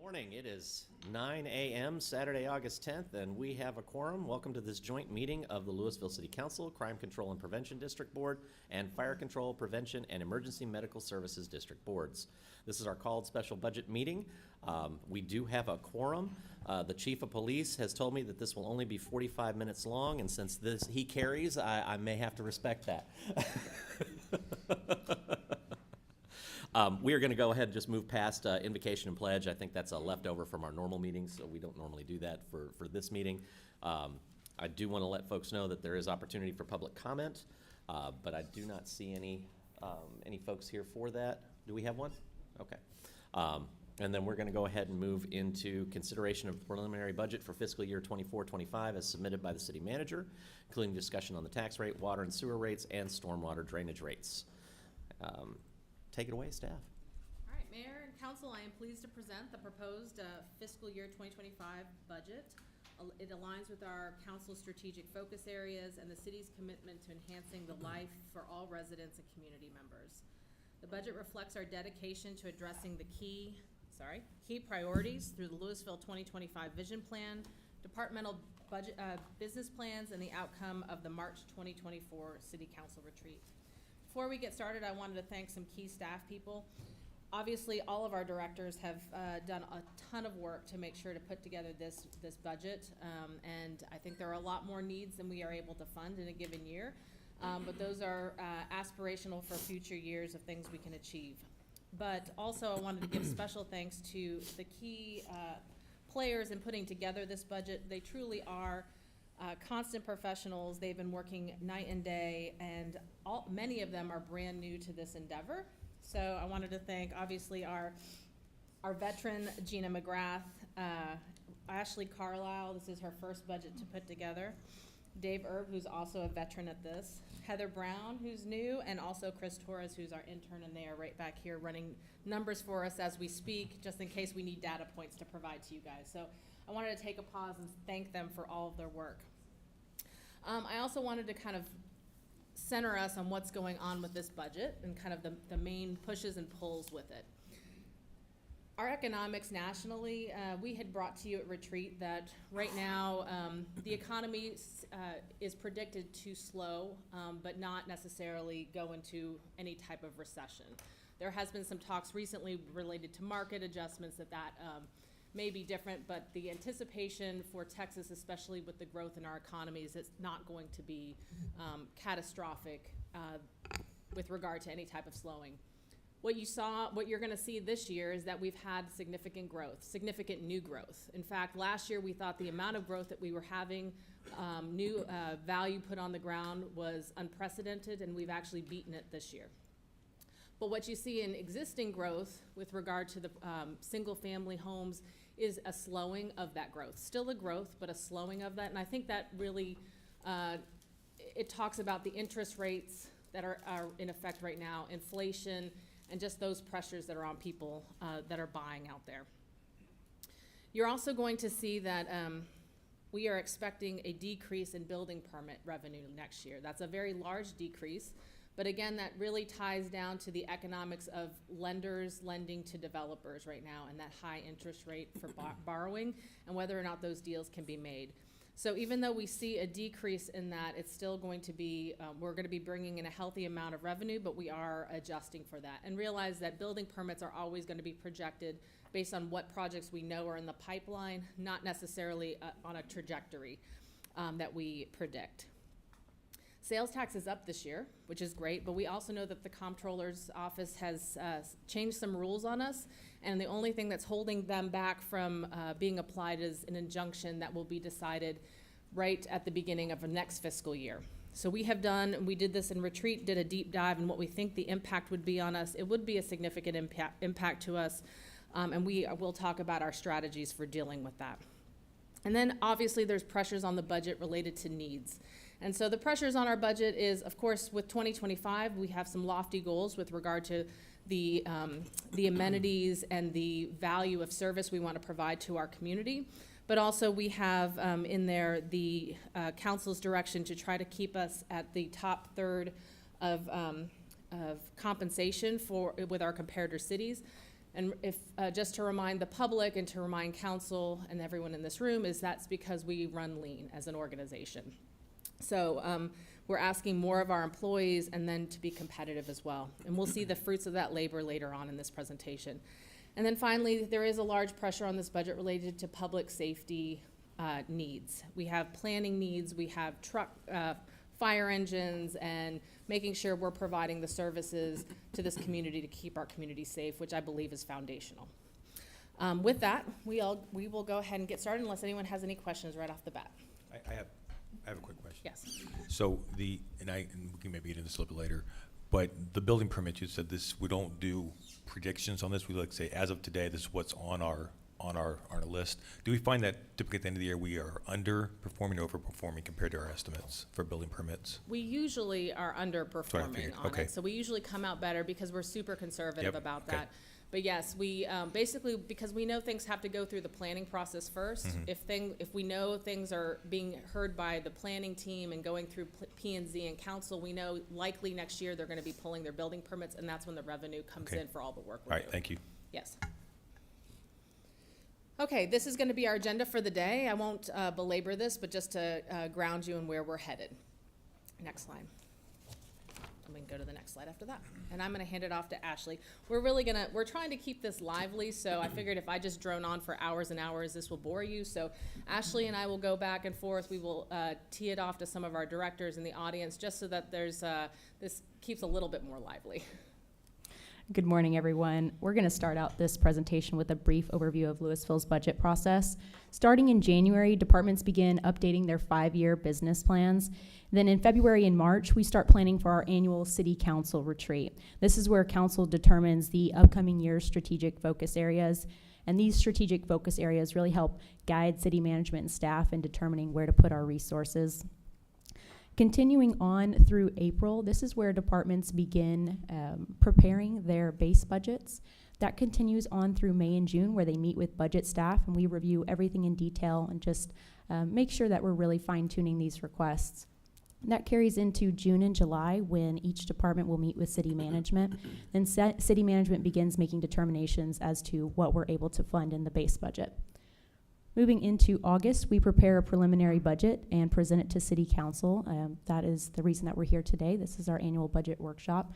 Morning. It is 9 a.m. Saturday, August 10th, and we have a quorum. Welcome to this joint meeting of the Lewisville City Council, Crime Control and Prevention District Board, and Fire Control, Prevention, and Emergency Medical Services District Boards. This is our called special budget meeting. We do have a quorum. The Chief of Police has told me that this will only be 45 minutes long, and since he carries, I may have to respect that. We are going to go ahead and just move past invocation and pledge. I think that's a leftover from our normal meetings, so we don't normally do that for this meeting. I do want to let folks know that there is opportunity for public comment, but I do not see any folks here for that. Do we have one? Okay. And then we're going to go ahead and move into consideration of preliminary budget for fiscal year 24-25 as submitted by the city manager, including discussion on the tax rate, water and sewer rates, and stormwater drainage rates. Take it away, staff. All right, Mayor and Council, I am pleased to present the proposed fiscal year 2025 budget. It aligns with our council's strategic focus areas and the city's commitment to enhancing the life for all residents and community members. The budget reflects our dedication to addressing the key priorities through the Lewisville 2025 Vision Plan, departmental budget, business plans, and the outcome of the March 2024 City Council retreat. Before we get started, I wanted to thank some key staff people. Obviously, all of our directors have done a ton of work to make sure to put together this budget, and I think there are a lot more needs than we are able to fund in a given year, but those are aspirational for future years of things we can achieve. But also, I wanted to give special thanks to the key players in putting together this budget. They truly are constant professionals. They've been working night and day, and many of them are brand new to this endeavor. So I wanted to thank, obviously, our veteran, Gina McGrath, Ashley Carlisle, this is her first budget to put together, Dave Erb, who's also a veteran at this, Heather Brown, who's new, and also Chris Torres, who's our intern, and they are right back here running numbers for us as we speak, just in case we need data points to provide to you guys. So I wanted to take a pause and thank them for all of their work. I also wanted to kind of center us on what's going on with this budget and kind of the main pushes and pulls with it. Our economics nationally, we had brought to you at retreat that right now the economy is predicted to slow, but not necessarily go into any type of recession. There has been some talks recently related to market adjustments that may be different, but the anticipation for Texas, especially with the growth in our economies, it's not going to be catastrophic with regard to any type of slowing. What you're going to see this year is that we've had significant growth, significant new growth. In fact, last year we thought the amount of growth that we were having, new value put on the ground, was unprecedented, and we've actually beaten it this year. But what you see in existing growth with regard to the single-family homes is a slowing of that growth. Still a growth, but a slowing of that. And I think that really, it talks about the interest rates that are in effect right now, inflation, and just those pressures that are on people that are buying out there. You're also going to see that we are expecting a decrease in building permit revenue next year. That's a very large decrease. But again, that really ties down to the economics of lenders lending to developers right now and that high interest rate for borrowing and whether or not those deals can be made. So even though we see a decrease in that, it's still going to be, we're going to be bringing in a healthy amount of revenue, but we are adjusting for that. And realize that building permits are always going to be projected based on what projects we know are in the pipeline, not necessarily on a trajectory that we predict. Sales tax is up this year, which is great, but we also know that the comptroller's office has changed some rules on us, and the only thing that's holding them back from being applied is an injunction that will be decided right at the beginning of the next fiscal year. So we did this in retreat, did a deep dive in what we think the impact would be on us. It would be a significant impact to us, and we will talk about our strategies for dealing with that. And then obviously there's pressures on the budget related to needs. And so the pressures on our budget is, of course, with 2025, we have some lofty goals with regard to the amenities and the value of service we want to provide to our community. But also we have in there the council's direction to try to keep us at the top third of compensation with our comparator cities. And if, just to remind the public and to remind council and everyone in this room, is that's because we run lean as an organization. So we're asking more of our employees and then to be competitive as well. And we'll see the fruits of that labor later on in this presentation. And then finally, there is a large pressure on this budget related to public safety needs. We have planning needs, we have fire engines, and making sure we're providing the services to this community to keep our community safe, which I believe is foundational. With that, we will go ahead and get started unless anyone has any questions right off the bat. I have a quick question. Yes. So and we can maybe get into this a little bit later, but the building permit, you said this, we don't do predictions on this. We like to say, as of today, this is what's on our list. Do we find that typically at the end of the year we are underperforming or overperforming compared to our estimates for building permits? We usually are underperforming on Okay. it. So we usually come out better because we're super conservative Yep. about Okay. that. But yes, we basically, because we know things have to go through the planning process first. If we know things are being heard by the planning team and going through P&Z and council, we know likely next year they're going to be pulling their building permits, and that's when the revenue comes Okay. in for all the work All we're right, doing. thank you. Yes. Okay, this is going to be our agenda for the day. I won't belabor this, but just to ground you in where we're headed. Next slide. And we can go to the next slide after that. And I'm going to hand it off to Ashley. We're trying to keep this lively, so I figured if I just drone on for hours and hours, this will bore you. So Ashley and I will go back and forth. We will tee it off to some of our directors in the audience, just so that this keeps a little bit more lively. Good morning, everyone. We're going to start out this presentation with a brief overview of Lewisville's budget process. Starting in January, departments begin updating their 5-year business plans. Then in February and March, we start planning for our annual city council retreat. This is where council determines the upcoming year's strategic focus areas. And these strategic focus areas really help guide city management and staff in determining where to put our resources. Continuing on through April, this is where departments begin preparing their base budgets. That continues on through May and June, where they meet with budget staff and we review everything in detail and just make sure that we're really fine-tuning these requests. That carries into June and July, when each department will meet with city management. Then city management begins making determinations as to what we're able to fund in the base budget. Moving into August, we prepare a preliminary budget and present it to City Council. That is the reason that we're here today. This is our annual budget workshop.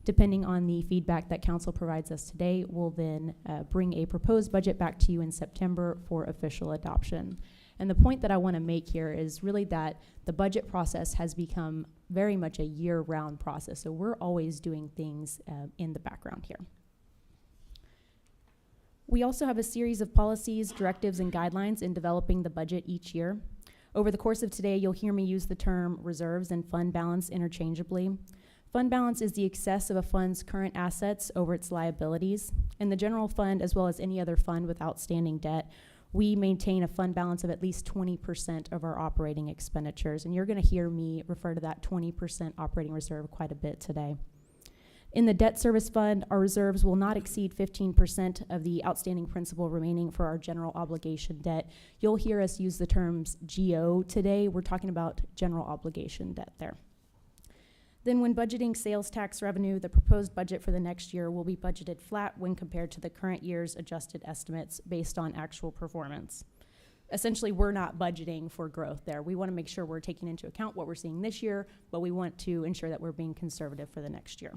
Depending on the feedback that Council provides us today, we'll then bring a proposed budget back to you in September for official adoption. And the point that I want to make here is really that the budget process has become very much a year-round process. So we're always doing things in the background here. We also have a series of policies, directives, and guidelines in developing the budget each year. Over the course of today, you'll hear me use the term reserves and fund balance interchangeably. Fund balance is the excess of a fund's current assets over its liabilities. In the general fund, as well as any other fund with outstanding debt, we maintain a fund balance of at least 20% of our operating expenditures. And you're going to hear me refer to that 20% operating reserve quite a bit today. In the debt service fund, our reserves will not exceed 15% of the outstanding principal remaining for our general obligation debt. You'll hear us use the terms GO today. We're talking about general obligation debt there. Then when budgeting sales tax revenue, the proposed budget for the next year will be budgeted flat when compared to the current year's adjusted estimates based on actual performance. Essentially, we're not budgeting for growth there. We want to make sure we're taking into account what we're seeing this year, but we want to ensure that we're being conservative for the next year.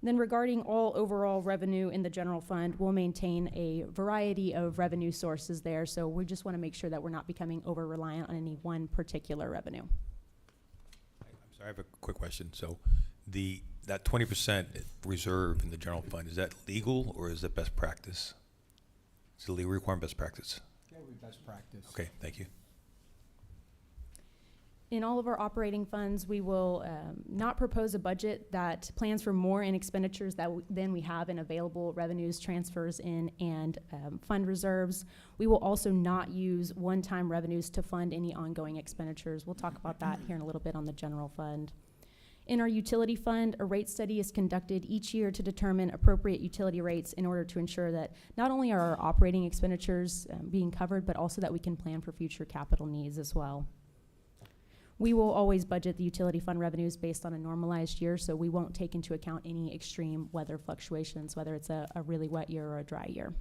Then regarding all overall revenue in the general fund, we'll maintain a variety of revenue sources there, so we just want to make sure that we're not becoming over-reliant on any one particular revenue. I'm sorry, I have a quick question. So that 20% reserve in the general fund, is that legal or is it best practice? Is it legal requirement, best practice? That would be best practice. Okay, thank you. In all of our operating funds, we will not propose a budget that plans for more in expenditures than we have in available revenues, transfers in, and fund reserves. We will also not use one-time revenues to fund any ongoing expenditures. We'll talk about that here in a little bit on the general fund. In our utility fund, a rate study is conducted each year to determine appropriate utility rates in order to ensure that not only are our operating expenditures being covered, but also that we can plan for future capital needs as well. We will always budget the utility fund revenues based on a normalized year, so we won't take into account any extreme weather fluctuations, whether it's a really wet year or a dry year.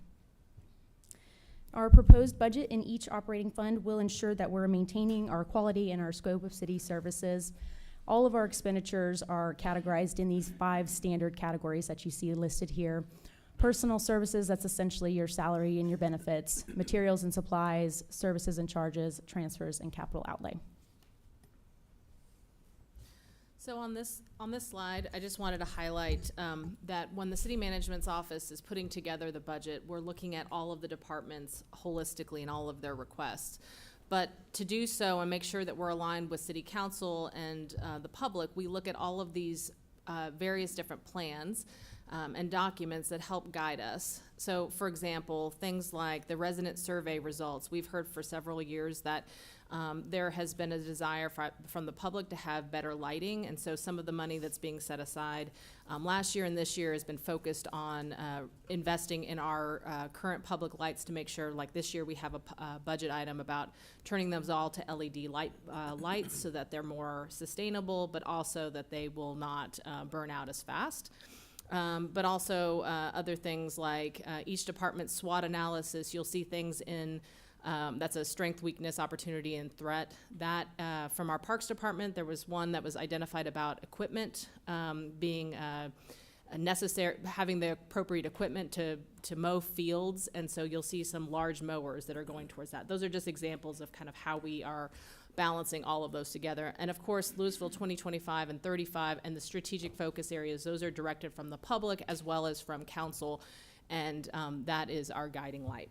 Our proposed budget in each operating fund will ensure that we're maintaining our quality and our scope of city services. All of our expenditures are categorized in these 5 standard categories that you see listed here. Personal services, that's essentially your salary and your benefits. Materials and supplies, services and charges, transfers, and capital outlay. So on this slide, I just wanted to highlight that when the city management's office is putting together the budget, we're looking at all of the departments holistically and all of their requests. But to do so and make sure that we're aligned with city council and the public, we look at all of these various different plans and documents that help guide us. So for example, things like the resident survey results. We've heard for several years that there has been a desire from the public to have better lighting, and so some of the money that's being set aside last year and this year has been focused on investing in our current public lights to make sure, like this year we have a budget item about turning those all to LED lights so that they're more sustainable, but also that they will not burn out as fast. But also other things like each department's SWOT analysis. You'll see things in that's a strength, weakness, opportunity, and threat. That from our Parks Department, there was one that was identified about equipment being necessary, having the appropriate equipment to mow fields, and so you'll see some large mowers that are going towards that. Those are just examples of kind of how we are balancing all of those together. And of course, Lewisville 2025 and 35 and the strategic focus areas, those are directed from the public as well as from council, and that is our guiding light.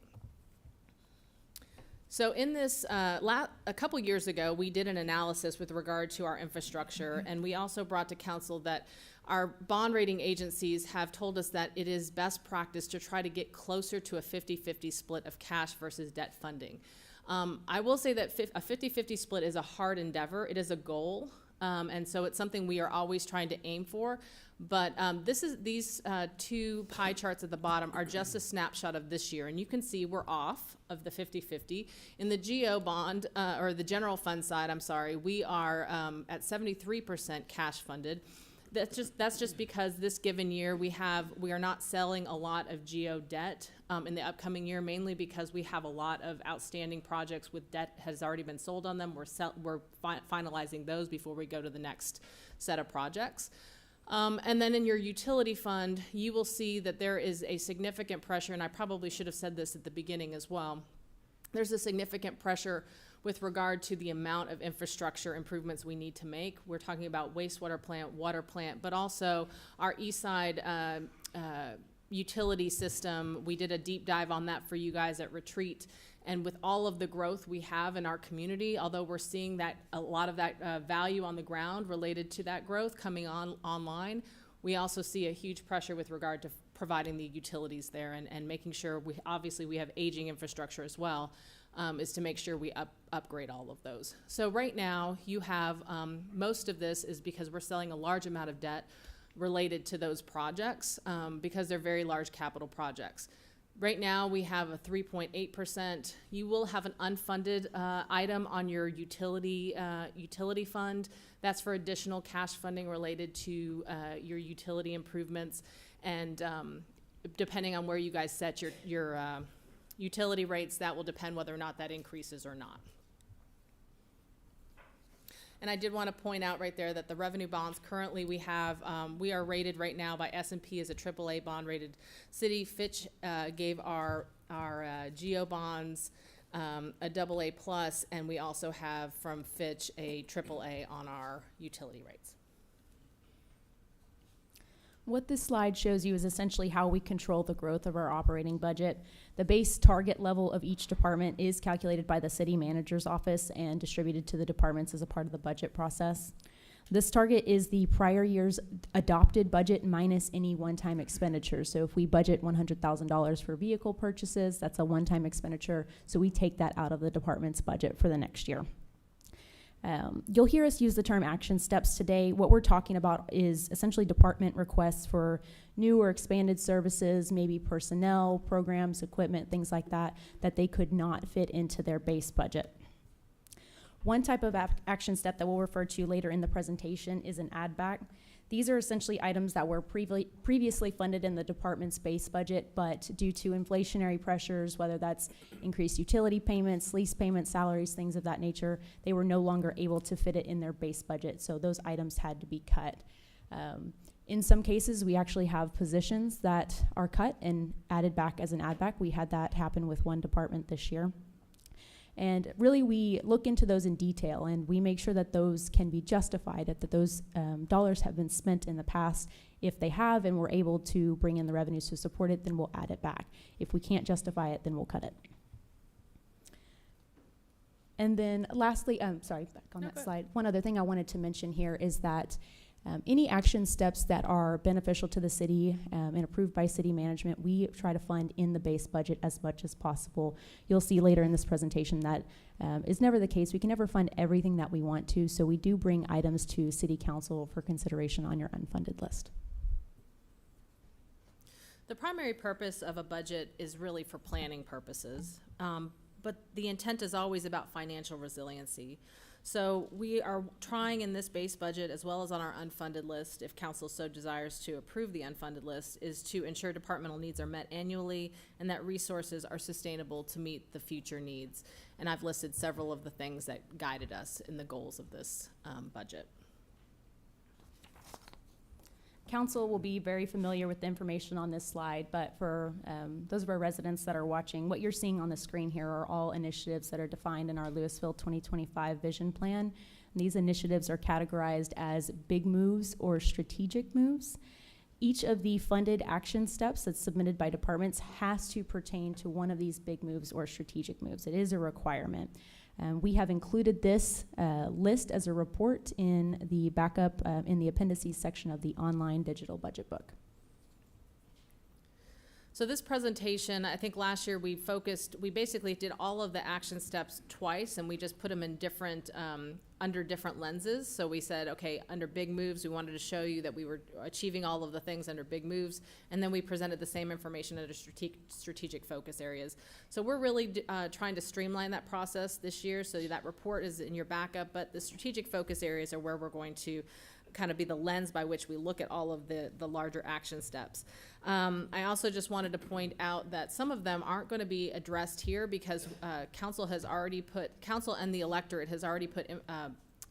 So in this, a couple years ago, we did an analysis with regard to our infrastructure, and we also brought to council that our bond rating agencies have told us that it is best practice to try to get closer to a 50-50 split of cash versus debt funding. I will say that a 50-50 split is a hard endeavor. It is a goal, and so it's something we are always trying to aim for. But these 2 pie charts at the bottom are just a snapshot of this year, and you can see we're off of the 50-50. In the GO bond, or the general fund side, I'm sorry, we are at 73% cash funded. That's just because this given year we are not selling a lot of GO debt in the upcoming year, mainly because we have a lot of outstanding projects with debt has already been sold on them. We're finalizing those before we go to the next set of projects. And then in your utility fund, you will see that there is a significant pressure, and I probably should have said this at the beginning as well. There's a significant pressure with regard to the amount of infrastructure improvements we need to make. We're talking about wastewater plant, water plant, but also our east side utility system. We did a deep dive on that for you guys at retreat. And with all of the growth we have in our community, although we're seeing that a lot of that value on the ground related to that growth coming online, we also see a huge pressure with regard to providing the utilities there and making sure we have aging infrastructure as well, is to make sure we upgrade all of those. So right now you have most of this is because we're selling a large amount of debt related to those projects because they're very large capital projects. Right now, we have a 3.8%. You will have an unfunded item on your utility fund. That's for additional cash funding related to your utility improvements. And depending on where you guys set your utility rates, that will depend whether or not that increases or not. And I did want to point out right there that the revenue bonds currently we are rated right now by S&P as a AAA bond rated city. Fitch gave our GO bonds a AA plus, and we also have from Fitch a AAA on our utility rates. What this slide shows you is essentially how we control the growth of our operating budget. The base target level of each department is calculated by the city manager's office and distributed to the departments as a part of the budget process. This target is the prior year's adopted budget minus any one-time expenditures. So if we budget $100,000 for vehicle purchases, that's a one-time expenditure. So we take that out of the department's budget for the next year. You'll hear us use the term action steps today. What we're talking about is essentially department requests for new or expanded services, maybe personnel, programs, equipment, things like that, that they could not fit into their base budget. One type of action step that we'll refer to later in the presentation is an add back. These are essentially items that were previously funded in the department's base budget, but due to inflationary pressures, whether that's increased utility payments, lease payments, salaries, things of that nature, they were no longer able to fit it in their base budget, so those items had to be cut. In some cases, we actually have positions that are cut and added back as an add back. We had that happen with one department this year. And really, we look into those in detail, and we make sure that those can be justified, that those dollars have been spent in the past. If they have and we're able to bring in the revenues to support it, then we'll add it back. If we can't justify it, then we'll cut it. And then lastly, back on that slide, one other thing I wanted to mention here is that any action steps that are beneficial to the city and approved by city management, we try to fund in the base budget as much as possible. You'll see later in this presentation that is never the case. We can never fund everything that we want to, so we do bring items to city council for consideration on your unfunded list. The primary purpose of a budget is really for planning purposes, but the intent is always about financial resiliency. So we are trying in this base budget, as well as on our unfunded list, if council so desires to approve the unfunded list, is to ensure departmental needs are met annually and that resources are sustainable to meet the future needs. And I've listed several of the things that guided us in the goals of this budget. Council will be very familiar with the information on this slide, but for those of our residents that are watching, what you're seeing on the screen here are all initiatives that are defined in our Lewisville 2025 vision plan. And these initiatives are categorized as big moves or strategic moves. Each of the funded action steps that's submitted by departments has to pertain to one of these big moves or strategic moves. It is a requirement. We have included this list as a report in the backup, in the appendices section of the online digital budget book. So this presentation, I think last year we basically did all of the action steps twice, and we just put them in different, under different lenses. So we said, okay, under big moves, we wanted to show you that we were achieving all of the things under big moves, and then we presented the same information under strategic focus areas. So we're really trying to streamline that process this year, so that report is in your backup, but the strategic focus areas are where we're going to kind of be the lens by which we look at all of the larger action steps. I also just wanted to point out that some of them aren't going to be addressed here because council and the electorate has already put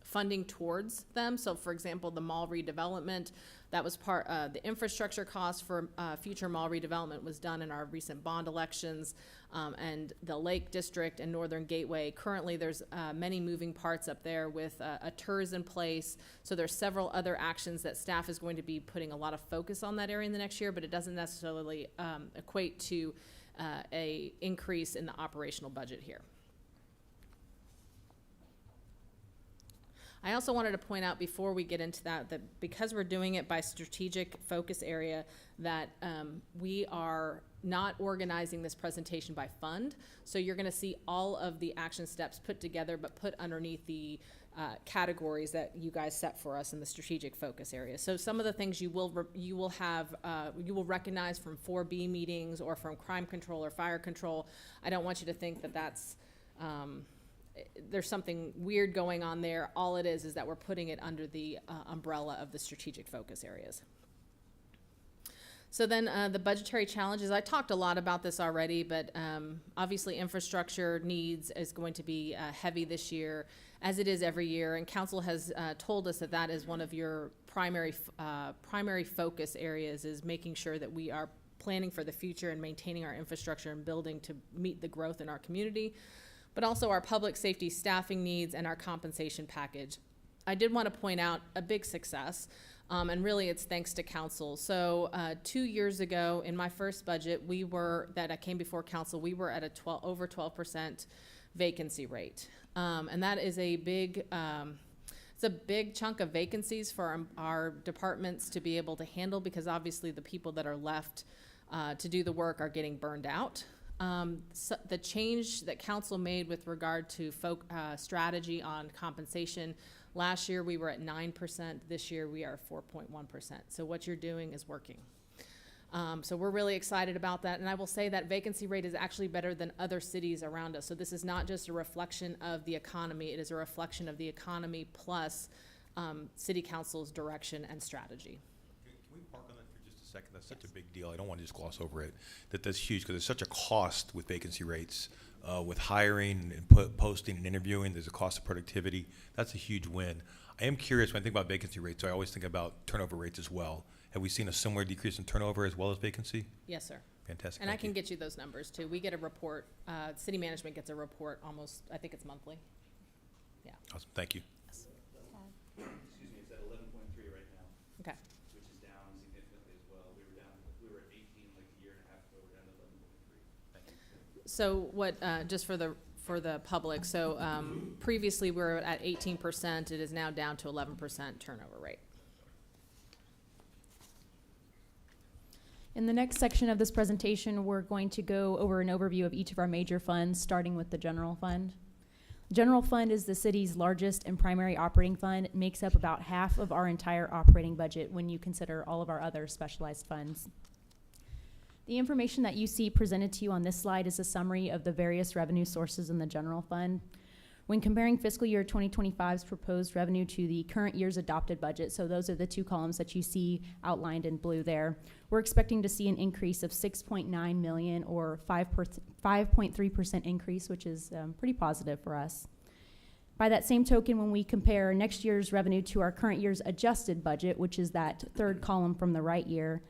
funding towards them. So for example, the mall redevelopment, that was the infrastructure cost for future mall redevelopment was done in our recent bond elections, and the Lake District and Northern Gateway. Currently, there's many moving parts up there with a TERS in place. So there's several other actions that staff is going to be putting a lot of focus on that area in the next year, but it doesn't necessarily equate to a increase in the operational budget here. I also wanted to point out before we get into that because we're doing it by strategic focus area, that we are not organizing this presentation by fund. So you're going to see all of the action steps put together, but put underneath the categories that you guys set for us in the strategic focus area. So some of the things you will recognize from 4B meetings or from crime control or fire control. I don't want you to think that that's there's something weird going on there. All it is that we're putting it under the umbrella of the strategic focus areas. So then the budgetary challenges, I talked a lot about this already, but obviously infrastructure needs is going to be heavy this year, as it is every year, and council has told us that that is one of your primary focus areas, is making sure that we are planning for the future and maintaining our infrastructure and building to meet the growth in our community, but also our public safety staffing needs and our compensation package. I did want to point out a big success, and really it's thanks to council. So 2 years ago in my first budget, I came before council, we were at over 12% vacancy rate. And that is a big, it's a big chunk of vacancies for our departments to be able to handle, because obviously the people that are left to do the work are getting burned out. So the change that council made with regard to strategy on compensation, last year we were at 9%, this year we are 4.1%. So what you're doing is working. So we're really excited about that. And I will say that vacancy rate is actually better than other cities around us. So this is not just a reflection of the economy. It is a reflection of the economy plus city council's direction and strategy. Can we park on that for just a second? That's such a big deal. I don't want to just gloss over it. That's huge because there's such a cost with vacancy rates, with hiring and posting and interviewing. There's a cost of productivity. That's a huge win. I am curious when I think about vacancy rates. I always think about turnover rates as well. Have we seen a similar decrease in turnover as well as vacancy? Yes, sir. Fantastic. And I Thank can you. get you those numbers too. We get a report, city management gets a report almost, I think it's monthly. Yeah, Awesome. Thank you. Excuse me, it's at 11.3 right now, okay. which is down significantly as well. We were at 18 like a year and a half ago, we're down to 11.3. Thank you. So what, just for the public, so previously we were at 18%, it is now down to 11% turnover rate. In the next section of this presentation, we're going to go over an overview of each of our major funds, starting with the general fund. The general fund is the city's largest and primary operating fund. It makes up about half of our entire operating budget when you consider all of our other specialized funds. The information that you see presented to you on this slide is a summary of the various revenue sources in the general fund. When comparing fiscal year 2025's proposed revenue to the current year's adopted budget, so those are the two columns that you see outlined in blue there, we're expecting to see an increase of $6.9 million or 5.3% increase, which is pretty positive for us. By that same token, when we compare next year's revenue to our current year's adjusted budget, which is that third column from the right year,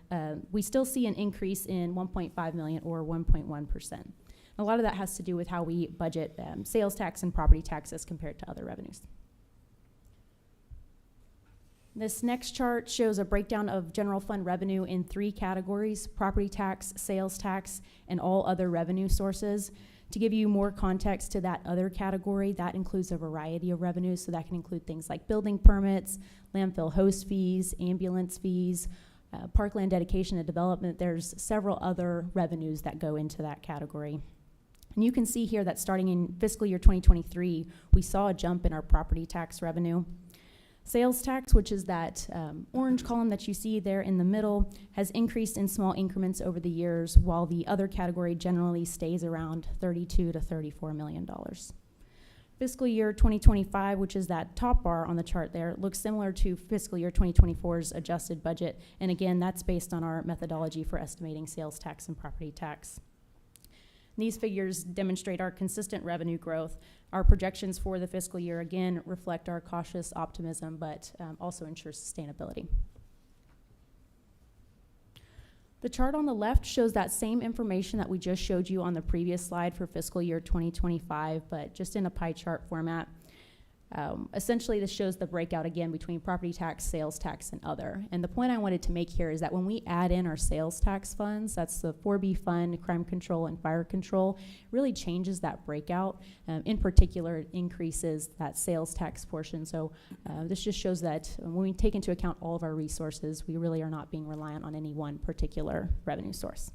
we still see an increase in $1.5 million or 1.1%. A lot of that has to do with how we budget sales tax and property tax as compared to other revenues. This next chart shows a breakdown of general fund revenue in three categories: property tax, sales tax, and all other revenue sources. To give you more context to that other category, that includes a variety of revenues. So that can include things like building permits, landfill host fees, ambulance fees, parkland dedication and development. There's several other revenues that go into that category. And you can see here that starting in fiscal year 2023, we saw a jump in our property tax revenue. Sales tax, which is that orange column that you see there in the middle, has increased in small increments over the years, while the other category generally stays around $32 to $34 million. Fiscal year 2025, which is that top bar on the chart there, looks similar to fiscal year 2024's adjusted budget. And again, that's based on our methodology for estimating sales tax and property tax. These figures demonstrate our consistent revenue growth. Our projections for the fiscal year, again, reflect our cautious optimism, but also ensure sustainability. The chart on the left shows that same information that we just showed you on the previous slide for fiscal year 2025, but just in a pie chart format. Essentially, this shows the breakout again between property tax, sales tax, and other. And the point I wanted to make here is that when we add in our sales tax funds, that's the 4B fund, crime control, and fire control, really changes that breakout. In particular, it increases that sales tax portion. So this just shows that when we take into account all of our resources, we really are not being reliant on any one particular revenue source.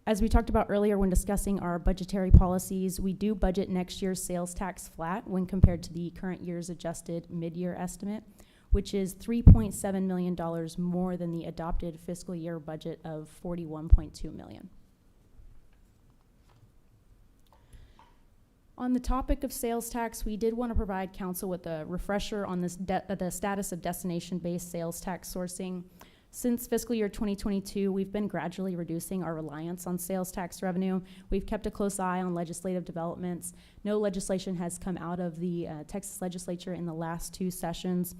As we talked about earlier when discussing our budgetary policies, we do budget next year's sales tax flat when compared to the current year's adjusted mid-year estimate, which is $3.7 million more than the adopted fiscal year budget of $41.2 million. On the topic of sales tax, we did want to provide council with a refresher on this the status of destination-based sales tax sourcing. Since fiscal year 2022, we've been gradually reducing our reliance on sales tax revenue. We've kept a close eye on legislative developments. No legislation has come out of the Texas legislature in the last two sessions.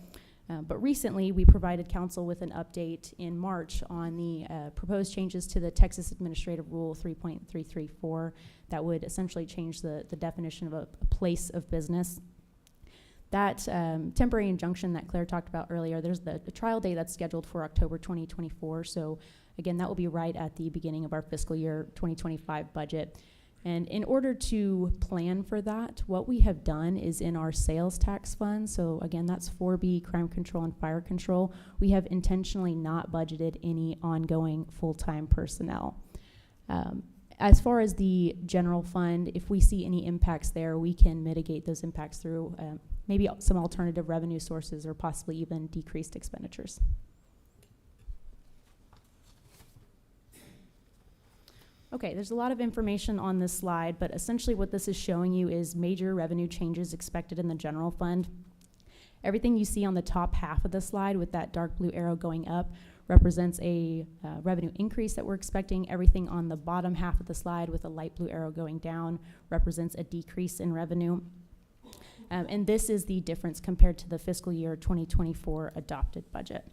But recently, we provided council with an update in March on the proposed changes to the Texas Administrative Rule 3.334 that would essentially change the definition of a place of business. That temporary injunction that Claire talked about earlier, there's the trial date that's scheduled for October 2024. So again, that will be right at the beginning of our fiscal year 2025 budget. And in order to plan for that, what we have done is in our sales tax fund, so again, that's 4B, crime control and fire control, we have intentionally not budgeted any ongoing full-time personnel. As far as the general fund, if we see any impacts there, we can mitigate those impacts through maybe some alternative revenue sources or possibly even decreased expenditures. Okay, there's a lot of information on this slide, but essentially what this is showing you is major revenue changes expected in the general fund. Everything you see on the top half of the slide with that dark blue arrow going up represents a revenue increase that we're expecting. Everything on the bottom half of the slide with a light blue arrow going down represents a decrease in revenue. And this is the difference compared to the fiscal year 2024 adopted budget.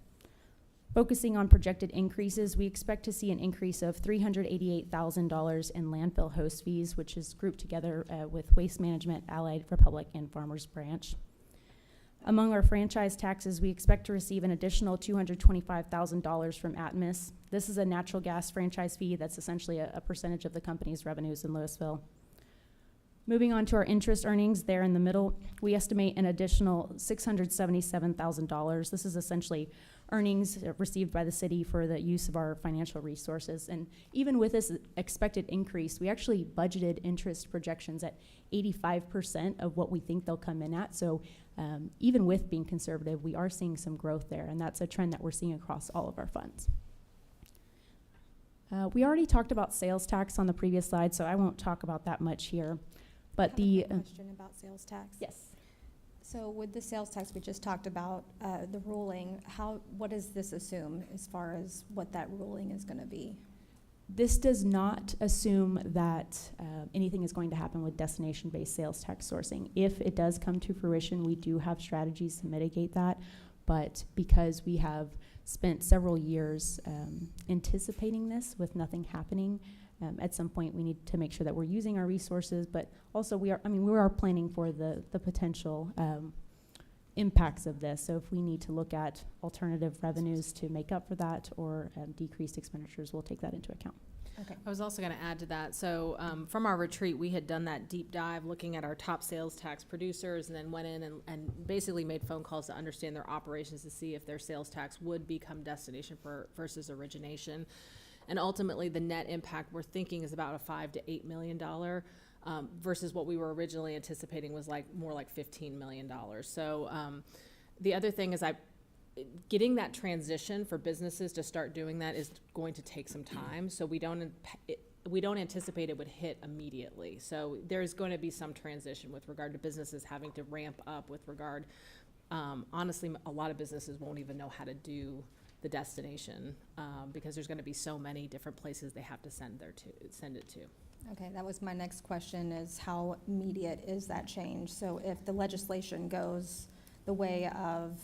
Focusing on projected increases, we expect to see an increase of $388,000 in landfill host fees, which is grouped together with Waste Management, Allied Republic, and Farmers Branch. Among our franchise taxes, we expect to receive an additional $225,000 from Atmos. This is a natural gas franchise fee that's essentially a percentage of the company's revenues in Lewisville. Moving on to our interest earnings, there in the middle, we estimate an additional $677,000. This is essentially earnings received by the city for the use of our financial resources. And even with this expected increase, we actually budgeted interest projections at 85% of what we think they'll come in at. So even with being conservative, we are seeing some growth there, and that's a trend that we're seeing across all of our funds. We already talked about sales tax on the previous slide, so I won't talk about that much here. But I have a question about sales tax. yes. So with the sales tax we just talked about, the ruling, what does this assume as far as what that ruling is going to be? This does not assume that anything is going to happen with destination-based sales tax sourcing. If it does come to fruition, we do have strategies to mitigate that, but because we have spent several years anticipating this with nothing happening, at some point we need to make sure that we're using our resources, but also we are planning for the potential impacts of this. So if we need to look at alternative revenues to make up for that or decreased expenditures, we'll take that into account. Okay. I was also going to add to that. So from our retreat, we had done that deep dive looking at our top sales tax producers and then went in and basically made phone calls to understand their operations to see if their sales tax would become destination versus origination. And ultimately, the net impact we're thinking is about a $5 to $8 million versus what we were originally anticipating was more like $15 million. So the other thing is getting that transition for businesses to start doing that is going to take some time. So we don't anticipate it would hit immediately. So there's going to be some transition with regard to businesses having to ramp up with regard. Honestly, a lot of businesses won't even know how to do the destination because there's going to be so many different places they have to send it to. Okay, that was my next question, is how immediate is that change? So if the legislation goes the way of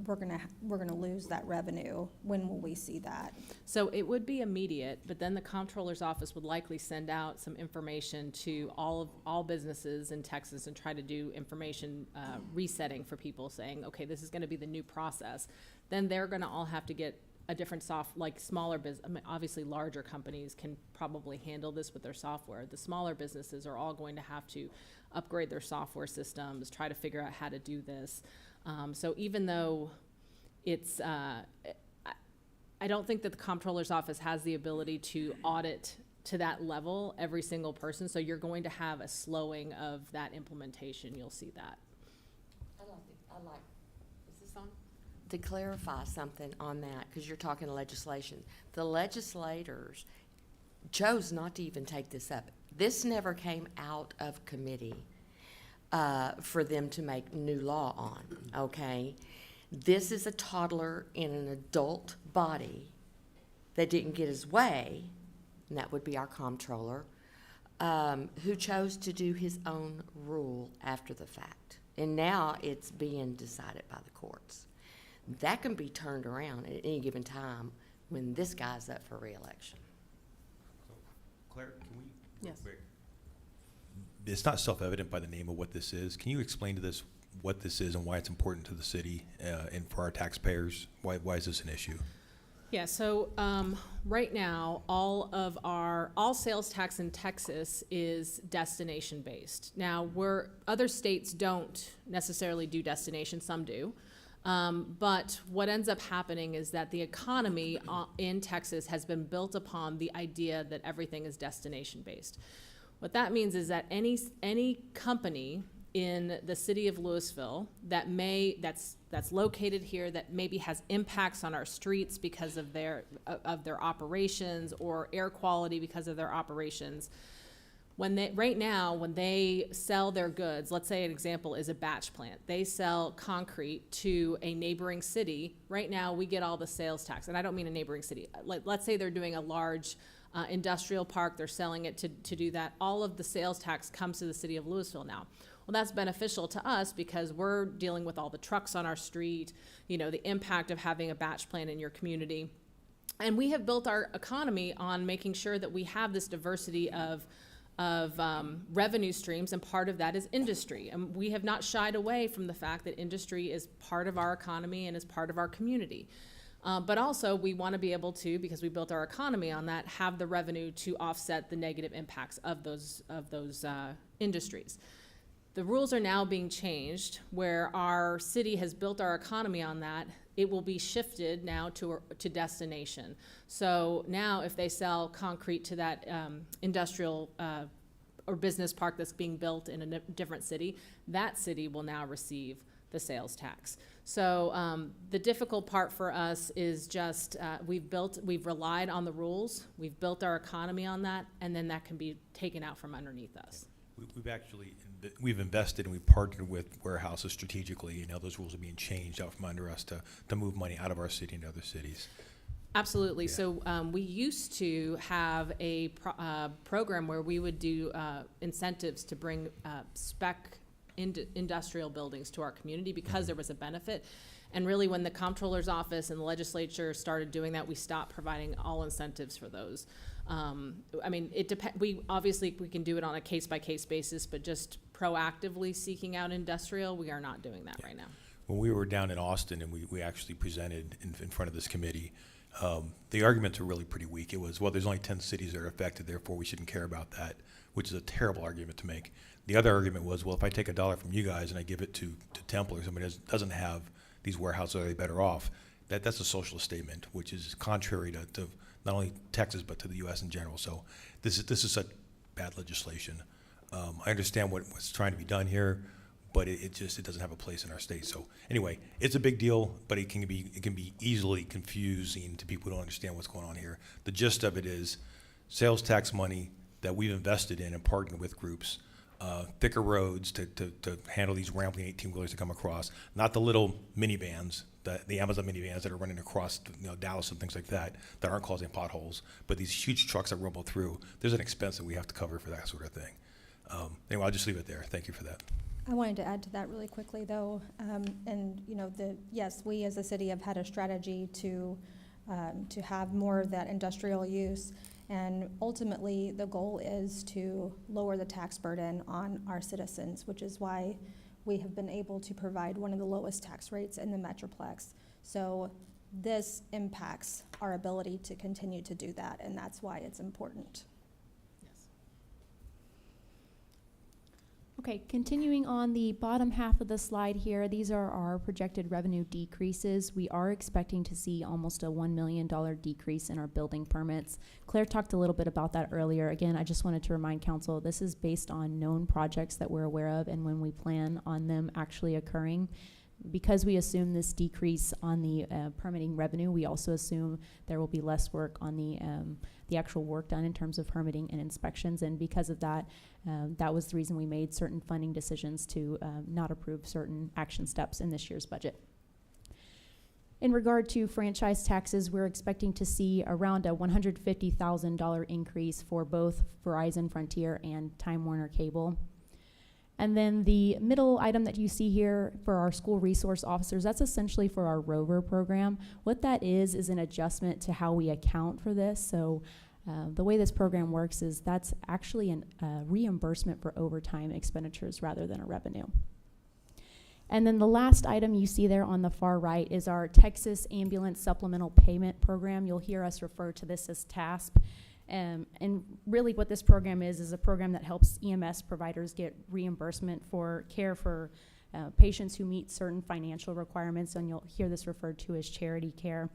we're gonna lose that revenue, when will we see that? So it would be immediate, but then the comptroller's office would likely send out some information to all businesses in Texas and try to do information resetting for people, saying, okay, this is going to be the new process. Then they're going to all have to get a different smaller business. I mean, obviously larger companies can probably handle this with their software. The smaller businesses are all going to have to upgrade their software systems, try to figure out how to do this. So even though it's, I don't think that the comptroller's office has the ability to audit to that level every single person. So you're going to have a slowing of that implementation. You'll see that. Is this on? To clarify something on that, because you're talking legislation, the legislators chose not to even take this up. This never came out of committee for them to make new law on, okay? This is a toddler in an adult body that didn't get his way, and that would be our comptroller, who chose to do his own rule after the fact. And now it's being decided by the courts. That can be turned around at any given time when this guy's up for re-election. Claire, can we? Yes. Quick. It's not self-evident by the name of what this is. Can you explain to this what this is and why it's important to the city and for our taxpayers? Why is this an issue? Yeah, so right now, all sales tax in Texas is destination-based. Now, other states don't necessarily do destination, some do. But what ends up happening is that the economy in Texas has been built upon the idea that everything is destination-based. What that means is that any company in the city of Lewisville that's located here, that maybe has impacts on our streets because of their operations, or air quality because of their operations. Right now, when they sell their goods, let's say an example is a batch plant. They sell concrete to a neighboring city. Right now, we get all the sales tax, and I don't mean a neighboring city. Let's say they're doing a large industrial park, they're selling it to do that. All of the sales tax comes to the city of Lewisville now. Well, that's beneficial to us because we're dealing with all the trucks on our street, the impact of having a batch plant in your community. And we have built our economy on making sure that we have this diversity of revenue streams, and part of that is industry. And we have not shied away from the fact that industry is part of our economy and is part of our community. But also, we want to be able to, because we built our economy on that, have the revenue to offset the negative impacts of those industries. The rules are now being changed, where our city has built our economy on that. It will be shifted now to destination. So now if they sell concrete to that industrial or business park that's being built in a different city, that city will now receive the sales tax. So the difficult part for us is just we've relied on the rules, we've built our economy on that, and then that can be taken out from underneath us. We've invested and we've partnered with warehouses strategically, and now those rules are being changed out from under us to move money out of our city into other cities. Absolutely. Yeah. So we used to have a program where we would do incentives to bring spec industrial buildings to our community because there was a benefit. And really, when the comptroller's office and the legislature started doing that, we stopped providing all incentives for those. I mean, it depends. We can do it on a case-by-case basis, but just proactively seeking out industrial, we are not doing that right now. When we were down in Austin and we actually presented in front of this committee, the arguments are really pretty weak. It was, well, there's only 10 cities that are affected, therefore we shouldn't care about that, which is a terrible argument to make. The other argument was, well, if I take $1 from you guys and I give it to Temple or somebody that doesn't have these warehouses, are they better off? That's a socialist statement, which is contrary to not only Texas but to the U.S. in general. So this is such bad legislation. I understand what's trying to be done here, but it doesn't have a place in our state. So anyway, it's a big deal, but it can be easily confusing to people who don't understand what's going on here. The gist of it is sales tax money that we've invested in and partnered with groups, thicker roads to handle these rambling 18-wheelers that come across, not the little minivans, the Amazon minivans that are running across Dallas and things like that aren't causing potholes, but these huge trucks that rumble through. There's an expense that we have to cover for that sort of thing. Anyway, I'll just leave it there. Thank you for that. I wanted to add to that really quickly, though, yes, we as a city have had a strategy to have more of that industrial use, and ultimately the goal is to lower the tax burden on our citizens, which is why we have been able to provide one of the lowest tax rates in the Metroplex. So this impacts our ability to continue to do that, and that's why it's important. Okay, continuing on the bottom half of the slide here, these are our projected revenue decreases. We are expecting to see almost a $1 million decrease in our building permits. Claire talked a little bit about that earlier. Again, I just wanted to remind council, this is based on known projects that we're aware of and when we plan on them actually occurring. Because we assume this decrease on the permitting revenue, we also assume there will be less work on the actual work done in terms of permitting and inspections. And because of that, that was the reason we made certain funding decisions to not approve certain action steps in this year's budget. In regard to franchise taxes, we're expecting to see around a $150,000 increase for both Verizon Frontier and Time Warner Cable. And then the middle item that you see here for our school resource officers, that's essentially for our Rover program. What that is an adjustment to how we account for this. So the way this program works is that's actually a reimbursement for overtime expenditures rather than a revenue. And then the last item you see there on the far right is our Texas Ambulance Supplemental Payment Program. You'll hear us refer to this as TASP. And really what this program is a program that helps EMS providers get reimbursement for care for patients who meet certain financial requirements, and you'll hear this referred to as charity care.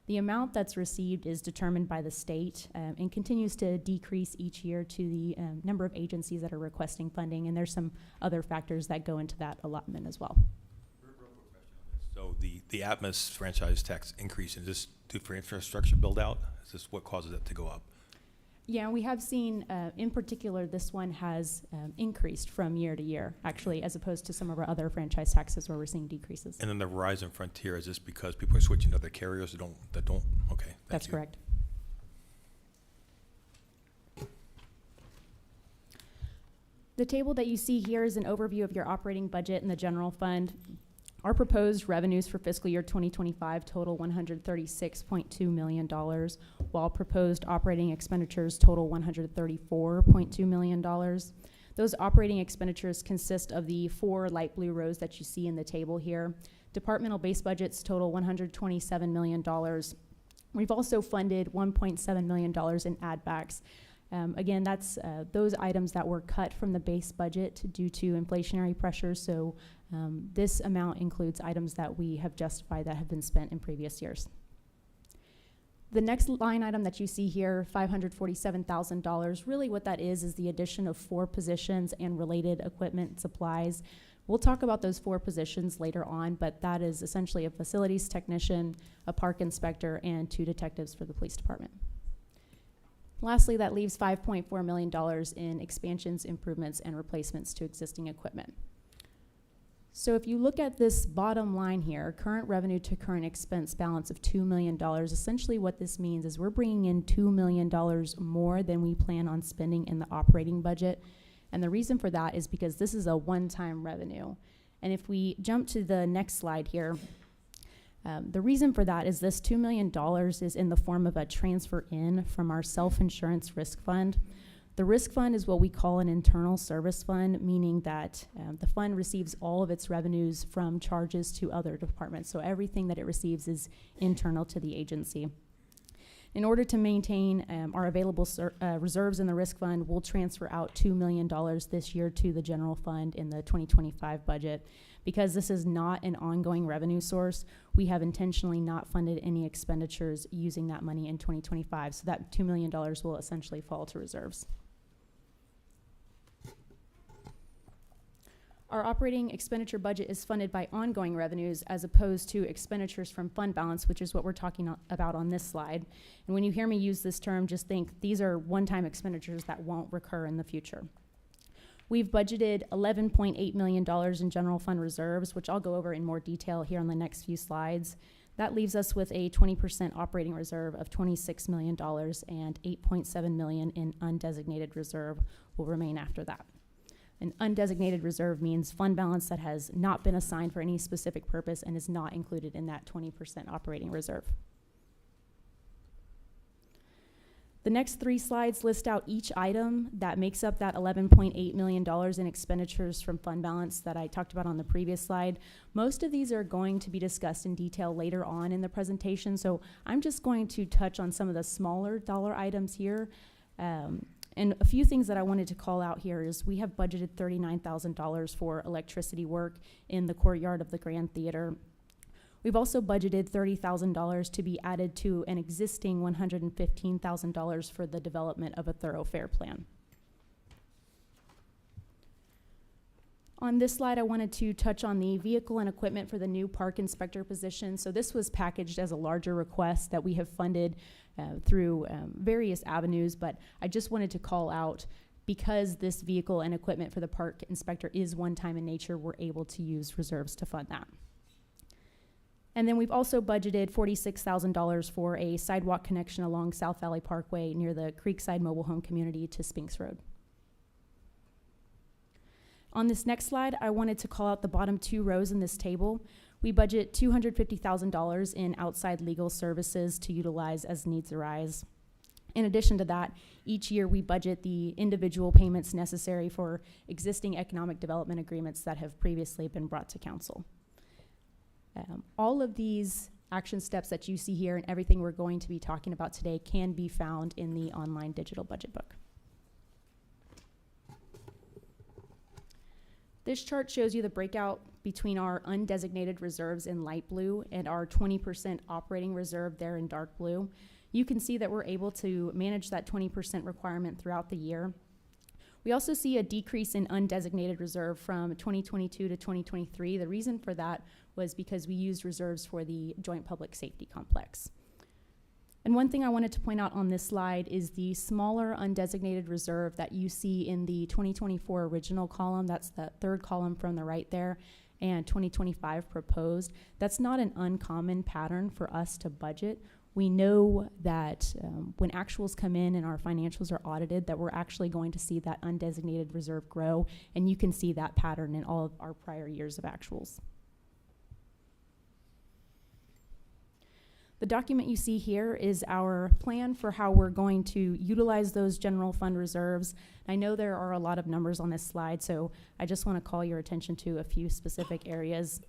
The amount that's received is determined by the state and continues to decrease each year to the number of agencies that are requesting funding, and there's some other factors that go into that allotment as well. So the Atmos franchise tax increase, is this due for infrastructure build out? Is this what causes it to go up? Yeah, we have seen, in particular, this one has increased from year to year, actually, as opposed to some of our other franchise taxes where we're seeing decreases. And then the Verizon Frontier, is this because people are switching to other carriers that don't, okay. thank That's you. correct. The table that you see here is an overview of your operating budget in the general fund. Our proposed revenues for fiscal year 2025 total $136.2 million, while proposed operating expenditures total $134.2 million. Those operating expenditures consist of the 4 light blue rows that you see in the table here. Departmental base budgets total $127 million. We've also funded $1.7 million in add backs. Again, that's those items that were cut from the base budget due to inflationary pressures. So this amount includes items that we have justified that have been spent in previous years. The next line item that you see here, $547,000, really what that is the addition of 4 positions and related equipment supplies. We'll talk about those 4 positions later on, but that is essentially a facilities technician, a park inspector, and 2 detectives for the police department. Lastly, that leaves $5.4 million in expansions, improvements, and replacements to existing equipment. So if you look at this bottom line here, current revenue to current expense balance of $2 million, essentially what this means is we're bringing in $2 million more than we plan on spending in the operating budget. And the reason for that is because this is a one-time revenue. And if we jump to the next slide here, the reason for that is this $2 million is in the form of a transfer in from our self-insurance risk fund. The risk fund is what we call an internal service fund, meaning that the fund receives all of its revenues from charges to other departments. So everything that it receives is internal to the agency. In order to maintain our available reserves in the risk fund, we'll transfer out $2 million this year to the general fund in the 2025 budget. Because this is not an ongoing revenue source, we have intentionally not funded any expenditures using that money in 2025. So that $2 million will essentially fall to reserves. Our operating expenditure budget is funded by ongoing revenues as opposed to expenditures from fund balance, which is what we're talking about on this slide. And when you hear me use this term, just think these are one-time expenditures that won't recur in the future. We've budgeted $11.8 million in general fund reserves, which I'll go over in more detail here on the next few slides. That leaves us with a 20% operating reserve of $26 million, and $8.7 million in undesignated reserve will remain after that. An undesignated reserve means fund balance that has not been assigned for any specific purpose and is not included in that 20% operating reserve. The next 3 slides list out each item that makes up that $11.8 million in expenditures from fund balance that I talked about on the previous slide. Most of these are going to be discussed in detail later on in the presentation, so I'm just going to touch on some of the smaller dollar items here. And a few things that I wanted to call out here is we have budgeted $39,000 for electricity work in the courtyard of the Grand Theater. We've also budgeted $30,000 to be added to an existing $115,000 for the development of a thoroughfare plan. On this slide, I wanted to touch on the vehicle and equipment for the new park inspector position. So this was packaged as a larger request that we have funded through various avenues, but I just wanted to call out because this vehicle and equipment for the park inspector is one-time in nature, we're able to use reserves to fund that. And then we've also budgeted $46,000 for a sidewalk connection along South Valley Parkway near the Creekside Mobile Home Community to Spinks Road. On this next slide, I wanted to call out the bottom 2 rows in this table. We budget $250,000 in outside legal services to utilize as needs arise. In addition to that, each year we budget the individual payments necessary for existing economic development agreements that have previously been brought to council. All of these action steps that you see here and everything we're going to be talking about today can be found in the online digital budget book. This chart shows you the breakout between our undesignated reserves in light blue and our 20% operating reserve there in dark blue, you can see that we're able to manage that 20% requirement throughout the year. We also see a decrease in undesignated reserve from 2022 to 2023. The reason for that was because we used reserves for the Joint Public Safety Complex. And one thing I wanted to point out on this slide is the smaller undesignated reserve that you see in the 2024 original column. That's the third column from the right there, and 2025 proposed. That's not an uncommon pattern for us to budget. We know that when actuals come in and our financials are audited, that we're actually going to see that undesignated reserve grow, and you can see that pattern in all of our prior years of actuals. The document you see here is our plan for how we're going to utilize those general fund reserves. I know there are a lot of numbers on this slide, so I just want to call your attention to a few specific areas.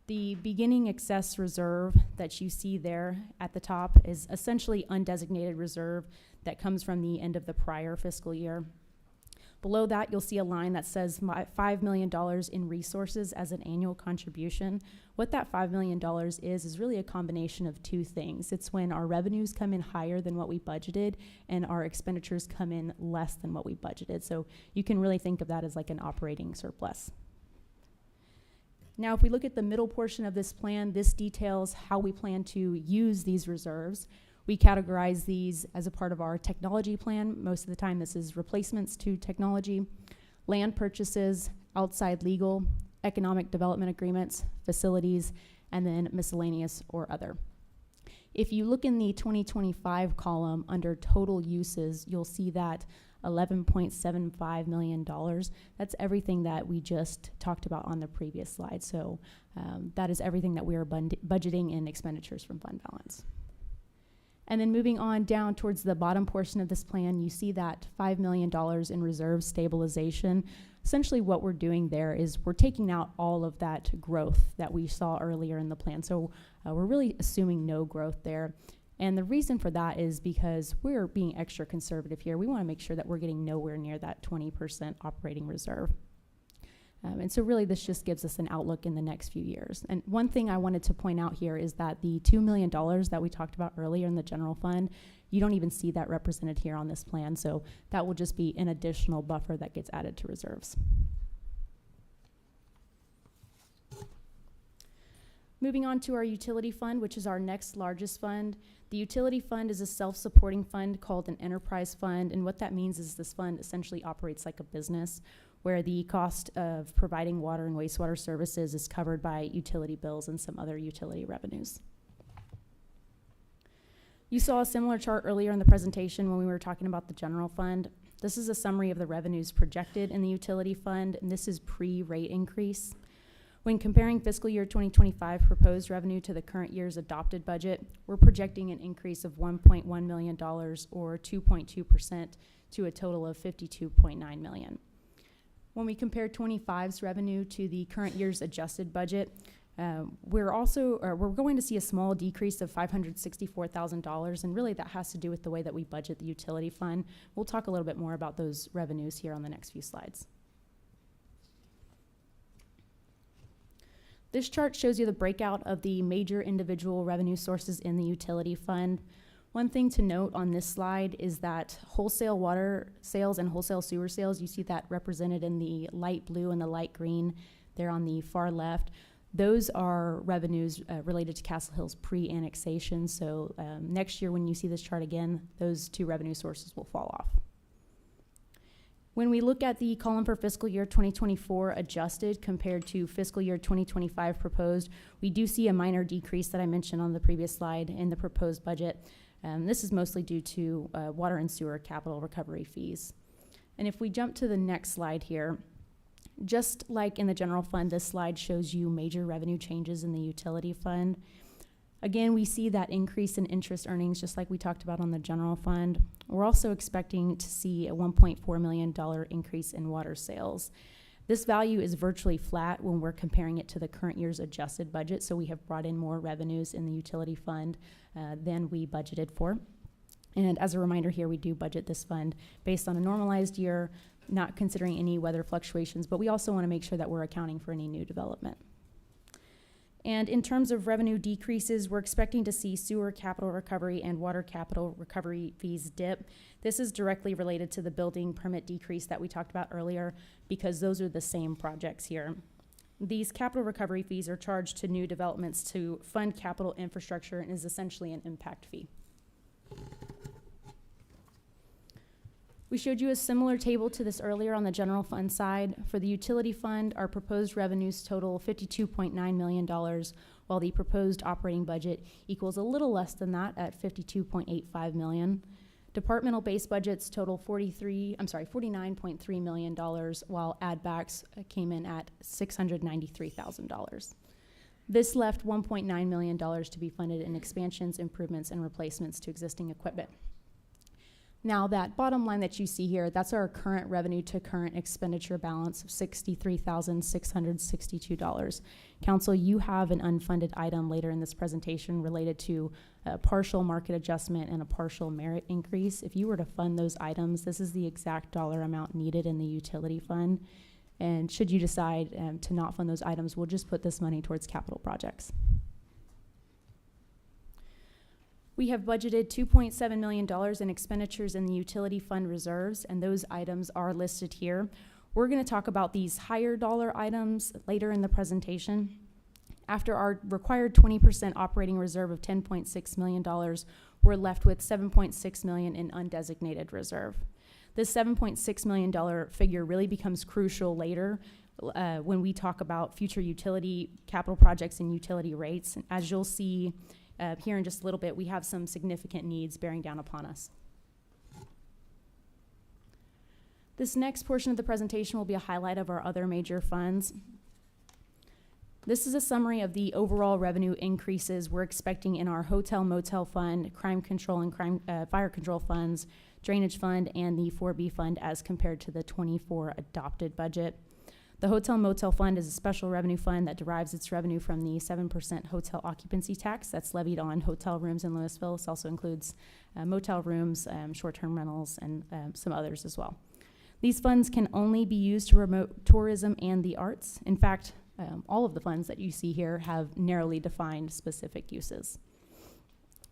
The beginning excess reserve that you see there at the top is essentially undesignated reserve that comes from the end of the prior fiscal year. Below that, you'll see a line that says $5 million in resources as an annual contribution. What that $5 million is really a combination of two things. It's when our revenues come in higher than what we budgeted and our expenditures come in less than what we budgeted. So you can really think of that as like an operating surplus. Now, if we look at the middle portion of this plan, this details how we plan to use these reserves. We categorize these as a part of our technology plan. Most of the time, this is replacements to technology, land purchases, outside legal, economic development agreements, facilities, and then miscellaneous or other. If you look in the 2025 column under total uses, you'll see that $11.75 million. That's everything that we just talked about on the previous slide. So that is everything that we are budgeting in expenditures from fund balance. And then moving on down towards the bottom portion of this plan, you see that $5 million in reserve stabilization. Essentially what we're doing there is we're taking out all of that growth that we saw earlier in the plan. So we're really assuming no growth there. And the reason for that is because we're being extra conservative here. We want to make sure that we're getting nowhere near that 20% operating reserve. And so really this just gives us an outlook in the next few years. And one thing I wanted to point out here is that the $2 million that we talked about earlier in the general fund, you don't even see that represented here on this plan. So that will just be an additional buffer that gets added to reserves. Moving on to our utility fund, which is our next largest fund. The utility fund is a self-supporting fund called an enterprise fund. And what that means is this fund essentially operates like a business, where the cost of providing water and wastewater services is covered by utility bills and some other utility revenues. You saw a similar chart earlier in the presentation when we were talking about the general fund. This is a summary of the revenues projected in the utility fund, and this is pre-rate increase. When comparing fiscal year 2025 proposed revenue to the current year's adopted budget, we're projecting an increase of $1.1 million or 2.2% to a total of $52.9 million. When we compare 25's revenue to the current year's adjusted budget, we're going to see a small decrease of $564,000, and really that has to do with the way that we budget the utility fund. We'll talk a little bit more about those revenues here on the next few slides. This chart shows you the breakout of the major individual revenue sources in the utility fund. One thing to note on this slide is that wholesale water sales and wholesale sewer sales, you see that represented in the light blue and the light green there on the far left. Those are revenues related to Castle Hills pre-annexation. So next year when you see this chart again, those two revenue sources will fall off. When we look at the column for fiscal year 2024 adjusted compared to fiscal year 2025 proposed, we do see a minor decrease that I mentioned on the previous slide in the proposed budget. This is mostly due to water and sewer capital recovery fees. And if we jump to the next slide here, just like in the general fund, this slide shows you major revenue changes in the utility fund. Again, we see that increase in interest earnings just like we talked about on the general fund. We're also expecting to see a $1.4 million increase in water sales. This value is virtually flat when we're comparing it to the current year's adjusted budget, so we have brought in more revenues in the utility fund than we budgeted for. And as a reminder here, we do budget this fund based on a normalized year, not considering any weather fluctuations, but we also want to make sure that we're accounting for any new development. And in terms of revenue decreases, we're expecting to see sewer capital recovery and water capital recovery fees dip. This is directly related to the building permit decrease that we talked about earlier, because those are the same projects here. These capital recovery fees are charged to new developments to fund capital infrastructure and is essentially an impact fee. We showed you a similar table to this earlier on the general fund side. For the utility fund, our proposed revenues total $52.9 million, while the proposed operating budget equals a little less than that at $52.85 million. Departmental base budgets total $49.3 million, while add backs came in at $693,000. This left $1.9 million to be funded in expansions, improvements, and replacements to existing equipment. Now, that bottom line that you see here, that's our current revenue to current expenditure balance of $63,662. Council, you have an unfunded item later in this presentation related to a partial market adjustment and a partial merit increase. If you were to fund those items, this is the exact dollar amount needed in the utility fund. And should you decide to not fund those items, we'll just put this money towards capital projects. We have budgeted $2.7 million in expenditures in the utility fund reserves, and those items are listed here. We're going to talk about these higher dollar items later in the presentation. After our required 20% operating reserve of $10.6 million, we're left with $7.6 million in undesignated reserve. This $7.6 million figure really becomes crucial later when we talk about future utility capital projects and utility rates. And as you'll see here in just a little bit, we have some significant needs bearing down upon us. This next portion of the presentation will be a highlight of our other major funds. This is a summary of the overall revenue increases we're expecting in our hotel motel fund, crime control and fire control funds, drainage fund, and the 4B fund as compared to the 24 adopted budget. The hotel motel fund is a special revenue fund that derives its revenue from the 7% hotel occupancy tax that's levied on hotel rooms in Lewisville. This also includes motel rooms, short-term rentals, and some others as well. These funds can only be used to promote tourism and the arts. In fact, all of the funds that you see here have narrowly defined specific uses.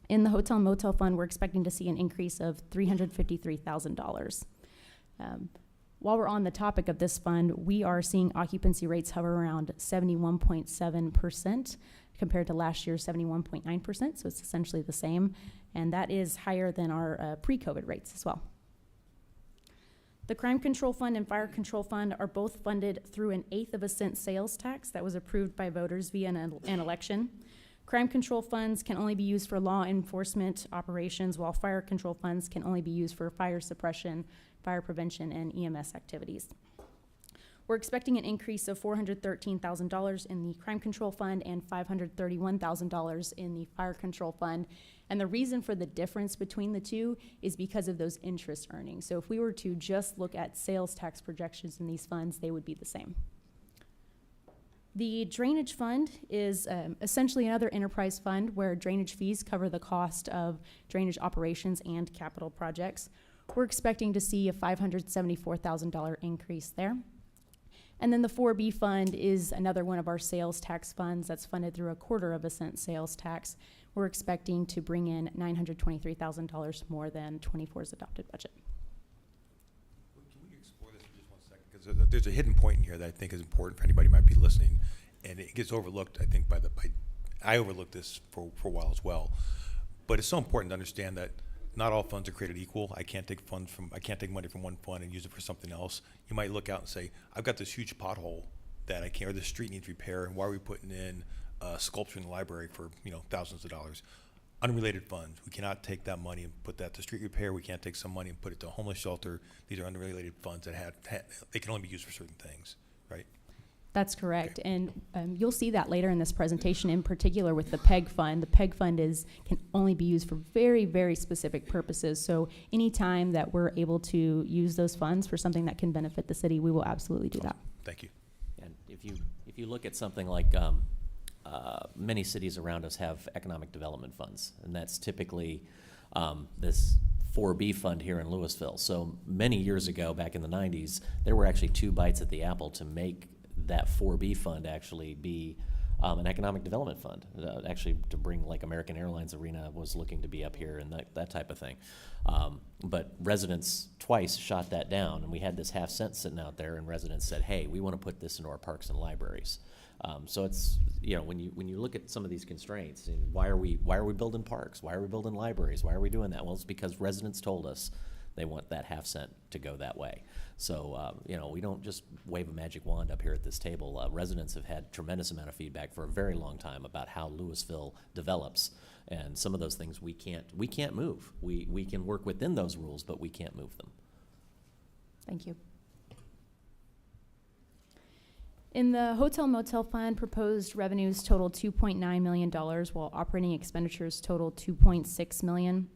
In the hotel motel fund, we're expecting to see an increase of $353,000. While we're on the topic of this fund, we are seeing occupancy rates hover around 71.7% compared to last year's 71.9%, so it's essentially the same, and that is higher than our pre-COVID rates as well. The Crime Control Fund and Fire Control Fund are both funded through an 1/8 of a cent sales tax that was approved by voters via an election. Crime control funds can only be used for law enforcement operations, while fire control funds can only be used for fire suppression, fire prevention, and EMS activities. We're expecting an increase of $413,000 in the crime control fund and $531,000 in the fire control fund. And the reason for the difference between the two is because of those interest earnings. So if we were to just look at sales tax projections in these funds, they would be the same. The drainage fund is essentially another enterprise fund where drainage fees cover the cost of drainage operations and capital projects. We're expecting to see a $574,000 increase there. And then the 4B fund is another one of our sales tax funds that's funded through a 1/4 of a cent sales tax. We're expecting to bring in $923,000 more than 24's adopted budget. Can we explore this for just 1 second? Because there's a hidden point in here that I think is important for anybody who might be listening, and it gets overlooked, I think, I overlooked this for a while as well. But it's so important to understand that not all funds are created equal. I can't take money from one fund and use it for something else. You might look out and say, I've got this huge pothole that I can't, or this street needs repair, and why are we putting in sculpture in the library for thousands of dollars? Unrelated funds. We cannot take that money and put that to street repair. We can't take some money and put it to a homeless shelter. These are unrelated funds that they can only be used for certain things, right? That's correct, and you'll see that later in this presentation, in particular with the PEG fund. The PEG fund can only be used for very, very specific purposes. So anytime that we're able to use those funds for something that can benefit the city, we will absolutely do that. Thank you. And if you look at something like many cities around us have economic development funds, and that's typically this 4B fund here in Lewisville. So many years ago, back in the 90s, there were actually 2 bites at the apple to make that 4B fund actually be an economic development fund, actually to bring, like, American Airlines Arena was looking to be up here and that type of thing. But residents twice shot that down, and we had this half cent sitting out there, and residents said, hey, we want to put this into our parks and libraries. So it's, when you look at some of these constraints, and why are we building parks? Why are we building libraries? Why are we doing that? Well, it's because residents told us they want that half cent to go that way. So, we don't just wave a magic wand up here at this table. Residents have had tremendous amount of feedback for a very long time about how Lewisville develops, and some of those things we can't move. We can work within those rules, but we can't move them. Thank you. In the Hotel Motel Fund, proposed revenues total $2.9 million, while operating expenditures total $2.6 million.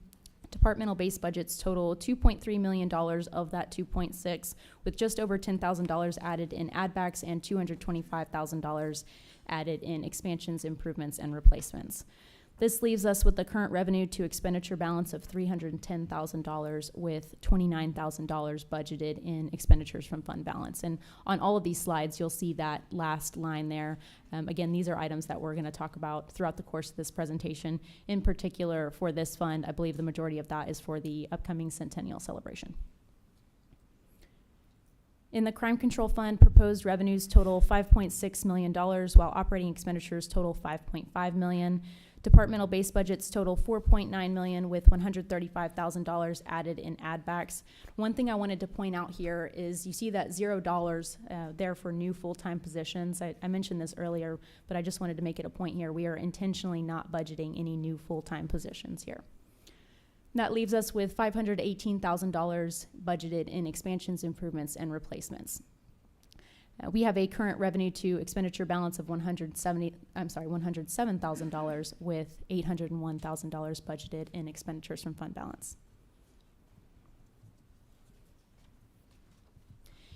Departmental base budgets total $2.3 million of that $2.6, with just over $10,000 added in add-backs and $225,000 added in expansions, improvements, and replacements. This leaves us with the current revenue to expenditure balance of $310,000 with $29,000 budgeted in expenditures from fund balance. And on all of these slides, you'll see that last line there. Again, these are items that we're going to talk about throughout the course of this presentation. In particular, for this fund, I believe the majority of that is for the upcoming centennial celebration. In the Crime Control Fund, proposed revenues total $5.6 million, while operating expenditures total $5.5 million. Departmental base budgets total $4.9 million, with $135,000 added in add-backs. One thing I wanted to point out here is you see that $0 there for new full-time positions. I mentioned this earlier, but I just wanted to make it a point here. We are intentionally not budgeting any new full-time positions here. That leaves us with $518,000 budgeted in expansions, improvements, and replacements. We have a current revenue to expenditure balance of $107,000 with $801,000 budgeted in expenditures from fund balance.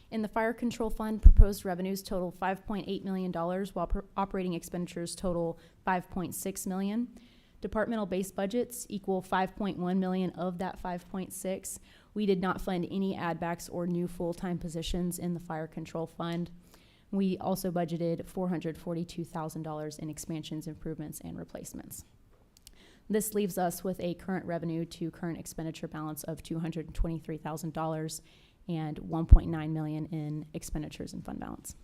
In the Fire Control Fund, proposed revenues total $5.8 million, while operating expenditures total $5.6 million. Departmental base budgets equal $5.1 million of that $5.6. We did not fund any add-backs or new full-time positions in the Fire Control Fund. We also budgeted $442,000 in expansions, improvements, and replacements. This leaves us with a current revenue to current expenditure balance of $223,000 and $1.9 million in expenditures and fund balance.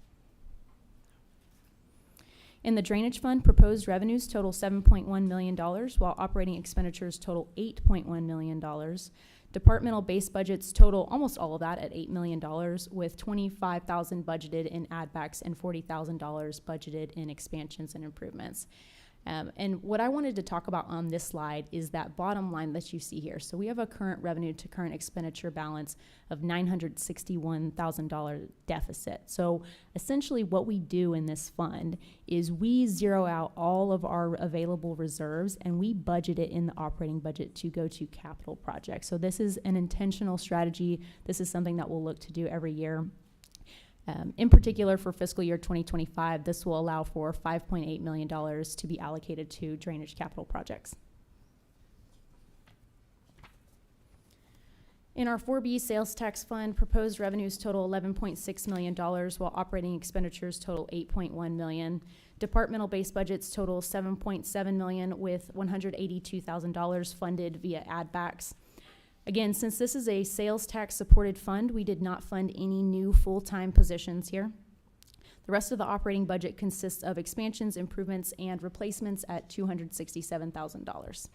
In the Drainage Fund, proposed revenues total $7.1 million, while operating expenditures total $8.1 million. Departmental base budgets total almost all of that at $8 million, with $25,000 budgeted in add-backs and $40,000 budgeted in expansions and improvements. And what I wanted to talk about on this slide is that bottom line that you see here. So we have a current revenue to current expenditure balance of $961,000 deficit. So essentially what we do in this fund is we zero out all of our available reserves and we budget it in the operating budget to go to capital projects. So this is an intentional strategy. This is something that we'll look to do every year. In particular, for fiscal year 2025, this will allow for $5.8 million to be allocated to drainage capital projects. In our 4B sales tax fund, proposed revenues total $11.6 million, while operating expenditures total $8.1 million. Departmental base budgets total $7.7 million, with $182,000 funded via add-backs. Again, since this is a sales tax supported fund, we did not fund any new full-time positions here. The rest of the operating budget consists of expansions, improvements, and replacements at $267,000.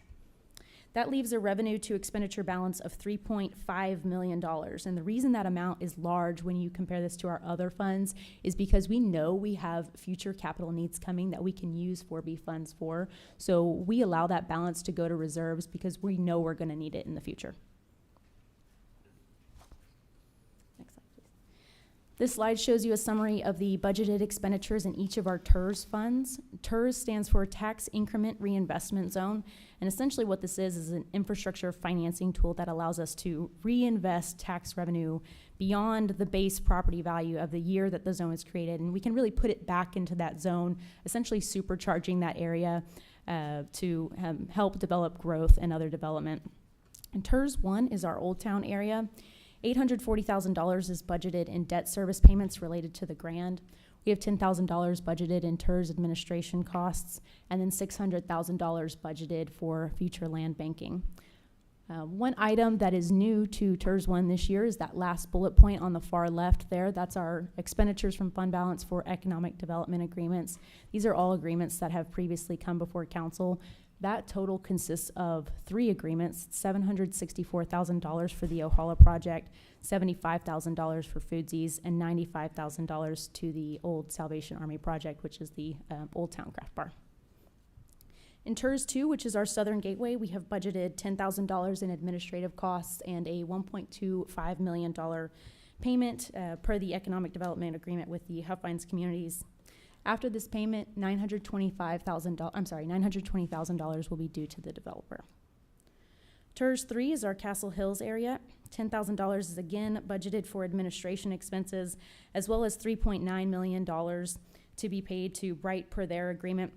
That leaves a revenue to expenditure balance of $3.5 million. And the reason that amount is large when you compare this to our other funds is because we know we have future capital needs coming that we can use 4B funds for. So we allow that balance to go to reserves because we know we're going to need it in the future. This slide shows you a summary of the budgeted expenditures in each of our TERS funds. TERS stands for Tax Increment Reinvestment Zone, and essentially what this is an infrastructure financing tool that allows us to reinvest tax revenue beyond the base property value of the year that the zone is created, and we can really put it back into that zone, essentially supercharging that area to help develop growth and other development. And TERS 1 is our Old Town area. $840,000 is budgeted in debt service payments related to the Grand. We have $10,000 budgeted in TERS administration costs, and then $600,000 budgeted for future land banking. One item that is new to TERS 1 this year is that last bullet point on the far left there. That's our expenditures from fund balance for economic development agreements. These are all agreements that have previously come before council. That total consists of 3 agreements: $764,000 for the Ohala project, $75,000 for Foodsies, and $95,000 to the old Salvation Army project, which is the Old Town Craft Bar. In TERS 2, which is our Southern Gateway, we have budgeted $10,000 in administrative costs and a $1.25 million payment per the economic development agreement with the Huffines communities. After this payment, $920,000 will be due to the developer. TERS 3 is our Castle Hills area. $10,000 is again budgeted for administration expenses, as well as $3.9 million to be paid to Bright per their agreement.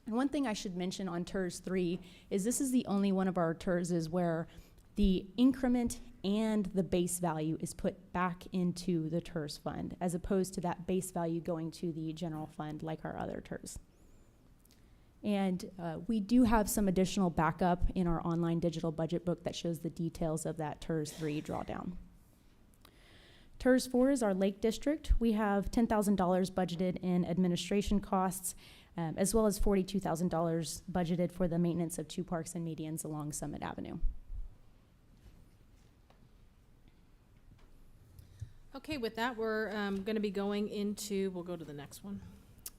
And one thing I should mention on TERS 3 is this is the only one of our TERSs where the increment and the base value is put back into the TERS fund, as opposed to that base value going to the general fund like our other TERS. And we do have some additional backup in our online digital budget book that shows the details of that TERS 3 drawdown. TERS 4 is our Lake District. We have $10,000 budgeted in administration costs, as well as $42,000 budgeted for the maintenance of 2 parks and medians along Summit Avenue. Okay, with that, we're going to be going into, we'll go to the next one.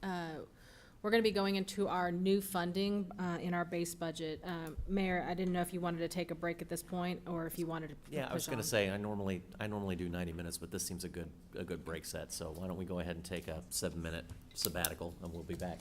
We're going to be going into our new funding in our base budget. Mayor, I didn't know if you wanted to take a break at this point, or if you wanted to Yeah, I was push gonna on. say, I normally do 90 minutes, but this seems a good break set, so why don't we go ahead and take a 7-minute sabbatical, and we'll be back.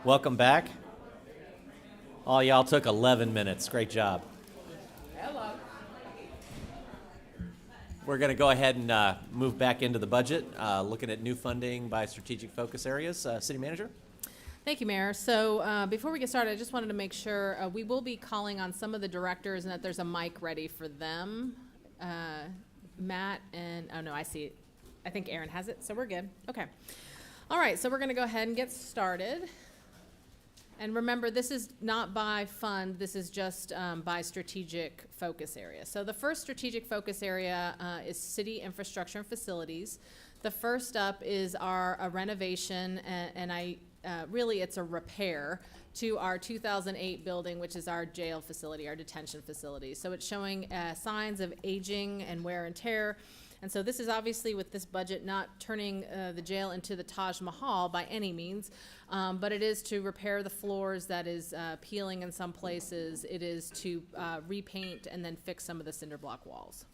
Welcome back. All y'all took 11 minutes. Great job. Hello. We're going to go ahead and move back into the budget, looking at new funding by strategic focus areas. City Manager? Thank you, Mayor. So before we get started, I just wanted to make sure we will be calling on some of the directors and that there's a mic ready for them. Matt and, oh no, I see it. I think Aaron has it, so we're good. Okay. All right, so we're going to go ahead and get started. And remember, this is not by fund, this is just by strategic focus area. So the first strategic focus area is city infrastructure and facilities. The first up is a renovation, and really it's a repair to our 2008 building, which is our jail facility, our detention facility. So it's showing signs of aging and wear and tear. And so this is obviously, with this budget, not turning the jail into the Taj Mahal by any means, but it is to repair the floors that is peeling in some places. It is to repaint and then fix some of the cinder block walls.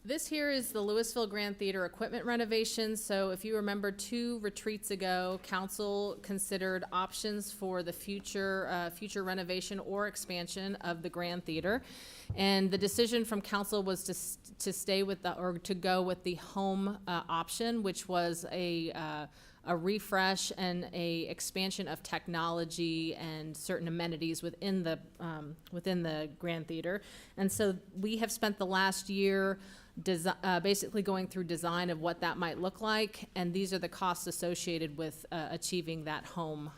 This here is the Lewisville Grand Theater equipment renovation. So if you remember 2 retreats ago, council considered options for the future renovation or expansion of the Grand Theater. And the decision from council was to stay with to go with the home option, which was a refresh and a expansion of technology and certain amenities within the Grand Theater. And so we have spent the last year basically going through design of what that might look like, and these are the costs associated with achieving that home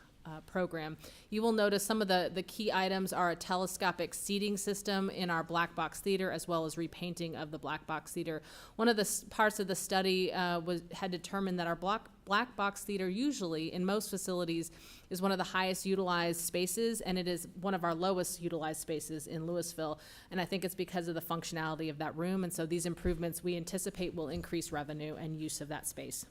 program. You will notice some of the key items are a telescopic seating system in our black box theater, as well as repainting of the black box theater. One of the parts of the study had determined that our black box theater usually, in most facilities, is one of the highest utilized spaces, and it is one of our lowest utilized spaces in Lewisville. And I think it's because of the functionality of that room, and so these improvements we anticipate will increase revenue and use of that space.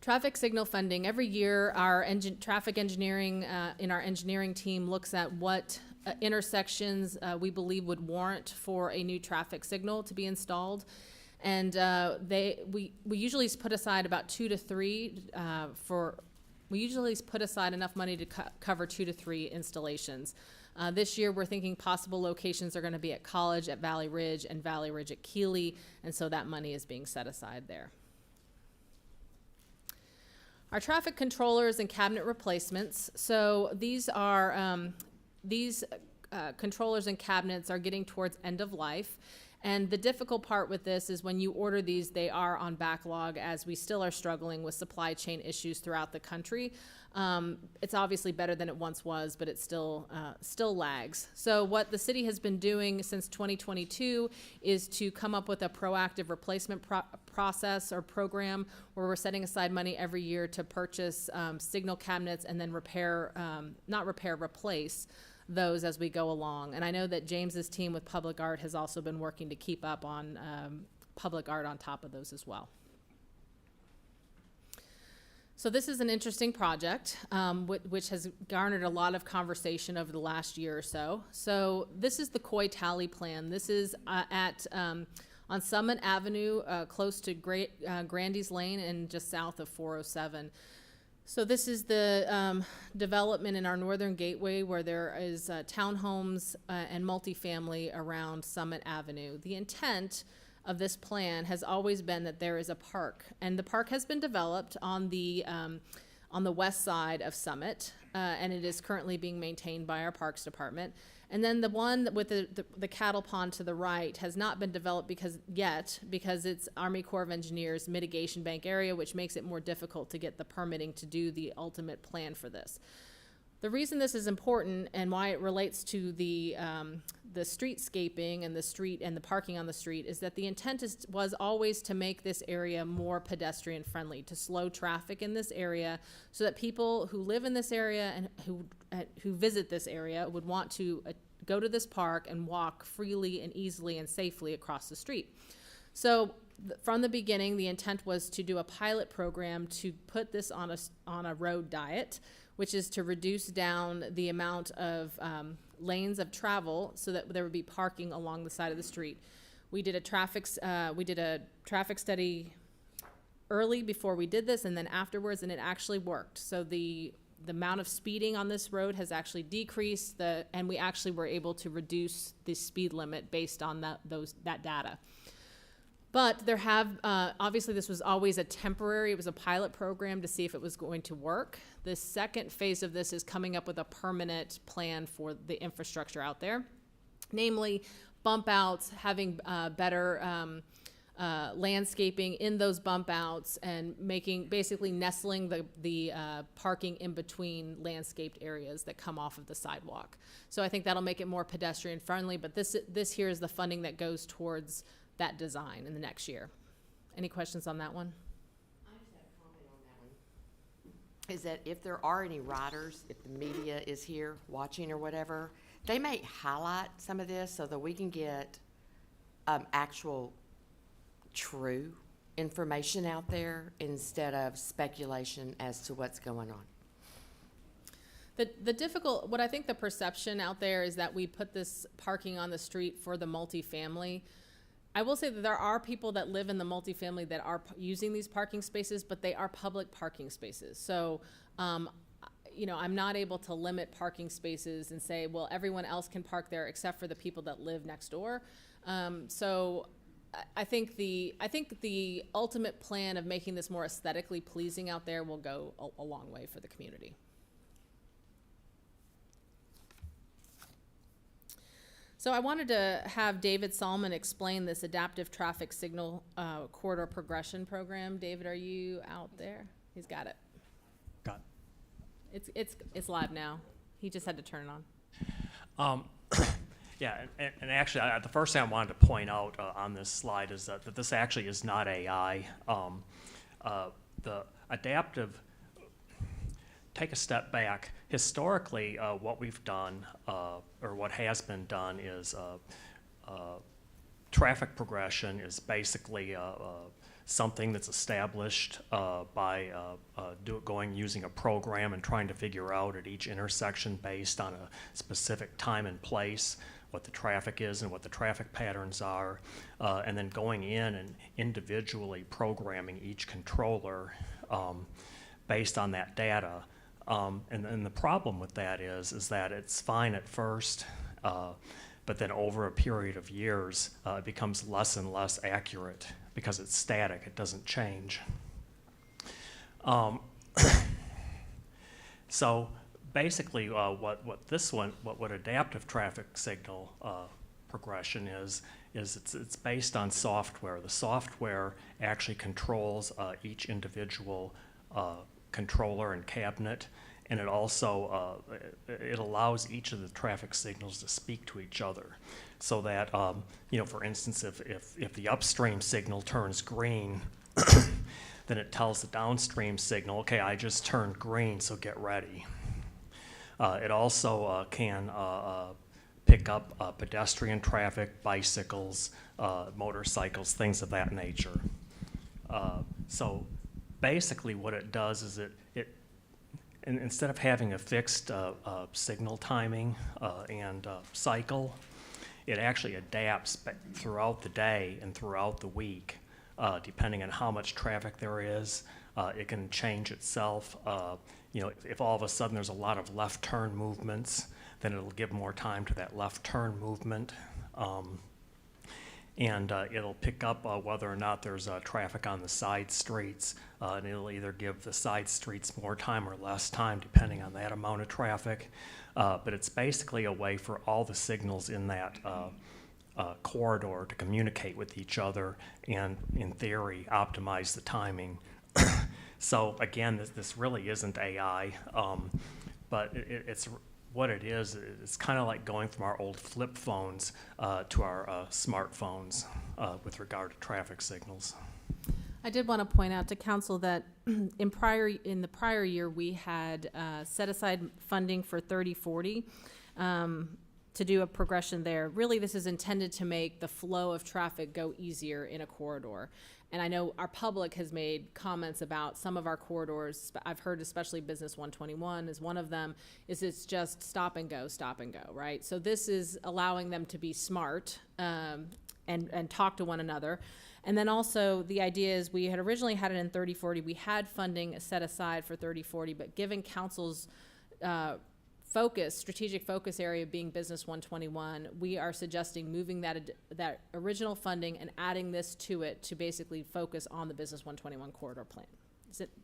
Traffic signal funding. Every year, our traffic engineering in our engineering team looks at what intersections we believe would warrant for a new traffic signal to be installed. And we usually put aside about 2 to 3 we usually put aside enough money to cover 2 to 3 installations. This year, we're thinking possible locations are going to be at College, at Valley Ridge, and Valley Ridge at Keeley, and so that money is being set aside there. Our traffic controllers and cabinet replacements. So these are controllers and cabinets are getting towards end of life. And the difficult part with this is when you order these, they are on backlog, as we still are struggling with supply chain issues throughout the country. It's obviously better than it once was, but it still lags. So what the city has been doing since 2022 is to come up with a proactive replacement process or program where we're setting aside money every year to purchase signal cabinets and then replace those as we go along. And I know that James's team with Public Art has also been working to keep up on Public Art on top of those as well. So this is an interesting project, which has garnered a lot of conversation over the last year or so. So this is the Coy Tally Plan. This is on Summit Avenue, close to Grandy's Lane and just south of 407. So this is the development in our northern gateway where there is townhomes and multifamily around Summit Avenue. The intent of this plan has always been that there is a park, and the park has been developed on the west side of Summit, and it is currently being maintained by our Parks Department. And then the one with the cattle pond to the right has not been developed because it's Army Corps of Engineers mitigation bank area, which makes it more difficult to get the permitting to do the ultimate plan for this. The reason this is important and why it relates to the streetscaping and the street and the parking on the street is that the intent was always to make this area more pedestrian friendly, to slow traffic in this area so that people who live in this area and who visit this area would want to go to this park and walk freely and easily and safely across the street. So from the beginning, the intent was to do a pilot program to put this on a road diet, which is to reduce down the amount of lanes of travel so that there would be parking along the side of the street. We did a traffic study early before we did this and then afterwards, and it actually worked. So the amount of speeding on this road has actually decreased, and we actually were able to reduce the speed limit based on that data. But there have, obviously this was always it was a pilot program to see if it was going to work. The second phase of this is coming up with a permanent plan for the infrastructure out there. Namely, bump outs, having better landscaping in those bump outs, and basically nestling the parking in between landscaped areas that come off of the sidewalk. So I think that'll make it more pedestrian friendly, but this here is the funding that goes towards that design in the next year. Any questions on that one? I just have a comment on that one. Is that if there are any riders, if the media is here watching or whatever, they may highlight some of this so that we can get actual true information out there instead of speculation as to what's going on. What I think the perception out there is that we put this parking on the street for the multifamily. I will say that there are people that live in the multifamily that are using these parking spaces, but they are public parking spaces. So, you know, I'm not able to limit parking spaces and say, well, everyone else can park there except for the people that live next door. So I think the ultimate plan of making this more aesthetically pleasing out there will go a long way for the community. So I wanted to have David Salmon explain this adaptive traffic signal corridor progression program. David, are you out there? He's got it. Got It's live now. He just had to turn it on. Yeah, and actually, the first thing I wanted to point out on this slide is that this actually is not AI. The adaptive, take a step back. Historically, what we've done, or what has been done, is traffic progression is basically something that's established by using a program and trying to figure out at each intersection based on a specific time and place what the traffic is and what the traffic patterns are, and then going in and individually programming each controller based on that data. And the problem with that is that it's fine at first, but then over a period of years, it becomes less and less accurate because it's static, it doesn't change. So basically, what adaptive traffic signal progression is it's based on software. The software actually controls each individual controller and cabinet, and it also it allows each of the traffic signals to speak to each other, so that for instance, if the upstream signal turns green, then it tells the downstream signal, okay, I just turned green, so get ready. It also can pick up pedestrian traffic, bicycles, motorcycles, things of that nature. So basically what it does is instead of having a fixed signal timing and cycle, it actually adapts throughout the day and throughout the week, depending on how much traffic there is. It can change itself. If all of a sudden there's a lot of left turn movements, then it'll give more time to that left turn movement. And it'll pick up whether or not there's traffic on the side streets, and it'll either give the side streets more time or less time depending on that amount of traffic. But it's basically a way for all the signals in that corridor to communicate with each other and, in theory, optimize the timing. So again, this really isn't AI, but it's what it is. It's kind of like going from our old flip phones to our smartphones with regard to traffic signals. I did want to point out to council that in the prior year, we had set aside funding for 3040 to do a progression there. Really, this is intended to make the flow of traffic go easier in a corridor. And I know our public has made comments about some of our corridors. I've heard especially Business 121 is one of them, is it's just stop and go, right? So this is allowing them to be smart and talk to one another. And then also, the idea is we had originally had it in 30/40. We had funding set aside for 30/40, but given council's strategic focus area being Business 121, we are suggesting moving that original funding and adding this to it to basically focus on the Business 121 corridor plan.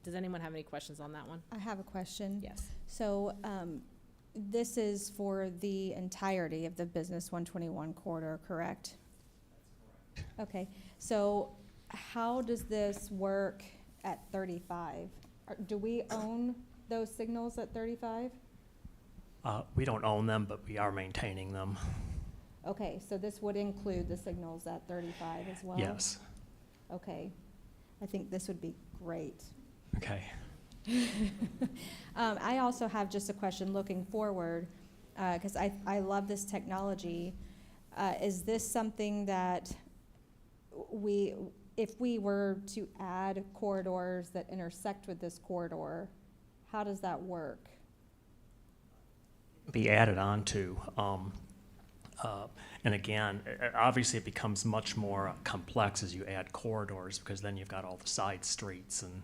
Does anyone have any questions on that one? I have a question. Yes. So, this is for the entirety of the Business 121 corridor, correct? That's correct. Okay, so how does this work at 35? Do we own those signals at 35? We don't own them, but we are maintaining them. Okay, so this would include the signals at 35 as well? Yes. Okay, I think this would be great. Okay. I also have just a question looking forward, because I love this technology. Is this something that if we were to add corridors that intersect with this corridor, how does that work? Be added on to. And again, obviously it becomes much more complex as you add corridors, because then you've got all the side streets and,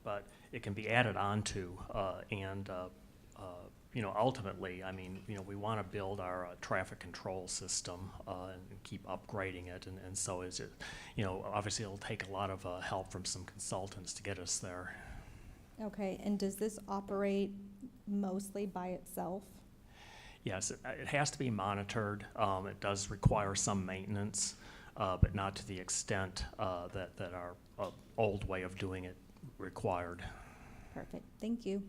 but it can be added onto, and ultimately, I mean, we want to build our traffic control system and keep upgrading it, and so is it. Obviously, it'll take a lot of help from some consultants to get us there. Okay, and does this operate mostly by itself? Yes, it has to be monitored. It does require some maintenance, but not to the extent that our old way of doing it required. Perfect, thank you.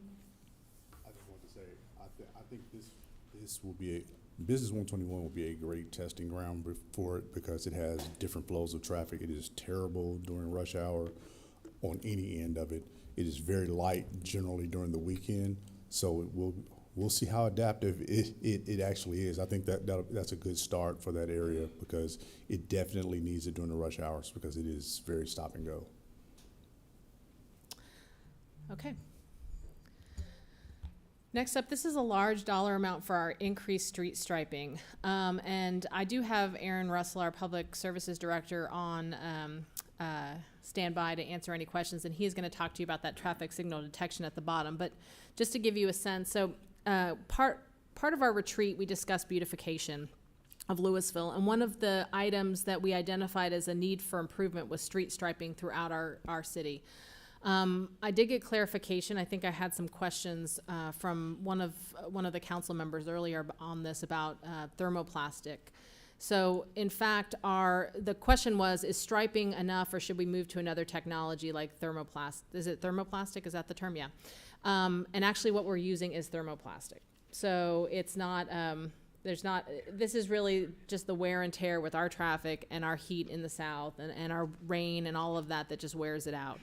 I just want to say, I think this will be Business 121 will be a great testing ground for it, because it has different flows of traffic. It is terrible during rush hour on any end of it. It is very light generally during the weekend, so we'll see how adaptive it actually is. I think that's a good start for that area, because it definitely needs it during the rush hours, because it is very stop and go. Okay. Next up, this is a large dollar amount for our increased street striping. And I do have Aaron Russell, our Public Services Director, on standby to answer any questions, and he's going to talk to you about that traffic signal detection at the bottom. But just to give you a sense, so part of our retreat, we discussed beautification of Lewisville, and one of the items that we identified as a need for improvement was street striping throughout our city. I did get clarification. I think I had some questions from one of the council members earlier on this about thermoplastic. So in fact, the question was, is striping enough, or should we move to another technology like thermoplastic? Is it thermoplastic? Is that the term? Yeah. And actually what we're using is thermoplastic. So it's not, this is really just the wear and tear with our traffic and our heat in the south and our rain and all of that just wears it out.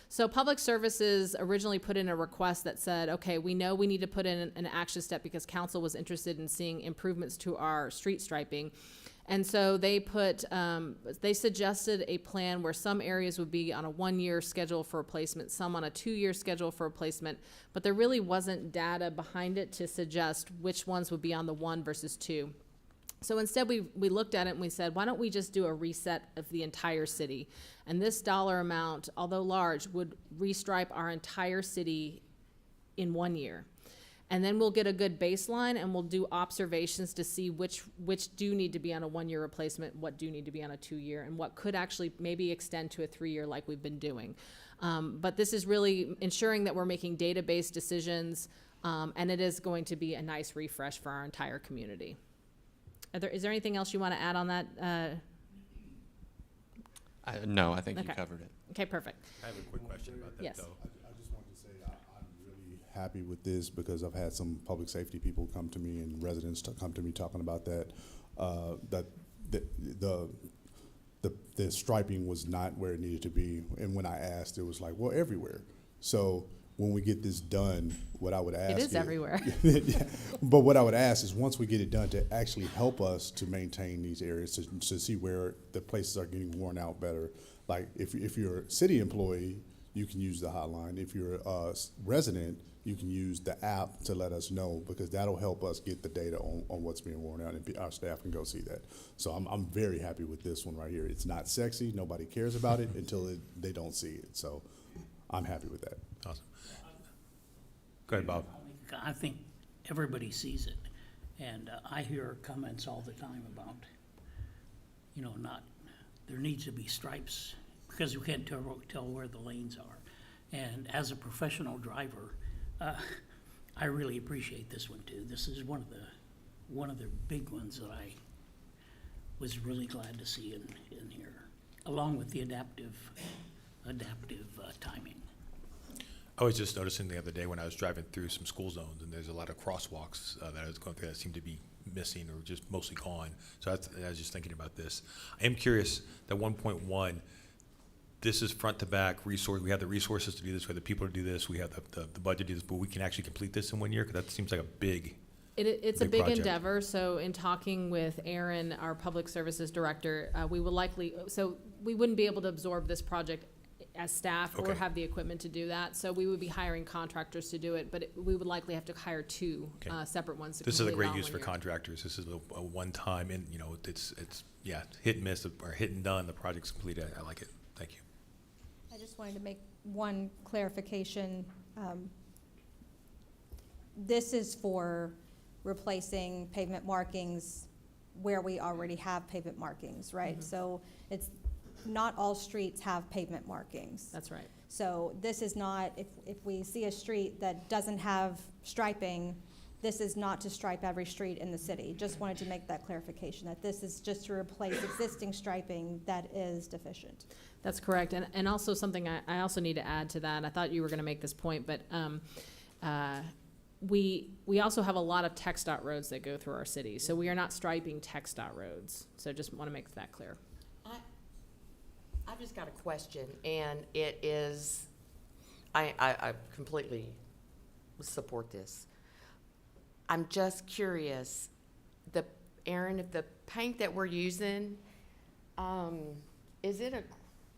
So Public Services originally put in a request that said, okay, we know we need to put in an action step because council was interested in seeing improvements to our street striping. And so they suggested a plan where some areas would be on a 1-year schedule for replacement, some on a 2-year schedule for replacement, but there really wasn't data behind it to suggest which ones would be on the 1 versus 2. So instead we looked at it and we said, why don't we just do a reset of the entire city? And this dollar amount, although large, would restripe our entire city in 1 year. And then we'll get a good baseline and we'll do observations to see which do need to be on a 1-year replacement, what do need to be on a 2-year, and what could actually maybe extend to a 3-year like we've been doing. But this is really ensuring that we're making data-based decisions, and it is going to be a nice refresh for our entire community. Is there anything else you want to add on that? No, I think Okay. you covered it. Okay, perfect. I have a quick question about that, Yes. though. I just wanted to say I'm really happy with this, because I've had some public safety people come to me and residents come to me talking about that, that the striping was not where it needed to be. And when I asked, it was like, well, everywhere. So when we get this done, what I would ask It is everywhere. Yeah. But what I would ask is, once we get it done, to actually help us to maintain these areas, to see where the places are getting worn out better. Like if you're a city employee, you can use the hotline. If you're a resident, you can use the app to let us know, because that'll help us get the data on what's being worn out, and our staff can go see that. So I'm very happy with this one right here. It's not sexy. Nobody cares about it until they don't see it. So I'm happy with that. Awesome. Go ahead, Bob. I think everybody sees it, and I hear comments all the time about, there needs to be stripes, because we can't tell where the lanes are. And as a professional driver, I really appreciate this one too. This is one of the big ones that I was really glad to see in here, along with the adaptive timing. I was just noticing the other day when I was driving through some school zones, and there's a lot of crosswalks that I was going through that seem to be missing or just mostly gone. So I was just thinking about this. I am curious, that 1.1, this is front to back resource. We have the resources to do this. We have the people to do this. We have the budget to do this, but we can actually complete this in 1 year, because that seems like a big. It's a Big big project. endeavor, so in talking with Aaron, our Public Services Director, we wouldn't be able to absorb this project as staff or Okay. have the equipment to do that, so we would be hiring contractors to do it, but we would likely have to hire two Okay. separate ones to This is a complete it great all in use 1 for year. contractors. This is a one-time, and it's hit and miss or hit and done. The project's completed. I like it. Thank you. I just wanted to make one clarification. This is for replacing pavement markings where we already have pavement markings, right? Mhm. So it's, not all streets have pavement markings. That's right. So this is not, if we see a street that doesn't have striping, this is not to stripe every street in the city. Just wanted to make that clarification, that this is just to replace existing striping that is deficient. That's correct, and also something I also need to add to that, I thought you were gonna make this point, but, we also have a lot of TxDOT roads that go through our city, so we are not striping TxDOT roads, so just wanna make that clear. I've just got a question, and it is, I completely support this. I'm just curious, Aaron, if the paint that we're using, is it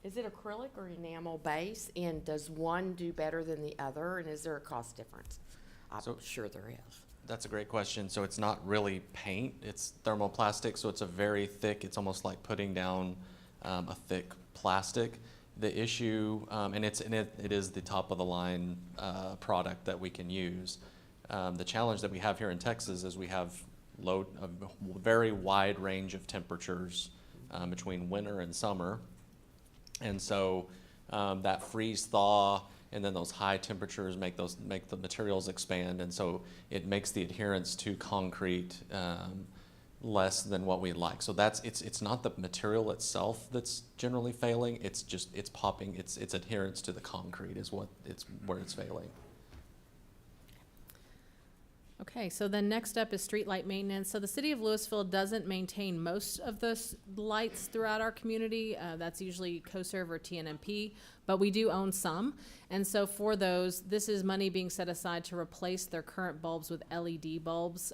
acrylic or enamel base? And does one do better than the other? And is there a cost difference? I'm sure there is. That's a great question. So it's not really paint, it's thermoplastic, so it's a very thick, it's almost like putting down a thick plastic. The issue, and it is the top of the line product that we can use. The challenge that we have here in Texas is we have a very wide range of temperatures between winter and summer. And so that freeze thaw and then those high temperatures make the materials expand, and so it makes the adherence to concrete less than what we'd like. So it's not the material itself that's generally failing, it's popping, its adherence to the concrete is where it's failing. Okay, so then next up is street light maintenance. So the city of Lewisville doesn't maintain most of the lights throughout our community. That's usually CoServe or TNMP, but we do own some. And so for those, this is money being set aside to replace their current bulbs with LED bulbs.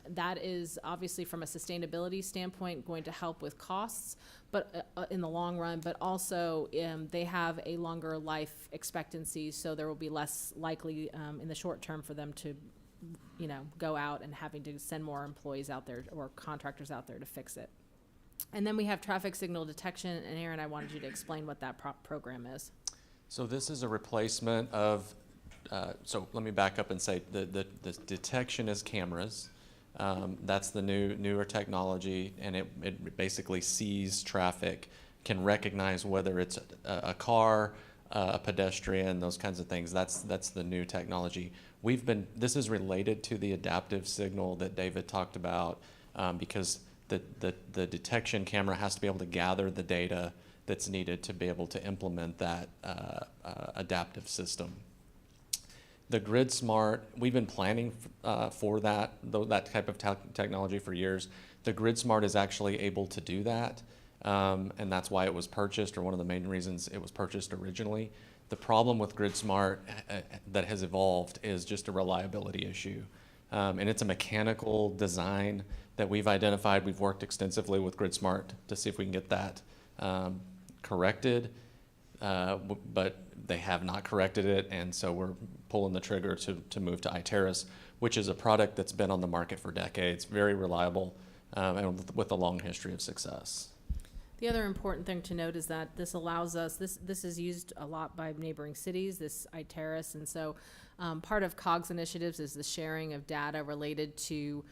That is obviously from a sustainability standpoint going to help with costs, but in the long run, but also they have a longer life expectancy, so there will be less likely in the short term for them to go out and having to send more employees out there or contractors out there to fix it. And then we have traffic signal detection, and Aaron, I wanted you to explain what that program is. So this is a replacement of, so let me back up and say the detection is cameras. That's the newer technology, and it basically sees traffic, can recognize whether it's a car, a pedestrian, those kinds of things. That's the new technology. This is related to the adaptive signal that David talked about, because the detection camera has to be able to gather the data that's needed to be able to implement that adaptive system. The Grid Smart, we've been planning for that type of technology for years. The Grid Smart is actually able to do that, and that's why it was purchased, or one of the main reasons it was purchased originally. The problem with Grid Smart that has evolved is just a reliability issue. And it's a mechanical design that we've identified. We've worked extensively with Grid Smart to see if we can get that corrected. But they have not corrected it, and so we're pulling the trigger to move to iTerrace, which is a product that's been on the market for decades, very reliable, and with a long history of success. The other important thing to note is that this allows us, this is used a lot by neighboring cities, this iTerrace, and so part of COGS initiatives is the sharing of data related to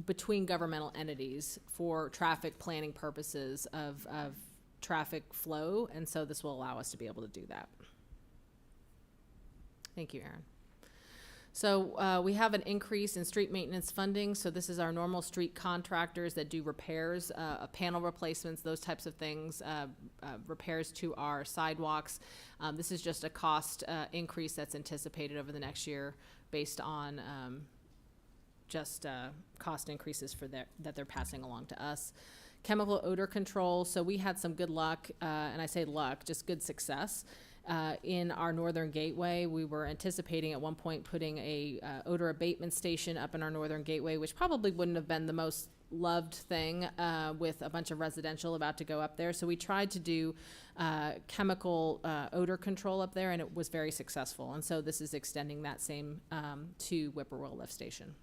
between governmental entities for traffic planning purposes of traffic flow, and so this will allow us to be able to do that. Thank you, Aaron. So we have an increase in street maintenance funding. So this is our normal street contractors that do repairs, panel replacements, those types of things, repairs to our sidewalks. This is just a cost increase that's anticipated over the next year based on cost increases for that they're passing along to us. Chemical odor control. So we had some good luck, and I say luck, just good success. In our northern gateway, we were anticipating at one point putting a odor abatement station up in our northern gateway, which probably wouldn't have been the most loved thing with a bunch of residential about to go up there. So we tried to do chemical odor control up there, and it was very successful. And so this is extending that same to Whippoorwill Lift Station.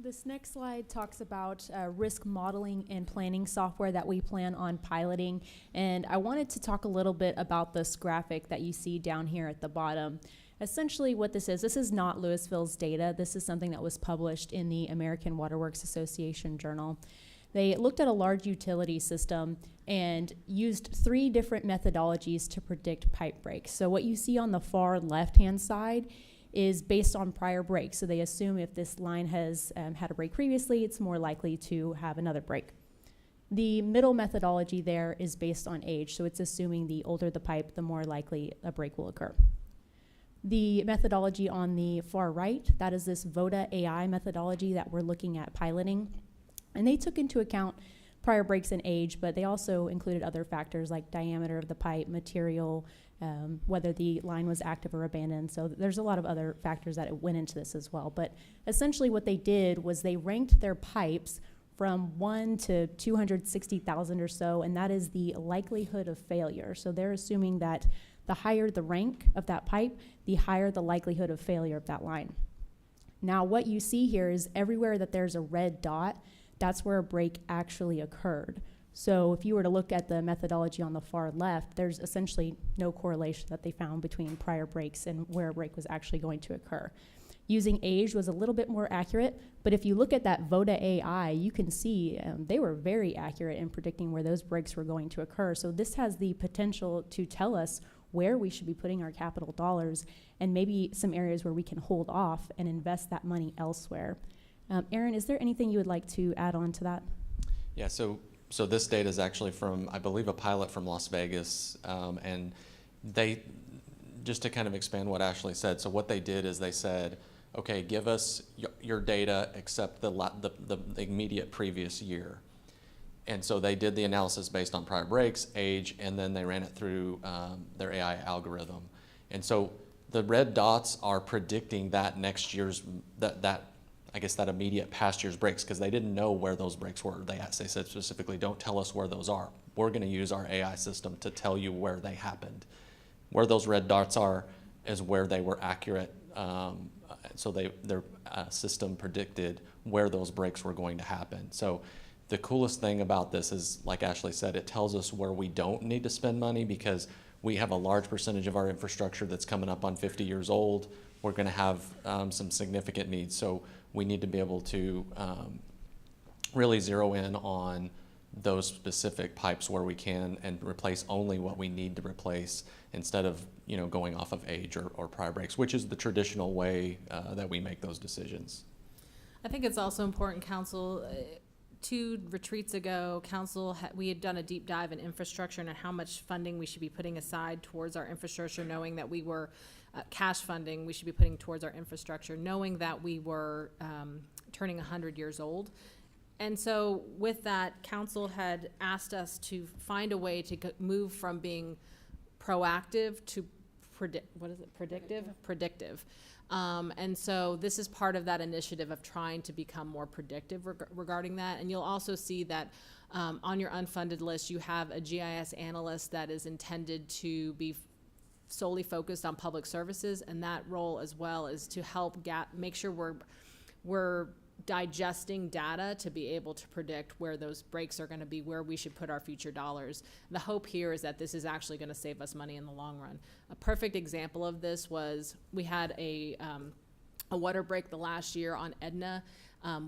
This next slide talks about risk modeling and planning software that we plan on piloting. And I wanted to talk a little bit about this graphic that you see down here at the bottom. Essentially what this is not Lewisville's data. This is something that was published in the American Waterworks Association journal. They looked at a large utility system and used 3 different methodologies to predict pipe breaks. So what you see on the far left-hand side is based on prior breaks. So they assume if this line has had a break previously, it's more likely to have another break. The middle methodology there is based on age. So it's assuming the older the pipe, the more likely a break will occur. The methodology on the far right, that is this VODA AI methodology that we're looking at piloting. And they took into account prior breaks and age, but they also included other factors like diameter of the pipe, material, whether the line was active or abandoned. So there's a lot of other factors that went into this as well. But essentially what they did was they ranked their pipes from 1 to 260,000 or so, and that is the likelihood of failure. So they're assuming that the higher the rank of that pipe, the higher the likelihood of failure of that line. Now what you see here is everywhere that there's a red dot, that's where a break actually occurred. So if you were to look at the methodology on the far left, there's essentially no correlation that they found between prior breaks and where a break was actually going to occur. Using age was a little bit more accurate, but if you look at that VODA AI, you can see they were very accurate in predicting where those breaks were going to occur. So this has the potential to tell us where we should be putting our capital dollars and maybe some areas where we can hold off and invest that money elsewhere. Aaron, is there anything you would like to add on to that? Yeah, so this data is actually from, I believe, a pilot from Las Vegas, and they, just to kind of expand what Ashley said, so what they did is they said, okay, give us your data except the immediate previous year. And so they did the analysis based on prior breaks, age, and then they ran it through their AI algorithm. And so the red dots are predicting that next year's, I guess that immediate past year's breaks, because they didn't know where those breaks were. They said specifically, don't tell us where those are. We're going to use our AI system to tell you where they happened. Where those red dots are is where they were accurate. So their system predicted where those breaks were going to happen. So the coolest thing about this is, like Ashley said, it tells us where we don't need to spend money, because we have a large percentage of our infrastructure that's coming up on 50 years old. We're going to have some significant needs. So we need to be able to really zero in on those specific pipes where we can and replace only what we need to replace, instead of going off of age or prior breaks, which is the traditional way that we make those decisions. I think it's also important, Council, 2 retreats ago, Council, we had done a deep dive in infrastructure and how much funding we should be putting aside towards our infrastructure, knowing that we were cash funding we should be putting towards our infrastructure, knowing that we were turning 100 years old. And so with that, Council had asked us to find a way to move from being proactive to predictive. And so this is part of that initiative of trying to become more predictive regarding that. And you'll also see that On your unfunded list, you have a GIS analyst that is intended to be solely focused on public services, and that role as well is to help make sure we're digesting data to be able to predict where those breaks are going to be, where we should put our future dollars. The hope here is that this is actually going to save us money in the long run. A perfect example of this was we had a water break the last year on Edna.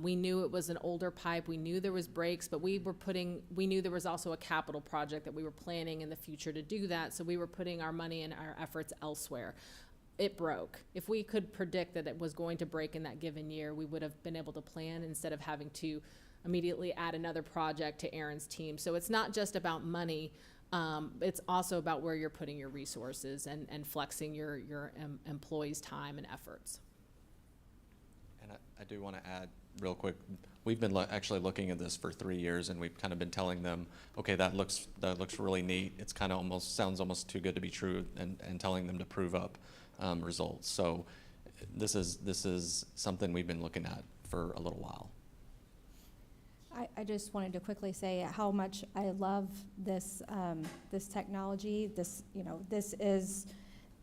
We knew it was an older pipe. We knew there was breaks, but we knew there was also a capital project that we were planning in the future to do that. So we were putting our money and our efforts elsewhere. It broke. If we could predict that it was going to break in that given year, we would have been able to plan instead of having to immediately add another project to Aaron's team. So it's not just about money. It's also about where you're putting your resources and flexing your employees' time and efforts. And I do want to add real quick, we've been actually looking at this for 3 years, and we've kind of been telling them, okay, that looks really neat. It's kind of sounds almost too good to be true, and telling them to prove up results. So this is something we've been looking at for a little while. I just wanted to quickly say how much I love this this technology. This is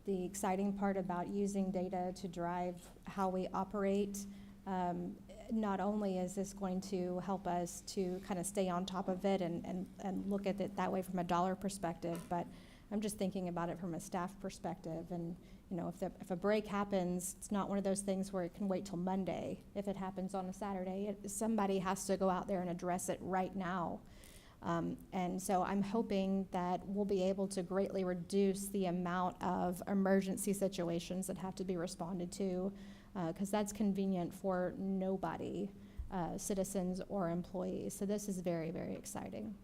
the exciting part about using data to drive how we operate. Not only is this going to help us to kind of stay on top of it and look at it that way from a dollar perspective, but I'm just thinking about it from a staff perspective. And if a break happens, it's not one of those things where it can wait till Monday. If it happens on a Saturday, somebody has to go out there and address it right now. And so I'm hoping that we'll be able to greatly reduce the amount of emergency situations that have to be responded to, because that's convenient for nobody, citizens or employees. So this is very, very exciting.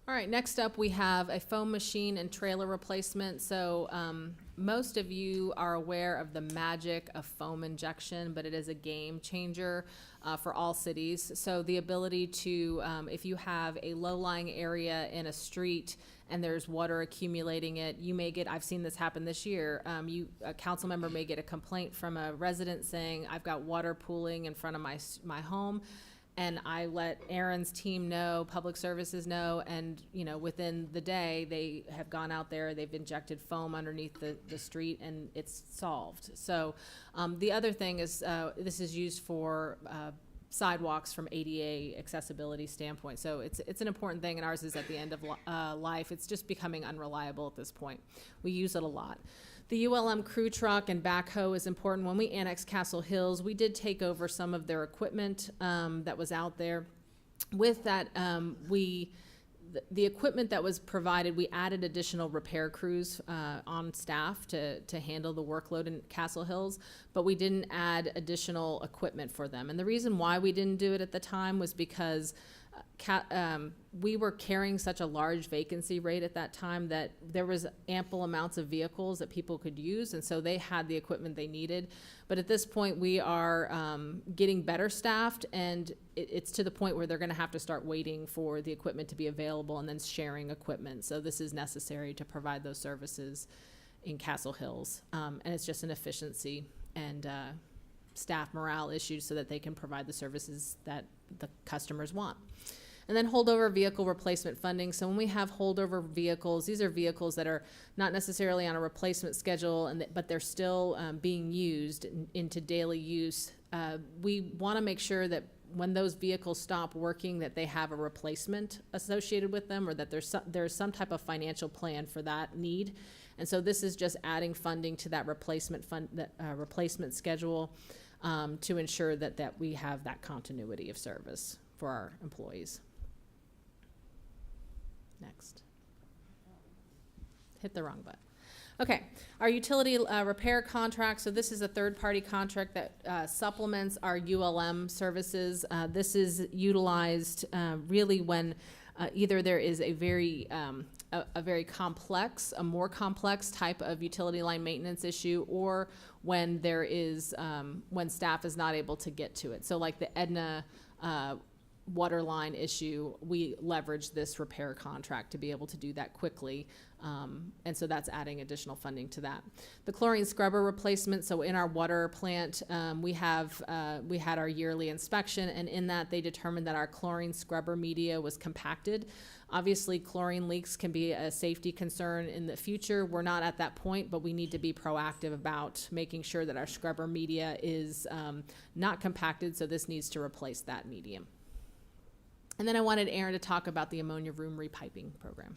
All right, next up we have a foam machine and trailer replacement. So most of you are aware of the magic of foam injection, but it is a game changer for all cities. So the ability to, if you have a low-lying area in a street and there's water accumulating it, you may get, I've seen this happen this year, a council member may get a complaint from a resident saying, I've got water pooling in front of my home. And I let Aaron's team know, public services know, and within the day they have gone out there, they've injected foam underneath the street, and it's solved. So the other thing is this is used for sidewalks from ADA accessibility standpoint. So it's an important thing, and ours is at the end of life. It's just becoming unreliable at this point. We use it a lot. The ULM crew truck and backhoe is important. When we annexed Castle Hills, we did take over some of their equipment that was out there. With that, the equipment that was provided, we added additional repair crews on staff to handle the workload in Castle Hills, but we didn't add additional equipment for them. And the reason why we didn't do it at the time was because we were carrying such a large vacancy rate at that time that there was ample amounts of vehicles that people could use, and so they had the equipment they needed. But at this point, we are getting better staffed, and it's to the point where they're going to have to start waiting for the equipment to be available and then sharing equipment. So this is necessary to provide those services in Castle Hills, and it's just an efficiency and staff morale issue so that they can provide the services that the customers want. And then holdover vehicle replacement funding. So when we have holdover vehicles, these are vehicles that are not necessarily on a replacement schedule, but they're still being used into daily use. We want to make sure that when those vehicles stop working, that they have a replacement associated with them, or that there's some type of financial plan for that need. And so this is just adding funding to that replacement schedule to ensure that we have that continuity of service for our employees. Next. Hit the wrong button. Okay, our utility repair contract. So this is a third-party contract that supplements our ULM services. This is utilized really when either there is a more complex type of utility line maintenance issue, or when there is when staff is not able to get to it. So like the Edna water line issue, we leveraged this repair contract to be able to do that quickly. And so that's adding additional funding to that. The chlorine scrubber replacement, so in our water plant, we had our yearly inspection, and in that they determined that our chlorine scrubber media was compacted. Obviously, chlorine leaks can be a safety concern in the future. We're not at that point, but we need to be proactive about making sure that our scrubber media is not compacted, so this needs to replace that medium. And then I wanted Aaron to talk about the ammonia room repiping program.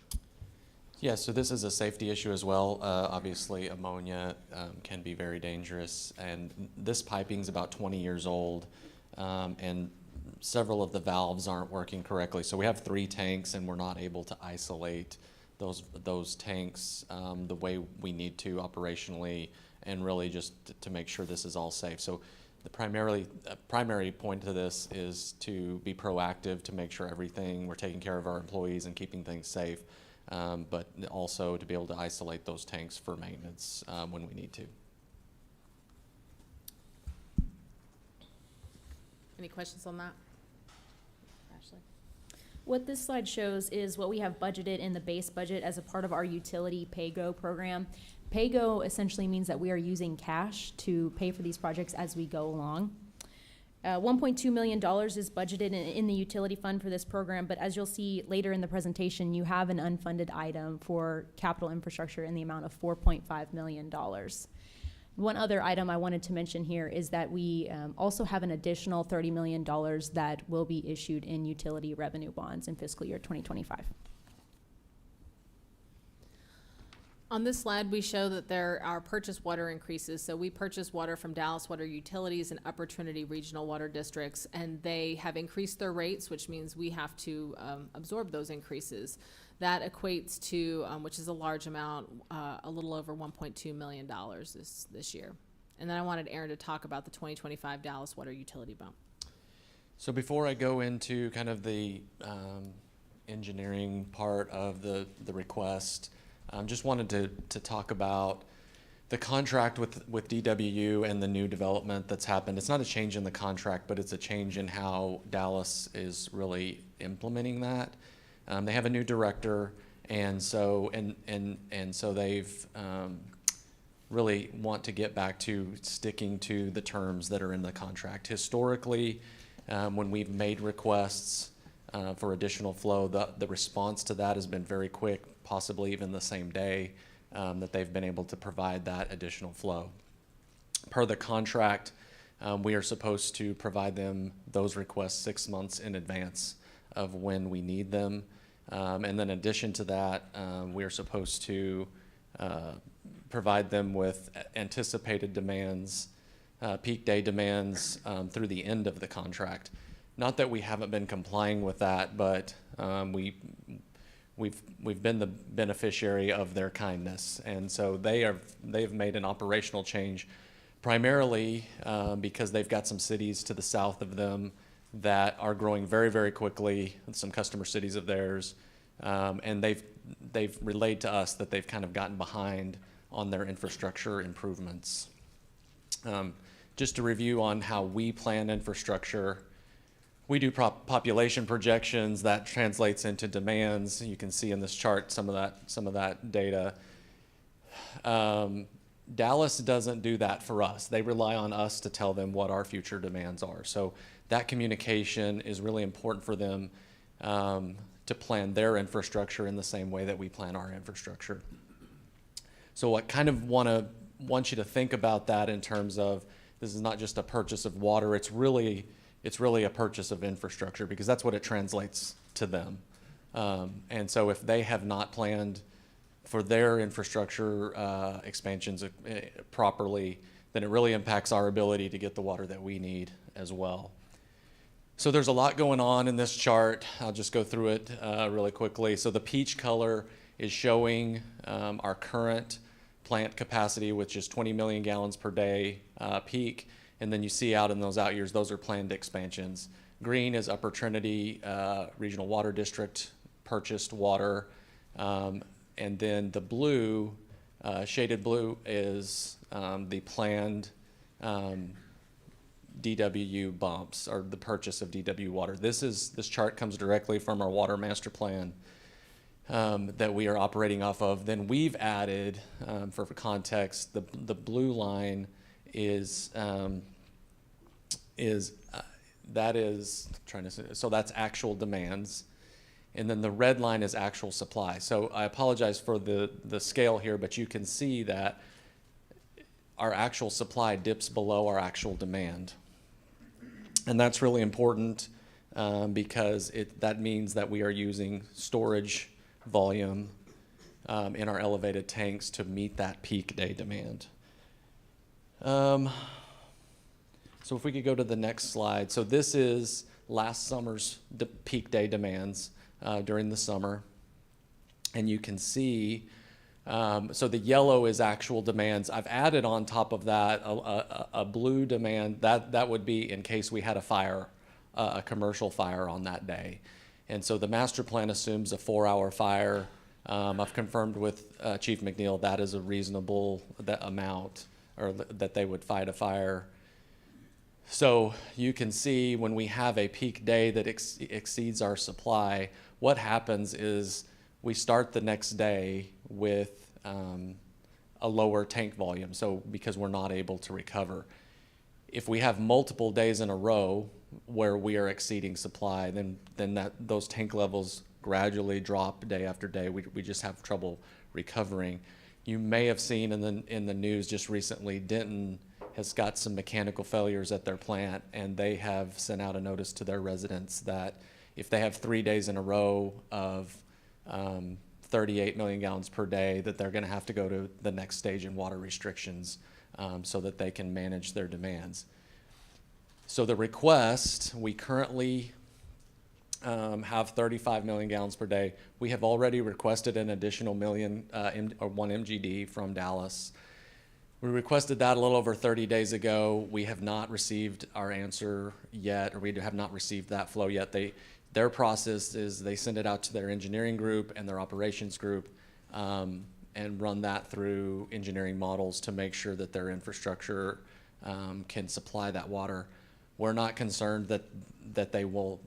Yeah, so this is a safety issue as well. Obviously, ammonia can be very dangerous, and this piping is about 20 years old, and several of the valves aren't working correctly. So we have 3 tanks, and we're not able to isolate those tanks the way we need to operationally, and really just to make sure this is all safe. So the primary point to this is to be proactive, to make sure we're taking care of our employees and keeping things safe. But also to be able to isolate those tanks for maintenance when we need to. Any questions on that? Ashley? What this slide shows is what we have budgeted in the base budget as a part of our utility pay-go program. Pay-go essentially means that we are using cash to pay for these projects as we go along. $1.2 million is budgeted in the utility fund for this program, but as you'll see later in the presentation, you have an unfunded item for capital infrastructure in the amount of $4.5 million. One other item I wanted to mention here is that we also have an additional $30 million that will be issued in utility revenue bonds in fiscal year 2025. On this slide, we show that there are purchased water increases. So we purchase water from Dallas Water Utilities and Upper Trinity Regional Water Districts, and they have increased their rates, which means we have to absorb those increases. That equates to, which is a large amount, a little over $1.2 million this year. And then I wanted Aaron to talk about the 2025 Dallas Water Utility bump. So before I go into kind of the engineering part of the request, just wanted to talk about the contract with DWU and the new development that's happened. It's not a change in the contract, but it's a change in how Dallas is really implementing that. They have a new director, and so they've really want to get back to sticking to the terms that are in the contract. Historically, when we've made requests for additional flow, the response to that has been very quick, possibly even the same day that they've been able to provide that additional flow. Per the contract, we are supposed to provide them those requests 6 months in advance of when we need them. And then in addition to that, we are supposed to provide them with anticipated demands, peak day demands through the end of the contract. Not that we haven't been complying with that, but we've been the beneficiary of their kindness, and so they've made an operational change, primarily because they've got some cities to the south of them that are growing very, very quickly, some customer cities of theirs, and they've relayed to us that they've kind of gotten behind on their infrastructure improvements. Just to review on how we plan infrastructure. We do population projections that translates into demands. You can see in this chart some of that data. Dallas doesn't do that for us. They rely on us to tell them what our future demands are. So that communication is really important for them to plan their infrastructure in the same way that we plan our infrastructure. So I kind of want you to think about that in terms of this is not just a purchase of water. It's really a purchase of infrastructure, because that's what it translates to them. And so if they have not planned for their infrastructure expansions properly, then it really impacts our ability to get the water that we need as well. So there's a lot going on in this chart. I'll just go through it really quickly. So the peach color is showing our current plant capacity, which is 20 million gallons per day peak. And then you see out in those out years, those are planned expansions. Green is Upper Trinity Regional Water District purchased water. And then the blue, shaded blue, is the planned DWU bumps or the purchase of DWU water. This chart comes directly from our water master plan that we are operating off of. Then we've added, for context, the blue line is so that's actual demands, and then the red line is actual supply. So I apologize for the scale here, but you can see that our actual supply dips below our actual demand. And that's really important because that means that we are using storage volume in our elevated tanks to meet that peak day demand. So if we could go to the next slide. So this is last summer's peak day demands during the summer. And you can see, so the yellow is actual demands. I've added on top of that a blue demand. That would be in case we had a fire, a commercial fire on that day. And so the master plan assumes a 4-hour fire. I've confirmed with Chief McNeil that is a reasonable amount, or that they would fight a fire. So you can see when we have a peak day that exceeds our supply, what happens is we start the next day with a lower tank volume, so because we're not able to recover. If we have multiple days in a row where we are exceeding supply, then those tank levels gradually drop day after day. We just have trouble recovering. You may have seen in the news just recently, Denton has got some mechanical failures at their plant, and they have sent out a notice to their residents that if they have 3 days in a row of 38 million gallons per day, that they're going to have to go to the next stage in water restrictions so that they can manage their demands. So the request, we currently have 35 million gallons per day. We have already requested an additional 1 MGD from Dallas. We requested that a little over 30 days ago. We have not received our answer yet, or we have not received that flow yet. Their process is they send it out to their engineering group and their operations group and run that through engineering models to make sure that their infrastructure can supply that water. We're not concerned that they will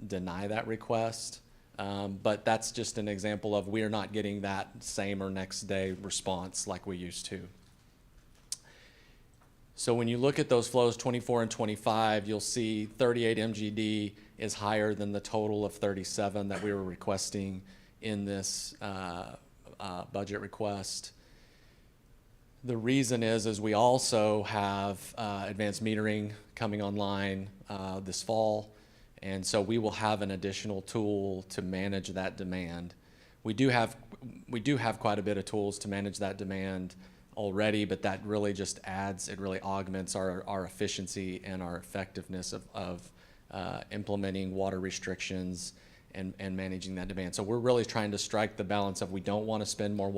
deny that request, but that's just an example of we're not getting that same or next day response like we used to. So when you look at those flows 24 and 25, you'll see 38 MGD is higher than the total of 37 that we were requesting in this budget request. The reason is we also have advanced metering coming online this fall, and so we will have an additional tool to manage that demand. We do have quite a bit of tools to manage that demand already, but that really just it really augments our efficiency and our effectiveness of implementing water restrictions and managing that demand. So we're really trying to strike the balance of we don't want to spend more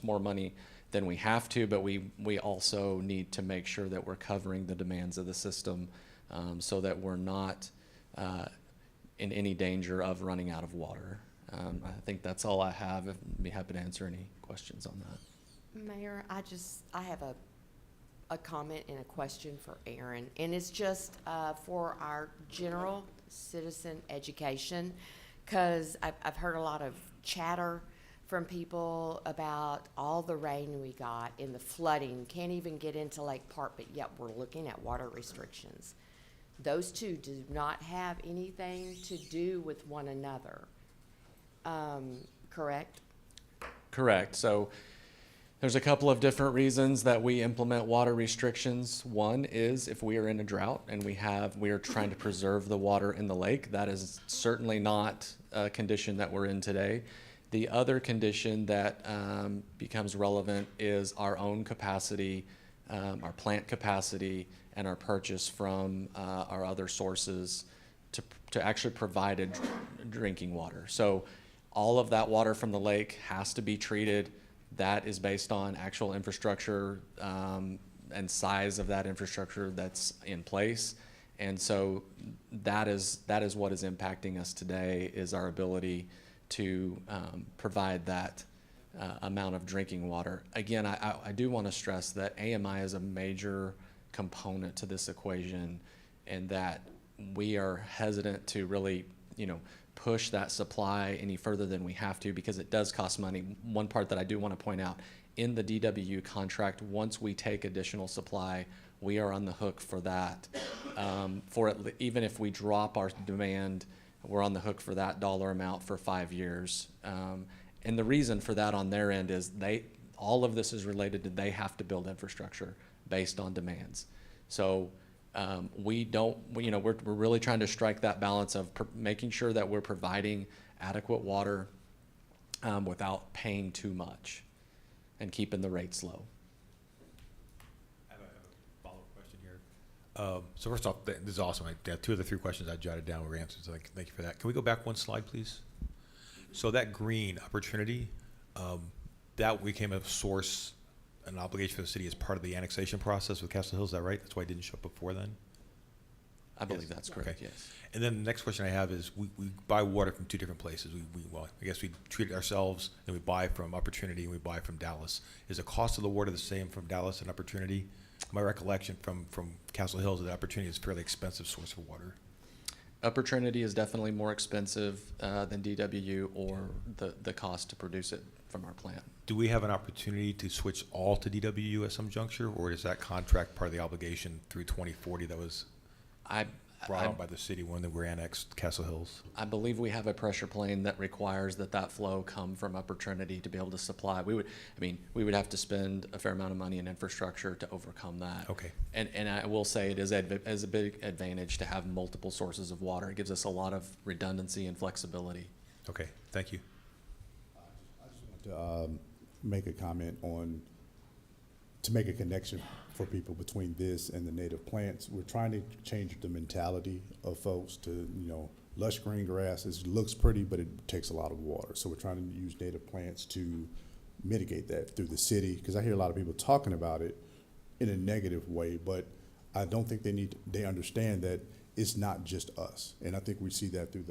more money than we have to, but we also need to make sure that we're covering the demands of the system so that we're not in any danger of running out of water. I think that's all I have. I'd be happy to answer any questions on that. Mayor, I have a comment and a question for Aaron, and it's just for our general citizen education, because I've heard a lot of chatter from people about all the rain we got and the flooding, can't even get into Lake Park, but yet we're looking at water restrictions. Those two do not have anything to do with one another, correct? Correct. So there's a couple of different reasons that we implement water restrictions. One is if we are in a drought and we are trying to preserve the water in the lake. That is certainly not a condition that we're in today. The other condition that becomes relevant is our own capacity, our plant capacity, and our purchase from our other sources to actually provide drinking water. So all of that water from the lake has to be treated. That is based on actual infrastructure and size of that infrastructure that's in place. And so that is what is impacting us today, is our ability to provide that amount of drinking water. Again, I do want to stress that AMI is a major component to this equation, and that we are hesitant to really, push that supply any further than we have to, because it does cost money. One part that I do want to point out, in the DWU contract, once we take additional supply, we are on the hook for that. Even if we drop our demand, we're on the hook for that dollar amount for 5 years. And the reason for that on their end is all of this is related to they have to build infrastructure based on demands. So we're really trying to strike that balance of making sure that we're providing adequate water without paying too much and keeping the rates low. I have a follow-up question here. So first off, this is awesome. I have 2 of the 3 questions I jotted down were answers, so thank you for that. Can we go back 1 slide, please? So that green opportunity, that became a source, an obligation for the city as part of the annexation process with Castle Hills, is that right? That's why it didn't show up before then? I believe that's correct, Okay. yes. And then the next question I have is, we buy water from 2 different places. I guess we treat it ourselves, and we buy from Opportunity, and we buy from Dallas. Is the cost of the water the same from Dallas and Opportunity? My recollection from Castle Hills is that Opportunity is a fairly expensive source of water. Upper Trinity is definitely more expensive than DWU, or the cost to produce it from our plant. Do we have an opportunity to switch all to DWU at some juncture, or is that contract part of the obligation through 2040 that was brought out by the city when they were annexed Castle Hills? I believe we have a pressure plane that requires that flow come from Upper Trinity to be able to supply. We would have to spend a fair amount of money in infrastructure to overcome that. Okay. And I will say it is a big advantage to have multiple sources of water. It gives us a lot of redundancy and flexibility. Okay, thank you. I just want to make a comment to make a connection for people between this and the native plants. We're trying to change the mentality of folks to, lush green grass looks pretty, but it takes a lot of water. So we're trying to use native plants to mitigate that through the city, because I hear a lot of people talking about it in a negative way, but I don't think they understand that it's not just us. And I think we see that through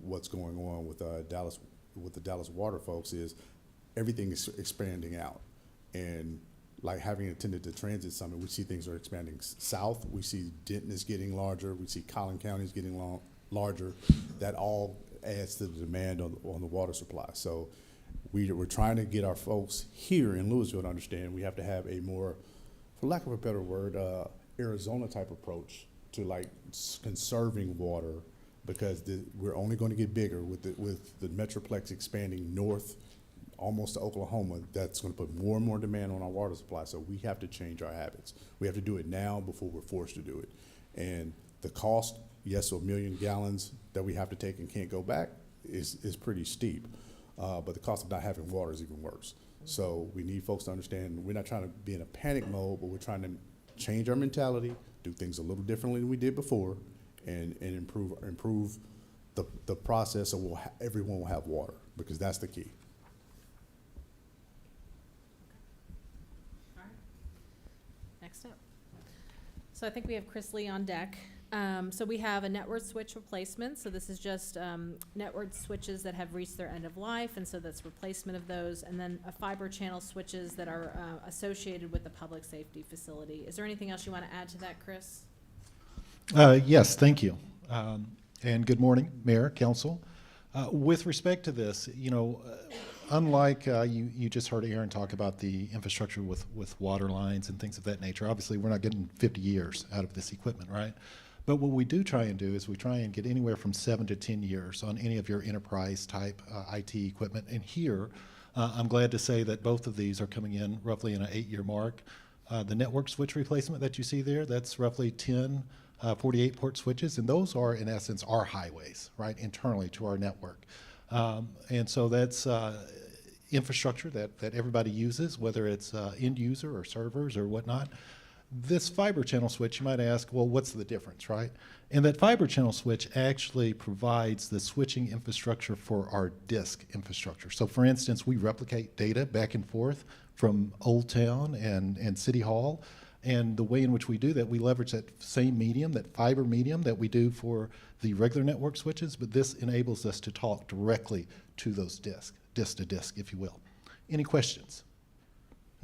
what's going on with Dallas, with the Dallas water folks, is everything is expanding out. And like having attended the transit summit, we see things are expanding south. We see Denton is getting larger. We see Collin County is getting larger. That all adds to the demand on the water supply. So we're trying to get our folks here in Lewisville to understand we have to have a more, for lack of a better word, Arizona type approach to like conserving water, because we're only going to get bigger with the Metroplex expanding north almost to Oklahoma. That's going to put more and more demand on our water supply. So we have to change our habits. We have to do it now before we're forced to do it. And the cost, yes, of 1 million gallons that we have to take and can't go back is pretty steep. But the cost of not having water is even worse. So we need folks to understand we're not trying to be in a panic mode, but we're trying to change our mentality, do things a little differently than we did before, and improve the process so everyone will have water, because that's the key. Next up. So I think we have Chris Lee on deck. So we have a network switch replacement. So this is just network switches that have reached their end of life, and so that's replacement of those. And then a fiber channel switches that are associated with the public safety facility. Is there anything else you want to add to that, Chris? Yes, thank you. And good morning, Mayor, Council. With respect to this, unlike you just heard Aaron talk about the infrastructure with water lines and things of that nature. Obviously, we're not getting 50 years out of this equipment, right? But what we do try and do is we try and get anywhere from 7 to 10 years on any of your enterprise type IT equipment. And here, I'm glad to say that both of these are coming in roughly in an 8-year mark. The network switch replacement that you see there, that's roughly 10 48 port switches, and those are in essence our highways, right, internally to our network. And so that's infrastructure that everybody uses, whether it's end user or servers or whatnot. This fiber channel switch, you might ask, well, what's the difference, right? And that fiber channel switch actually provides the switching infrastructure for our disk infrastructure. So for instance, we replicate data back and forth from Old Town and City Hall. And the way in which we do that, we leverage that same medium, that fiber medium that we do for the regular network switches, but this enables us to talk directly to those disks, disk to disk, if you will. Any questions?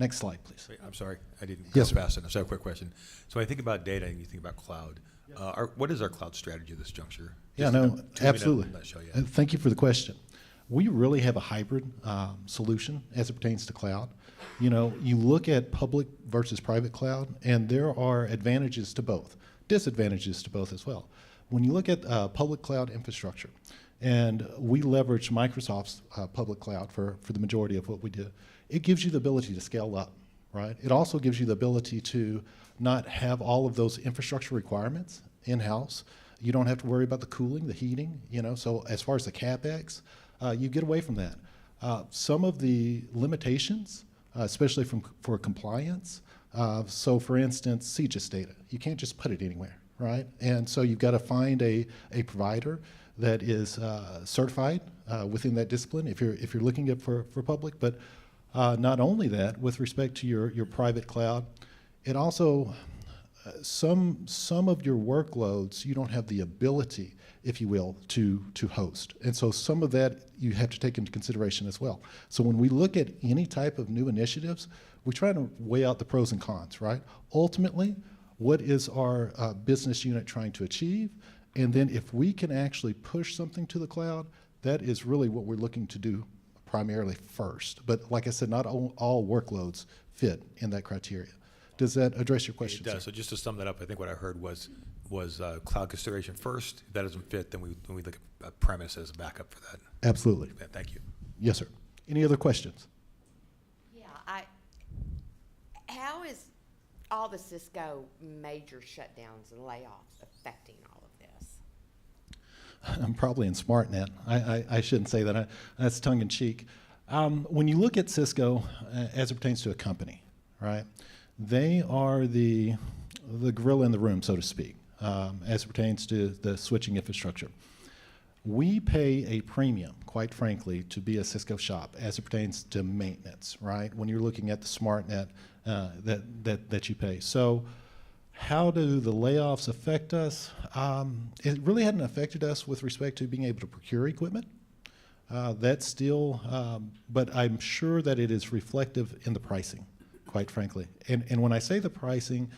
Next slide, please. Wait, I'm sorry, I didn't go Yes, sir. fast enough. So I have a quick question. So when I think about data and you think about cloud, what is our cloud strategy at this juncture? Yeah, Just in no, a 2-minute absolutely. nutshell, yeah. And thank you for the question. We really have a hybrid solution as it pertains to cloud. You know, you look at public versus private cloud, and there are advantages to both, disadvantages to both as well. When you look at public cloud infrastructure, and we leverage Microsoft's public cloud for the majority of what we do, it gives you the ability to scale up, right? It also gives you the ability to not have all of those infrastructure requirements in-house. You don't have to worry about the cooling, the heating, you know, so as far as the CapEx, you get away from that. Some of the limitations, especially for compliance, so for instance, CGIS data, you can't just put it anywhere, right? And so you've got to find a provider that is certified within that discipline if you're looking at for public, but not only that, with respect to your private cloud, it also, some of your workloads, you don't have the ability, if you will, to host. And so some of that you have to take into consideration as well. So when we look at any type of new initiatives, we try to weigh out the pros and cons, right? Ultimately, what is our business unit trying to achieve? And then if we can actually push something to the cloud, that is really what we're looking to do primarily first. But like I said, not all workloads fit in that criteria. Does that address your question, It does. sir? So just to sum that up, I think what I heard was cloud consideration first. If that doesn't fit, then we look at a premise as a backup for that. Absolutely. Yeah, thank you. Yes, sir. Any other questions? Yeah, how is all the Cisco major shutdowns and layoffs affecting all of this? I'm probably in SmartNet. I shouldn't say that. That's tongue in cheek. When you look at Cisco as it pertains to a company, right? They are the gorilla in the room, so to speak, as it pertains to the switching infrastructure. We pay a premium, quite frankly, to be a Cisco shop as it pertains to maintenance, right? When you're looking at the SmartNet that you pay. So how do the layoffs affect us? It really hadn't affected us with respect to being able to procure equipment. That's still, but I'm sure that it is reflective in the pricing, quite frankly. And when I say the pricing,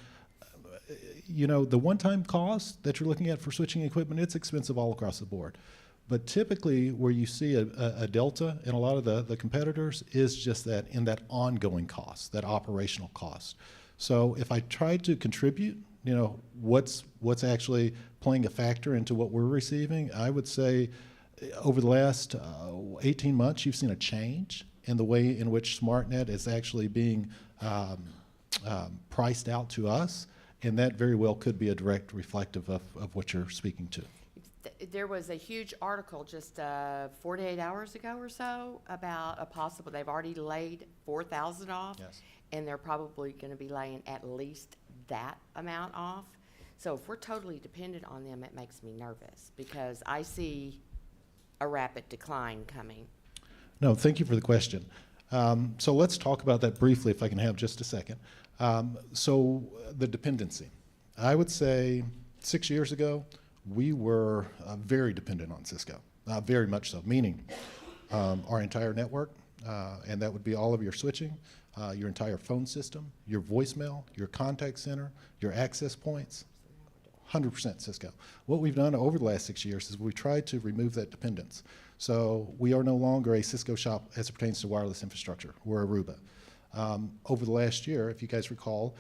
you know, the one-time cost that you're looking at for switching equipment, it's expensive all across the board. But typically where you see a delta in a lot of the competitors is just that in that ongoing cost, that operational cost. So if I try to contribute, you know, what's actually playing a factor into what we're receiving, I would say over the last 18 months, you've seen a change in the way in which SmartNet is actually being priced out to us, and that very well could be a direct reflective of what you're speaking to. There was a huge article just 48 hours ago or so about a possible, they've already laid 4,000 off. Yes. And they're probably gonna be laying at least that amount off. So if we're totally dependent on them, it makes me nervous because I see a rapid decline coming. No, thank you for the question. So let's talk about that briefly, if I can have just a second. So the dependency. I would say 6 years ago, we were very dependent on Cisco, very much so, meaning our entire network, and that would be all of your switching, your entire phone system, your voicemail, your contact center, your access points, 100% Cisco. What we've done over the last 6 years is we tried to remove that dependence. So we are no longer a Cisco shop as it pertains to wireless infrastructure. We're Aruba. Over the last year, if you guys recall,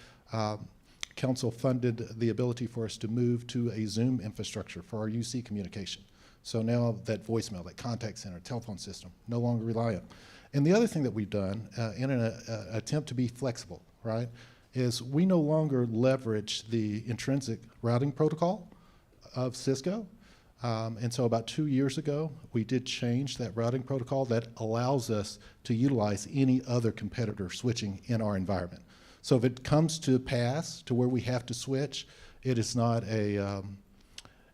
Council funded the ability for us to move to a Zoom infrastructure for our UC communication. So now that voicemail, that contact center, telephone system, no longer reliant. And the other thing that we've done in an attempt to be flexible, right, is we no longer leverage the intrinsic routing protocol of Cisco. And so about 2 years ago, we did change that routing protocol that allows us to utilize any other competitor switching in our environment. So if it comes to pass to where we have to switch, it is not a,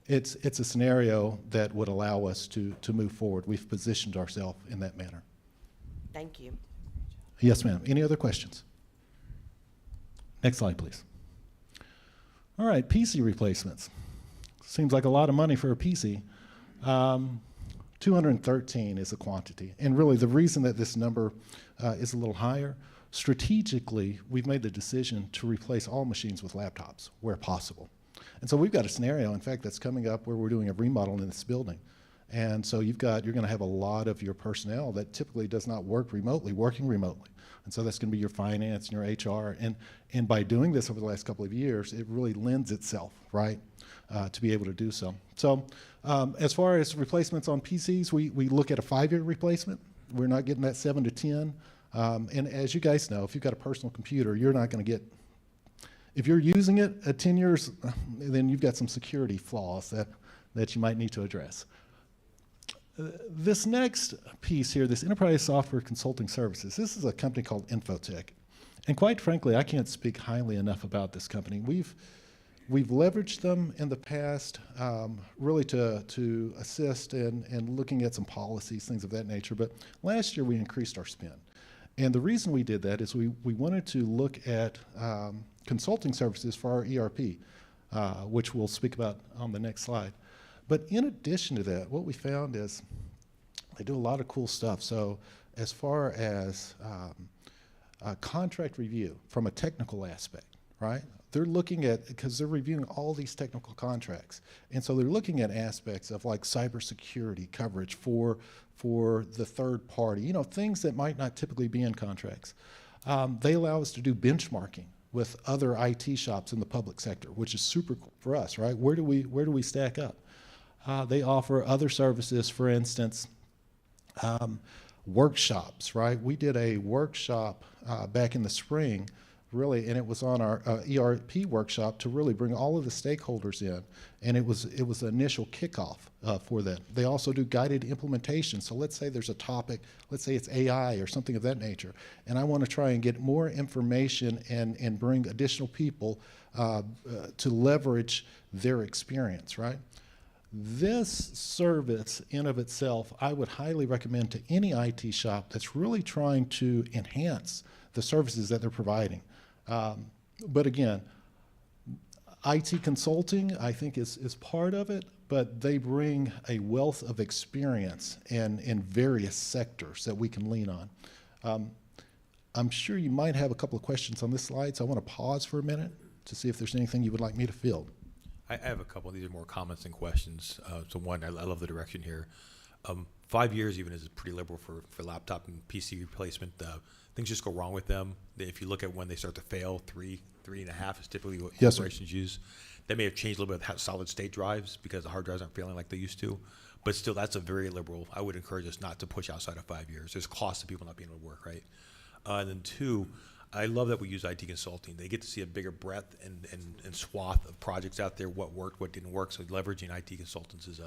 it's a scenario that would allow us to move forward. We've positioned ourselves in that manner. Thank you. Yes, ma'am. Any other questions? Next slide, please. All right, PC replacements. Seems like a lot of money for a PC. 213 is a quantity. And really the reason that this number is a little higher, strategically, we've made the decision to replace all machines with laptops where possible. And so we've got a scenario, in fact, that's coming up where we're doing a remodel in this building. And so you're going to have a lot of your personnel that typically does not work remotely, working remotely. And so that's going to be your finance and your HR. And by doing this over the last couple of years, it really lends itself, right, to be able to do so. So as far as replacements on PCs, we look at a 5-year replacement. We're not getting that 7 to 10. And as you guys know, if you've got a personal computer, you're not going to get, if you're using it at 10 years, then you've got some security flaws that you might need to address. This next piece here, this enterprise software consulting services, this is a company called Infotech. And quite frankly, I can't speak highly enough about this company. We've leveraged them in the past really to assist in looking at some policies, things of that nature. But last year we increased our spend. And the reason we did that is we wanted to look at consulting services for our ERP, which we'll speak about on the next slide. But in addition to that, what we found is they do a lot of cool stuff. So as far as contract review from a technical aspect, right? They're looking at, because they're reviewing all these technical contracts. And so they're looking at aspects of like cybersecurity coverage for the third party, you know, things that might not typically be in contracts. They allow us to do benchmarking with other IT shops in the public sector, which is super cool for us, right? Where do we stack up? They offer other services, for instance, workshops, right? We did a workshop back in the spring, really, and it was on our ERP workshop to really bring all of the stakeholders in, and it was the initial kickoff for that. They also do guided implementation. So let's say there's a topic, let's say it's AI or something of that nature, and I want to try and get more information and bring additional people to leverage their experience, right? This service in of itself, I would highly recommend to any IT shop that's really trying to enhance the services that they're providing. But again, IT consulting, I think, is part of it, but they bring a wealth of experience in various sectors that we can lean on. I'm sure you might have a couple of questions on this slide, so I want to pause for a minute to see if there's anything you would like me to field. I have a couple. These are more comments than questions. So one, I love the direction here. 5 years even is pretty liberal for laptop and PC replacement. Things just go wrong with them. If you look at when they start to fail, 3.5 is typically what Yes, sir. corporations use. They may have changed a little bit with solid state drives because the hard drives aren't failing like they used to. But still, that's a very liberal. I would encourage us not to push outside of 5 years. There's costs to people not being able to work, right? And then two, I love that we use IT consulting. They get to see a bigger breadth and swath of projects out there, what worked, what didn't work. So leveraging IT consultants is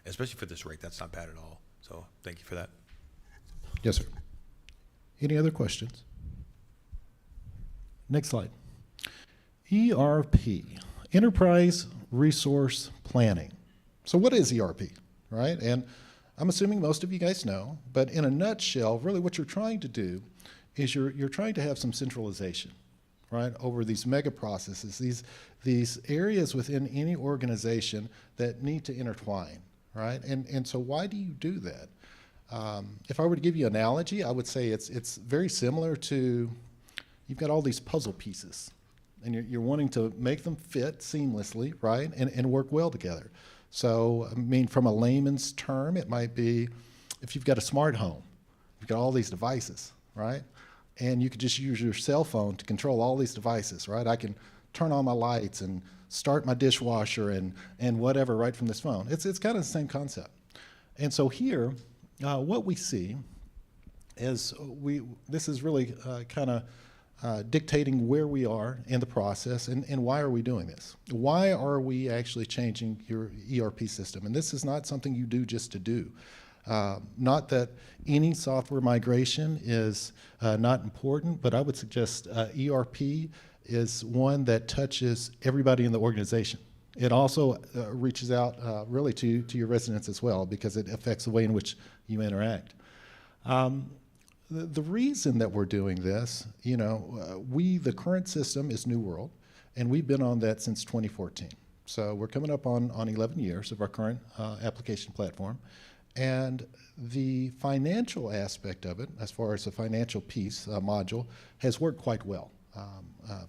especially for this rate, that's not bad at all. So thank you for that. Yes, sir. Any other questions? Next slide. ERP, Enterprise Resource Planning. So what is ERP, right? And I'm assuming most of you guys know, but in a nutshell, really what you're trying to do is you're trying to have some centralization, right, over these mega processes, these areas within any organization that need to intertwine, right? And so why do you do that? If I were to give you an analogy, I would say it's very similar to, you've got all these puzzle pieces, and you're wanting to make them fit seamlessly, right, and work well together. So, I mean, from a layman's term, it might be if you've got a smart home, you've got all these devices, right? And you could just use your cell phone to control all these devices, right? I can turn on my lights and start my dishwasher and whatever right from this phone. It's kind of the same concept. And so here, what we see is this is really kind of dictating where we are in the process and why are we doing this? Why are we actually changing your ERP system? And this is not something you do just to do. Not that any software migration is not important, but I would suggest ERP is one that touches everybody in the organization. It also reaches out really to your residents as well because it affects the way in which you interact. The reason that we're doing this, the current system is New World, and we've been on that since 2014. So we're coming up on 11 years of our current application platform. And the financial aspect of it, as far as the financial piece module, has worked quite well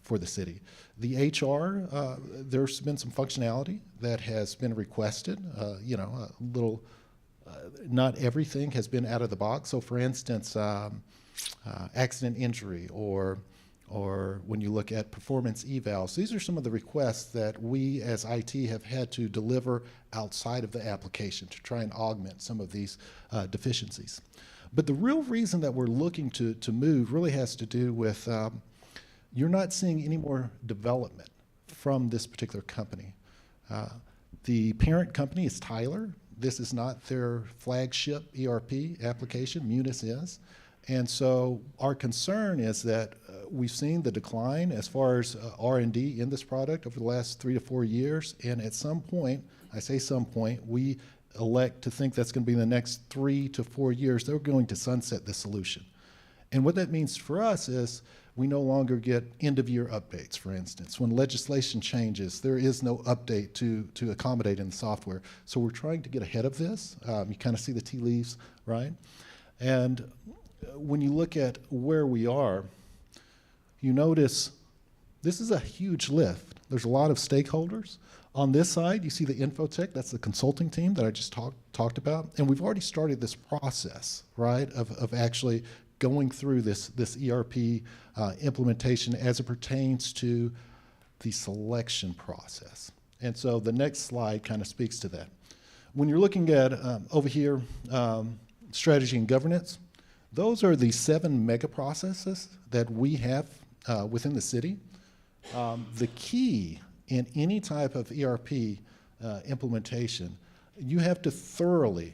for the city. The HR, there's been some functionality that has been requested, a little, not everything has been out of the box. So for instance, accident injury or when you look at performance evals, these are some of the requests that we as IT have had to deliver outside of the application to try and augment some of these deficiencies. But the real reason that we're looking to move really has to do with you're not seeing any more development from this particular company. The parent company is Tyler. This is not their flagship ERP application, Munis is. And so our concern is that we've seen the decline as far as R&D in this product over the last 3 to 4 years, and at some point, I say some point, we elect to think that's going to be in the next 3 to 4 years, they're going to sunset this solution. And what that means for us is we no longer get end-of-year updates, for instance. When legislation changes, there is no update to accommodate in the software. So we're trying to get ahead of this. You kind of see the tea leaves, right? And when you look at where we are, you notice this is a huge lift. There's a lot of stakeholders. On this side, you see the Infotech, that's the consulting team that I just talked about. And we've already started this process, right, of actually going through this ERP implementation as it pertains to the selection process. And so the next slide kind of speaks to that. When you're looking at over here, strategy and governance, those are the 7 mega processes that we have within the city. The key in any type of ERP implementation, you have to thoroughly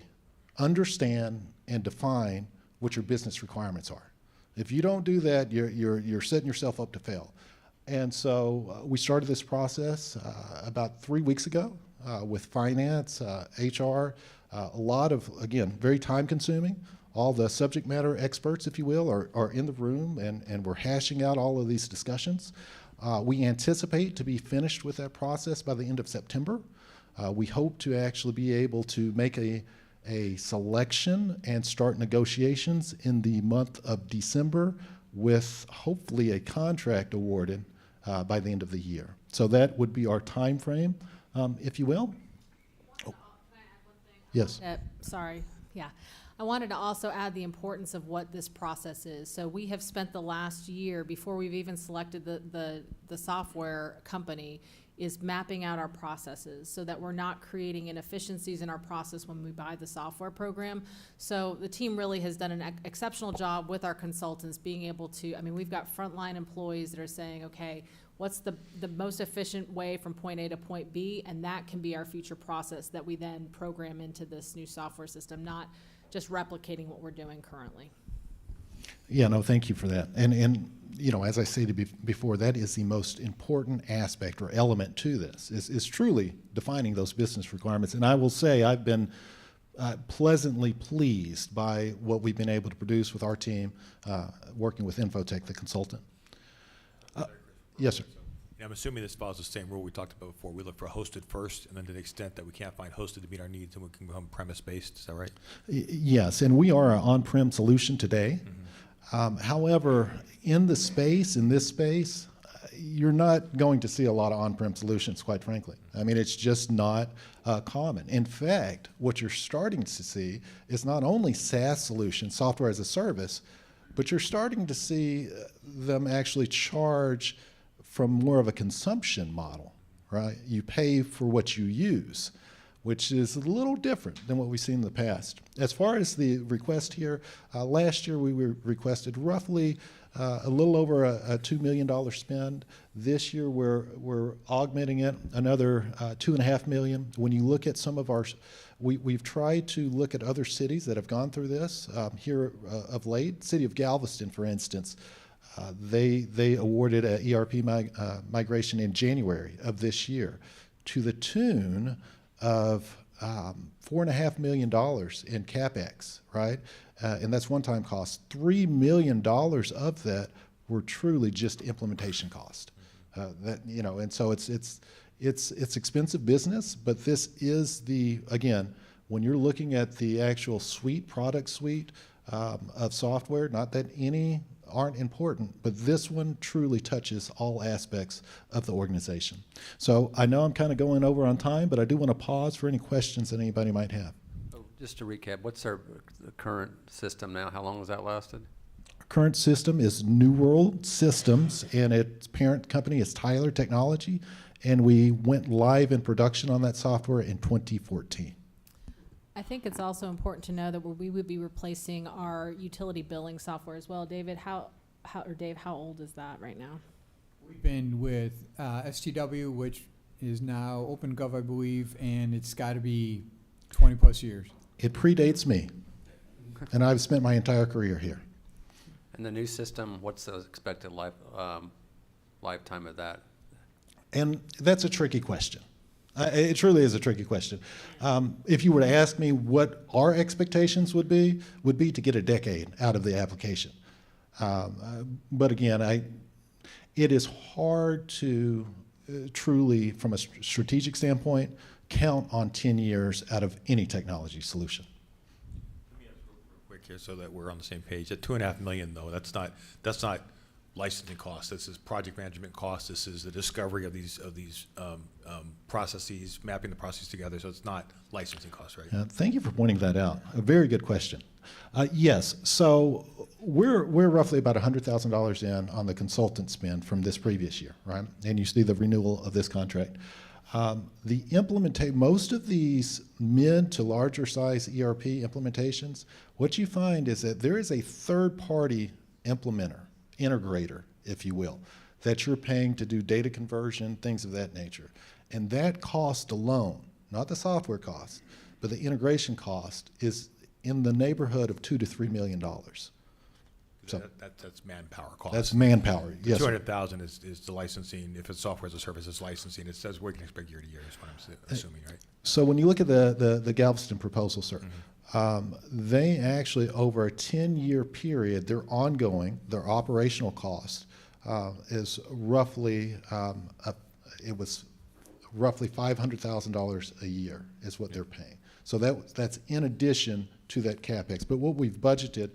understand and define what your business requirements are. If you don't do that, you're setting yourself up to fail. And so we started this process about 3 weeks ago with finance, HR, a lot of, again, very time consuming. All the subject matter experts, if you will, are in the room, and we're hashing out all of these discussions. We anticipate to be finished with that process by the end of September. We hope to actually be able to make a selection and start negotiations in the month of December with hopefully a contract awarded by the end of the year. So that would be our time frame, if you will. Can I add one thing? Yes. Sorry, yeah. I wanted to also add the importance of what this process is. So we have spent the last year, before we've even selected the software company, is mapping out our processes so that we're not creating inefficiencies in our process when we buy the software program. So the team really has done an exceptional job with our consultants being able to, I mean, we've got frontline employees that are saying, okay, what's the most efficient way from point A to point B? And that can be our future process that we then program into this new software system, not just replicating what we're doing currently. Yeah, no, thank you for that. And you know, as I stated before, that is the most important aspect or element to this, is truly defining those business requirements. And I will say I've been pleasantly pleased by what we've been able to produce with our team working with Infotech, the consultant. Yes, sir. I'm assuming this follows the same rule we talked about before. We look for hosted first, and then to the extent that we can't find hosted to meet our needs, then we can become premise-based. Is that right? Yes, and we are an on-prem solution today. Mm-hmm. However, in this space, you're not going to see a lot of on-prem solutions, quite frankly. I mean, it's just not common. In fact, what you're starting to see is not only SaaS solutions, software as a service, but you're starting to see them actually charge from more of a consumption model, right? You pay for what you use, which is a little different than what we've seen in the past. As far as the request here, last year we requested roughly a little over a $2 million spend. This year we're augmenting it another $2.5 million. When you look at some of our, we've tried to look at other cities that have gone through this here of late. City of Galveston, for instance, they awarded an ERP migration in January of this year to the tune of $4.5 million in CapEx, right? And that's one-time cost. $3 million of that were truly just implementation cost. And so it's expensive business, but this is again, When you're looking at the actual suite, product suite of software, not that any aren't important, but this one truly touches all aspects of the organization. So I know I'm kind of going over on time, but I do want to pause for any questions that anybody might have. So just to recap, what's the current system now? How long has that lasted? Our current system is New World Systems, and its parent company is Tyler Technology, and we went live in production on that software in 2014. I think it's also important to know that we would be replacing our utility billing software as well. David, Dave, how old is that right now? We've been with STW, which is now OpenGov, I believe, and it's got to be 20-plus years. It predates me, and I've spent my entire career here. And the new system, what's the expected lifetime of that? And that's a tricky question. It truly is a tricky question. If you were to ask me what our expectations would be to get a decade out of the application. But again, it is hard to truly, from a strategic standpoint, count on 10 years out of any technology solution. Let me ask real quick here so that we're on the same page. At $2.5 million, though, that's not licensing costs. This is project management costs. This is the discovery of these processes, mapping the processes together. So it's not licensing costs, right? Thank you for pointing that out. A very good question. Yes, so we're roughly about $100,000 in on the consultant spend from this previous year, right? And you see the renewal of this contract. Most of these mid to larger size ERP implementations, what you find is that there is a third-party integrator, if you will, that you're paying to do data conversion, things of that nature. And that cost alone, not the software cost, but the integration cost is in the neighborhood of $2 to $3 million. So That's manpower cost. that's manpower, yes. sir. $200,000 is the licensing. If it's software as a service, it's licensing. It says we can expect year to year is what I'm assuming, right? So when you look at the Galveston proposal, sir, they actually, over a 10-year period, their operational cost is roughly, it was roughly $500,000 a year is what they're paying. So that's in addition to that CapEx. But what we've budgeted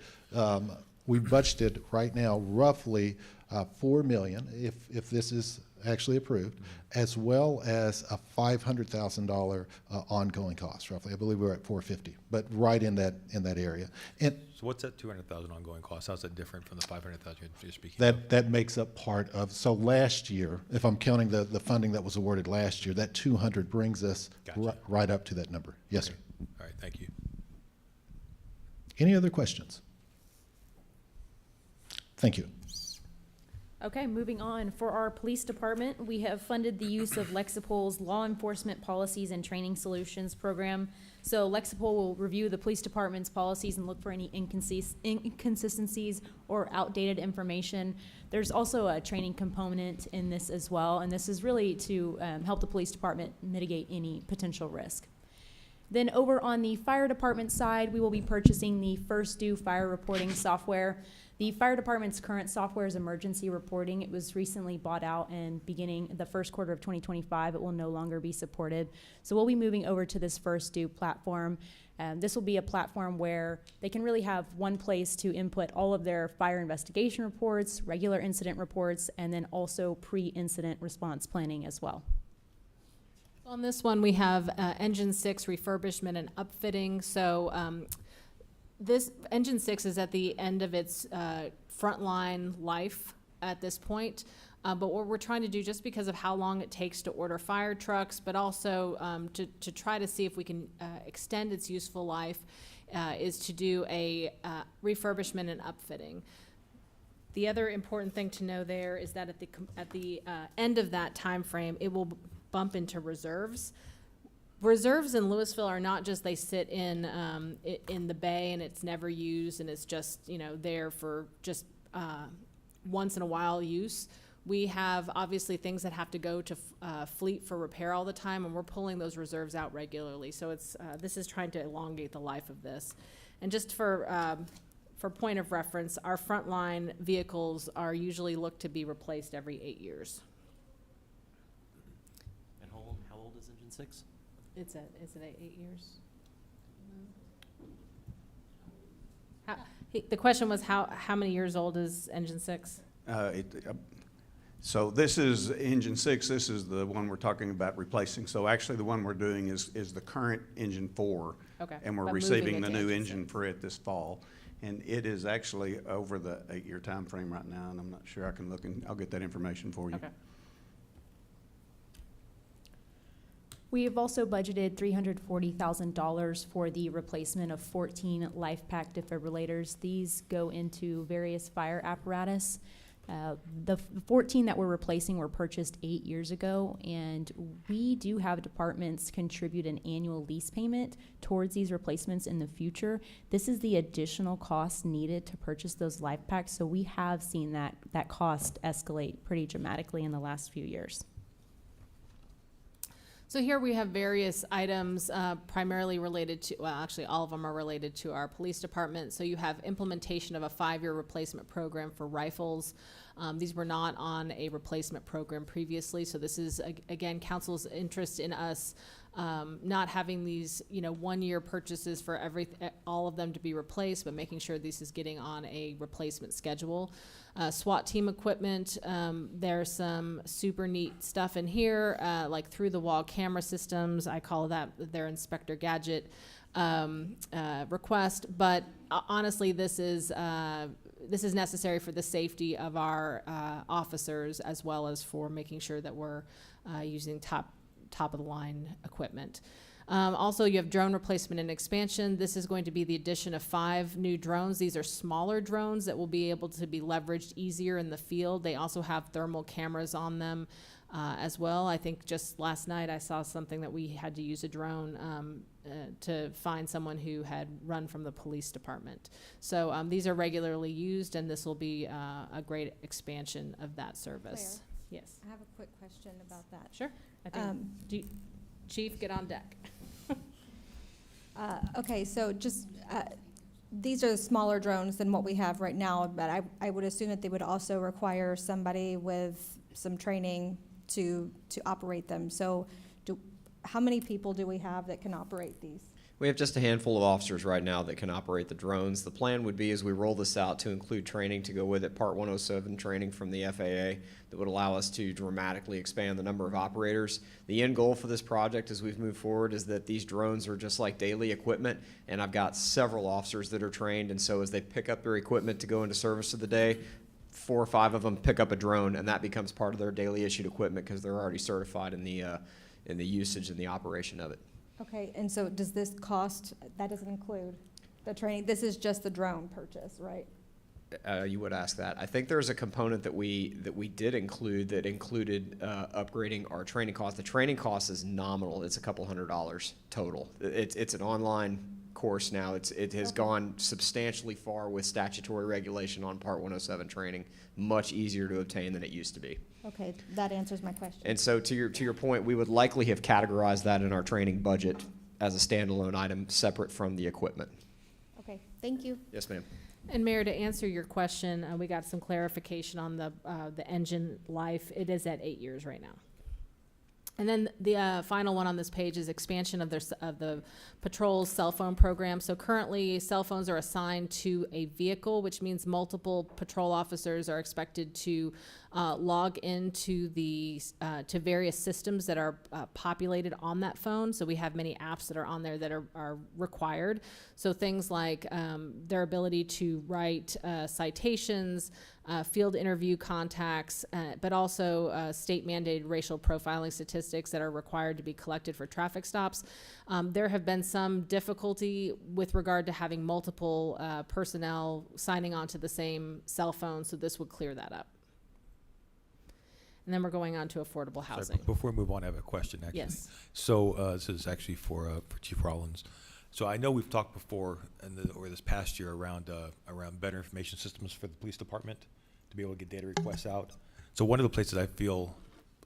right now roughly $4 million, if this is actually approved, as well as a $500,000 ongoing cost, roughly. I believe we're at $450,000, but right in that area. And So what's that $200,000 ongoing cost? How's that different from the $500,000 you're speaking of? that makes up part of, so last year, if I'm counting the funding that was awarded last year, that 200 brings us Gotcha. right up to that number. Yes, sir. All right, thank you. Any other questions? Thank you. Okay, moving on. For our police department, we have funded the use of Lexipol's Law Enforcement Policies and Training Solutions program. So Lexipol will review the police department's policies and look for any inconsistencies or outdated information. There's also a training component in this as well, and this is really to help the police department mitigate any potential risk. Then over on the fire department side, we will be purchasing the First Due fire reporting software. The fire department's current software is emergency reporting. It was recently bought out, and beginning the first quarter of 2025, it will no longer be supported. So we'll be moving over to this First Due platform. This will be a platform where they can really have one place to input all of their fire investigation reports, regular incident reports, and then also pre-incident response planning as well. On this one, we have Engine 6 refurbishment and upfitting. So this Engine 6 is at the end of its frontline life at this point. But what we're trying to do, just because of how long it takes to order fire trucks, but also to try to see if we can extend its useful life, is to do a refurbishment and upfitting. The other important thing to know there is that at the end of that time frame, it will bump into reserves. Reserves in Lewisville are not just they sit in the bay and it's never used and it's just there for just once in a while use. We have obviously things that have to go to fleet for repair all the time, and we're pulling those reserves out regularly. So it's this is trying to elongate the life of this. And just for point of reference, our frontline vehicles are usually looked to be replaced every 8 years. And how old is Engine 6? It's at 8 years. The question was how many years old is engine 6? So this is engine 6, this is the one we're talking about replacing. So actually, the one we're doing is the current engine 4. Okay, And we're but moving receiving it the to new engine engine for it this fall. And it is actually over the 8-year time frame right now, and I'm not sure. I can look and I'll get that information for you. Okay. We have also budgeted $340,000 for the replacement of 14 LifePak defibrillators. These go into various fire apparatus. The 14 that we're replacing were purchased 8 years ago, and we do have departments contribute an annual lease payment towards these replacements in the future. This is the additional cost needed to purchase those LifePaks, so we have seen that cost escalate pretty dramatically in the last few years. So here we have various items primarily related to, well, actually all of them are related to our police department. So you have implementation of a 5-year replacement program for rifles. These were not on a replacement program previously. So this is, again, council's interest in us not having these, 1-year purchases for all of them to be replaced, but making sure this is getting on a replacement schedule. SWAT team equipment, there's some super neat stuff in here, like through the wall camera systems. I call that their Inspector Gadget request, but honestly, this is necessary for the safety of our officers, as well as for making sure that we're using top of the line equipment. Also, you have drone replacement and expansion. This is going to be the addition of 5 new drones. These are smaller drones that will be able to be leveraged easier in the field. They also have thermal cameras on them as well. I think just last night I saw something that we had to use a drone to find someone who had run from the police department. So these are regularly used, and this will be a great expansion of that service. Claire, Yes. I have a quick question about that. Sure. I think Chief, get on deck. Okay, so just, these are smaller drones than what we have right now, but I would assume that they would also require somebody with some training to operate them. So how many people do we have that can operate these? We have just a handful of officers right now that can operate the drones. The plan would be, as we roll this out, to include training to go with it, Part 107 training from the FAA that would allow us to dramatically expand the number of operators. The end goal for this project as we've moved forward is that these drones are just like daily equipment, and I've got several officers that are trained, and so as they pick up their equipment to go into service of the day, 4 or 5 of them pick up a drone, and that becomes part of their daily issued equipment because they're already certified in the usage and the operation of it. Okay, and so does this cost, that doesn't include the training? This is just the drone purchase, right? You would ask that. I think there's a component that we did include that included upgrading our training cost. The training cost is nominal. It's a couple $100 total. It's an online course now. It has gone substantially far with statutory regulation on Part 107 training. Much easier to obtain than it used to be. Okay, that answers my question. And so to your point, we would likely have categorized that in our training budget as a standalone item separate from the equipment. Okay, thank you. Yes, ma'am. And Mayor, to answer your question, we got some clarification on the engine life. It is at 8 years right now. And then the final one on this page is expansion of the patrol's cell phone program. So currently, cell phones are assigned to a vehicle, which means multiple patrol officers are expected to log into to various systems that are populated on that phone. So we have many apps that are on there that are required. So things like their ability to write citations, field interview contacts, but also state mandated racial profiling statistics that are required to be collected for traffic stops. There have been some difficulty with regard to having multiple personnel signing on to the same cell phone, so this would clear that up. And then we're going on to affordable housing. Sorry, before we move on, I have a question, actually. Yes. So this is actually for Chief Rollins. So I know we've talked before over this past year around better information systems for the police department to be able to get data requests out. So one of the places I feel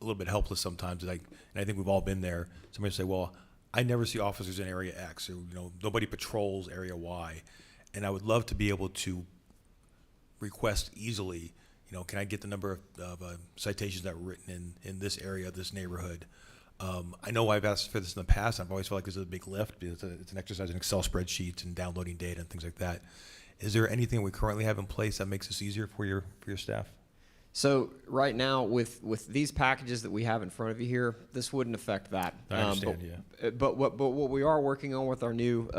a little bit helpless sometimes, and I think we've all been there, somebody say, well, I never see officers in area X, or nobody patrols area Y. And I would love to be able to request easily, can I get the number of citations that were written in this area, this neighborhood? I know I've asked for this in the past. I've always felt like this is a big lift because it's an exercise in Excel spreadsheets and downloading data and things like that. Is there anything we currently have in place that makes this easier for your staff? So right now, with these packages that we have in front of you here, this wouldn't affect that. I understand, yeah. But what we are working on with our new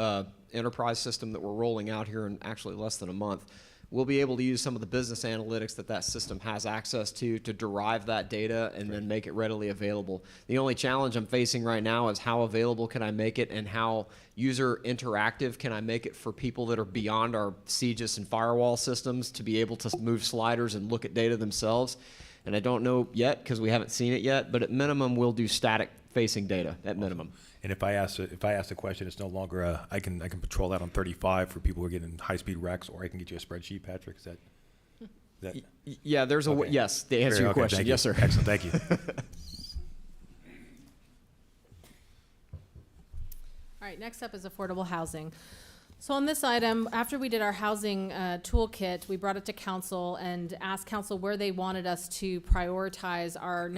enterprise system that we're rolling out here in actually less than a month, we'll be able to use some of the business analytics that system has access to derive that data and then make it readily available. The only challenge I'm facing right now is how available can I make it and how user interactive can I make it for people that are beyond our CGIS and firewall systems to be able to move sliders and look at data themselves. And I don't know yet because we haven't seen it yet, but at minimum we'll do static facing data at minimum. And if I ask a question, it's no longer I can patrol that on 35 for people who are getting high-speed recs, or I can get you a spreadsheet, Patrick. Is that Yeah, there's okay. yes, to answer your question. Thank Yes, you. sir. Excellent, thank you. All right, next up is affordable housing. So on this item, after we did our housing toolkit, we brought it to council and asked council where they wanted us to prioritize our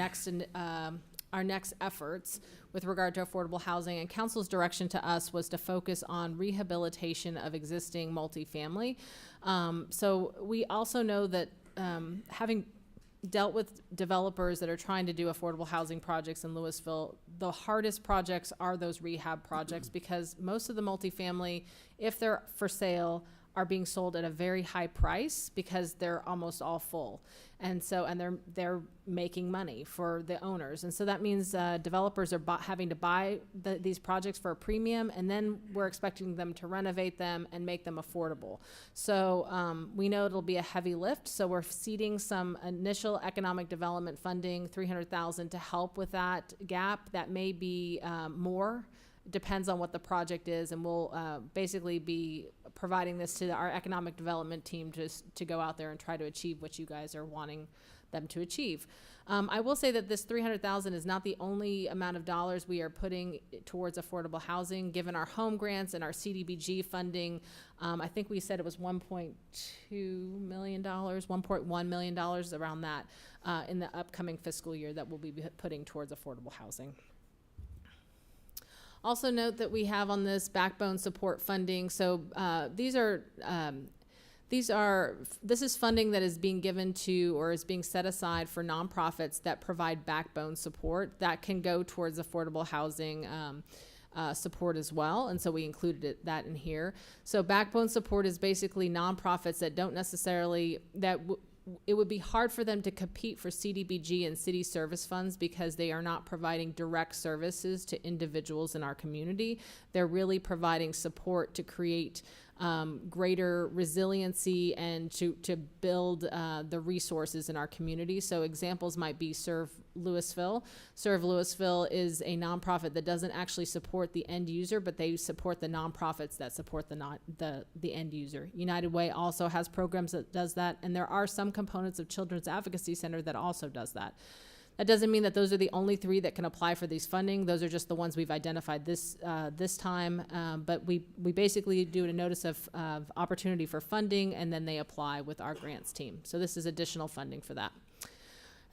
next efforts with regard to affordable housing. And council's direction to us was to focus on rehabilitation of existing multifamily. So we also know that having dealt with developers that are trying to do affordable housing projects in Lewisville, the hardest projects are those rehab projects because most of the multifamily, if they're for sale, are being sold at a very high price because they're almost all full. And so, they're making money for the owners. And so that means developers are having to buy these projects for a premium, and then we're expecting them to renovate them and make them affordable. So we know it'll be a heavy lift. So we're seeding some initial economic development funding, $300,000 to help with that gap. That may be more. Depends on what the project is, and we'll basically be providing this to our economic development team to go out there and try to achieve what you guys are wanting them to achieve. I will say that this $300,000 is not the only amount of dollars we are putting towards affordable housing. Given our home grants and our CDBG funding, I think we said it was $1.2 million, $1.1 million, around that, in the upcoming fiscal year that we'll be putting towards affordable housing. Also note that we have on this backbone support funding. So this is funding that is being given to or is being set aside for nonprofits that provide backbone support that can go towards affordable housing support as well. And so we included that in here. So backbone support is basically nonprofits that don't necessarily, it would be hard for them to compete for CDBG and city service funds because they are not providing direct services to individuals in our community. They're really providing support to create greater resiliency and to build the resources in our community. So examples might be Serve Lewisville. Serve Lewisville is a nonprofit that doesn't actually support the end user, but they support the nonprofits that support the end user. United Way also has programs that does that, and there are some components of Children's Advocacy Center that also does that. That doesn't mean that those are the only three that can apply for these funding. Those are just the ones we've identified this time. But we basically do a notice of opportunity for funding, and then they apply with our grants team. So this is additional funding for that.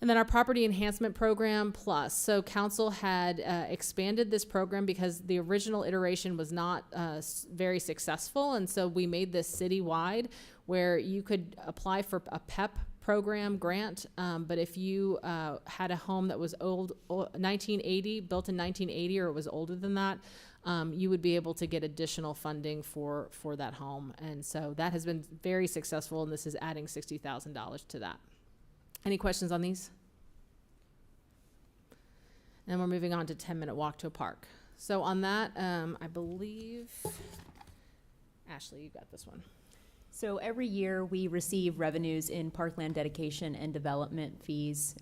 And then our property enhancement program plus. So council had expanded this program because the original iteration was not very successful. And so we made this citywide where you could apply for a PEP program grant, but if you had a home that was old, 1980, built in 1980, or it was older than that, you would be able to get additional funding for that home. And so that has been very successful, and this is adding $60,000 to that. Any questions on these? And we're moving on to 10-minute walk to a park. So on that, I believe, Ashley, you got this one. So every year we receive revenues in parkland dedication and development fees.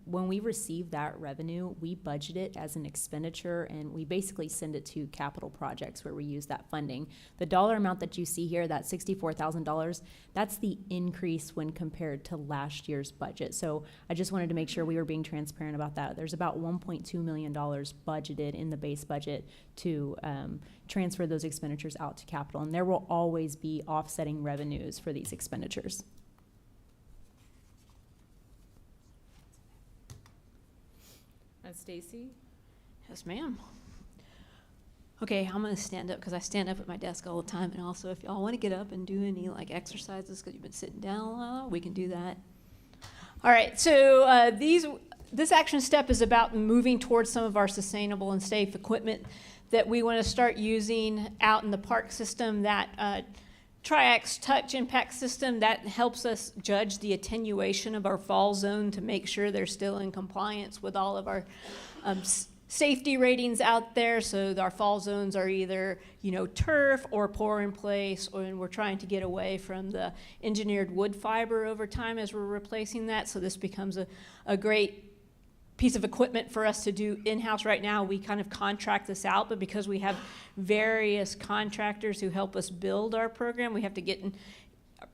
When we receive that revenue, we budget it as an expenditure, and we basically send it to capital projects where we use that funding. The dollar amount that you see here, that $64,000, that's the increase when compared to last year's budget. So I just wanted to make sure we were being transparent about that. There's about $1.2 million budgeted in the base budget to transfer those expenditures out to capital, and there will always be offsetting revenues for these expenditures. And Stacy? Yes, ma'am. Okay, I'm gonna stand up because I stand up at my desk all the time, and also if y'all want to get up and do any like exercises because you've been sitting down a while, we can do that. All right, so this action step is about moving towards some of our sustainable and safe equipment that we want to start using out in the park system. That Triax touch impact system that helps us judge the attenuation of our fall zone to make sure they're still in compliance with all of our safety ratings out there. So our fall zones are either, turf or pour in place, and we're trying to get away from the engineered wood fiber over time as we're replacing that. So this becomes a great piece of equipment for us to do in-house. Right now we kind of contract this out, but because we have various contractors who help us build our program, we have to get in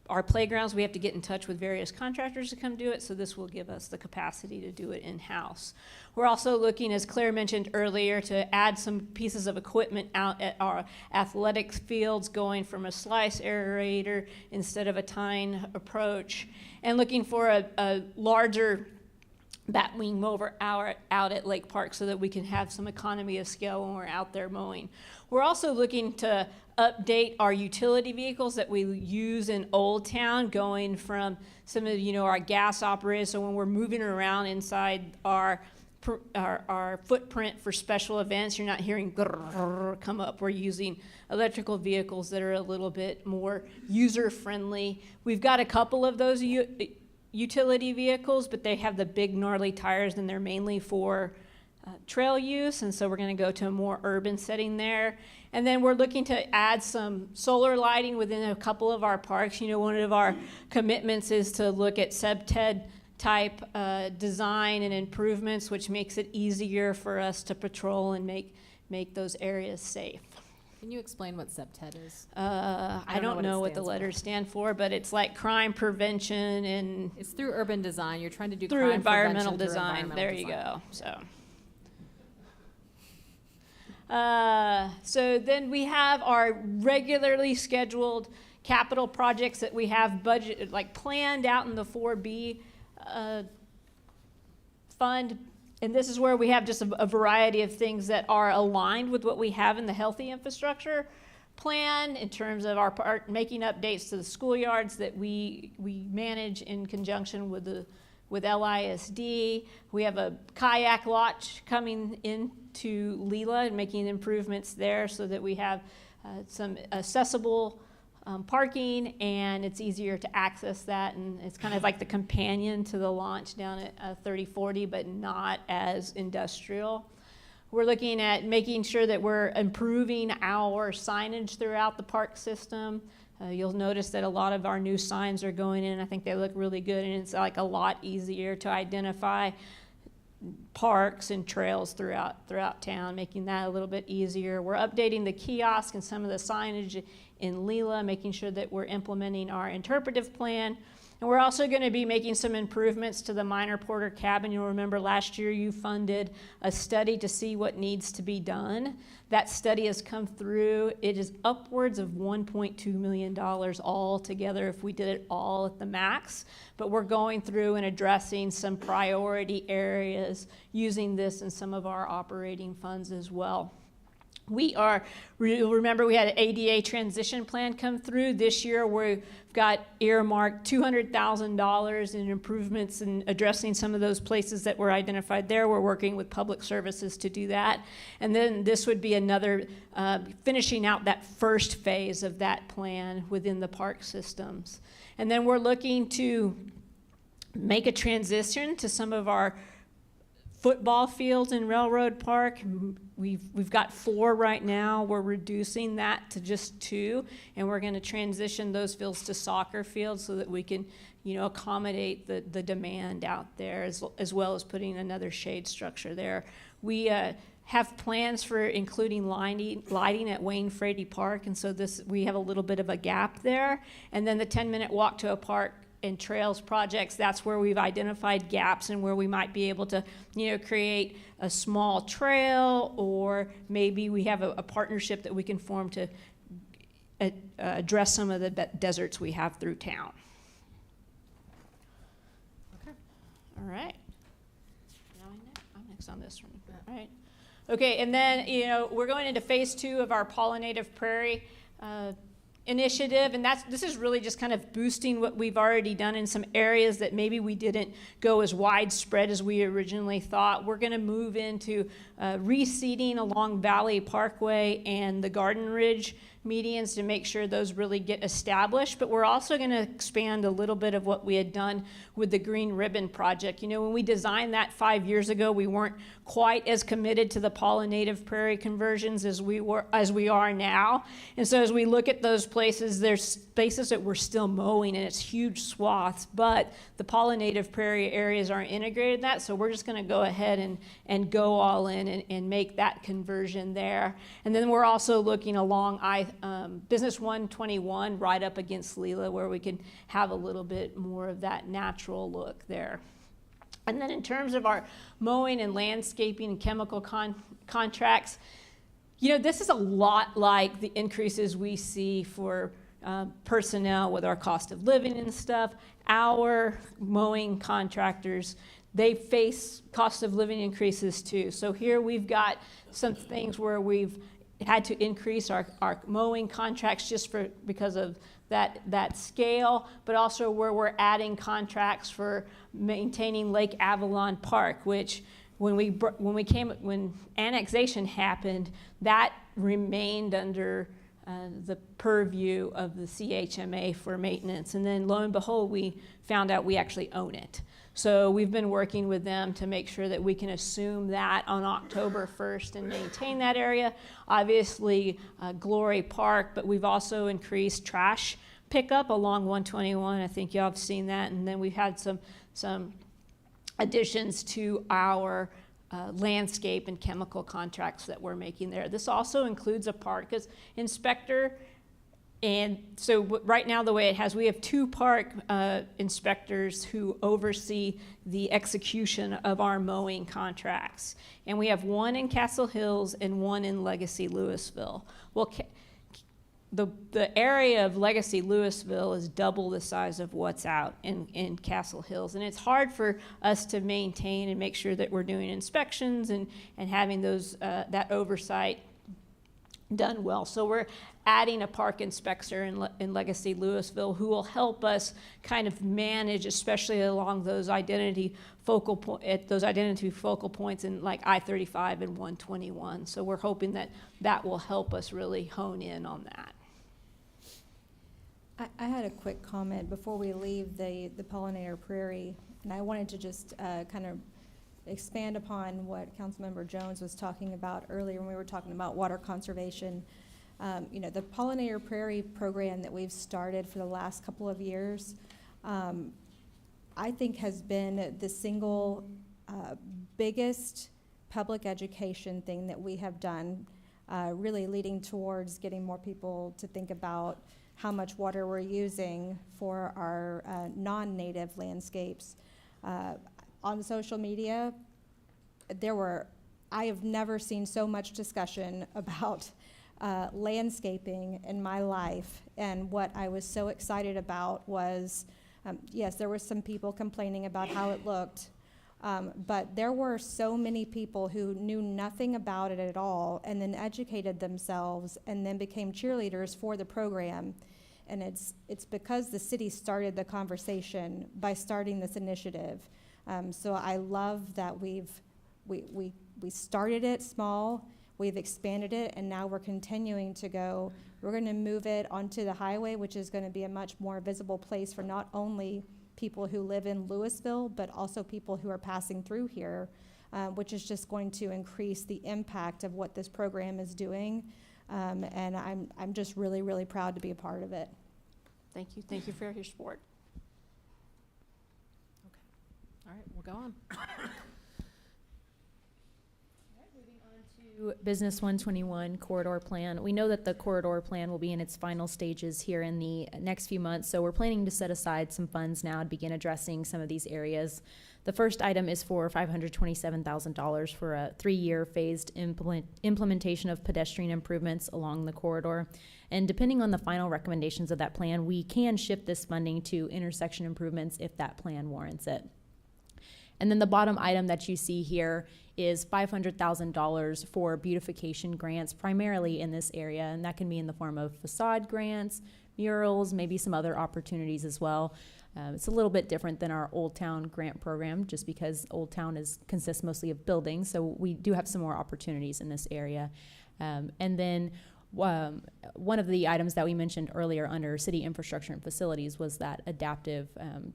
our playgrounds, we have to get in touch with various contractors to come do it, so this will give us the capacity to do it in-house. We're also looking, as Claire mentioned earlier, to add some pieces of equipment out at our athletics fields, going from a slice aerator instead of a tine approach, and looking for a larger batwing mower out at Lake Park so that we can have some economy of scale when we're out there mowing. We're also looking to update our utility vehicles that we use in Old Town, going from some of our gas operators. So when we're moving around inside our footprint for special events, you're not hearing grrr come up. We're using electrical vehicles that are a little bit more user friendly. We've got a couple of those utility vehicles, but they have the big gnarly tires, and they're mainly for trail use, and so we're going to go to a more urban setting there. And then we're looking to add some solar lighting within a couple of our parks. One of our commitments is to look at sub-TED type design and improvements, which makes it easier for us to patrol and make those areas safe. Can you explain what sub-TED is? I don't know what the letters stand for, but it's like crime prevention, and it's through urban design. You're trying to do through crime environmental prevention design. through There environmental you design. go. So then we have our regularly scheduled capital projects that we have budgeted, like planned out in the 4B fund. And this is where we have just a variety of things that are aligned with what we have in the healthy infrastructure plan in terms of our making updates to the schoolyards that we manage in conjunction with LISD. We have a kayak launch coming into Leela and making improvements there so that we have some accessible parking, and it's easier to access that, and it's kind of like the companion to the launch down at 3040, but not as industrial. We're looking at making sure that we're improving our signage throughout the park system. You'll notice that a lot of our new signs are going in. I think they look really good, and it's like a lot easier to identify parks and trails throughout town, making that a little bit easier. We're updating the kiosk and some of the signage in Leela, making sure that we're implementing our interpretive plan. And we're also going to be making some improvements to the minor porter cabin. You'll remember last year you funded a study to see what needs to be done. That study has come through. It is upwards of $1.2 million all together if we did it all at the max. But we're going through and addressing some priority areas using this in some of our operating funds as well. You'll remember we had an ADA transition plan come through. This year we've got earmarked $200,000 in improvements and addressing some of those places that were identified there. We're working with public services to do that. And then this would be another, finishing out that first phase of that plan within the park systems. And then we're looking to make a transition to some of our football fields in Railroad Park. We've got 4 right now. We're reducing that to just 2, and we're going to transition those fields to soccer fields so that we can, accommodate the demand out there, as well as putting another shade structure there. We have plans for including lighting at Wayne Frady Park, and so we have a little bit of a gap there. And then the 10-minute walk to a park and trails projects, that's where we've identified gaps and where we might be able to, create a small trail, or maybe we have a partnership that we can form to address some of the deserts we have through town. Okay. All right. Now I'm next on this one. All right. Okay, and then, you know, we're going into phase 2 of our pollinative prairie initiative, and this is really just kind of boosting what we've already done in some areas that maybe we didn't go as widespread as we originally thought. We're going to move into reseeding along Valley Parkway and the Garden Ridge medians to make sure those really get established, but we're also going to expand a little bit of what we had done with the Green Ribbon Project. You know, when we designed that 5 years ago, we weren't quite as committed to the pollinative prairie conversions as we are now. And so as we look at those places, there's spaces that we're still mowing, and it's huge swaths, but the pollinative prairie areas aren't integrated in that, so we're just going to go ahead and go all in and make that conversion there. And then we're also looking along Business 121 right up against Leela, where we can have a little bit more of that natural look there. And then in terms of our mowing and landscaping and chemical contracts, you know, this is a lot like the increases we see for personnel with our cost of living and stuff. Our mowing contractors, they face cost of living increases too. So here we've got some things where we've had to increase our mowing contracts just because of that scale, but also where we're adding contracts for maintaining Lake Avalon Park, which when annexation happened, that remained under the purview of the CHMA for maintenance. And then lo and behold, we found out we actually own it. So we've been working with them to make sure that we can assume that on October 1st and maintain that area. Obviously, Glory Park, but we've also increased trash pickup along 121. I think y'all have seen that. And then we've had some additions to our landscape and chemical contracts that we're making there. This also includes a park inspector. And so right now, the way it has, we have 2 park inspectors who oversee the execution of our mowing contracts. And we have 1 in Castle Hills and 1 in Legacy Lewisville. Well, the area of Legacy Lewisville is double the size of what's out in Castle Hills. And it's hard for us to maintain and make sure that we're doing inspections and having those that oversight done well. So we're adding a park inspector in Legacy Lewisville who will help us kind of manage, especially along those identity focal points in like I-35 and 121. So we're hoping that will help us really hone in on that. I had a quick comment before we leave the pollinator prairie, and I wanted to just kind of expand upon what Councilmember Jones was talking about earlier when we were talking about water conservation. You know, the pollinator prairie program that we've started for the last couple of years, I think has been the single biggest public education thing that we have done, really leading towards getting more people to think about how much water we're using for our non-native landscapes. On social media, I have never seen so much discussion about landscaping in my life, and what I was so excited about was, yes, there were some people complaining about how it looked, but there were so many people who knew nothing about it at all and then educated themselves and then became cheerleaders for the program. And it's because the city started the conversation by starting this initiative. So I love that we started it small, we've expanded it, and now we're continuing to go. We're going to move it onto the highway, which is going to be a much more visible place for not only people who live in Lewisville, but also people who are passing through here, which is just going to increase the impact of what this program is doing. And I'm just really, really proud to be a part of it. Thank you. Thank you for your support. All right, we'll go on. To Business 121 corridor plan. We know that the corridor plan will be in its final stages here in the next few months, so we're planning to set aside some funds now to begin addressing some of these areas. The first item is for $527,000 for a 3-year phased implementation of pedestrian improvements along the corridor. And depending on the final recommendations of that plan, we can shift this funding to intersection improvements if that plan warrants it. And then the bottom item that you see here is $500,000 for beautification grants, primarily in this area, and that can be in the form of facade grants, murals, maybe some other opportunities as well. It's a little bit different than our Old Town grant program, just because Old Town consists mostly of buildings, so we do have some more opportunities in this area. And then one of the items that we mentioned earlier under city infrastructure and facilities was that adaptive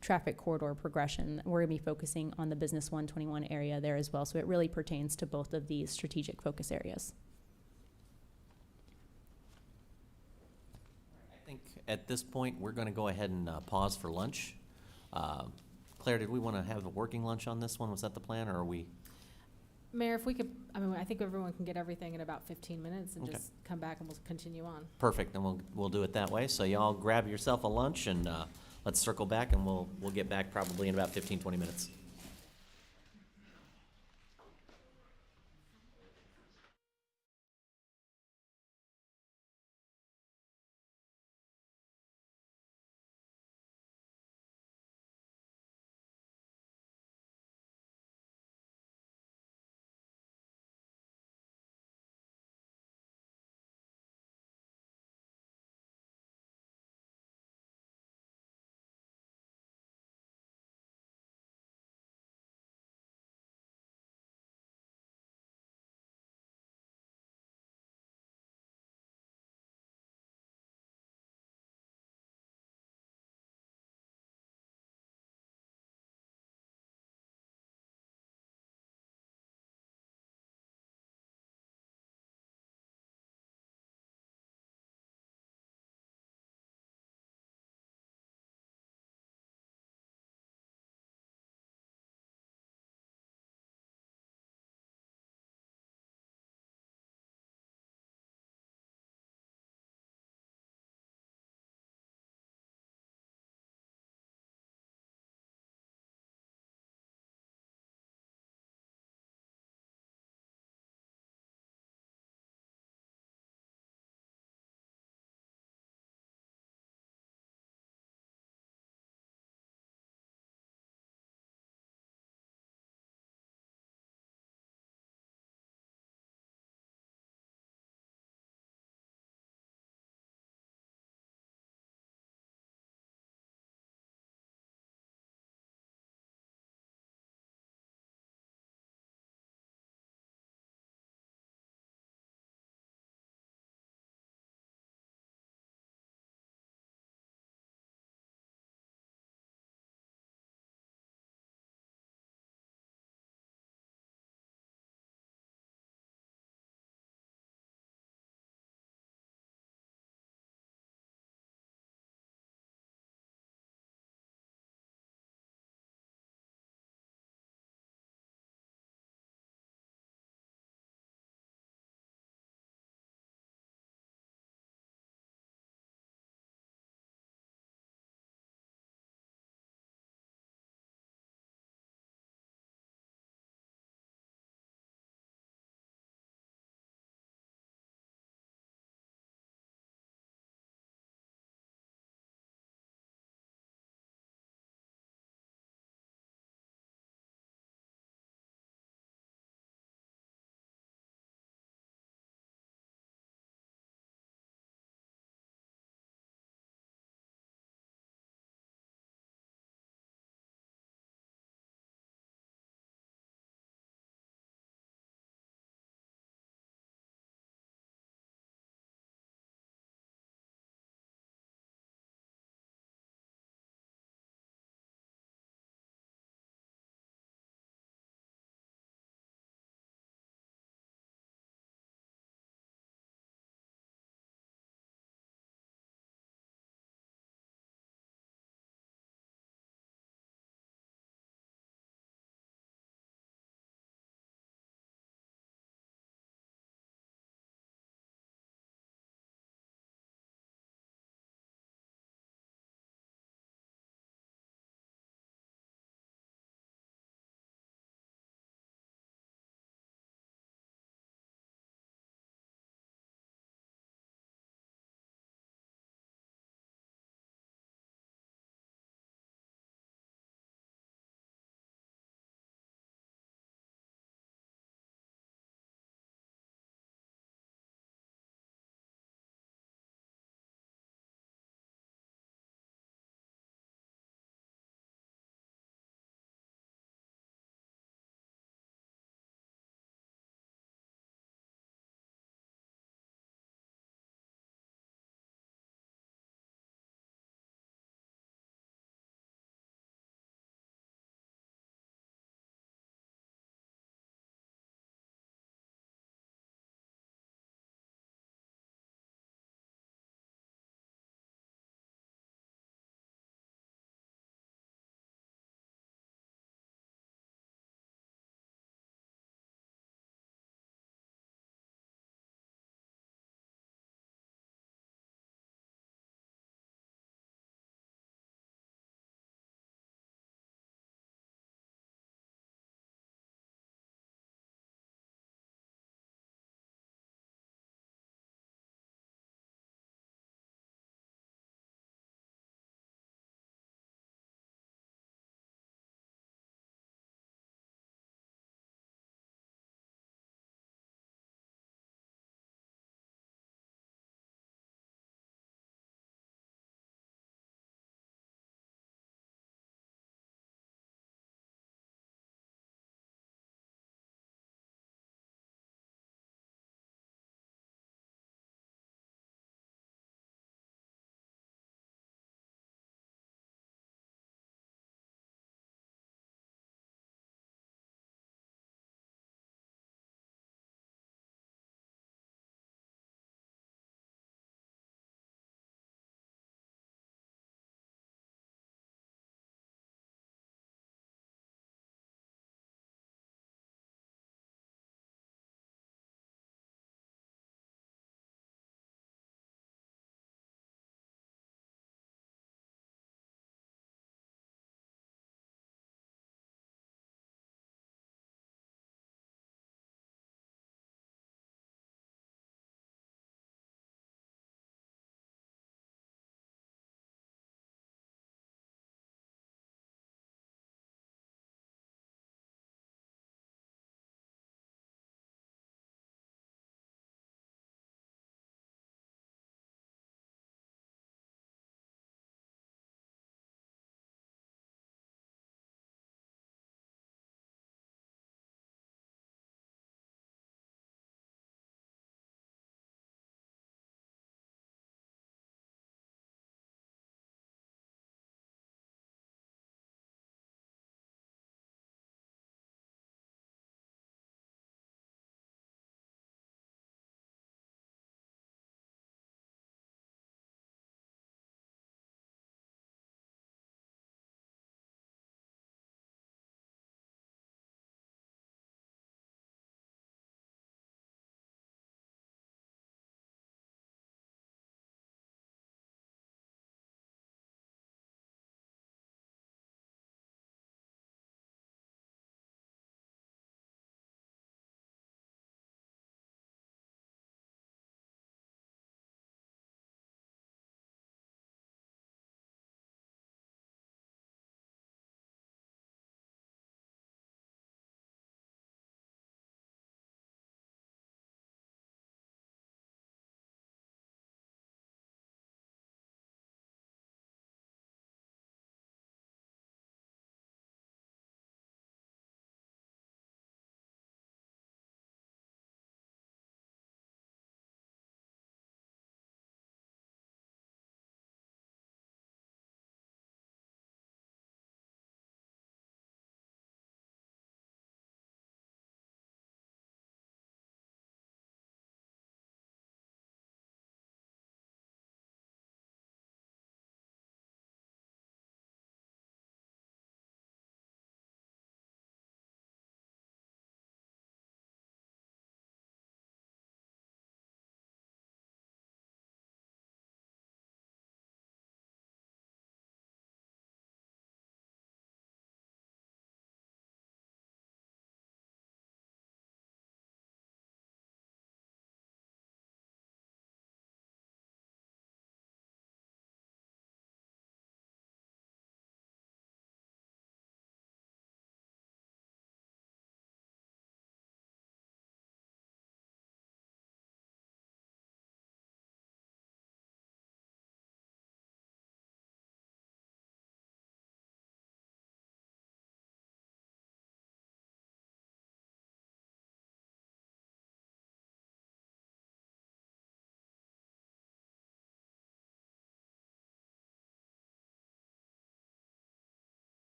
traffic corridor progression. We're going to be focusing on the Business 121 area there as well, so it really pertains to both of these strategic focus areas. I think at this point, we're going to go ahead and pause for lunch. Claire, did we want to have a working lunch on this one? Was that the plan, or are we? Mayor, if we could, I think everyone can get everything in about 15 minutes and Okay. just come back and we'll continue on. Perfect, then we'll do it that way. So y'all grab yourself a lunch and let's circle back, and we'll get back probably in about 15, 20 minutes.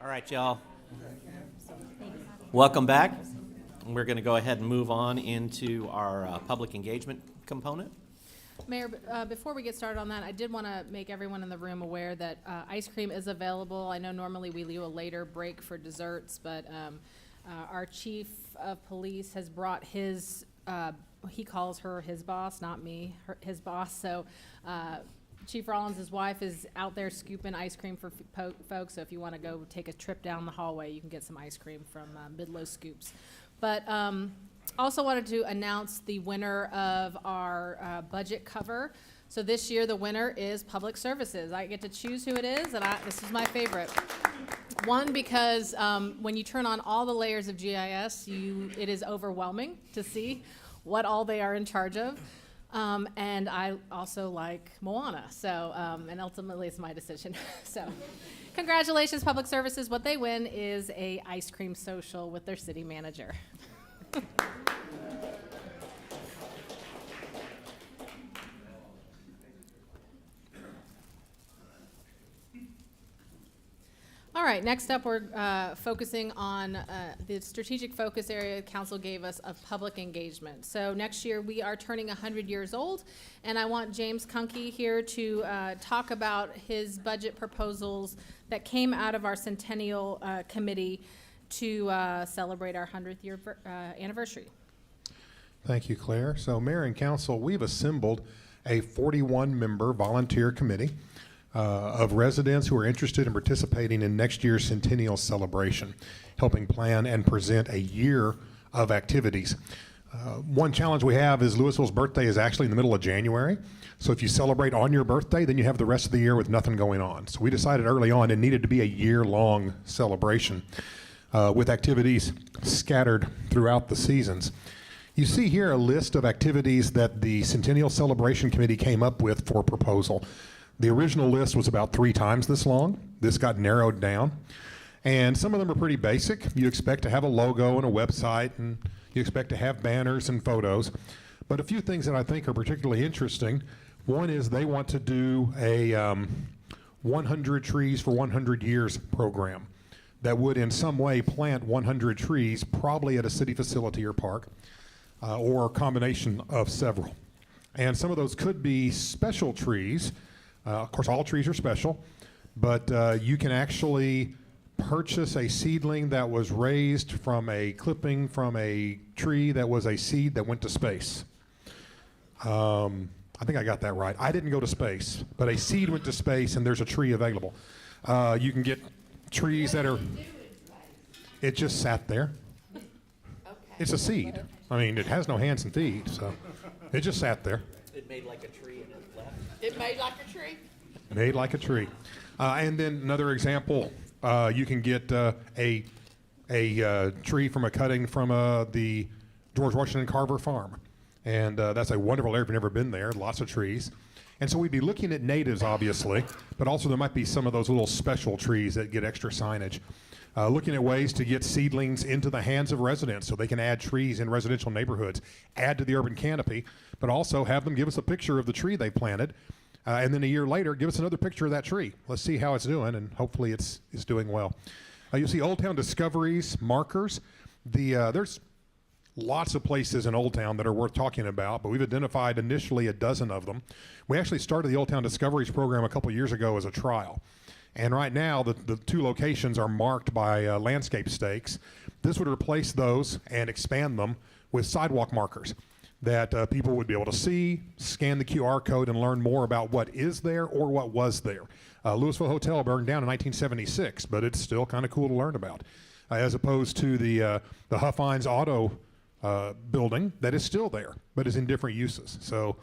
All right, y'all. Welcome back. We're going to go ahead and move on into our public engagement component. Mayor, before we get started on that, I did want to make everyone in the room aware that ice cream is available. I know normally we leave a later break for desserts, but our chief of police has brought his, he calls her his boss, not me, his boss. So Chief Rollins' wife is out there scooping ice cream for folks. So if you want to go take a trip down the hallway, you can get some ice cream from Midlow Scoops. But also wanted to announce the winner of our budget cover. So this year the winner is Public Services. I get to choose who it is, and this is my favorite. One, because when you turn on all the layers of GIS, it is overwhelming to see what all they are in charge of. And I also like Moana, so, and ultimately it's my decision. So congratulations, Public Services. What they win is a ice cream social with their city manager. All right, next up, we're focusing on the strategic focus area council gave us of public engagement. So next year, we are turning 100 years old, and I want James Kunke here to talk about his budget proposals that came out of our Centennial Committee to celebrate our 100th year anniversary. Thank you, Claire. So Mayor and Council, we've assembled a 41-member volunteer committee of residents who are interested in participating in next year's Centennial celebration, helping plan and present a year of activities. One challenge we have is Lewisville's birthday is actually in the middle of January. So if you celebrate on your birthday, then you have the rest of the year with nothing going on. So we decided early on it needed to be a year-long celebration with activities scattered throughout the seasons. You see here a list of activities that the Centennial Celebration Committee came up with for proposal. The original list was about 3 times this long. This got narrowed down. And some of them are pretty basic. You expect to have a logo and a website, and you expect to have banners and photos. But a few things that I think are particularly interesting. One is they want to do a 100 Trees for 100 Years program that would in some way plant 100 trees, probably at a city facility or park, or a combination of several. And some of those could be special trees. Of course, all trees are special, but you can actually purchase a seedling that was raised from a clipping from a tree that was a seed that went to space. I think I got that right. I didn't go to space, but a seed went to space and there's a tree available. You can get trees that are, it just sat there. It's a seed. I mean, it has no hands and feet, so it just sat there. It made like a tree and it left. It made like a tree? Made like a tree. And then another example, you can get a tree from a cutting from the George Washington Carver Farm. And that's a wonderful area if you've never been there, lots of trees. And so we'd be looking at natives, obviously, but also there might be some of those little special trees that get extra signage. Looking at ways to get seedlings into the hands of residents so they can add trees in residential neighborhoods, add to the urban canopy, but also have them give us a picture of the tree they planted, and then a year later, give us another picture of that tree. Let's see how it's doing, and hopefully it's doing well. You'll see Old Town Discoveries, markers. There's lots of places in Old Town that are worth talking about, but we've identified initially a dozen of them. We actually started the Old Town Discoveries program a couple years ago as a trial. And right now, the 2 locations are marked by landscape stakes. This would replace those and expand them with sidewalk markers that people would be able to see, scan the QR code, and learn more about what is there or what was there. Lewisville Hotel burned down in 1976, but it's still kind of cool to learn about, as opposed to the Huffines Auto building that is still there, but is in different uses. So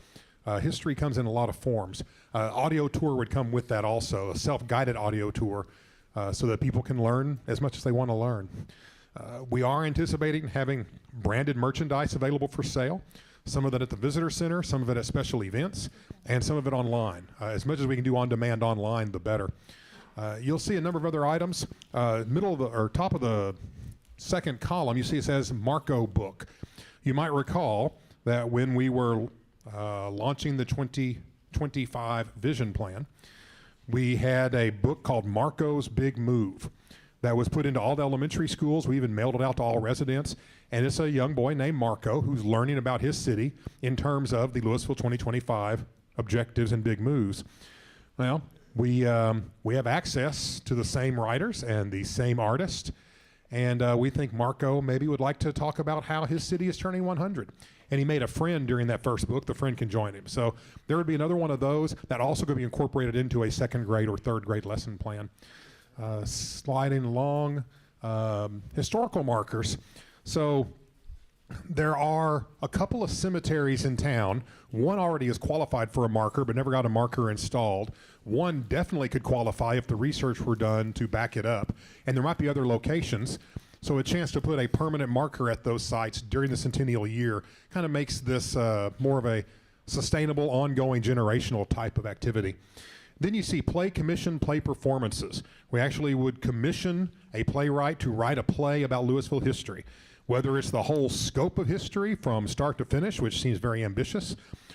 history comes in a lot of forms. Audio tour would come with that also, a self-guided audio tour so that people can learn as much as they want to learn. We are anticipating having branded merchandise available for sale, some of it at the visitor center, some of it at special events, and some of it online. As much as we can do on demand online, the better. You'll see a number of other items. Middle of the, or top of the second column, you see it says Marco Book. You might recall that when we were launching the 2025 vision plan, we had a book called Marco's Big Move. that was put into all the elementary schools. We even mailed it out to all residents. And it's a young boy named Marco who's learning about his city in terms of the Lewisville 2025 objectives and big moves. Well, we have access to the same writers and the same artists. And we think Marco maybe would like to talk about how his city is turning 100. And he made a friend during that first book. The friend can join him. So there would be another one of those that also could be incorporated into a second grade or third grade lesson plan. Sliding along, historical markers. So there are a couple of cemeteries in town. One already is qualified for a marker, but never got a marker installed. One definitely could qualify if the research were done to back it up. And there might be other locations. So a chance to put a permanent marker at those sites during the centennial year kind of makes this more of a sustainable, ongoing, generational type of activity. Then you see play commission, play performances. We actually would commission a playwright to write a play about Lewisville history, whether it's the whole scope of history from start to finish, which seems very ambitious,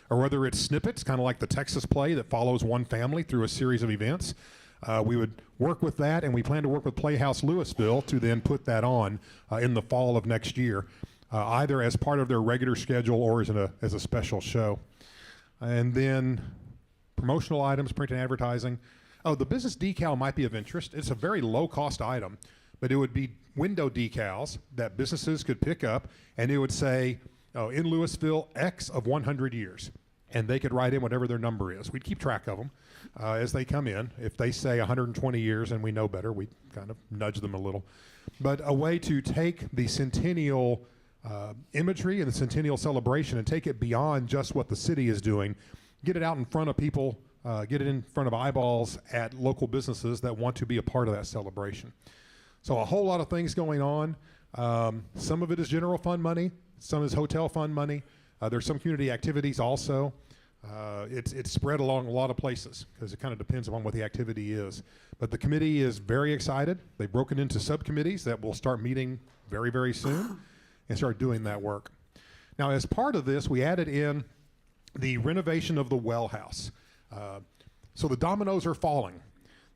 or whether it's snippets, kind of like the Texas play that follows one family through a series of events. We would work with that, and we plan to work with Playhouse Lewisville to then put that on in the fall of next year, either as part of their regular schedule or as a special show. And then promotional items, print and advertising. Oh, the business decal might be of interest. It's a very low-cost item, but it would be window decals that businesses could pick up, and it would say, oh, in Lewisville, X of 100 years. And they could write in whatever their number is. We'd keep track of them as they come in. If they say 120 years and we know better, we kind of nudge them a little. But a way to take the centennial imagery and the centennial celebration and take it beyond just what the city is doing, get it out in front of people, get it in front of eyeballs at local businesses that want to be a part of that celebration. So a whole lot of things going on. Some of it is general fund money. Some is hotel fund money. There's some community activities also. It's spread along a lot of places because it kind of depends upon what the activity is. But the committee is very excited. They've broken into subcommittees that will start meeting very, very soon and start doing that work. Now, as part of this, we added in the renovation of the well house. So the dominoes are falling.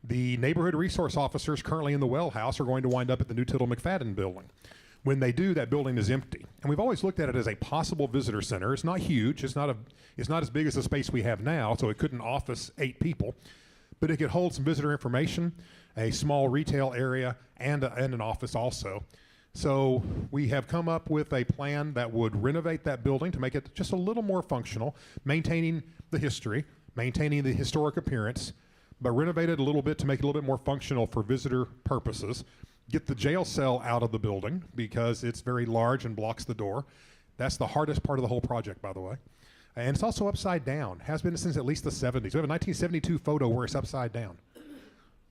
The neighborhood resource officers currently in the well house are going to wind up at the new Tittle McFadden building. When they do, that building is empty. And we've always looked at it as a possible visitor center. It's not huge. It's not as big as the space we have now, so it couldn't office 8 people. But it could hold some visitor information, a small retail area, and an office also. So we have come up with a plan that would renovate that building to make it just a little more functional, maintaining the history, maintaining the historic appearance, but renovate it a little bit to make it a little bit more functional for visitor purposes. Get the jail cell out of the building because it's very large and blocks the door. That's the hardest part of the whole project, by the way. And it's also upside down. Has been since at least the 70s. We have a 1972 photo where it's upside down.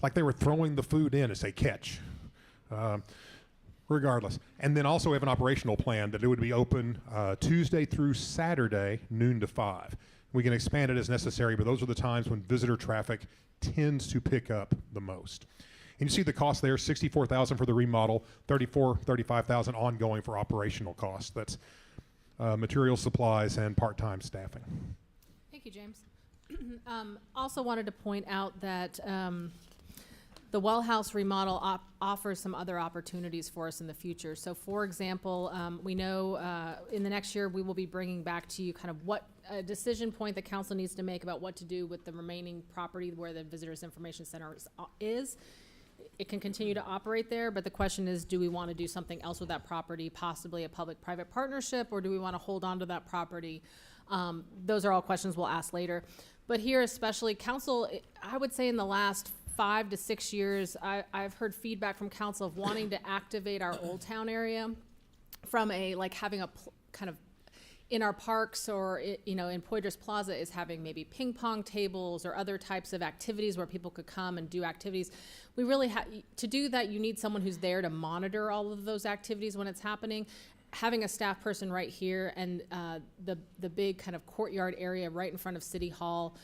Like they were throwing the food in as a catch. Regardless. And then also we have an operational plan that it would be open Tuesday through Saturday, noon to 5. We can expand it as necessary, but those are the times when visitor traffic tends to pick up the most. And you see the cost there, $64,000 for the remodel, $35,000 ongoing for operational costs. That's material supplies and part-time staffing. Thank you, James. Also wanted to point out that the well house remodel offers some other opportunities for us in the future. So for example, we know in the next year we will be bringing back to you kind of what a decision point the council needs to make about what to do with the remaining property where the Visitors Information Center is. It can continue to operate there, but the question is, do we want to do something else with that property, possibly a public-private partnership, or do we want to hold on to that property? Those are all questions we'll ask later. But here especially, council, I would say in the last 5 to 6 years, I've heard feedback from council of wanting to activate our Old Town area from having a kind of in our parks or, in Poydras Plaza is having maybe ping pong tables or other types of activities where people could come and do activities. We really to do that, you need someone who's there to monitor all of those activities when it's happening. Having a staff person right here and the big kind of courtyard area right in front of City Hall,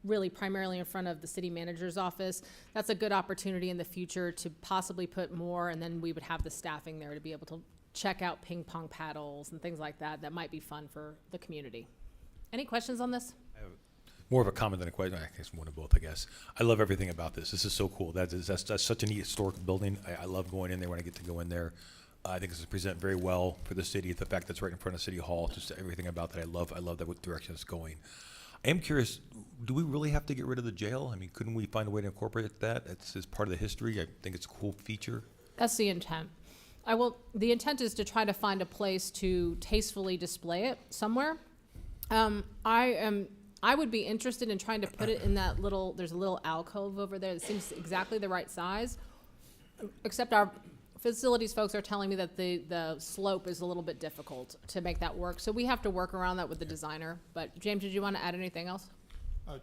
really primarily in front of the city manager's office, that's a good opportunity in the future to possibly put more, and then we would have the staffing there to be able to check out ping pong paddles and things like that. That might be fun for the community. Any questions on this? More of a comment than a question. I guess one of both, I guess. I love everything about this. This is so cool. That's such a neat historic building. I love going in there when I get to go in there. I think this is present very well for the city. The fact that it's right in front of City Hall, just everything about that. I love that what direction it's going. I am curious, do we really have to get rid of the jail? I mean, couldn't we find a way to incorporate that? It's as part of the history. I think it's a cool feature. That's the intent. The intent is to try to find a place to tastefully display it somewhere. I would be interested in trying to put it in that there's a little alcove over there that seems exactly the right size, except our facilities folks are telling me that the slope is a little bit difficult to make that work. So we have to work around that with the designer. But James, did you want to add anything else?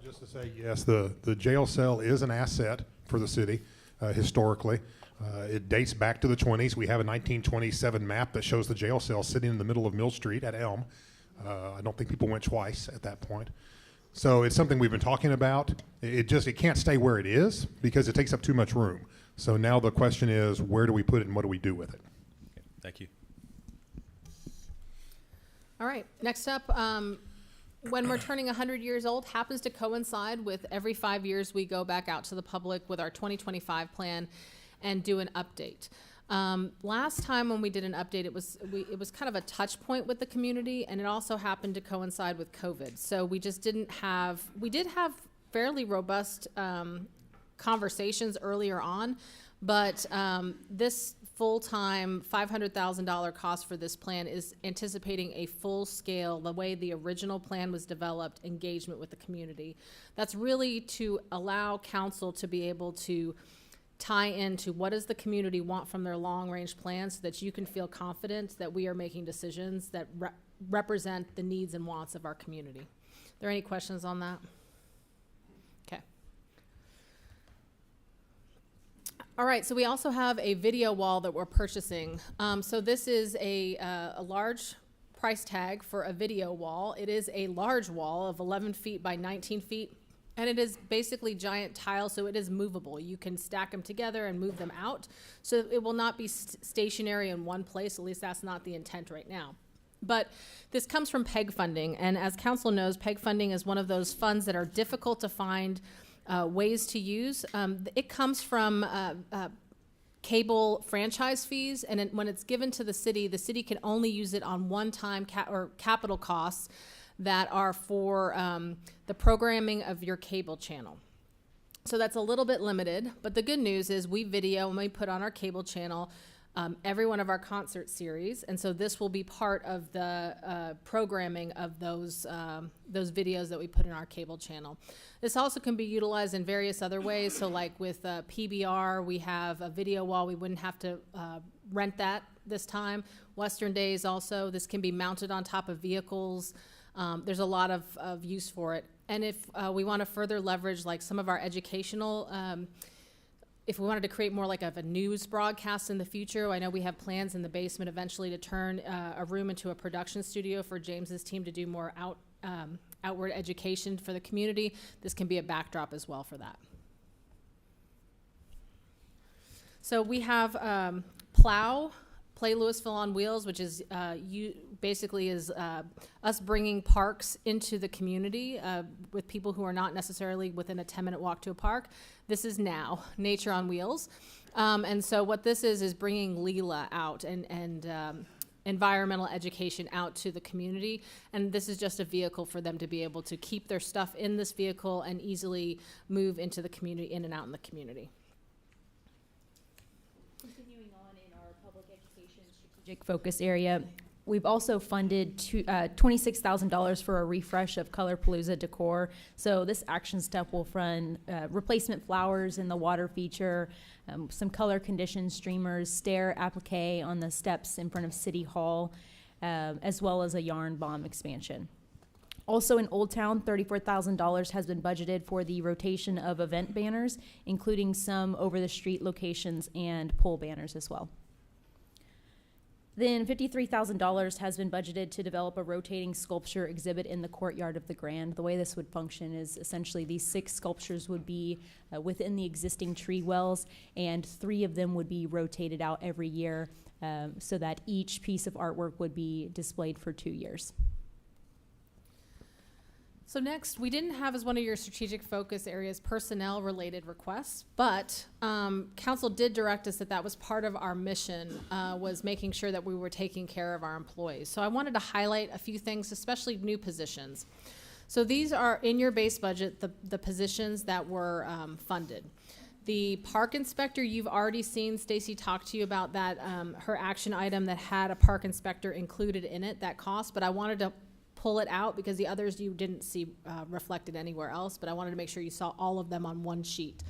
Just to say, yes, the jail cell is an asset for the city historically. It dates back to the 20s. We have a 1927 map that shows the jail cell sitting in the middle of Mill Street at Elm. I don't think people went twice at that point. So it's something we've been talking about. It can't stay where it is because it takes up too much room. So now the question is, where do we put it and what do we do with it? Okay, thank you. All right, next up, when we're turning 100 years old, happens to coincide with every 5 years we go back out to the public with our 2025 plan and do an update. Last time when we did an update, it was kind of a touch point with the community, and it also happened to coincide with COVID. So we just we did have fairly robust conversations earlier on, but this full-time $500,000 cost for this plan is anticipating a full-scale, the way the original plan was developed, engagement with the community. That's really to allow council to be able to tie into what does the community want from their long-range plan so that you can feel confident that we are making decisions that represent the needs and wants of our community. Are there any questions on that? Okay. All right, so we also have a video wall that we're purchasing. So this is a large price tag for a video wall. It is a large wall of 11 feet by 19 feet. And it is basically giant tiles, so it is movable. You can stack them together and move them out. So it will not be stationary in one place, at least that's not the intent right now. But this comes from PEG funding, and as council knows, PEG funding is one of those funds that are difficult to find ways to use. It comes from cable franchise fees, and when it's given to the city can only use it on one-time capital costs that are for the programming of your cable channel. So that's a little bit limited, but the good news is we video and we put on our cable channel every one of our concert series, and so this will be part of the programming of those videos that we put in our cable channel. This also can be utilized in various other ways, so like with PBR, we have a video wall. We wouldn't have to rent that this time. Western Days also, this can be mounted on top of vehicles. There's a lot of use for it. And if we want to further leverage like some of our educational, if we wanted to create more like of a news broadcast in the future, I know we have plans in the basement eventually to turn a room into a production studio for James's team to do more outward education for the community. This can be a backdrop as well for that. So we have Play Lewisville on Wheels, which is basically us bringing parks into the community with people who are not necessarily within a 10-minute walk to a park. This is now Nature on Wheels. And so what this is bringing Leela out and environmental education out to the community. And this is just a vehicle for them to be able to keep their stuff in this vehicle and easily move into the community, in and out in the community. Continuing on in our public education strategic focus area, we've also funded $26,000 for a refresh of Colorpalooza decor. So this action step will fund replacement flowers in the water feature, some color conditioned streamers, stair applique on the steps in front of City Hall, as well as a yarn bomb expansion. Also in Old Town, $34,000 has been budgeted for the rotation of event banners, including some over-the-street locations and pole banners as well. Then $53,000 has been budgeted to develop a rotating sculpture exhibit in the courtyard of the Grand. The way this would function is essentially these 6 sculptures would be within the existing tree wells, and 3 of them would be rotated out every year so that each piece of artwork would be displayed for 2 years. So next, we didn't have as one of your strategic focus areas personnel-related requests, but council did direct us that that was part of our mission, was making sure that we were taking care of our employees. So I wanted to highlight a few things, especially new positions. So these are in your base budget, the positions that were funded. The park inspector, you've already seen Stacy talk to you about that, her action item that had a park inspector included in it, that cost, but I wanted to pull it out because the others you didn't see reflected anywhere else, but I wanted to make sure you saw all of them on one sheet.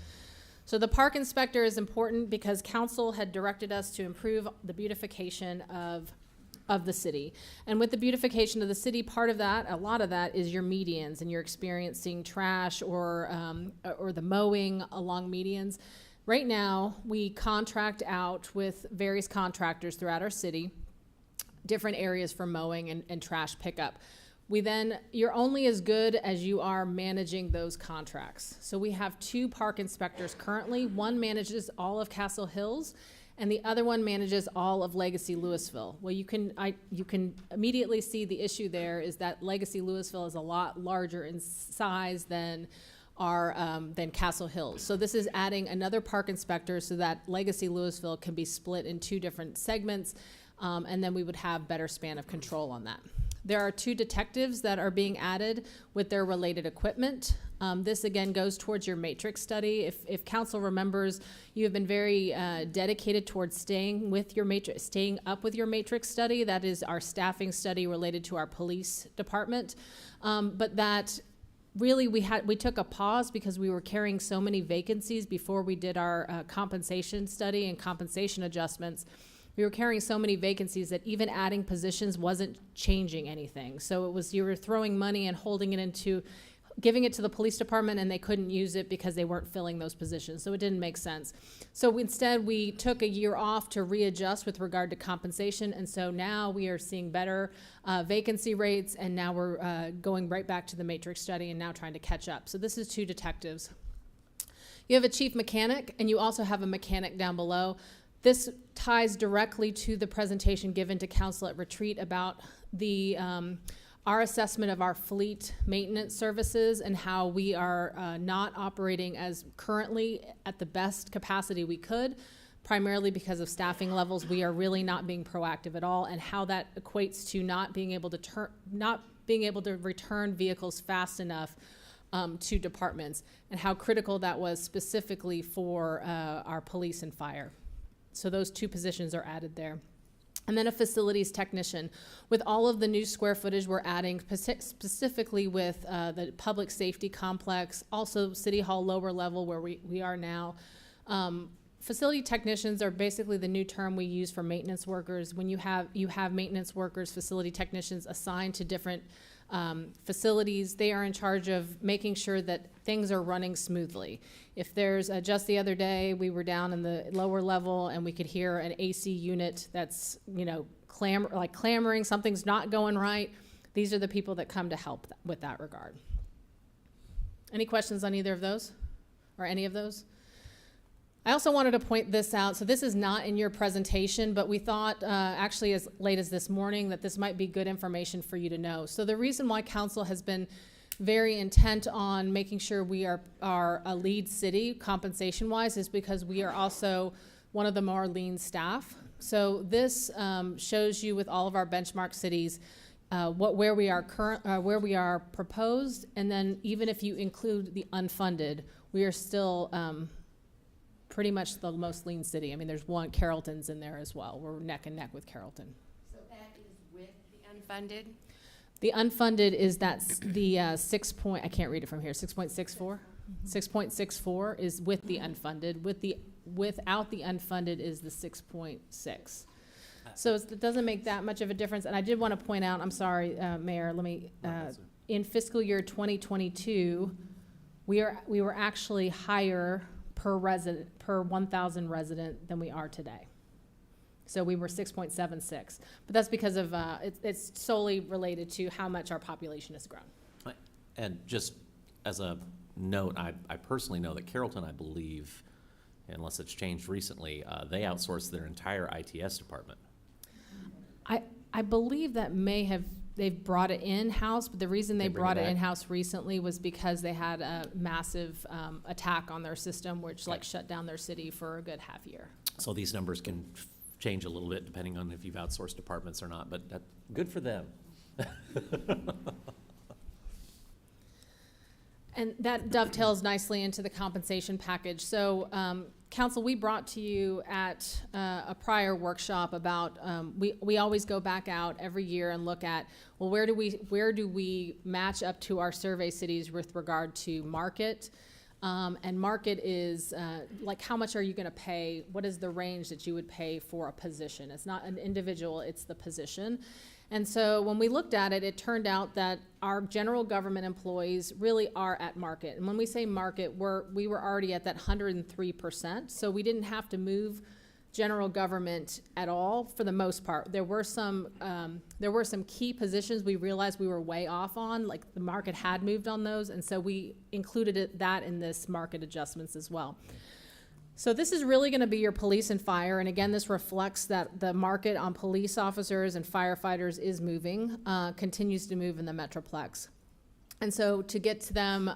So the park inspector is important because council had directed us to improve the beautification of the city. And with the beautification of the city, part of that, a lot of that is your medians and you're experiencing trash or the mowing along medians. Right now, we contract out with various contractors throughout our city, different areas for mowing and trash pickup. You're only as good as you are managing those contracts. So we have 2 park inspectors currently. One manages all of Castle Hills, and the other one manages all of Legacy Lewisville. Well, you can immediately see the issue there is that Legacy Lewisville is a lot larger in size than Castle Hills. So this is adding another park inspector so that Legacy Lewisville can be split in 2 different segments, and then we would have better span of control on that. There are 2 detectives that are being added with their related equipment. This again goes towards your matrix study. If council remembers, you have been very dedicated towards staying up with your matrix study. That is our staffing study related to our police department. But that really we took a pause because we were carrying so many vacancies before we did our compensation study and compensation adjustments. We were carrying so many vacancies that even adding positions wasn't changing anything. So it was, you were throwing money and giving it to the police department, and they couldn't use it because they weren't filling those positions. So it didn't make sense. So instead, we took a year off to readjust with regard to compensation. And so now we are seeing better vacancy rates, and now we're going right back to the matrix study and now trying to catch up. So this is 2 detectives. You have a chief mechanic, and you also have a mechanic down below. This ties directly to the presentation given to council at retreat about our assessment of our fleet maintenance services and how we are not operating as currently at the best capacity we could, primarily because of staffing levels. We are really not being proactive at all, and how that equates to not being able to return vehicles fast enough to departments, and how critical that was specifically for our police and fire. So those 2 positions are added there. And then a facilities technician. With all of the new square footage we're adding, specifically with the public safety complex, also City Hall lower level where we are now. Facility technicians are basically the new term we use for maintenance workers. When you have maintenance workers, facility technicians assigned to different facilities, they are in charge of making sure that things are running smoothly. If there's, just the other day, we were down in the lower level and we could hear an AC unit that's, clamoring, something's not going right. These are the people that come to help with that regard. Any questions on either of those or any of those? I also wanted to point this out. So this is not in your presentation, but we thought actually as late as this morning that this might be good information for you to know. So the reason why council has been very intent on making sure we are a lead city compensation-wise is because we are also one of the more lean staff. So this shows you with all of our benchmark cities where we are proposed, and then even if you include the unfunded, we are still pretty much the most lean city. I mean, there's Carrollton's in there as well. We're neck and neck with Carrollton. So that is with the unfunded? The unfunded is the I can't read it from here, 6.64? 6.64 is with the unfunded. Without the unfunded is the 6.6. So it doesn't make that much of a difference. And I did want to point out, I'm sorry, Mayor, in fiscal year 2022, we were actually higher per 1,000 resident than we are today. So we were 6.76, but that's because of it's solely related to how much our population has grown. And just as a note, I personally know that Carrollton, I believe, unless it's changed recently, they outsource their entire ITS department. I believe that may have they've brought it in-house, but the reason they bring it brought it back. in-house recently was because they had a massive attack on their system, which like shut down their city for a good half year. So these numbers can change a little bit depending on if you've outsourced departments or not, but that, good for them. And that dovetails nicely into the compensation package. So, council, we brought to you at a prior workshop about, we always go back out every year and look at, well, where do we match up to our survey cities with regard to market? And market is, like, how much are you gonna pay? What is the range that you would pay for a position? It's not an individual, it's the position. And so when we looked at it, it turned out that our general government employees really are at market. And when we say market, we were already at that 103%. So we didn't have to move general government at all for the most part. There were some key positions we realized we were way off on, like the market had moved on those. And so we included that in this market adjustments as well. So this is really going to be your police and fire, and again, this reflects that the market on police officers and firefighters is moving, continues to move in the Metroplex. And so to get to them,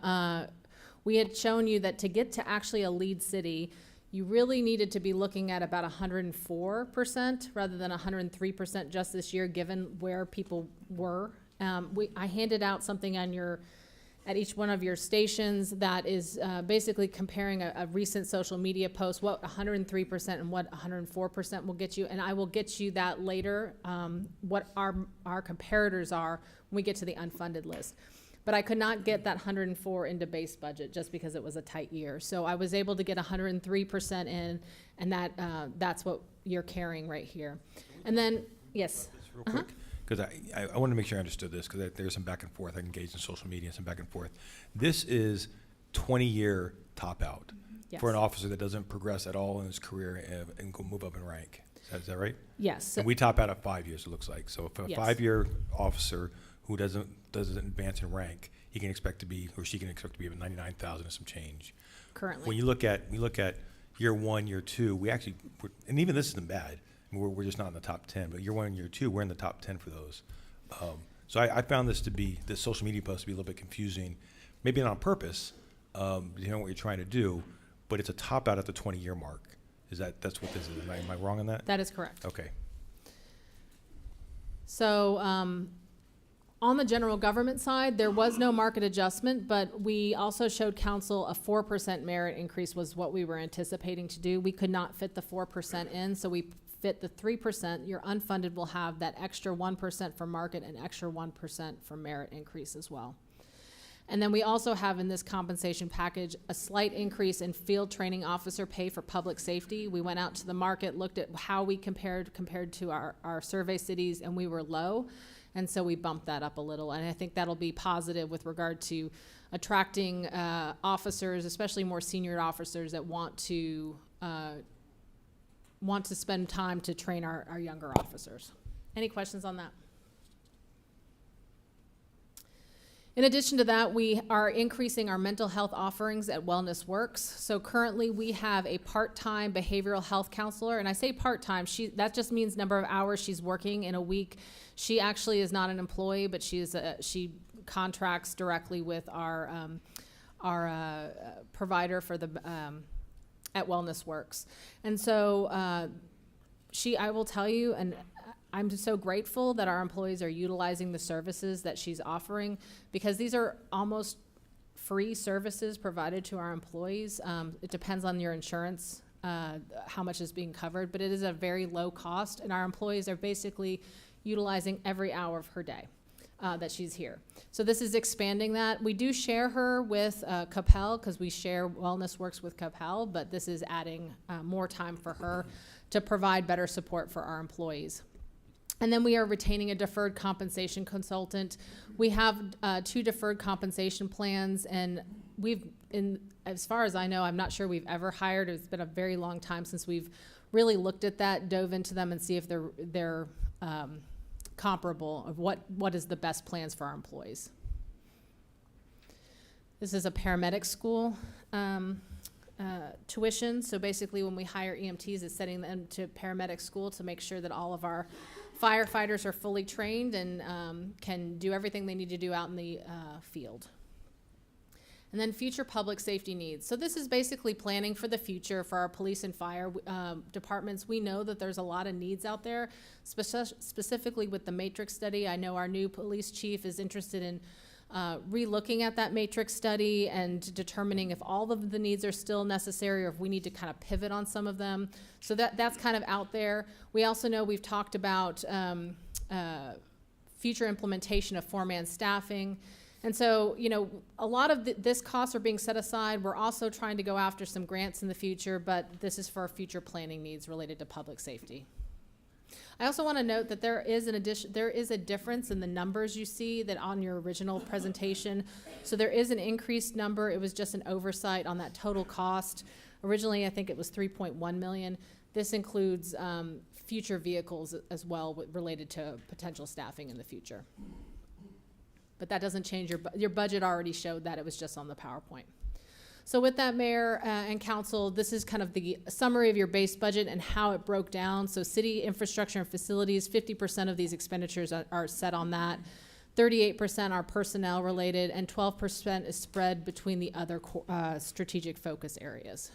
we had shown you that to get to actually a lead city, you really needed to be looking at about 104% rather than 103% just this year, given where people were. I handed out something on at each one of your stations that is basically comparing a recent social media post, what 103% and what 104% will get you. And I will get you that later, what our comparators are when we get to the unfunded list. But I could not get that 104 into base budget just because it was a tight year. So I was able to get 103% in, and that's what you're carrying right here. And then, yes. Real quick. Because I want to make sure I understood this, because there's some back and forth. I engaged in social media, some back and forth. This is 20-year top out for an officer that doesn't progress at all in his career and go move up in rank. Is that right? Yes. And we top out at 5 years, it looks like. So if a 5-year officer who doesn't advance in rank, he can expect to be, or she can expect to be, at 99,000 and some change. Currently. When you look at year 1, year 2, and even this isn't bad. We're just not in the top 10, but year 1 and year 2, we're in the top 10 for those. So I found this social media post to be a little bit confusing, maybe not on purpose, depending on what you're trying to do, but it's a top out at the 20-year mark. That's what this is? Am I wrong on that? That is correct. Okay. So on the general government side, there was no market adjustment, but we also showed council a 4% merit increase was what we were anticipating to do. We could not fit the 4% in, so we fit the 3%. Your unfunded will have that extra 1% for market and extra 1% for merit increase as well. And then we also have in this compensation package a slight increase in field training officer pay for public safety. We went out to the market, looked at how we compared to our survey cities, and we were low. And so we bumped that up a little. And I think that'll be positive with regard to attracting officers, especially more senior officers that want to spend time to train our younger officers. Any questions on that? In addition to that, we are increasing our mental health offerings at Wellness Works. So currently we have a part-time behavioral health counselor, and I say part-time, that just means number of hours she's working in a week. She actually is not an employee, but she contracts directly with our provider for at Wellness Works. And so I will tell you, and I'm just so grateful that our employees are utilizing the services that she's offering, because these are almost free services provided to our employees. It depends on your insurance, how much is being covered, but it is a very low cost, and our employees are basically utilizing every hour of her day that she's here. So this is expanding that. We do share her with Capel, because we share Wellness Works with Capel, but this is adding more time for her to provide better support for our employees. And then we are retaining a deferred compensation consultant. We have 2 deferred compensation plans, and as far as I know, I'm not sure we've ever hired. It's been a very long time since we've really looked at that, dove into them, and see if they're comparable of what is the best plans for our employees. This is a paramedic school tuition. So basically when we hire EMTs, it's setting them to paramedic school to make sure that all of our Firefighters are fully trained and can do everything they need to do out in the field. And then future public safety needs. So this is basically planning for the future for our police and fire departments. We know that there's a lot of needs out there, specifically with the matrix study. I know our new police chief is interested in re-looking at that matrix study and determining if all of the needs are still necessary or if we need to kind of pivot on some of them. So that's kind of out there. We also know we've talked about future implementation of four-man staffing. And so, you know, a lot of this costs are being set aside. We're also trying to go after some grants in the future, but this is for our future planning needs related to public safety. I also want to note that there is a difference in the numbers you see that on your original presentation. So there is an increased number. It was just an oversight on that total cost. Originally, I think it was 3.1 million. This includes future vehicles as well related to potential staffing in the future. But that doesn't change your budget already showed that. It was just on the PowerPoint. So with that, Mayor and Council, this is kind of the summary of your base budget and how it broke down. So city infrastructure and facilities, 50% of these expenditures are set on that. 38% are personnel related, and 12% is spread between the other strategic focus areas.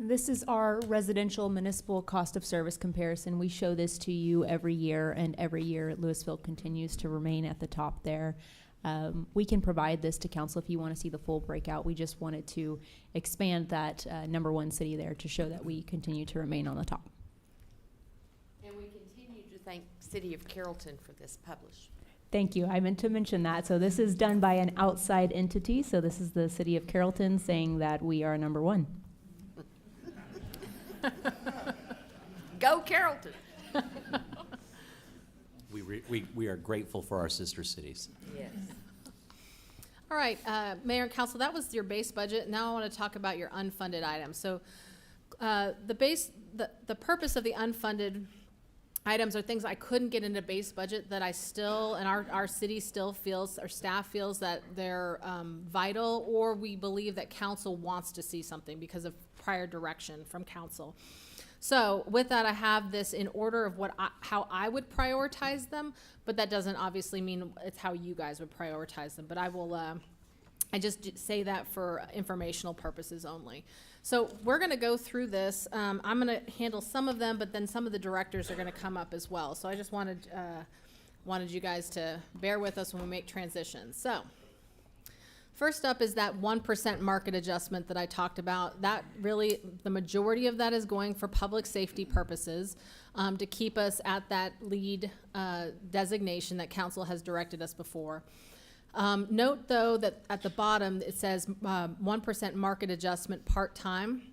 This is our residential municipal cost of service comparison. We show this to you every year, and every year Lewisville continues to remain at the top there. We can provide this to council if you want to see the full breakout. We just wanted to expand that #1 city there to show that we continue to remain on the top. And we continue to thank City of Carrollton for this publish. Thank you. I meant to mention that. So this is done by an outside entity. So this is the City of Carrollton saying that we are #1. Go Carrollton. We are grateful for our sister cities. Yes. All right, Mayor and Council, that was your base budget. Now I want to talk about your unfunded items. So the purpose of the unfunded items are things I couldn't get into base budget that I still, and our city still feels, our staff feels that they're vital, or we believe that council wants to see something because of prior direction from council. So with that, I have this in order of how I would prioritize them, but that doesn't obviously mean it's how you guys would prioritize them. But I will, I just say that for informational purposes only. So we're going to go through this. I'm going to handle some of them, but then some of the directors are going to come up as well. So I just wanted you guys to bear with us when we make transitions. So first up is that 1% market adjustment that I talked about. That really, the majority of that is going for public safety purposes to keep us at that lead designation that council has directed us before. Note, though, that at the bottom it says 1% market adjustment part-time.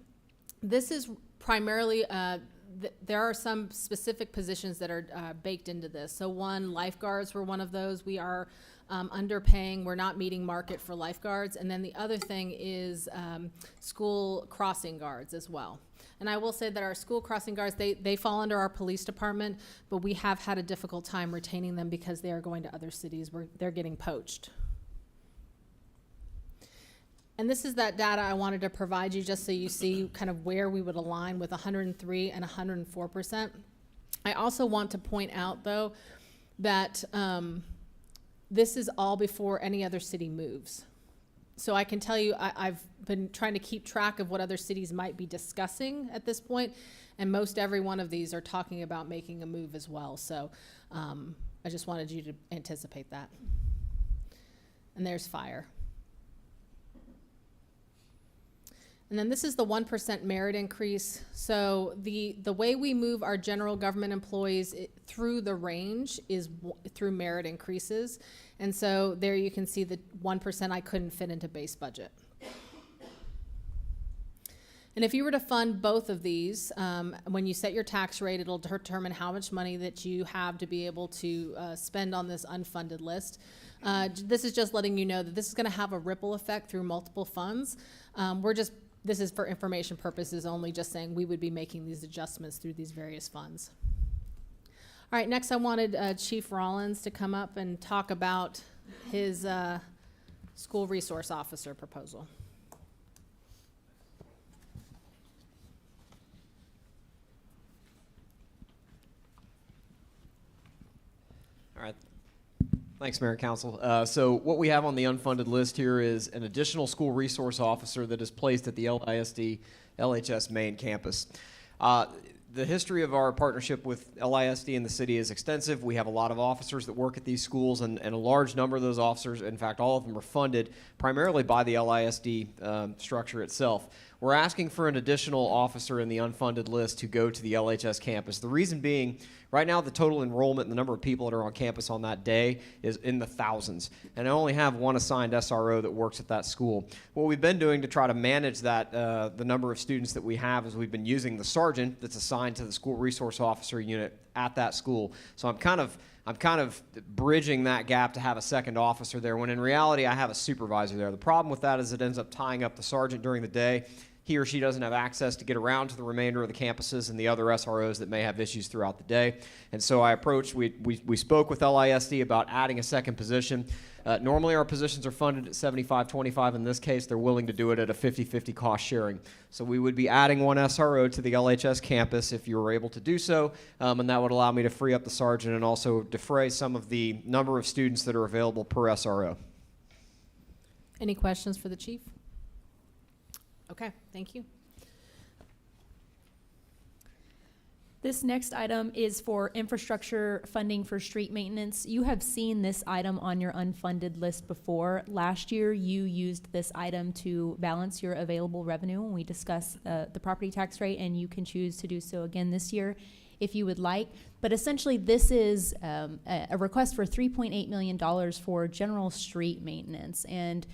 This is primarily, there are some specific positions that are baked into this. So one, lifeguards were one of those. We are underpaying. We're not meeting market for lifeguards. And then the other thing is school crossing guards as well. And I will say that our school crossing guards, they fall under our police department, but we have had a difficult time retaining them because they are going to other cities where they're getting poached. And this is that data I wanted to provide you just so you see kind of where we would align with 103 and 104%. I also want to point out, though, that this is all before any other city moves. So I can tell you I've been trying to keep track of what other cities might be discussing at this point, and most every one of these are talking about making a move as well. So I just wanted you to anticipate that. And there's fire. And then this is the 1% merit increase. So the way we move our general government employees through the range is through merit increases. And so there you can see the 1% I couldn't fit into base budget. And if you were to fund both of these, when you set your tax rate, it'll determine how much money that you have to be able to spend on this unfunded list. This is just letting you know that this is going to have a ripple effect through multiple funds. This is for information purposes only, just saying we would be making these adjustments through these various funds. All right, next I wanted Chief Rollins to come up and talk about his school resource officer proposal. All right. Thanks, Mayor and Council. So what we have on the unfunded list here is an additional school resource officer that is placed at the LISD LHS main campus. The history of our partnership with LISD and the city is extensive. We have a lot of officers that work at these schools, and a large number of those officers, in fact, all of them are funded primarily by the LISD structure itself. We're asking for an additional officer in the unfunded list to go to the LHS campus. The reason being, right now the total enrollment and the number of people that are on campus on that day is in the thousands. And I only have one assigned SRO that works at that school. What we've been doing to try to manage that, the number of students that we have, is we've been using the sergeant that's assigned to the school resource officer unit at that school. So I'm kind of bridging that gap to have a second officer there, when in reality I have a supervisor there. The problem with that is it ends up tying up the sergeant during the day. He or she doesn't have access to get around to the remainder of the campuses and the other SROs that may have issues throughout the day. And so we spoke with LISD about adding a second position. Normally our positions are funded at 75-25. In this case, they're willing to do it at a 50-50 cost sharing. So we would be adding one SRO to the LHS campus if you were able to do so, and that would allow me to free up the sergeant and also defray some of the number of students that are available per SRO. Any questions for the chief? Okay, thank you. This next item is for infrastructure funding for street maintenance. You have seen this item on your unfunded list before. Last year, you used this item to balance your available revenue when we discussed the property tax rate, and you can choose to do so again this year if you would like. But essentially, this is a request for $3.8 million for general street maintenance. And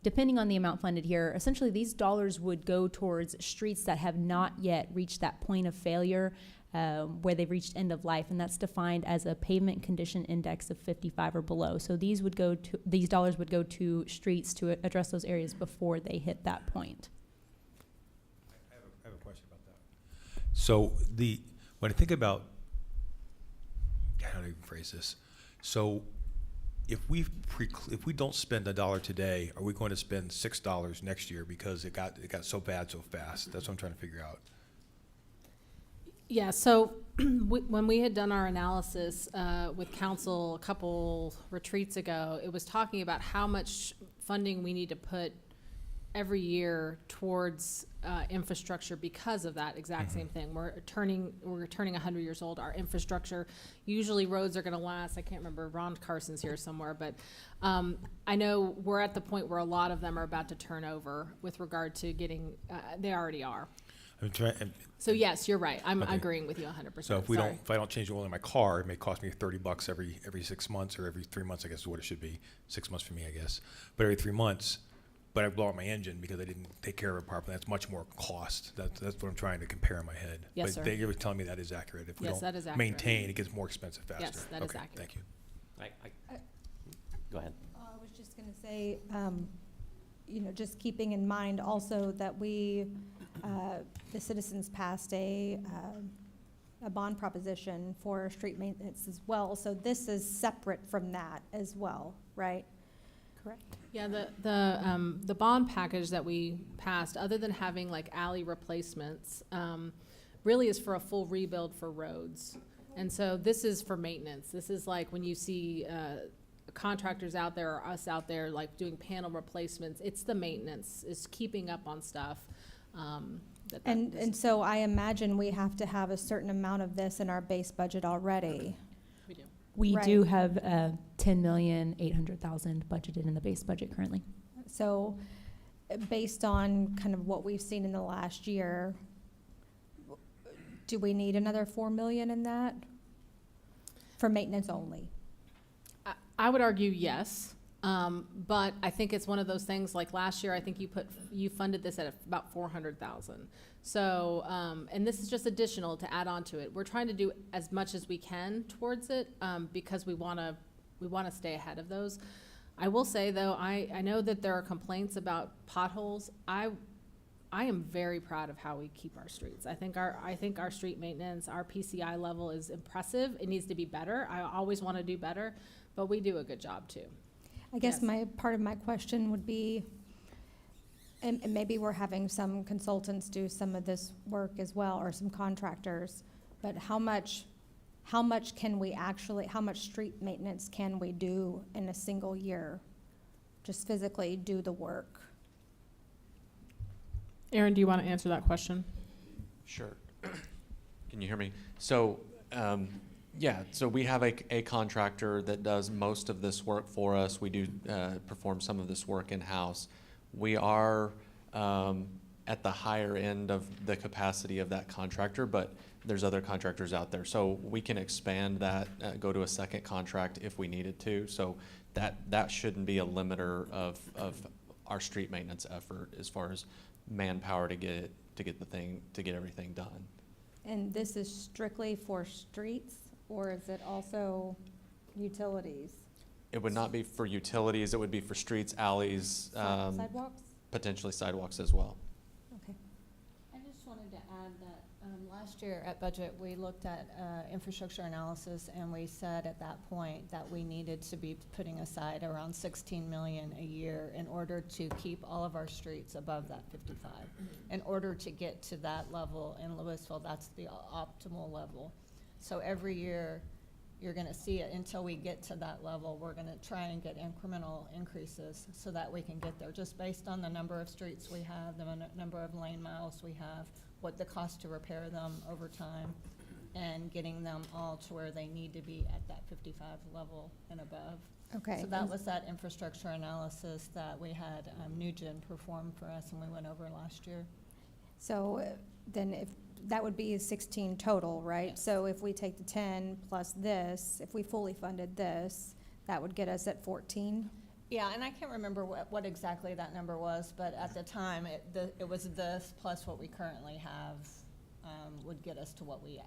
depending on the amount funded here, essentially these dollars would go towards streets that have not yet reached that point of failure where they've reached end of life, and that's defined as a pavement condition index of 55 or below. So these dollars would go to streets to address those areas before they hit that point. I have a question about that. So when I think about, how do I even phrase this? So if we don't spend $1 today, are we going to spend $6 next year because it got so bad so fast? That's what I'm trying to figure out. Yeah, so when we had done our analysis with council a couple retreats ago, it was talking about how much funding we need to put every year towards infrastructure because of that exact same thing. We're turning 100 years old. Our infrastructure, usually roads are going to last. I can't remember, Ron Carson's here somewhere, but I know we're at the point where a lot of them are about to turn over with regard to getting, they already are. So yes, you're right. I'm agreeing with you 100%. So if I don't change the oil in my car, it may cost me $30 every 6 months, or every 3 months, I guess is what it should be. 6 months for me, I guess. But every 3 months, but I blow out my engine because I didn't take care of it properly. That's much more cost. That's what I'm trying to compare in my head. Yes, but sir. You're telling me that is accurate. If we Yes, that don't is accurate. maintain, it gets more expensive faster. Yes, that is accurate. Thank you. Go ahead. I was just gonna say, just keeping in mind also that the citizens passed a bond proposition for street maintenance as well. So this is separate from that as well, right? Correct. Yeah, the bond package that we passed, other than having like alley replacements, really is for a full rebuild for roads. And so this is for maintenance. This is like when you see contractors out there or us out there like doing panel replacements, it's the maintenance, is keeping up on stuff. And so I imagine we have to have a certain amount of this in our base budget already. We do. We Right. do have $10,800,000 budgeted in the base budget currently. So based on kind of what we've seen in the last year, do we need another 4 million in that for maintenance only? I would argue yes, but I think it's one of those things, like last year, I think you funded this at about 400,000. So, and this is just additional to add on to it. We're trying to do as much as we can towards it, because we wanna stay ahead of those. I will say though, I know that there are complaints about potholes. I am very proud of how we keep our streets. I think our street maintenance, our PCI level is impressive. It needs to be better. I always want to do better, but we do a good job too. I guess Yes. part of my question would be, and maybe we're having some consultants do some of this work as well, or some contractors, but how much how much street maintenance can we do in a single year? Just physically do the work? Aaron, do you want to answer that question? Sure. Can you hear me? So, yeah, so we have a contractor that does most of this work for us. We do perform some of this work in-house. We are at the higher end of the capacity of that contractor, but there's other contractors out there. So we can expand that, go to a second contract if we needed to. So that shouldn't be a limiter of our street maintenance effort as far as manpower to get everything done. And this is strictly for streets, or is it also utilities? It would not be for utilities, it would be for streets, alleys, Sidewalks? potentially sidewalks as well. Okay. I just wanted to add that last year at budget, we looked at infrastructure analysis, and we said at that point that we needed to be putting aside around 16 million a year in order to keep all of our streets above that 55. In order to get to that level in Lewisville, that's the optimal level. So every year, you're gonna see it until we get to that level. We're gonna try and get incremental increases so that we can get there, just based on the number of streets we have, the number of lane miles we have, what the cost to repair them over time, and getting them all to where they need to be at that 55 level and above. Okay. So that was that infrastructure analysis that we had Nugent perform for us, and we went over last year. So then if, that would be 16 total, right? Yes. So if we take the 10 plus this, if we fully funded this, that would get us at 14? Yeah, and I can't remember what exactly that number was, but at the time, it was this plus what we currently have would get us to what we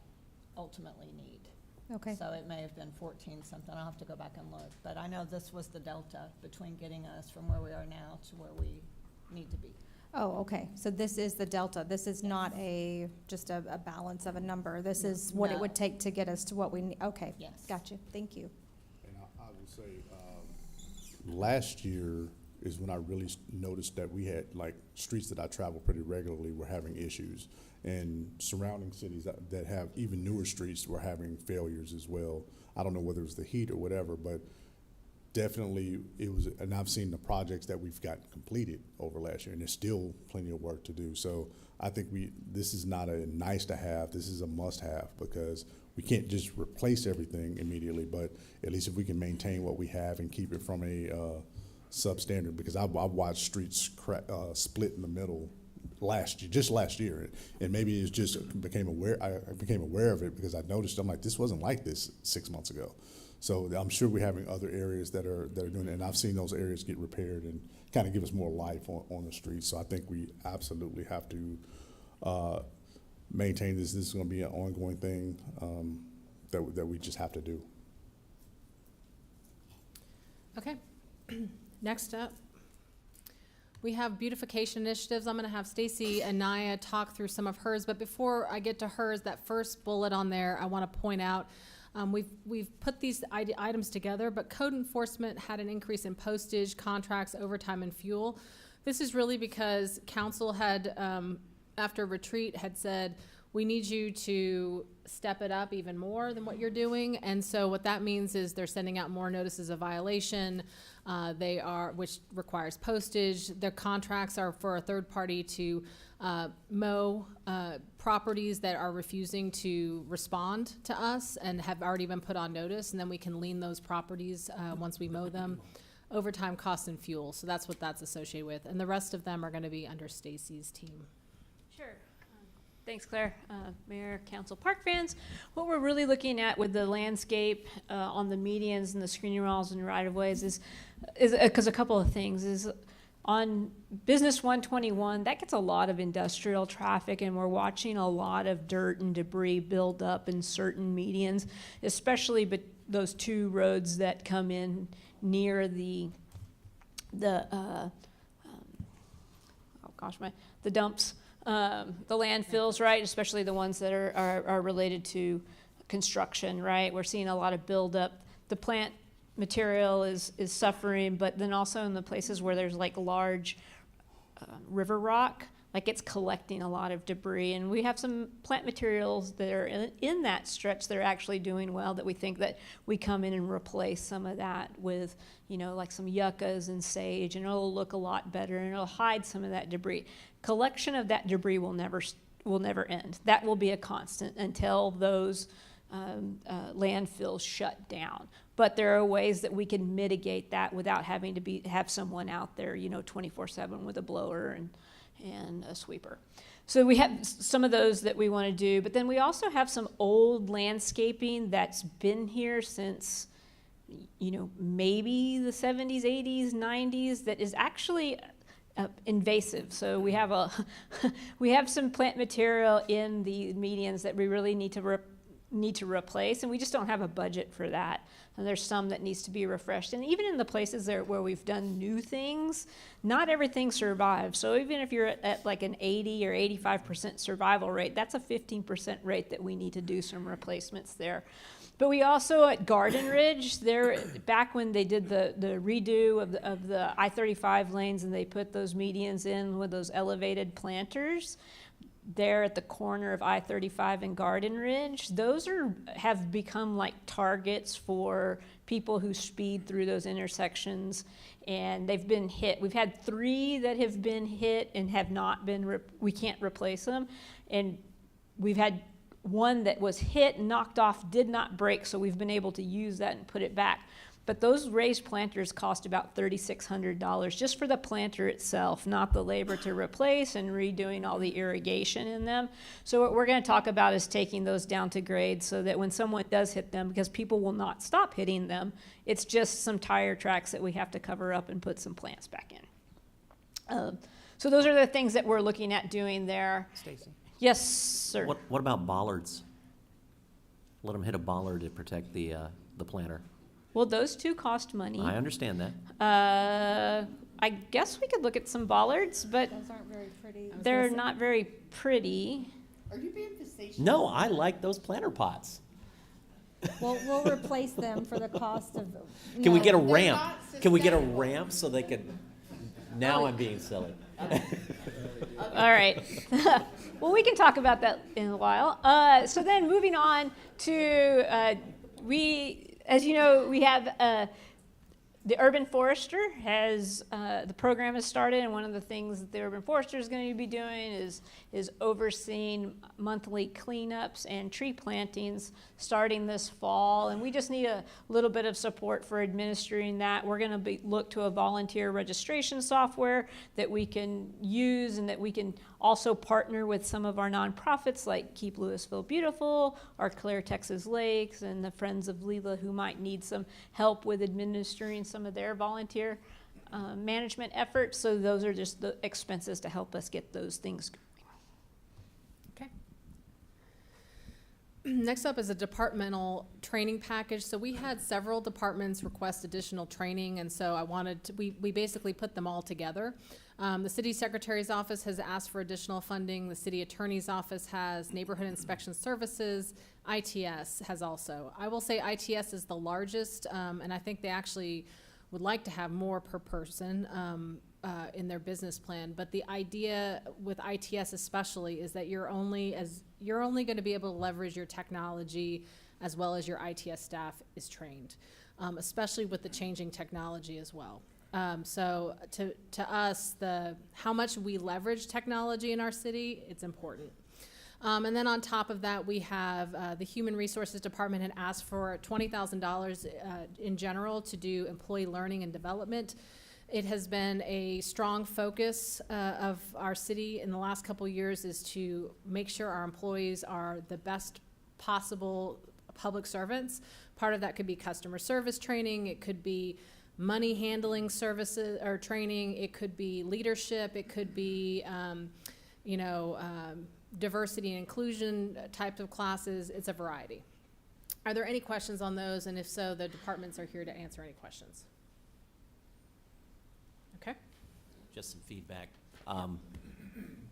ultimately need. Okay. So it may have been 14 something. I'll have to go back and look. But I know this was the delta between getting us from where we are now to where we need to be. Oh, okay. So this is the delta. This is not just a balance of a number. This is what it No. would take to get us to what we need. Okay. Yes. Gotcha. Thank you. And I will say, last year is when I really noticed that we had, like, streets that I travel pretty regularly were having issues. And surrounding cities that have even newer streets were having failures as well. I don't know whether it was the heat or whatever, but definitely it was, and I've seen the projects that we've got completed over last year, and there's still plenty of work to do. So I think this is not a nice to have, this is a must have, because we can't just replace everything immediately, but at least if we can maintain what we have and keep it from a substandard, because I've watched streets split in the middle just last year, and maybe it's just I became aware of it because I noticed, I'm like, this wasn't like this 6 months ago. So I'm sure we're having other areas that are doing it, and I've seen those areas get repaired and kind of give us more life on the streets. So I think we absolutely have to maintain this. This is going to be an ongoing thing that we just have to do. Okay. Next up, we have beautification initiatives. I'm going to have Stacy and Naya talk through some of hers, but before I get to hers, that first bullet on there, I want to point out we've put these items together, but code enforcement had an increase in postage, contracts, overtime, and fuel. This is really because council had, after retreat, had said, we need you to step it up even more than what you're doing. And so what that means is they're sending out more notices of violation, which requires postage. Their contracts are for a third party to mow properties that are refusing to respond to us and have already been put on notice, and then we can lien those properties once we mow them. Overtime, costs, and fuel. So that's what that's associated with. And the rest of them are going to be under Stacy's team. Sure. Thanks, Claire. Mayor, council, park fans. What we're really looking at with the landscape on the medians and the screening walls and right-of-ways is because a couple of things is on Business 121, that gets a lot of industrial traffic, and we're watching a lot of dirt and debris build up in certain medians, especially those two roads that come in near the dumps. The landfills, right, especially the ones that are related to construction, right? We're seeing a lot of buildup. The plant material is suffering, but then also in the places where there's like large river rock, like it's collecting a lot of debris. And we have some plant materials that are in that stretch that are actually doing well, that we think that we come in and replace some of that with, you know, like some yuccas and sage, and it'll look a lot better and it'll hide some of that debris. Collection of that debris will never end. That will be a constant until those landfills shut down. But there are ways that we can mitigate that without having to have someone out there, you know, 24/7 with a blower and a sweeper. So we have some of those that we want to do, but then we also have some old landscaping that's been here since, you know, maybe the 70s, 80s, 90s, that is actually invasive. So we have we have some plant material in the medians that we really need to replace, and we just don't have a budget for that. And there's some that needs to be refreshed. And even in the places there where we've done new things, not everything survives. So even if you're at like an 80 or 85% survival rate, that's a 15% rate that we need to do some replacements there. But we also, at Garden Ridge, back when they did the redo of the I-35 lanes and they put those medians in with those elevated planters, there at the corner of I-35 and Garden Ridge, those have become like targets for people who speed through those intersections, and they've been hit. We've had 3 that have been hit and have not been, we can't replace them, and we've had one that was hit, knocked off, did not break, so we've been able to use that and put it back. But those raised planters cost about $3,600 just for the planter itself, not the labor to replace and redoing all the irrigation in them. So what we're going to talk about is taking those down to grade so that when someone does hit them, because people will not stop hitting them, it's just some tire tracks that we have to cover up and put some plants back in. So those are the things that we're looking at doing there. Stacy? Yes, sir. What about bollards? Let them hit a bollard to protect the planter. Well, those 2 cost money. I understand that. I guess we could look at some bollards, but Those aren't very pretty. they're not very pretty. Are you being facetious? No, I like those planter pots. We'll replace them for the cost of. Can we no. get a They're ramp? not Can we get a sustainable. ramp so they can? Now I'm being silly. All right. Well, we can talk about that in a while. So then moving on to, as you know, we have the urban forester has, the program has started, and one of the things that the urban forester is going to be doing is overseeing monthly cleanups and tree plantings starting this fall, and we just need a little bit of support for administering that. We're going to look to a volunteer registration software that we can use, and that we can also partner with some of our nonprofits like Keep Lewisville Beautiful, our Claire Texas Lakes, and the Friends of Leela, who might need some help with administering some of their volunteer management efforts. So those are just the expenses to help us get those things going. Okay. Next up is a departmental training package. So we had several departments request additional training, and so we basically put them all together. The city secretary's office has asked for additional funding. The city attorney's office has, neighborhood inspection services, ITS has also. I will say ITS is the largest, and I think they actually would like to have more per person in their business plan. But the idea with ITS especially is that you're only going to be able to leverage your technology as well as your ITS staff is trained, especially with the changing technology as well. So to us, how much we leverage technology in our city, it's important. And then on top of that, we have the Human Resources Department had asked for $20,000 in general to do employee learning and development. It has been a strong focus of our city in the last couple of years is to make sure our employees are the best possible public servants. Part of that could be customer service training. It could be money handling services or training. It could be leadership. It could be, diversity and inclusion types of classes. It's a variety. Are there any questions on those? And if so, the departments are here to answer any questions. Okay. Just some feedback.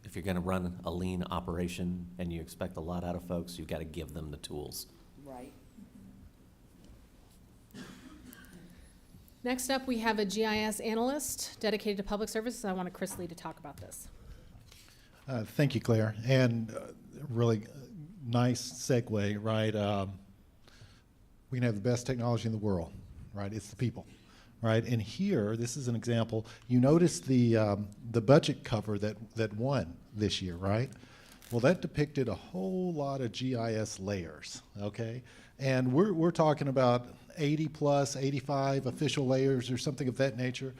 If you're going to run a lean operation and you expect a lot out of folks, you've got to give them the tools. Right. Next up, we have a GIS analyst dedicated to public services. I want Chris Lee to talk about this. Thank you, Claire. And really nice segue, right? We can have the best technology in the world, right? It's the people, right? And here, this is an example. You notice the budget cover that won this year, right? Well, that depicted a whole lot of GIS layers, okay? And we're talking about 80 plus, 85 official layers or something of that nature.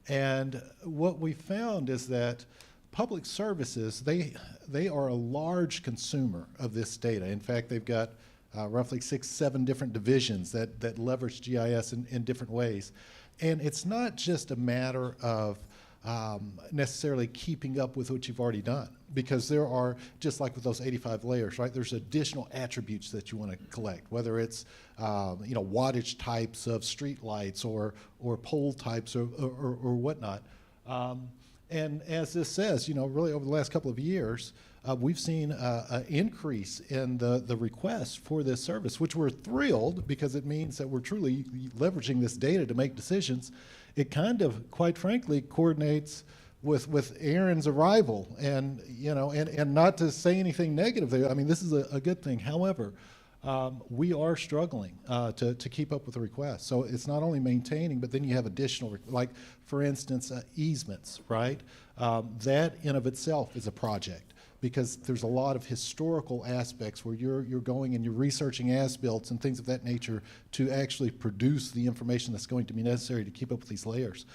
And what we found is that public services, they are a large consumer of this data. In fact, they've got roughly 6, 7 different divisions that leverage GIS in different ways. And it's not just a matter of necessarily keeping up with what you've already done, because there are, just like with those 85 layers, right, there's additional attributes that you want to collect, whether it's wattage types of street lights or pole types or whatnot. And as this says, really over the last couple of years, we've seen an increase in the requests for this service, which we're thrilled because it means that we're truly leveraging this data to make decisions. It kind of, quite frankly, coordinates with Aaron's arrival, and not to say anything negative there. I mean, this is a good thing. However, we are struggling to keep up with the requests. So it's not only maintaining, but then you have additional, like for instance, easements, right? That in of itself is a project, because there's a lot of historical aspects where you're going and you're researching as-built and things of that nature to actually produce the information that's going to be necessary to keep up with these layers.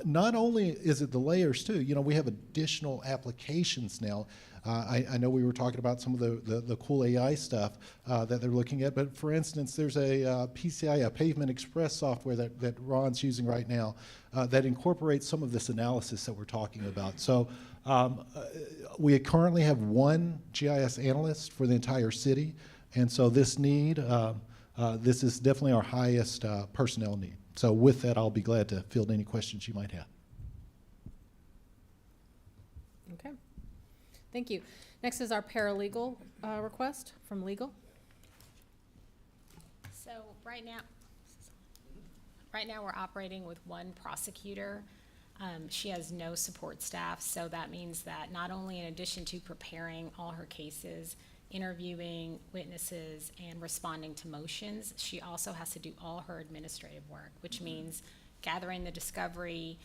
Not only is it the layers too, we have additional applications now. I know we were talking about some of the cool AI stuff that they're looking at, but for instance, there's a PCI, a Pavement Express software that Ron's using right now that incorporates some of this analysis that we're talking about. So we currently have 1 GIS analyst for the entire city, and so this need, this is definitely our highest personnel need. So with that, I'll be glad to field any questions you might have. Okay. Thank you. Next is our paralegal request from legal. So right now we're operating with 1 prosecutor. She has no support staff, so that means that not only in addition to preparing all her cases, interviewing witnesses, and responding to motions, she also has to do all her administrative work, which means gathering the discovery,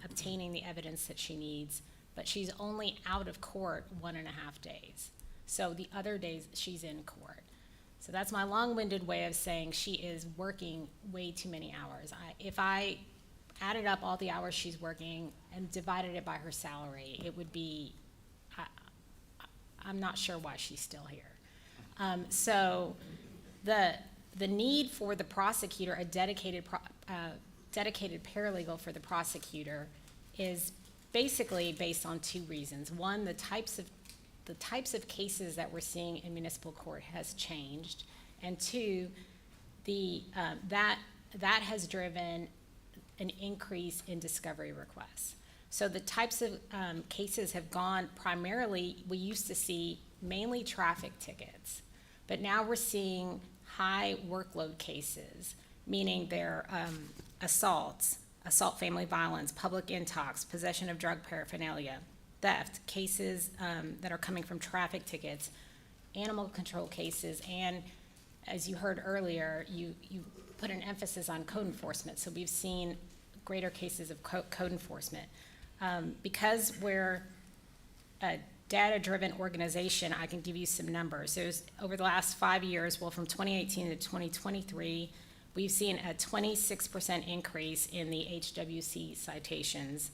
obtaining the evidence that she needs, but she's only out of court 1.5 days. So the other days she's in court. So that's my long-winded way of saying she is working way too many hours. If I added up all the hours she's working and divided it by her salary, it would be, I'm not sure why she's still here. So the need for the prosecutor, a dedicated paralegal for the prosecutor, is basically based on 2 reasons. One, the types of cases that we're seeing in municipal court has changed, and 2, that has driven an increase in discovery requests. So the types of cases have gone primarily, we used to see mainly traffic tickets, but now we're seeing high workload cases, meaning they're assault, family violence, public intox, possession of drug paraphernalia, theft, cases that are coming from traffic tickets, animal control cases, and as you heard earlier, you put an emphasis on code enforcement. So we've seen greater cases of code enforcement. Because we're a data-driven organization, I can give you some numbers. So over the last 5 years, well, from 2018 to 2023, we've seen a 26% increase in the HWC citations.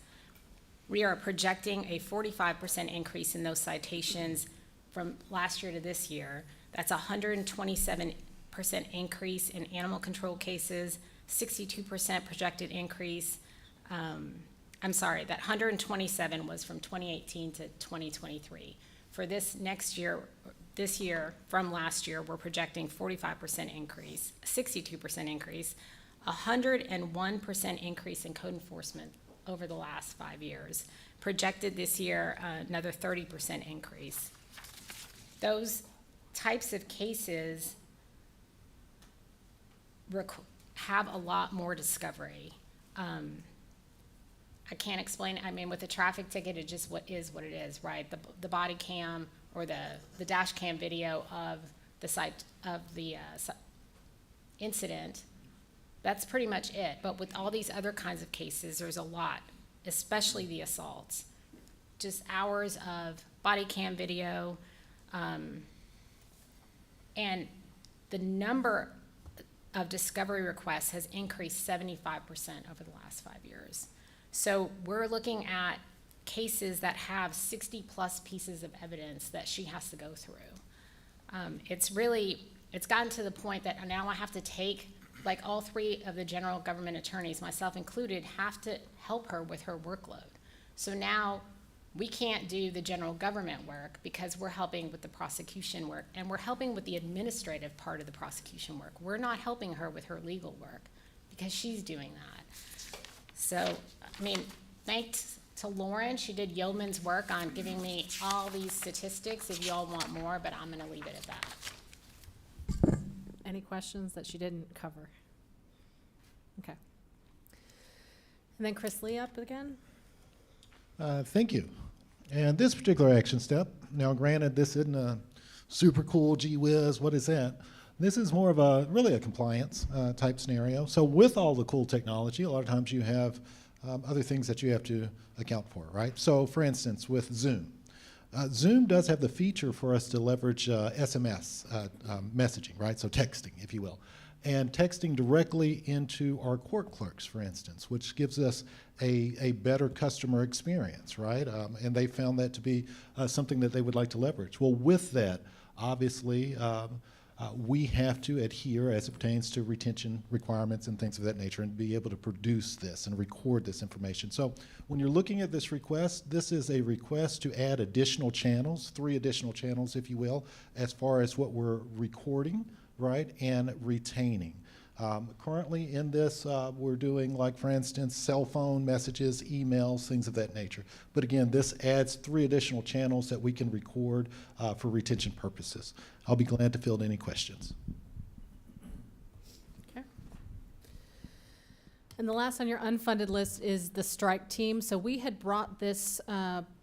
We are projecting a 45% increase in those citations from last year to this year. That's a 127% increase in animal control cases, 62% projected increase. I'm sorry, that 127 was from 2018 to 2023. For this next year, this year from last year, we're projecting 45% increase, 62% increase, 101% increase in code enforcement over the last 5 years. Projected this year, another 30% increase. Those types of cases have a lot more discovery. I can't explain it. I mean, with a traffic ticket, it just what it is, right? The body cam or the dash cam video of the site of the incident, that's pretty much it. But with all these other kinds of cases, there's a lot, especially the assaults. Just hours of body cam video, and the number of discovery requests has increased 75% over the last 5 years. So we're looking at cases that have 60+ pieces of evidence that she has to go through. It's gotten to the point that now I have to take, like all 3 of the general government attorneys, myself included, have to help her with her workload. So now we can't do the general government work because we're helping with the prosecution work, and we're helping with the administrative part of the prosecution work. We're not helping her with her legal work because she's doing that. So, I mean, thanks to Lauren, she did yeoman's work on giving me all these statistics if you all want more, but I'm gonna leave it at that. Any questions that she didn't cover? Okay. And then Chris Lee up again. Thank you. And this particular action step, now granted, this isn't a super cool, gee whiz, what is that? This is more of a, really a compliance type scenario. So with all the cool technology, a lot of times you have other things that you have to account for, right? So for instance, with Zoom. Zoom does have the feature for us to leverage SMS messaging, right? So texting, if you will. And texting directly into our court clerks, for instance, which gives us a better customer experience, right? And they found that to be something that they would like to leverage. Well, with that, obviously, we have to adhere as it pertains to retention requirements and things of that nature and be able to produce this and record this information. So when you're looking at this request, this is a request to add additional channels, 3 additional channels, if you will, as far as what we're recording, right, and retaining. Currently in this, we're doing, like, for instance, cell phone messages, emails, things of that nature. But again, this adds 3 additional channels that we can record for retention purposes. I'll be glad to field any questions. Okay. And the last on your unfunded list is the strike team. So we had brought this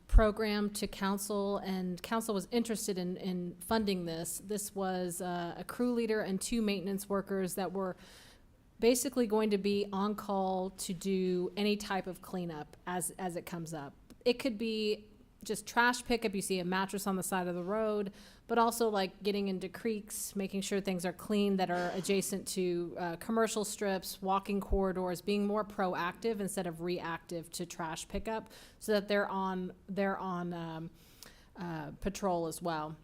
program to council, and council was interested in funding this. This was a crew leader and 2 maintenance workers that were basically going to be on call to do any type of cleanup as it comes up. It could be just trash pickup, you see a mattress on the side of the road, but also like getting into creeks, making sure things are clean that are adjacent to commercial strips, walking corridors, being more proactive instead of reactive to trash pickup, so that they're on patrol as well.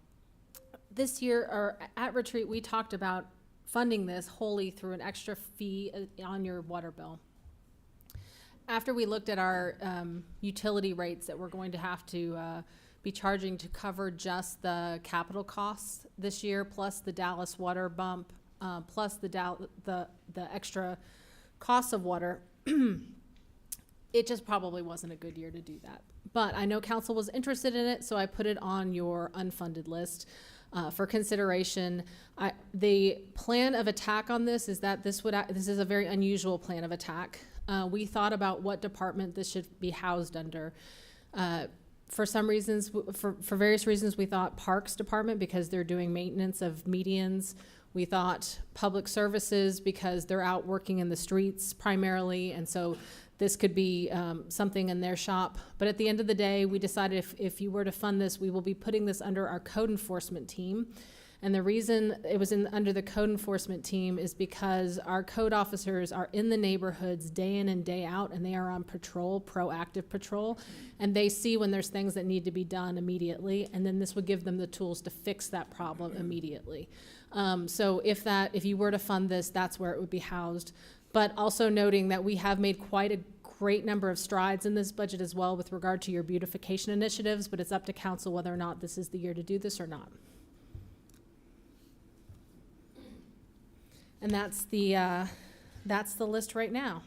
This year, or at retreat, we talked about funding this wholly through an extra fee on your water bill. After we looked at our utility rates that we're going to have to be charging to cover just the capital costs this year, plus the Dallas water bump, plus the extra cost of water, it just probably wasn't a good year to do that. But I know council was interested in it, so I put it on your unfunded list for consideration. The plan of attack on this is that this is a very unusual plan of attack. We thought about what department this should be housed under. For some reasons, for various reasons, we thought Parks Department because they're doing maintenance of medians. We thought Public Services because they're out working in the streets primarily, and so this could be something in their shop. But at the end of the day, we decided if you were to fund this, we will be putting this under our code enforcement team. And the reason it was under the code enforcement team is because our code officers are in the neighborhoods day in and day out, and they are on patrol, proactive patrol, and they see when there's things that need to be done immediately, and then this would give them the tools to fix that problem immediately. So if you were to fund this, that's where it would be housed. But also noting that we have made quite a great number of strides in this budget as well with regard to your beautification initiatives, but it's up to council whether or not this is the year to do this or not. And that's the list right now.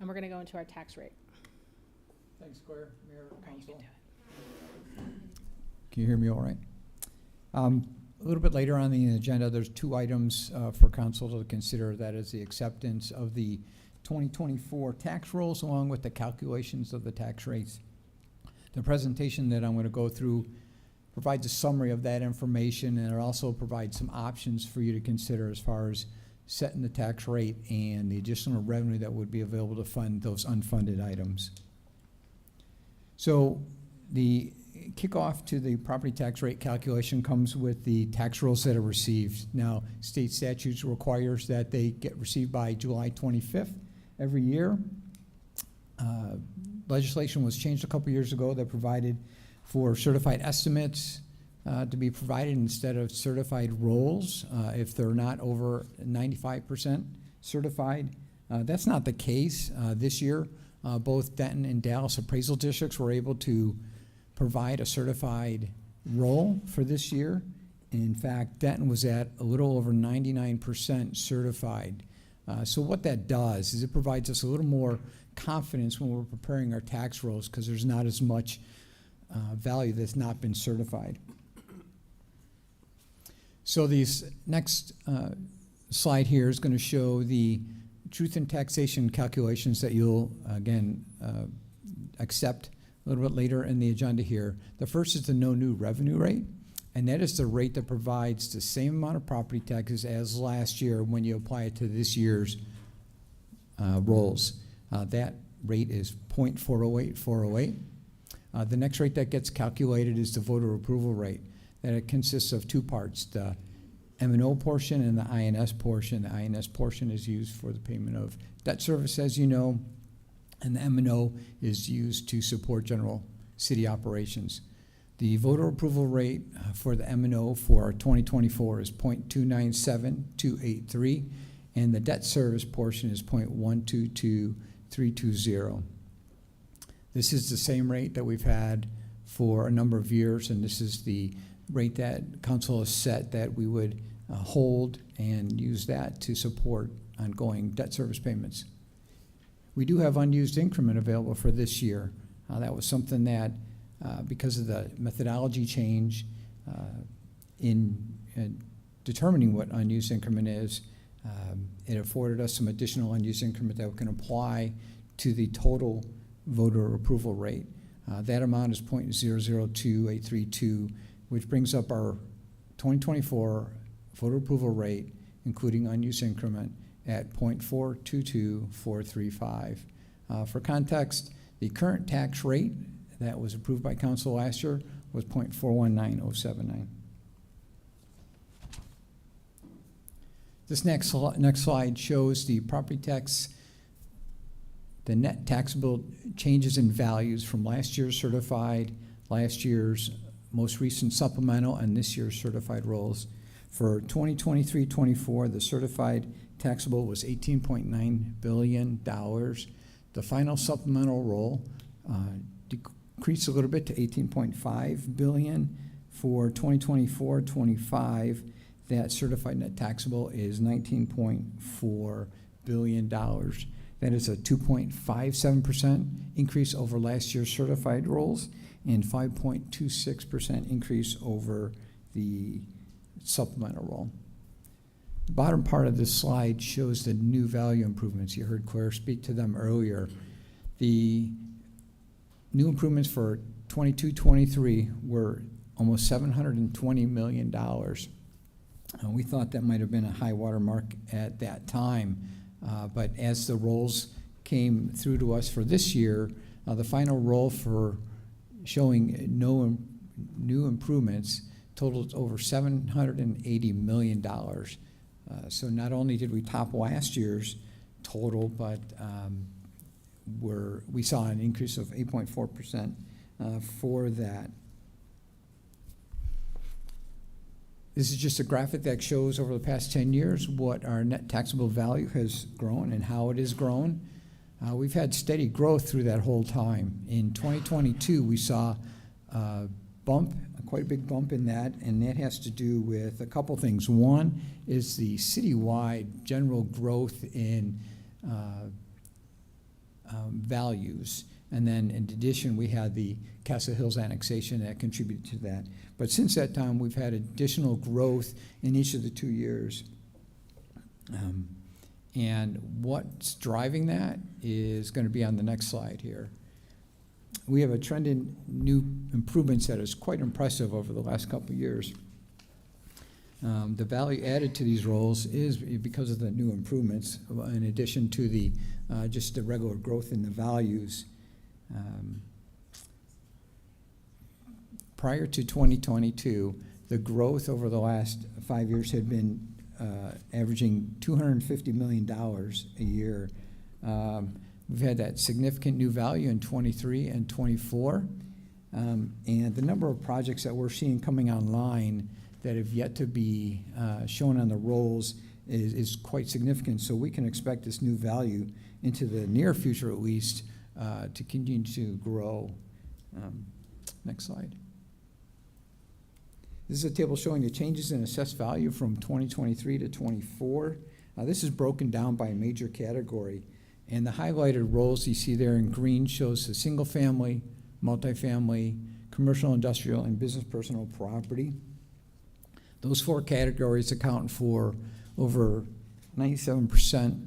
And we're going to go into our tax rate. Thanks, Square, Mayor, Council. Can you hear me all right? A little bit later on the agenda, there's two items for council to consider. That is the acceptance of the 2024 tax rolls along with the calculations of the tax rates. The presentation that I'm going to go through provides a summary of that information, and it also provides some options for you to consider as far as setting the tax rate and the additional revenue that would be available to fund those unfunded items. So the kickoff to the property tax rate calculation comes with the tax rolls that are received. Now, state statutes requires that they get received by July 25th every year. Legislation was changed a couple years ago that provided for certified estimates to be provided instead of certified rolls if they're not over 95% certified. That's not the case this year. Both Denton and Dallas appraisal districts were able to provide a certified roll for this year. In fact, Denton was at a little over 99% certified. So what that does is it provides us a little more confidence when we're preparing our tax rolls because there's not as much value that's not been certified. So these next slide here is going to show the truth in taxation calculations that you'll, again, accept a little bit later in the agenda here. The first is the no new revenue rate, and that is the rate that provides the same amount of property taxes as last year when you apply it to this year's rolls. That rate is 0.408408. The next rate that gets calculated is the voter approval rate. That it consists of two parts, the M&O portion and the INS portion. The INS portion is used for the payment of debt service, as you know, and the M&O is used to support general city operations. The voter approval rate for the M&O for 2024 is 0.297283, and the debt service portion is 0.122320. This is the same rate that we've had for a number of years, and this is the rate that council has set that we would hold and use that to support ongoing debt service payments. We do have unused increment available for this year. That was something that, because of the methodology change in determining what unused increment is, it afforded us some additional unused increment that we can apply to the total voter approval rate. That amount is 0.002832, which brings up our 2024 voter approval rate, including unused increment, at 0.422435. For context, the current tax rate that was approved by council last year was 0.419079. This next slide shows the property tax, the net taxable changes in values from last year's certified, last year's most recent supplemental, and this year's certified rolls. For 2023-24, the certified taxable was $18.9 billion. The final supplemental roll decreased a little bit to $18.5 billion. For 2024-25, that certified net taxable is $19.4 billion. That is a 2.57% increase over last year's certified rolls and 5.26% increase over the supplemental roll. The bottom part of this slide shows the new value improvements. You heard Claire speak to them earlier. The new improvements for 22-23 were almost $720 million. We thought that might have been a high water mark at that time, but as the rolls came through to us for this year, the final roll for showing no new improvements totaled over $780 million. So not only did we top last year's total, but we saw an increase of 8.4% for that. This is just a graphic that shows over the past 10 years what our net taxable value has grown and how it has grown. We've had steady growth through that whole time. In 2022, we saw a bump, quite a big bump in that, and that has to do with a couple things. One is the citywide general growth in values. And then in addition, we had the Castle Hills annexation that contributed to that. But since that time, we've had additional growth in each of the 2 years. And what's driving that is going to be on the next slide here. We have a trend in new improvements that is quite impressive over the last couple of years. The value added to these roles is because of the new improvements, in addition to the just the regular growth in the values. Prior to 2022, the growth over the last 5 years had been averaging $250 million a year. We've had that significant new value in 23 and 24. And the number of projects that we're seeing coming online that have yet to be shown on the rolls is quite significant. So we can expect this new value into the near future, at least, to continue to grow. Next slide. This is a table showing the changes in assessed value from 2023 to 24. This is broken down by major category. And the highlighted rows you see there in green shows the single family, multifamily, commercial, industrial, and business personal property. Those 4 categories account for over 97%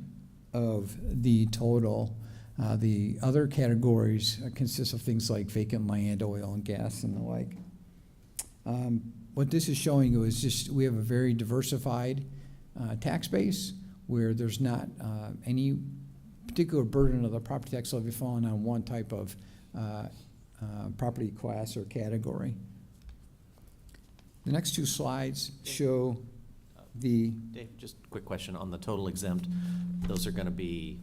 of the total. The other categories consist of things like vacant land, oil and gas, and the like. What this is showing you is just we have a very diversified tax base where there's not any particular burden of the property tax levy falling on one type of property class or category. The next 2 slides show the... Dave, just a quick question on the total exempt. Those are going to be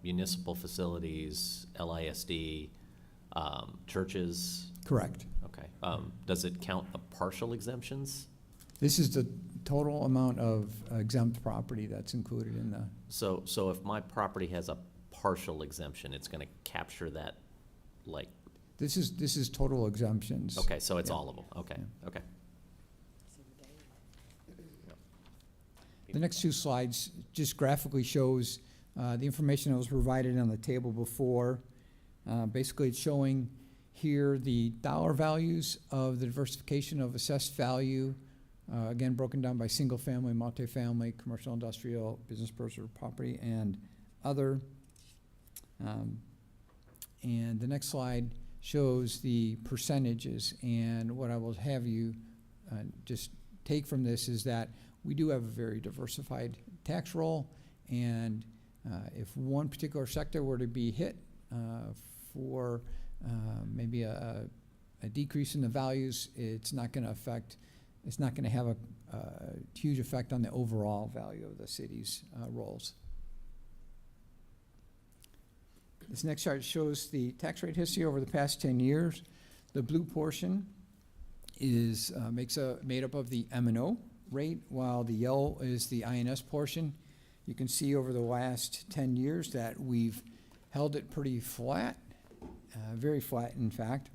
municipal facilities, LISD, churches? Correct. Okay. Does it count the partial exemptions? This is the total amount of exempt property that's included in the... So if my property has a partial exemption, it's going to capture that, like... This is total exemptions. Okay, so it's Yeah. all of them. Okay, Yeah. okay. The next 2 slides just graphically shows the information that was provided on the table before. Basically, it's showing here the dollar values of the diversification of assessed value, again, broken down by single family, multifamily, commercial, industrial, business personal property, and other. And the next slide shows the percentages. And what I will have you just take from this is that we do have a very diversified tax roll. And if one particular sector were to be hit for maybe a decrease in the values, it's not going to have a huge effect on the overall value of the city's rolls. This next chart shows the tax rate history over the past 10 years. The blue portion is made up of the M&O rate, while the yellow is the INS portion. You can see over the last 10 years that we've held it pretty flat, very flat, in fact.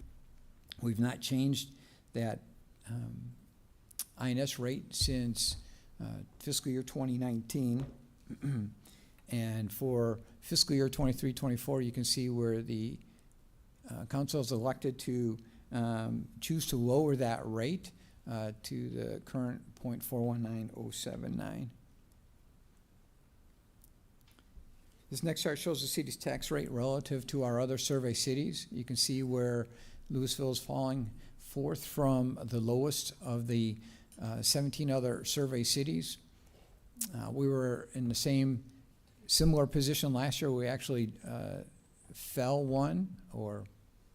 We've not changed that INS rate since fiscal year 2019. And for fiscal year 23-24, you can see where the council is elected to choose to lower that rate to the current 0.419079. This next chart shows the city's tax rate relative to our other survey cities. You can see where Lewisville is falling 4th from the lowest of the 17 other survey cities. We were in the similar position last year. We actually fell 1 or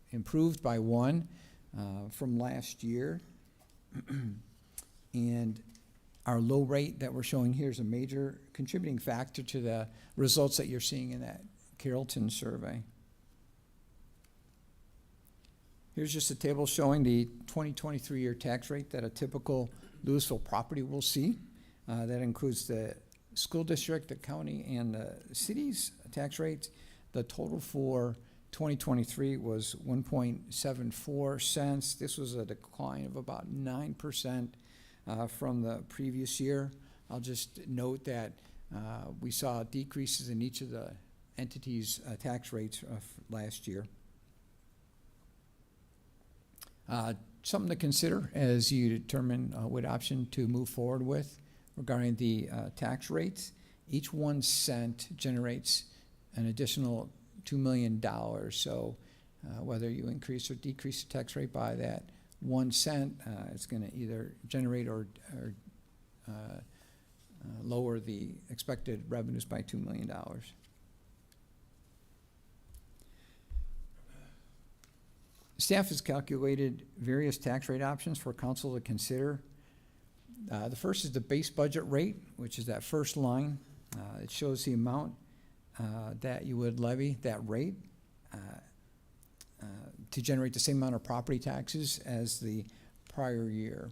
improved by 1 from last year. And our low rate that we're showing here is a major contributing factor to the results that you're seeing in that Carrollton survey. Here's just a table showing the 2023 year tax rate that a typical Lewisville property will see. That includes the school district, the county, and the city's tax rates. The total for 2023 was 1.74 cents. This was a decline of about 9% from the previous year. I'll just note that we saw decreases in each of the entities' tax rates last year. Something to consider as you determine what option to move forward with regarding the tax rates. Each 1 cent generates an additional $2 million. So whether you increase or decrease the tax rate by that 1 cent, it's going to either generate or lower the expected revenues by $2 million. Staff has calculated various tax rate options for council to consider. The first is the base budget rate, which is that first line. It shows the amount that you would levy, that rate, to generate the same amount of property taxes as the prior year.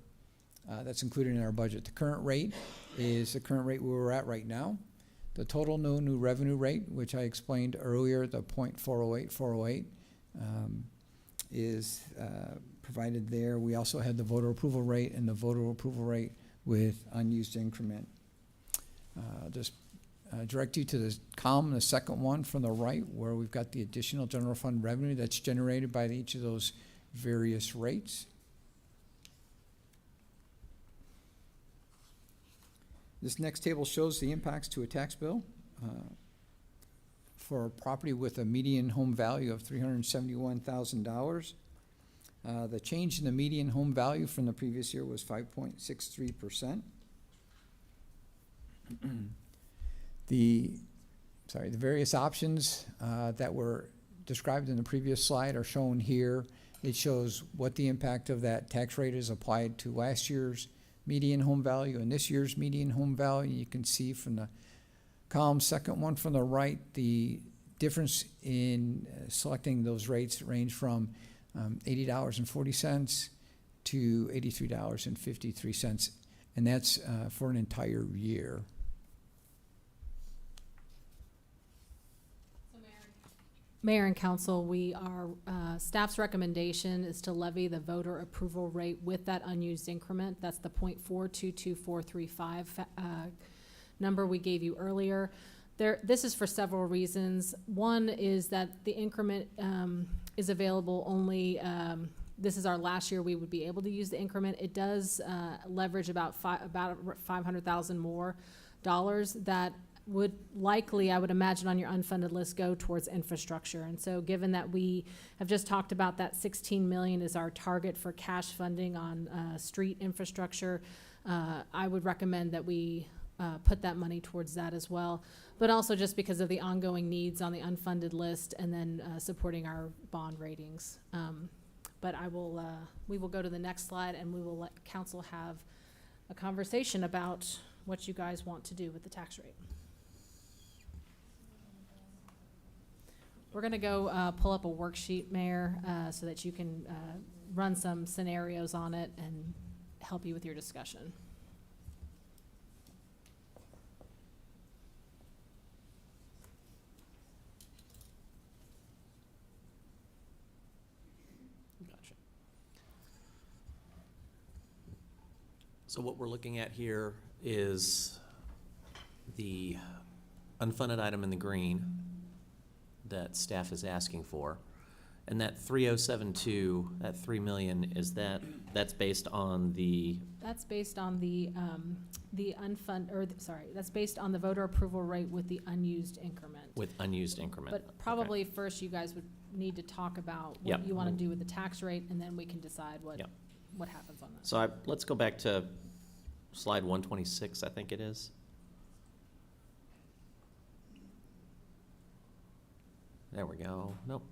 That's included in our budget. The current rate is the current rate where we're at right now. The total new revenue rate, which I explained earlier, the .408, is provided there. We also had the voter approval rate and the voter approval rate with unused increment. Just direct you to the column, the second one from the right, where we've got the additional general fund revenue that's generated by each of those various rates. This next table shows the impacts to a tax bill for a property with a median home value of $371,000. The change in the median home value from the previous year was 5.63%. The various options that were described in the previous slide are shown here. It shows what the impact of that tax rate is applied to last year's median home value and this year's median home value. You can see from the column, second one from the right, the difference in selecting those rates range from $80.40 to $83.53, and that's for an entire year. Mayor and council, staff's recommendation is to levy the voter approval rate with that unused increment. That's the .422435 number we gave you earlier. This is for several reasons. One is that the increment is available only, this is our last year we would be able to use the increment. It does leverage about $500,000 more that would likely, I would imagine, on your unfunded list go towards infrastructure. And so given that we have just talked about that $16 million is our target for cash funding on street infrastructure, I would recommend that we put that money towards that as well. But also just because of the ongoing needs on the unfunded list and then supporting our bond ratings. But we will go to the next slide and we will let council have a conversation about what you guys want to do with the tax rate. We're gonna go pull up a worksheet, Mayor, so that you can run some scenarios on it and help you with your discussion. Gotcha. So what we're looking at here is the unfunded item in the green that staff is asking for. And that 3072, that $3 million, that's based on the That's based on the that's based on the voter approval rate with the unused increment. with unused increment. But probably first you guys would need to talk about what Yep. you want to do with the tax rate, and then we can decide Yep. what happens on that. So let's go back to slide 126, I think it is. There we go. Nope.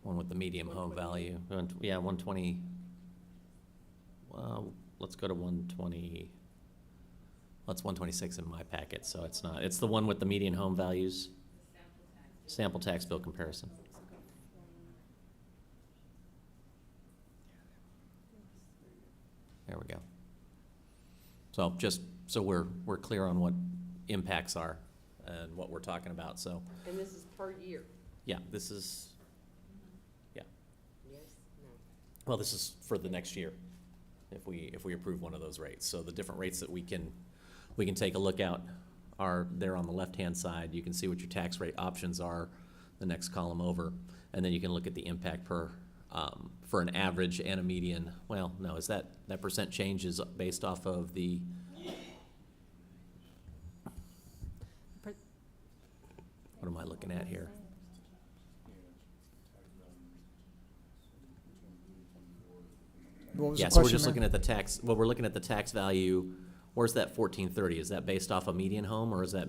One with the medium home value. Yeah, 120. Well, let's go to 120. That's 126 in my packet, so it's not. It's the one with the median home values. Sample tax bill comparison. There we go. So just so we're clear on what impacts are and what we're talking about, so. And this is per year? Yeah, this is, yeah. Yes, no. Well, this is for the next year, if we approve one of those rates. So the different rates that we can take a look at are there on the left-hand side. You can see what your tax rate options are, the next column over, and then you can look at the impact per, for an average and a median. Well, no, is that percent change is based off of the, what am I looking at here? What was Yeah, the so we're question, just Mayor? looking at the tax, well, we're looking at the tax value. Where's that 1430? Is that based off a median home, or is that,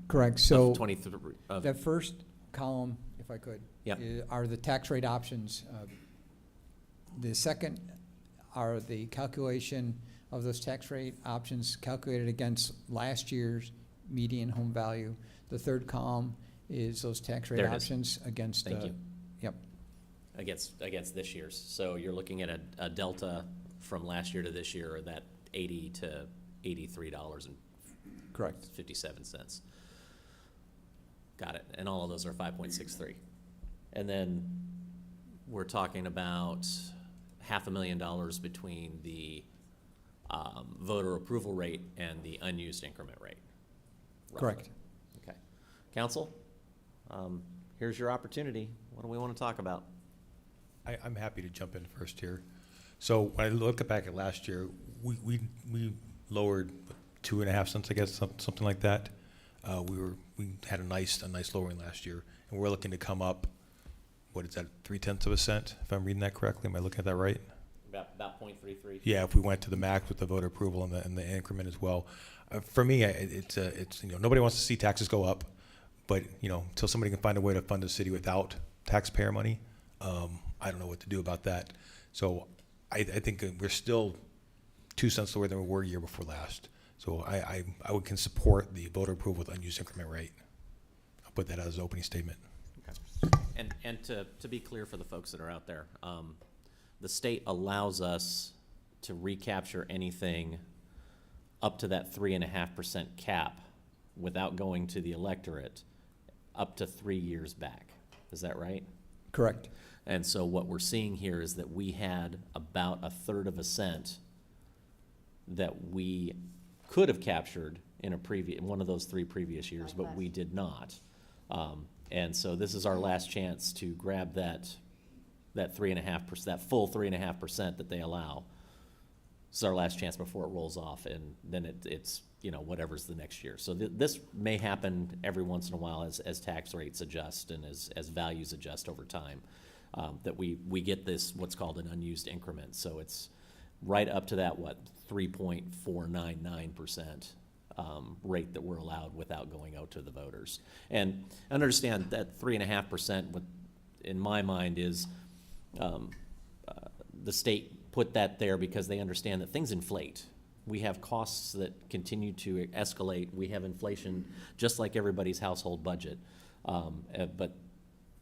Correct, of so 23 of, that first column, if I could, Yep. are the tax rate options. The second are the calculation of those tax rate options calculated against last year's median home value. The third column is those tax rate There it is. options against. Thank you. Yep, against this year's. So you're looking at a delta from last year to this year, or that $80 to $83.57. correct. Got it. And all of those are 5.63. And then we're talking about $500,000 between the voter approval rate and the unused increment rate. roughly. Correct. Okay. Council, here's your opportunity. What do we want to talk about? I'm happy to jump in first here. So when I look back at last year, we lowered 2.5 cents, I guess, something like that. We had a nice lowering last year, and we're looking to come up. What is that? 0.3 of a cent, if I'm reading that correctly. Am I looking at that right? About 0.33. Yeah, if we went to the max with the voter approval and the increment as well. For me, it's nobody wants to see taxes go up, but until somebody can find a way to fund the city without taxpayer money, I don't know what to do about that. So I think we're still 2 cents lower than we were a year before last. So I can support the voter approval with unused increment rate. I'll put that as an opening statement. Okay. And to be clear for the folks that are out there, the state allows us to recapture anything up to that 3.5% cap without going to the electorate up to 3 years back. Is that right? Correct. And so what we're seeing here is that we had about 1/3 of a cent that we could have captured in one of those 3 previous years, but we did not. And so this is our last chance to grab that 3.5%, that full 3.5% that they allow. This is our last chance before it rolls off, and then it's whatever's the next year. So this may happen every once in a while as tax rates adjust and as values adjust over time, that we get this what's called an unused increment. So it's right up to that 3.499% rate that we're allowed without going out to the voters. And understand that 3.5%, in my mind, is the state put that there because they understand that things inflate. We have costs that continue to escalate. We have inflation just like everybody's household budget. But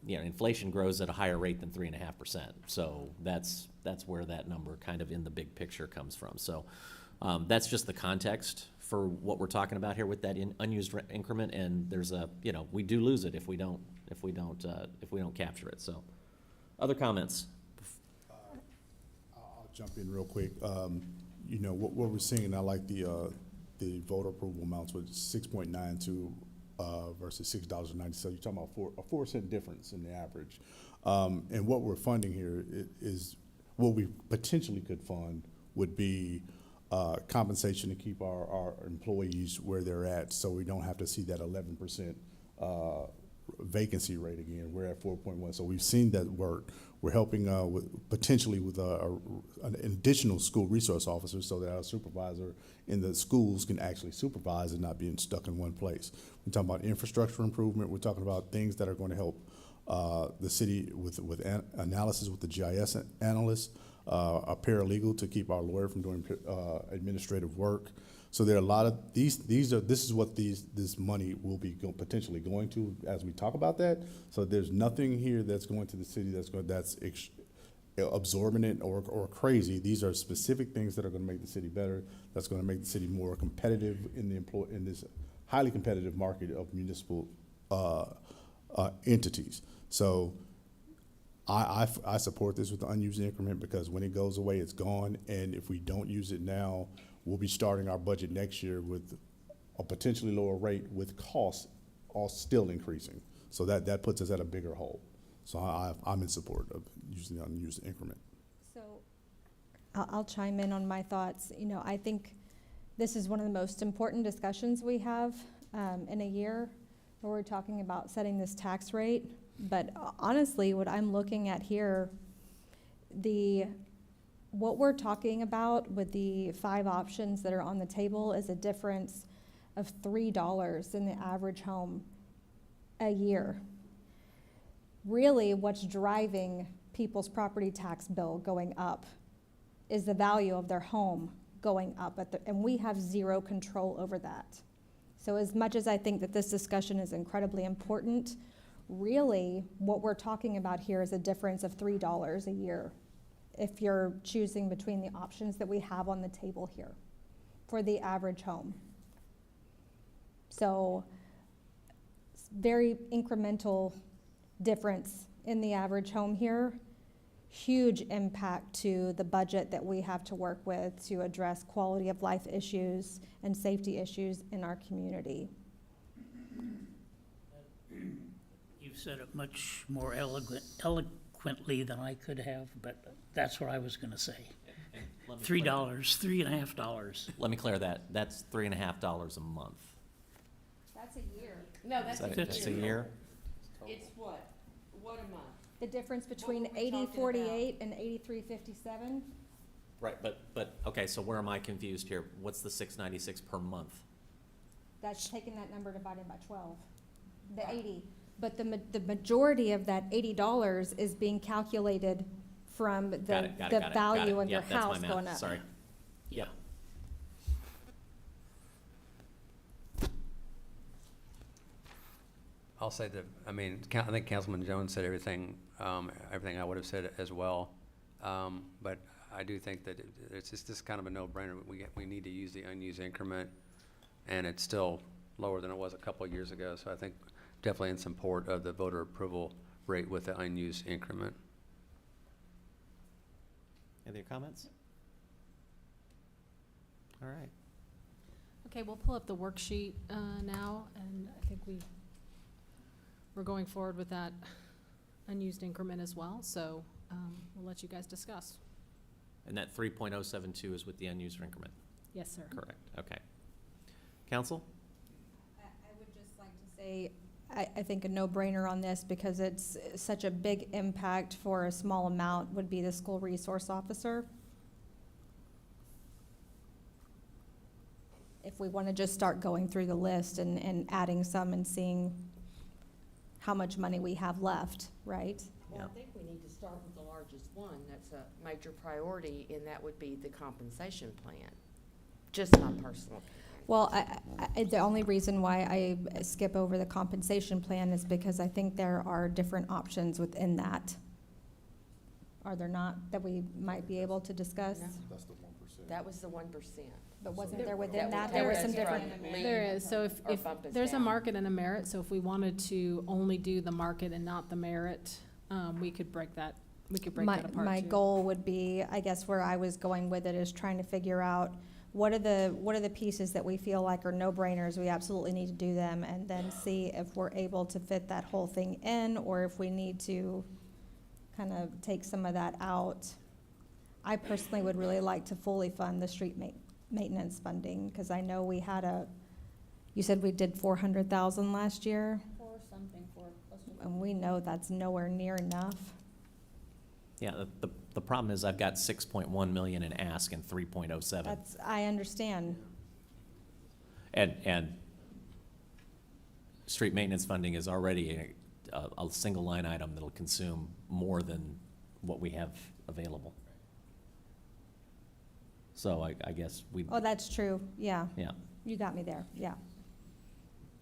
inflation grows at a higher rate than 3.5%. So that's where that number kind of in the big picture comes from. So that's just the context for what we're talking about here with that unused increment. And there's we do lose it if we don't capture it. So other comments? I'll jump in real quick. What we're seeing, and I like the voter approval amounts with 6.92 versus $6.90. So you're talking about a 4 cent difference in the average. And what we're funding here is what we potentially could fund would be compensation to keep our employees where they're at, so we don't have to see that 11% vacancy rate again. We're at 4.1, so we've seen that work. We're helping potentially with an additional school resource officer so that our supervisor in the schools can actually supervise and not being stuck in one place. We're talking about infrastructure improvement. We're talking about things that are going to help the city with analysis with the GIS analysts, a paralegal to keep our lawyer from doing administrative work. So there are a lot of this is what this money will be potentially going to as we talk about that. So there's nothing here that's going to the city that's absorbing it or crazy. These are specific things that are going to make the city better. That's going to make the city more competitive in this highly competitive market of municipal entities. So I support this with the unused increment because when it goes away, it's gone. And if we don't use it now, we'll be starting our budget next year with a potentially lower rate with costs all still increasing. So that puts us at a bigger hole. So I'm in support of using the unused increment. So I'll chime in on my thoughts. You know, I think this is one of the most important discussions we have in a year, where we're talking about setting this tax rate. But honestly, what I'm looking at here, what we're talking about with the 5 options that are on the table is a difference of $3 in the average home a year. Really, what's driving people's property tax bill going up is the value of their home going up, and we have zero control over that. So as much as I think that this discussion is incredibly important, really what we're talking about here is a difference of $3 a year if you're choosing between the options that we have on the table here for the average home. So very incremental difference in the average home here. Huge impact to the budget that we have to work with to address quality of life issues and safety issues in our community. You've said it much more eloquently than I could have, but that's what I was going to say. $3, $3.50. Let me clear that. That's $3.50 a month. That's a year. No, that's That's a year? It's what? What a month? The difference between What were we talking 80.48 and 83.57. Right, but, okay, so where am I confused here? What's the $696 per month? That's taking that number divided by 12, the 80. But the majority of that $80 is being calculated from Got the it. value of Yep, your that's my house math. going up. Sorry. Yep. I'll say that, I mean, I think Councilman Jones said everything, everything I would have said as well. But I do think that it's just kind of a no-brainer. We need to use the unused increment, and it's still lower than it was a couple of years ago. So I think definitely in support of the voter approval rate with the unused increment. Any other comments? All right. Okay, we'll pull up the worksheet now, and I think we're going forward with that unused increment as well, so we'll let you guys discuss. And that 3.072 is with the unused increment? Yes, sir. Correct, okay. Council? I would just like to say, I think a no-brainer on this, because it's such a big impact for a small amount, would be the school resource officer. If we want to just start going through the list and adding some and seeing how much money we have left, right? Well, I think we need to start with the largest one. That's a major priority, and that would be the compensation plan. Just my personal opinion. Well, the only reason why I skip over the compensation plan is because I think there are different options within that. Are there not, that we might be able to discuss? No. That's the 1%. That was the 1%. But wasn't there within That that, would there were take some us different? from lean There is, so if or bump us there's a down. market and a merit, so if we wanted to only do the market and not the merit, we could break that apart too. My goal would be, I guess where I was going with it is trying to figure out what are the pieces that we feel like are no-brainers, we absolutely need to do them, and then see if we're able to fit that whole thing in, or if we need to kind of take some of that out. I personally would really like to fully fund the street maintenance funding, because I know we had you said we did 400,000 last year, Or something for close to. and we know that's nowhere near enough. Yeah, the problem is I've got 6.1 million in ask and 3.07. I understand. And street maintenance funding is already a single line item that'll consume more than what we have available. So I guess we. Oh, that's true, yeah. Yeah. You got me there, yeah.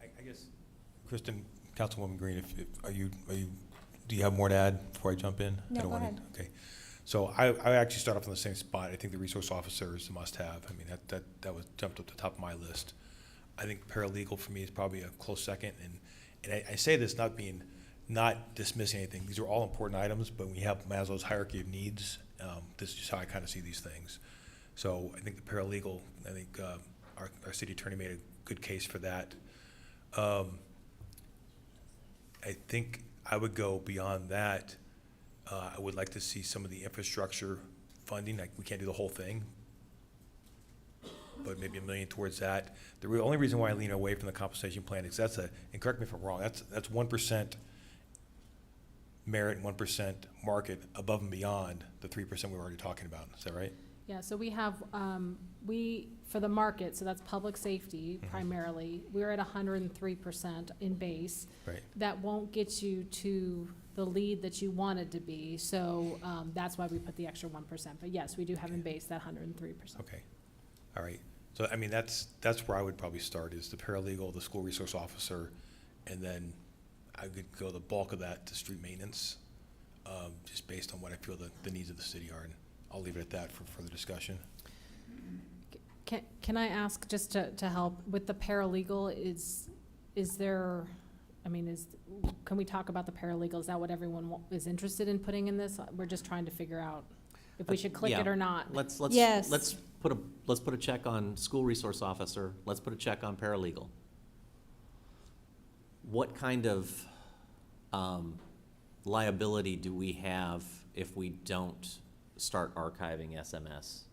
I guess, Kristen, Councilwoman Green, do you have more to add before I jump in? No, I don't go wanna- ahead. Okay. So I actually start off on the same spot. I think the resource officer is a must-have. I mean, that was jumped up to the top of my list. I think paralegal for me is probably a close second, and I say this not dismissing anything. These are all important items, but when you have Maslow's hierarchy of needs, this is just how I kind of see these things. So I think the paralegal, our city attorney made good case for that. I think I would go beyond that. I would like to see some of the infrastructure funding, like we can't do the whole thing, but maybe $1 million towards that. The only reason why I lean away from the compensation plan is and correct me if I'm wrong, that's 1% merit and 1% market above and beyond the 3% we were already talking about. Is that right? Yeah, so we have, for the market, so that's public safety primarily, we're at 103% in base. Right. That won't get you to the lead that you wanted to be, so that's why we put the extra 1%. But yes, we do have in base that 103%. Okay. All right. So, I mean, that's where I would probably start, is the paralegal, the school resource officer, and then I could go the bulk of that to street maintenance, just based on what I feel the needs of the city are. And I'll leave it at that for further discussion. Can I ask, just to help, with the paralegal, is there, I mean, can we talk about the paralegal? Is that what everyone is interested in putting in this? We're just trying to figure out if we should click Yeah. it or not. Yes. Let's put a check on school resource officer. Let's put a check on paralegal. What kind of liability do we have if we don't start archiving SMS?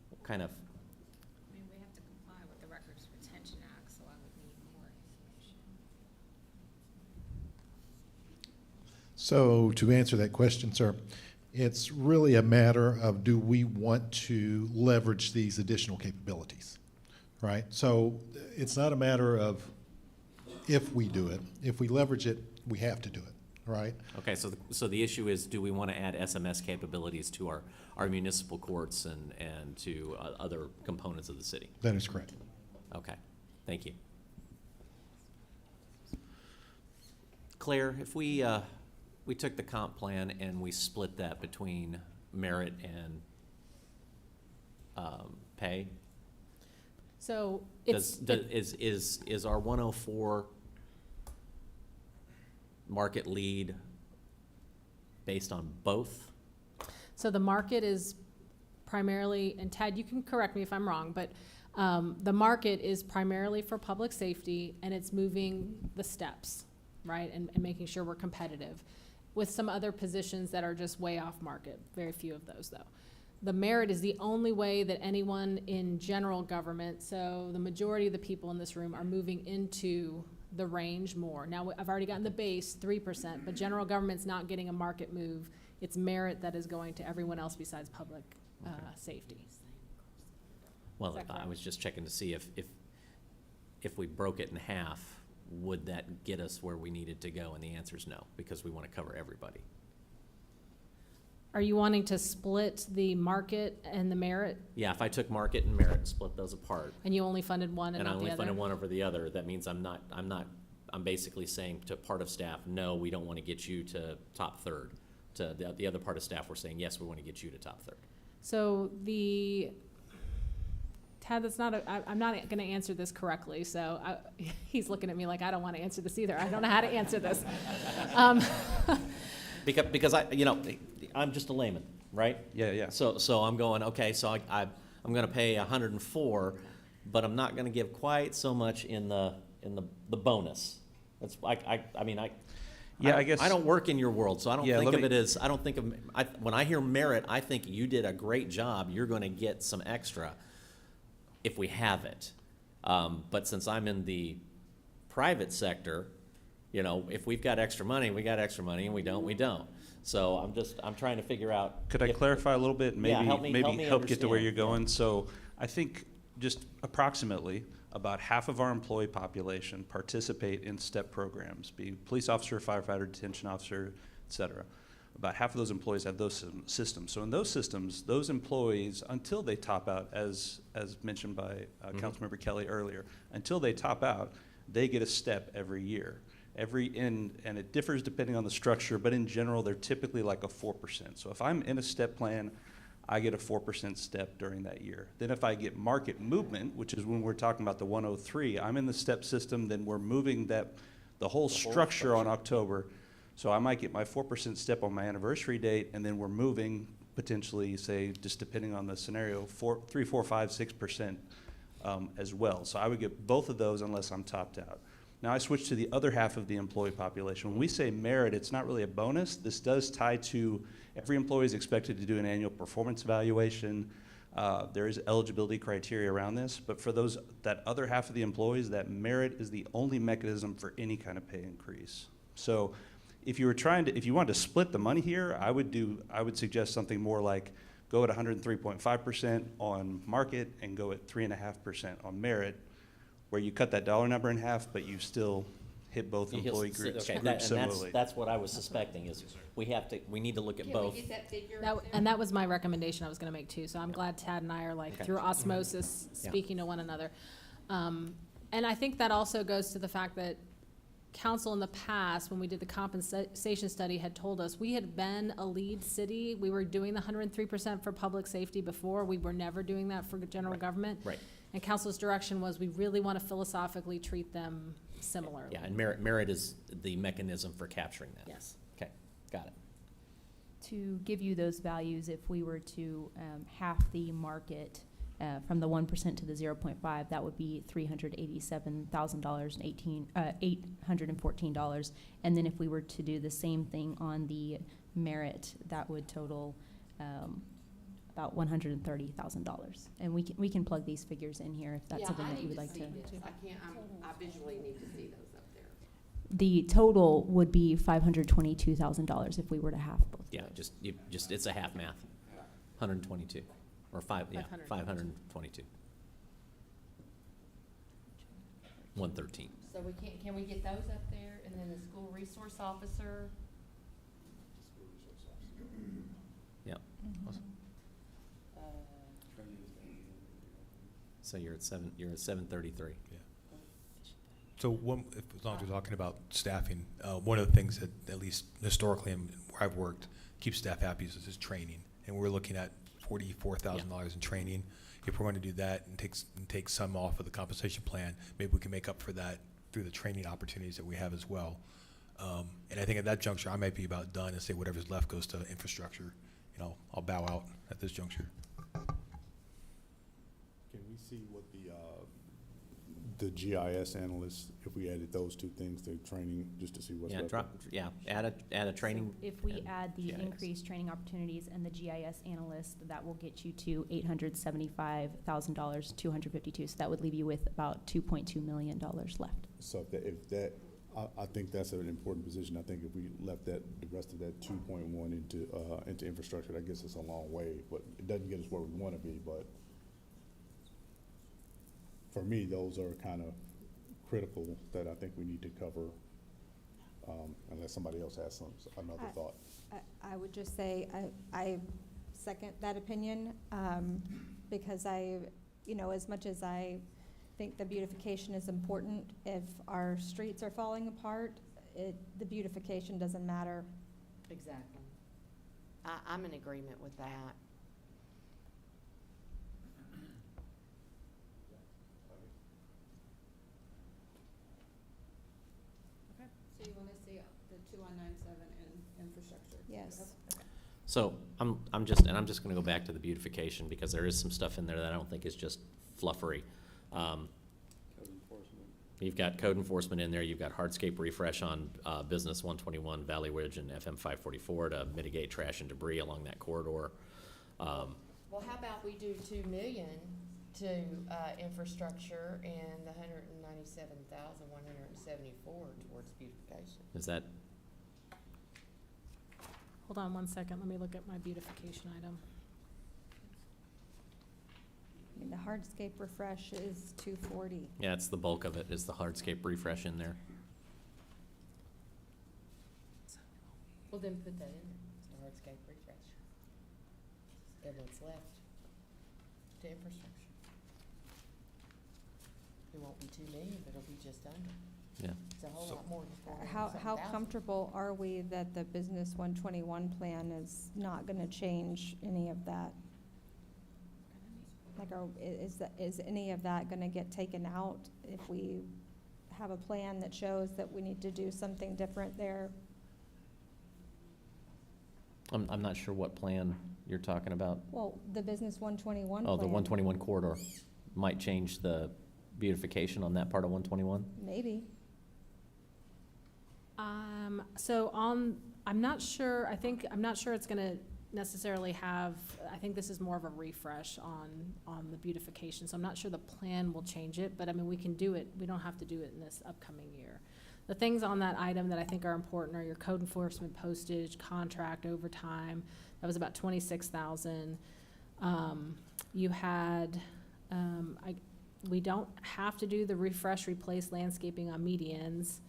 What kind of, I mean, we have to comply with the Records Retention Act, so I would need more information. So to answer that question, sir, it's really a matter of, do we want to leverage these additional capabilities, right? So it's not a matter of if we do it. If we leverage it, we have to do it, right? okay, so the issue is, do we want to add SMS capabilities to our municipal courts and to other components of the city? That is correct. Okay, thank you. Claire, if we took the comp plan and we split that between merit and pay, So it's. is our 104 market lead based on both? So the market is primarily, and Tad, you can correct me if I'm wrong, but the market is primarily for public safety, and it's moving the steps, right, and making sure we're competitive, with some other positions that are just way off market, very few of those though. The merit is the only way that anyone in general government, so the majority of the people in this room, are moving into the range more. Now, I've already gotten the base 3%, but general government's not getting a market move. It's merit that is going to everyone else besides public safety. Well, Is that I correct? was just checking to see if we broke it in half, would that get us where we needed to go? And the answer is no, because we want to cover everybody. Are you wanting to split the market and the merit, Yeah, if I took market and merit and split those apart, and you only funded one and and I not the only other? funded one over the other, that means I'm basically saying to part of staff, no, we don't want to get you to top third. To the other part of staff, we're saying, yes, we want to get you to top third. So Tad, I'm not gonna answer this correctly, so he's looking at me like I don't want to answer this either. I don't know how to answer this. Because I'm just a layman, right? Yeah. So I'm going, okay, so I'm gonna pay 104, but I'm not gonna give quite so much in the bonus. That's, Yeah, I guess- I don't work in your world, so I don't Yeah, think let of me- it as, I don't think of, when I hear merit, I think you did a great job, you're gonna get some extra if we have it. But since I'm in the private sector, if we've got extra money, we got extra money, and we don't, we don't. So I'm trying to figure out. Could I clarify a little bit? Yeah, help me Help get to where understand. you're going. So I think just approximately about half of our employee population participate in STEP programs, be police officer, firefighter, detention officer, et cetera. About half of those employees have those systems. So in those systems, those employees, until they top out, as mentioned by Councilmember Kelly earlier, until they top out, they get a step every year. And it differs depending on the structure, but in general, they're typically like a 4%. So if I'm in a STEP plan, I get a 4% step during that year. Then if I get market movement, which is when we're talking about the 103, I'm in the STEP system, then we're moving the whole structure on October. So I might get my 4% step on my anniversary date, and then we're moving potentially, say, just depending on the scenario, 3, 4, 5, 6% as well. So I would get both of those unless I'm topped out. Now I switch to the other half of the employee population. When we say merit, it's not really a bonus. This does tie to every employee is expected to do an annual performance evaluation. There is eligibility criteria around this, but for that other half of the employees, that merit is the only mechanism for any kind of pay increase. So if you wanted to split the money here, I would suggest something more like go at 103.5% on market and go at 3.5% on merit, where you cut that dollar number in half, but you still hit both employee groups similarly. That's what I was suspecting, is we need to look at both. And that was my recommendation I was gonna make too, so I'm glad Tad and I are like through osmosis speaking to one another. And I think that also goes to the fact that council in the past, when we did the compensation study, had told us we had been a lead city. We were doing the 103% for public safety before. We were never doing that for general government. Right. And council's direction was we really want to philosophically treat them similarly. Yeah, and merit is the mechanism for capturing that. Yes. Okay, got it. To give you those values, if we were to half the market from the 1% to the 0.5, that would be $387,000 and $814. And then if we were to do the same thing on the merit, that would total about $130,000. And we can plug these figures in here if that's something that you would like to. I visually need to see those up there. The total would be $522,000 if we were to half both. Yeah, just it's a half math. 122 or 522. 113. So can we get those up there, and then the school resource officer? Yep. So you're at 733. Yeah. So as long as we're talking about staffing, one of the things that, at least historically and where I've worked, keeps staff happy is training. And we're looking at $44,000 in training. If we're going to do that and take some off of the compensation plan, maybe we can make up for that through the training opportunities that we have as well. And I think at that juncture, I might be about done and say whatever's left goes to infrastructure. I'll bow out at this juncture. Can we see what the GIS analysts, if we added those two things to training, just to see what's left? Add a training. So if we and add the GIS. Increased training opportunities and the GIS analyst, that will get you to $875,000, 252. So that would leave you with about $2.2 million left. So I think that's an important position. I think if we left the rest of that 2.1 into infrastructure, that gets us a long way, but it doesn't get us where we want to be. But for me, those are kind of critical that I think we need to cover, unless somebody else has another thought. I would just say I second that opinion, because as much as I think the beautification is important, if our streets are falling apart, the beautification doesn't matter. Exactly. I'm in agreement with that. So you want to see the 2197 in infrastructure? Yes. So I'm just going to go back to the beautification because there is some stuff in there that I don't think is just fluffery. Code enforcement. You've got code enforcement in there. You've got hardscape refresh on Business 121, Valley Ridge, and FM 544 to mitigate trash and debris along that corridor. Well, how about we do $2 million to infrastructure and the $197,174 towards beautification? Is that? Hold on one second, let me look at my beautification item. I mean, the hardscape refresh is 240. Yeah, it's the bulk of it is the hardscape refresh in there. Well, then put that in there, it's the hardscape refresh. Then what's left to infrastructure? It won't be 2 million, but it'll be just under. Yeah. It's a whole lot more than How 400,000. comfortable are we that the Business 121 plan is not going to change any of that? Like, is any of that going to get taken out if we have a plan that shows that we need to do something different there? I'm not sure what plan you're talking about. Well, the Business 121 plan. Oh, the 121 corridor. might change the beautification on that part of 121? Maybe. So I'm not sure, I'm not sure it's gonna necessarily have, I think this is more of a refresh on the beautification, so I'm not sure the plan will change it, but I mean, we can do it, we don't have to do it in this upcoming year. The things on that item that I think are important are your code enforcement postage, contract, overtime, that was about 26,000. You had, we don't have to do the refresh, replace landscaping on medians.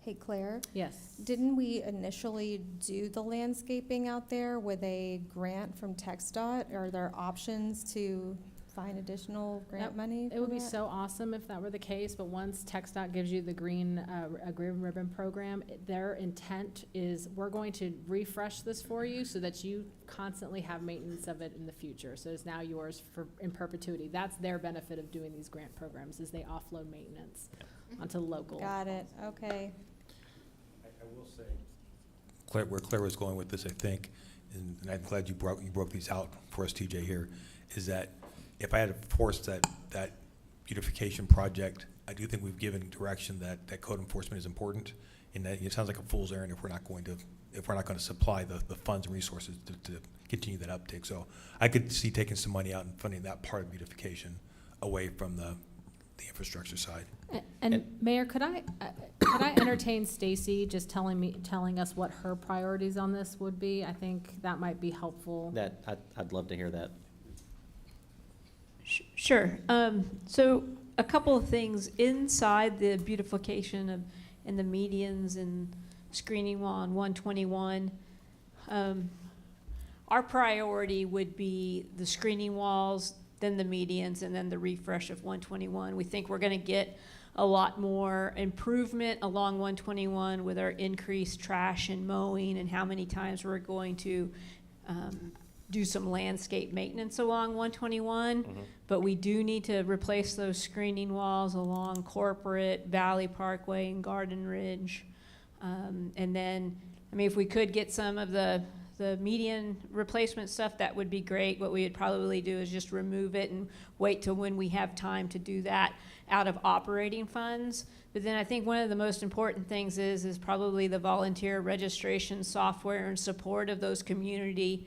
Hey, Claire? Yes. Didn't we initially do the landscaping out there with a grant from TxDOT? Are there options to find additional grant money It would for be that? so awesome if that were the case, but once TxDOT gives you the green ribbon program, their intent is, we're going to refresh this for you so that you constantly have maintenance of it in the future. So it's now yours in perpetuity. That's their benefit of doing these grant programs, is they offload maintenance onto local. Got it, okay. I will say, Claire, where Claire was going with this, I think, and I'm glad you broke these out for us, TJ, here, is that if I had to force that beautification project, I do think we've given direction that code enforcement is important, and that it sounds like a fool's errand if we're not going to supply the funds and resources to continue that uptake. So I could see taking some money out and funding that part of beautification away from the infrastructure side. And Mayor, could I entertain Stacy just telling us what her priorities on this would be? I think that might be helpful. I'd love to hear that. Sure. So a couple of things inside the beautification of, and the medians and screening wall on 121. Our priority would be the screening walls, then the medians, and then the refresh of 121. We think we're going to get a lot more improvement along 121 with our increased trash and mowing and how many times we're going to do some landscape maintenance along 121. But we do need to replace those screening walls along Corporate, Valley Parkway, and Garden Ridge. And then, I mean, if we could get some of the median replacement stuff, that would be great. What we would probably do is just remove it and wait till when we have time to do that out of operating funds. But then I think one of the most important things is probably the volunteer registration software and support of those community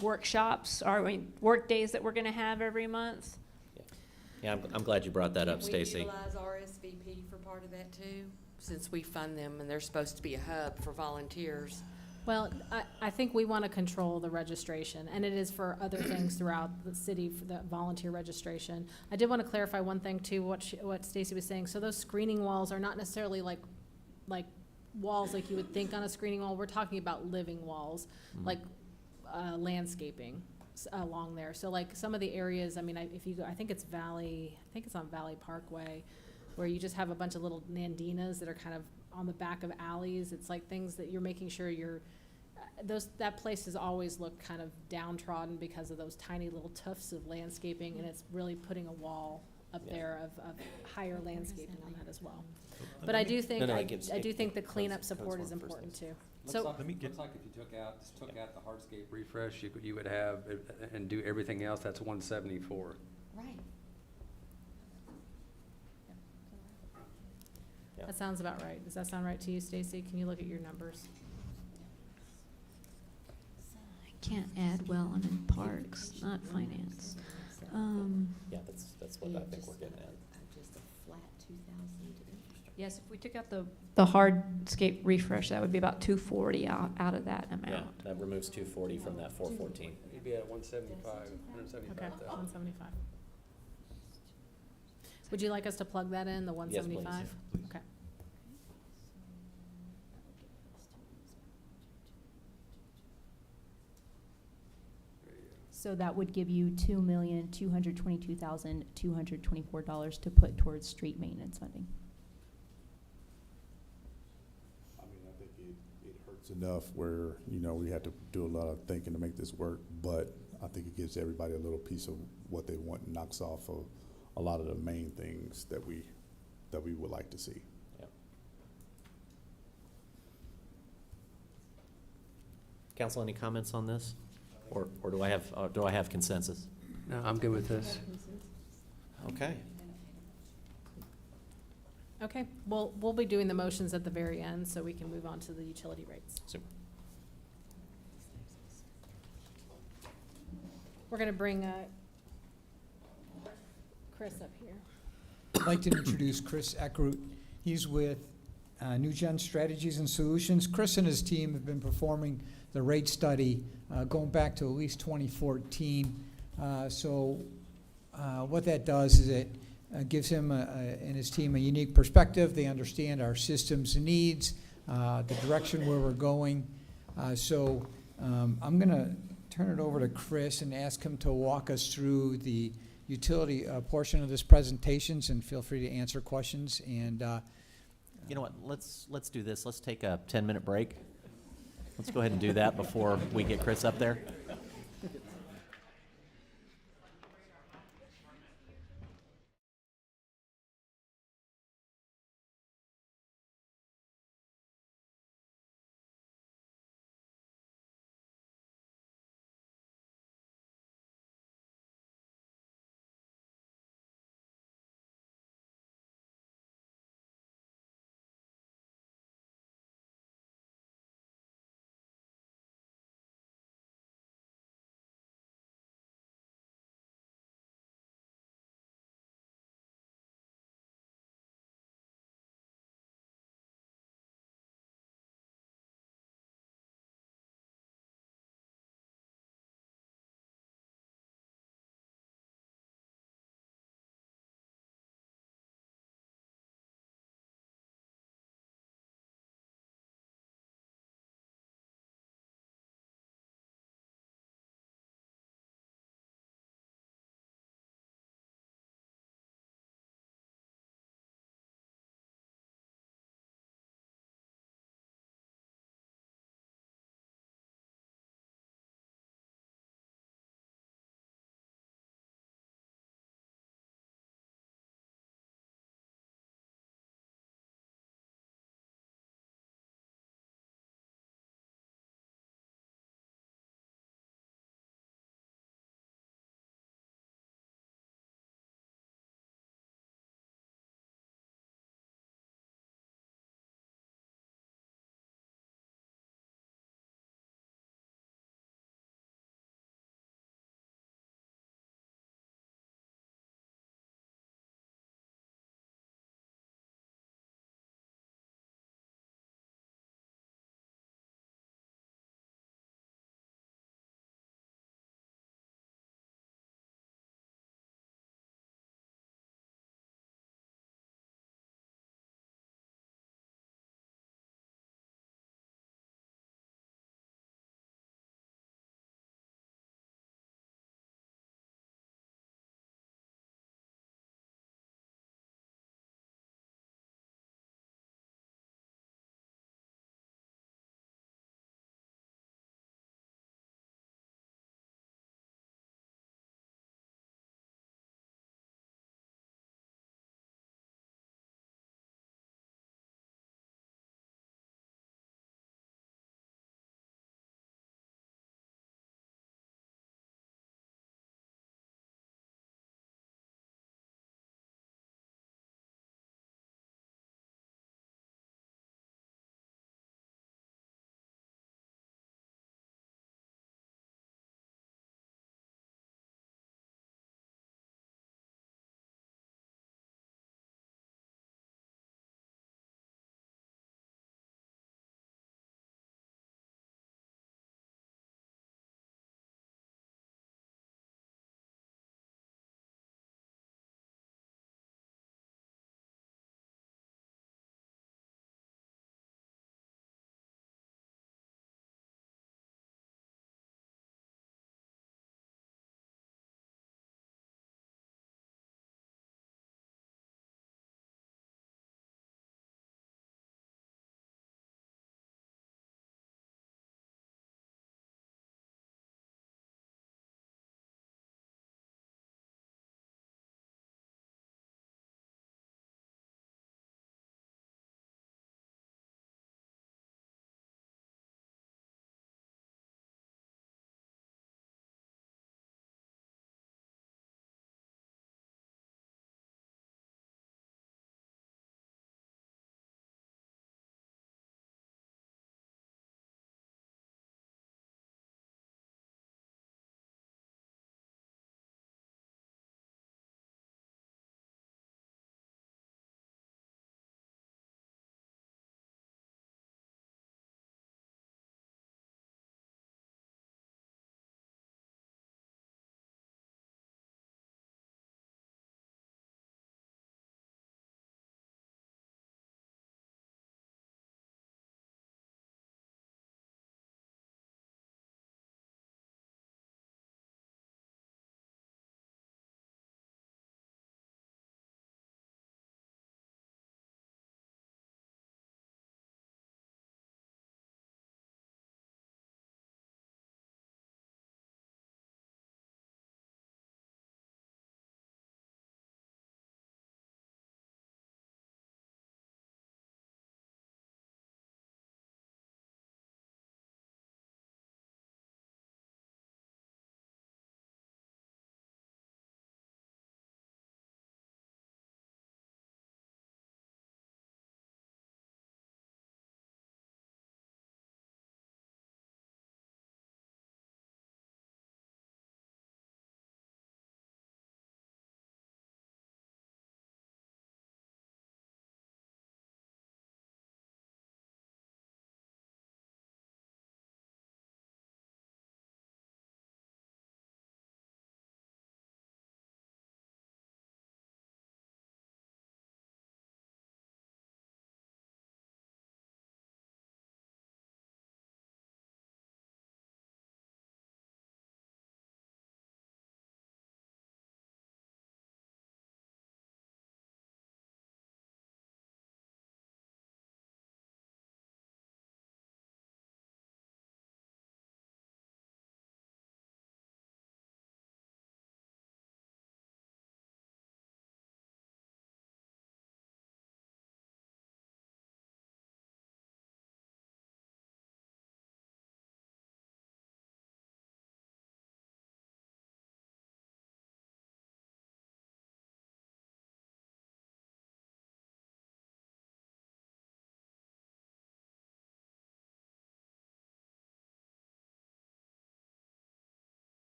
workshops, or work days that we're going to have every month. Yeah, I'm glad you brought that up, Can we Stacy. utilize RSVP for part of that too? Since we fund them and they're supposed to be a hub for volunteers. Well, I think we want to control the registration, and it is for other things throughout the city for the volunteer registration. I did want to clarify one thing too, what Stacy was saying. So those screening walls are not necessarily like walls like you would think on a screening wall. We're talking about living walls, like landscaping along there. So like some of the areas, I mean, if you go, I think it's on Valley Parkway, where you just have a bunch of little nandinas that are kind of on the back of alleys. It's like things that you're making sure that place has always looked kind of downtrodden because of those tiny little tufts of landscaping, and it's really putting a wall up there of higher landscaping on that as well. But I do think, I do think the cleanup support is important too. So, Looks like if you took out the hardscape refresh, you would have, and do everything else, that's 174. Right. that sounds about right. Does that sound right to you, Stacy? Can you look at your numbers? I can't add well on in parks, not finance. Yeah, that's what I think we're getting at. Just a flat 2,000 infrastructure. Yes, if we took out the hardscape refresh, that would be about 240 out of that amount. Yeah, that removes 240 from that 414. You'd be at 175,000. Okay, 175. Would you like us to plug that in, the 175? Yes, please. Okay. So that would give you $2,222,224 to put towards street maintenance funding. I mean, I think it hurts enough where, we have to do a lot of thinking to make this work, but I think it gives everybody a little piece of what they want and knocks off of a lot of the main things that we would like to see. Yep. Council, any comments on this? Or do I have consensus? No, I'm good with this. Okay. Okay, we'll be doing the motions at the very end, so we can move on to the utility rates. Super. We're gonna bring Chris up here. I'd like to introduce Chris Eckroot. He's with New Gen Strategies and Solutions. Chris and his team have been performing the rate study going back to at least 2014. What that does is it gives him and his team a unique perspective. They understand our system's needs, the direction where we're going. I'm going to turn it over to Chris and ask him to walk us through the utility portion of this presentations, and feel free to answer questions. And you know what? Let's do this. Let's take a 10-minute break. Let's go ahead and do that before we get Chris up there.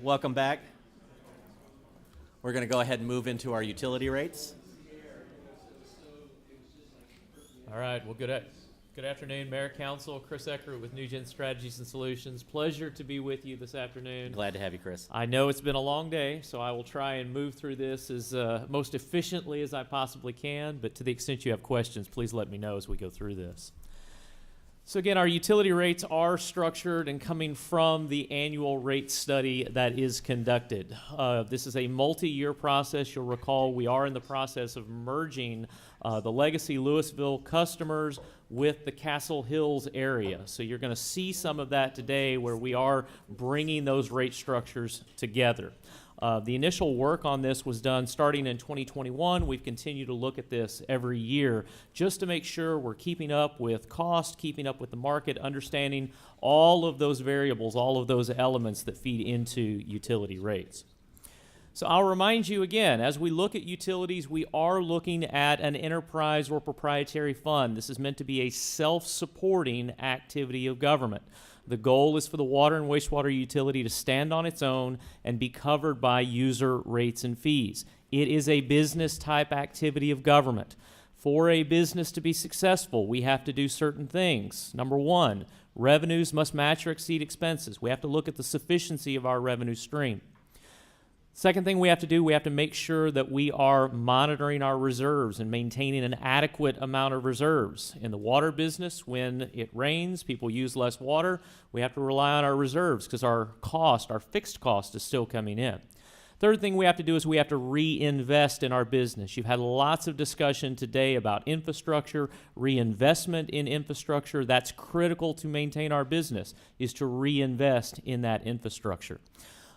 Welcome back. We're going to go ahead and move into our utility rates. All right, well, good afternoon, Mayor, Council. Chris Eckert with NewGen Strategies and Solutions. Pleasure to be with you this afternoon. Glad to have you, Chris. I know it's been a long day, so I will try and move through this as most efficiently as I possibly can, but to the extent you have questions, please let me know as we go through this. So again, our utility rates are structured and coming from the annual rate study that is conducted. This is a multi-year process. You'll recall we are in the process of merging the legacy Lewisville customers with the Castle Hills area. So you're going to see some of that today where we are bringing those rate structures together. The initial work on this was done starting in 2021. We've continued to look at this every year just to make sure we're keeping up with cost, keeping up with the market, understanding all of those variables, all of those elements that feed into utility rates. So I'll remind you again, as we look at utilities, we are looking at an enterprise or proprietary fund. This is meant to be a self-supporting activity of government. The goal is for the water and wastewater utility to stand on its own and be covered by user rates and fees. It is a business type activity of government. For a business to be successful, we have to do certain things. Number one, revenues must match or exceed expenses. We have to look at the sufficiency of our revenue stream. Second thing we have to do, we have to make sure that we are monitoring our reserves and maintaining an adequate amount of reserves. In the water business, when it rains, people use less water. We have to rely on our reserves because our fixed cost is still coming in. Third thing we have to do is we have to reinvest in our business. You've had lots of discussion today about infrastructure, reinvestment in infrastructure. That's critical to maintain our business, is to reinvest in that infrastructure.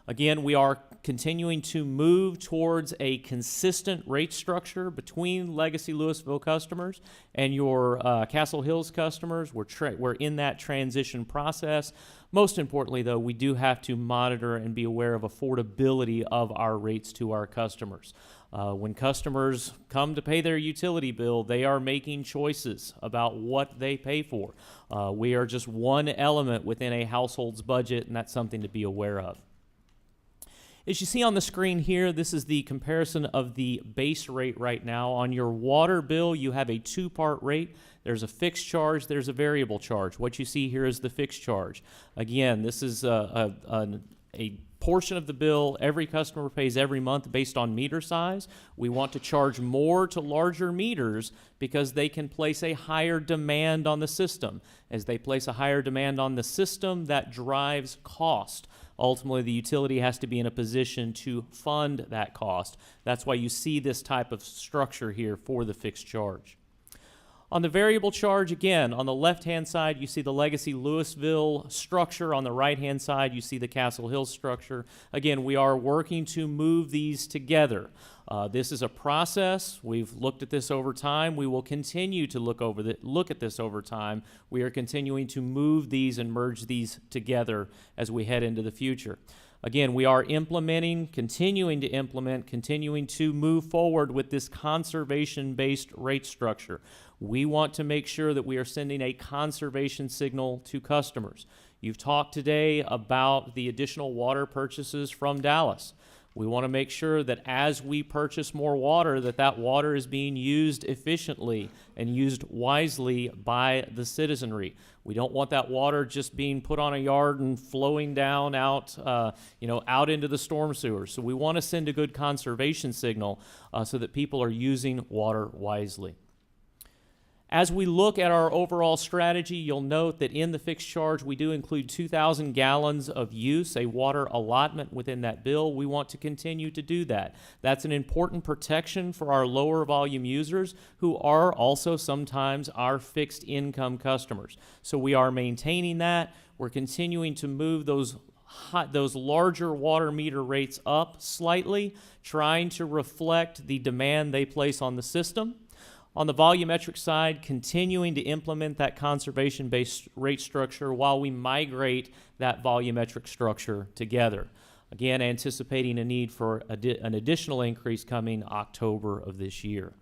Again, we are continuing to move towards a consistent rate structure between legacy Lewisville customers and your Castle Hills customers. We're in that transition process. Most importantly, though, we do have to monitor and be aware of affordability of our rates to our customers. When customers come to pay their utility bill, they are making choices about what they pay for. We are just one element within a household's budget, and that's something to be aware of. As you see on the screen here, this is the comparison of the base rate right now. On your water bill, you have a two-part rate. There's a fixed charge, there's a variable charge. What you see here is the fixed charge. Again, this is a portion of the bill every customer pays every month based on meter size. We want to charge more to larger meters because they can place a higher demand on the system. As they place a higher demand on the system, that drives cost. Ultimately, the utility has to be in a position to fund that cost. That's why you see this type of structure here for the fixed charge. On the variable charge, again, on the left-hand side, you see the legacy Lewisville structure. On the right-hand side, you see the Castle Hills structure. Again, we are working to move these together. This is a process. We've looked at this over time. We will continue to look at this over time. We are continuing to move these and merge these together as we head into the future. Again, we are continuing to move forward with this conservation-based rate structure. We want to make sure that we are sending a conservation signal to customers. You've talked today about the additional water purchases from Dallas. We want to make sure that as we purchase more water, that water is being used efficiently and used wisely by the citizenry. We don't want that water just being put on a yard and flowing down out into the storm sewers. So we want to send a good conservation signal so that people are using water wisely. As we look at our overall strategy, you'll note that in the fixed charge, we do include 2,000 gallons of use, a water allotment within that bill. We want to continue to do that. That's an important protection for our lower volume users who are also sometimes our fixed income customers. So we are maintaining that. We're continuing to move those larger water meter rates up slightly, trying to reflect the demand they place on the system. On the volumetric side, continuing to implement that conservation-based rate structure while we migrate that volumetric structure together. Again, anticipating a need for an additional increase coming October of this year.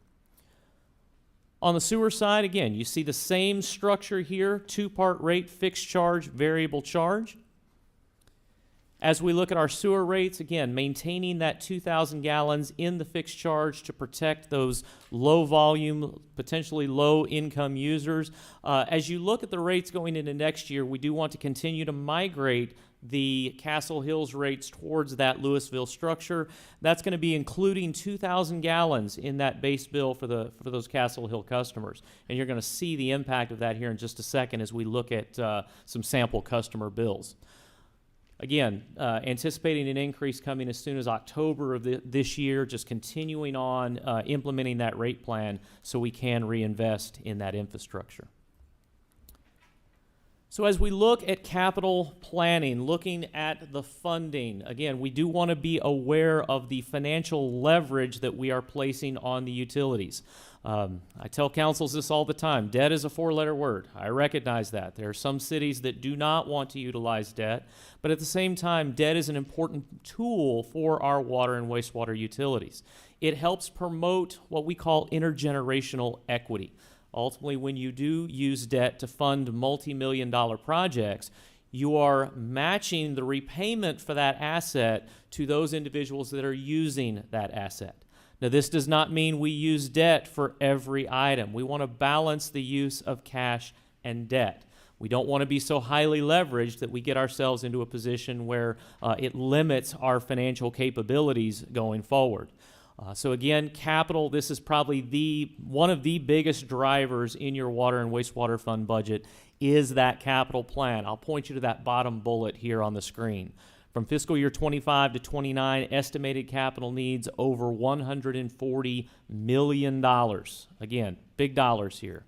On the sewer side, again, you see the same structure here, two-part rate, fixed charge, variable charge. As we look at our sewer rates, again, maintaining that 2,000 gallons in the fixed charge to protect those low volume, potentially low income users. As you look at the rates going into next year, we do want to continue to migrate the Castle Hills rates towards that Lewisville structure. That's going to be including 2,000 gallons in that base bill for those Castle Hill customers. And you're going to see the impact of that here in just a second as we look at some sample customer bills. Again, anticipating an increase coming as soon as October of this year, just continuing on implementing that rate plan so we can reinvest in that infrastructure. So as we look at capital planning, looking at the funding, again, we do want to be aware of the financial leverage that we are placing on the utilities. I tell councils this all the time. Debt is a four-letter word. I recognize that. There are some cities that do not want to utilize debt, but at the same time, debt is an important tool for our water and wastewater utilities. It helps promote what we call intergenerational equity. Ultimately, when you do use debt to fund multi-million-dollar projects, you are matching the repayment for that asset to those individuals that are using that asset. Now, this does not mean we use debt for every item. We want to balance the use of cash and debt. We don't want to be so highly leveraged that we get ourselves into a position where it limits our financial capabilities going forward. So again, capital, this is probably one of the biggest drivers in your water and wastewater fund budget is that capital plan. I'll point you to that bottom bullet here on the screen. From fiscal year 25 to 29, estimated capital needs over $140 million. Again, big dollars here.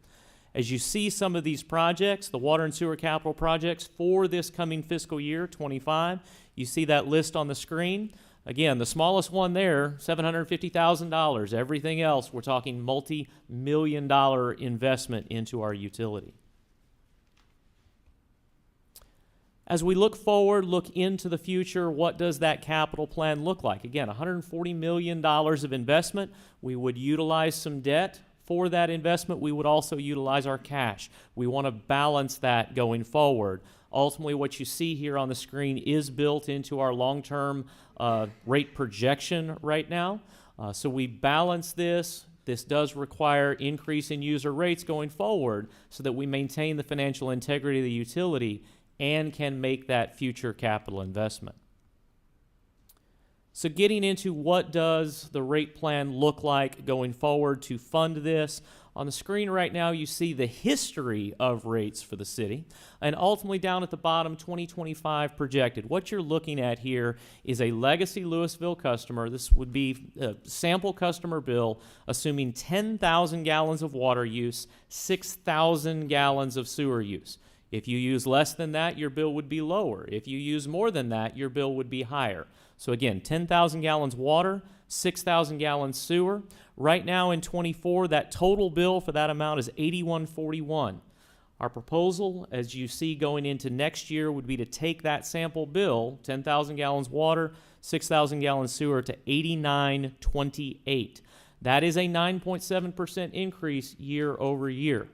As you see some of these projects, the water and sewer capital projects for this coming fiscal year, 25, you see that list on the screen. Again, the smallest one there, $750,000. Everything else, we're talking multi-million-dollar investment into our utility. As we look forward, look into the future, what does that capital plan look like? Again, $140 million of investment. We would utilize some debt for that investment. We would also utilize our cash. We want to balance that going forward. Ultimately, what you see here on the screen is built into our long-term rate projection right now. So we balance this. This does require increase in user rates going forward so that we maintain the financial integrity of the utility and can make that future capital investment. So getting into what does the rate plan look like going forward to fund this, on the screen right now you see the history of rates for the city, and ultimately down at the bottom, 2025 projected. What you're looking at here is a legacy Lewisville customer. This would be a sample customer bill, assuming 10,000 gallons of water use, 6,000 gallons of sewer use. If you use less than that, your bill would be lower. If you use more than that, your bill would be higher. So again, 10,000 gallons water, 6,000 gallons sewer. Right now in 24, that total bill for that amount is $81.41. Our proposal, as you see going into next year, would be to take that sample bill, 10,000 gallons water, 6,000 gallons sewer, to $89.28. That is a 9.7% increase year over year.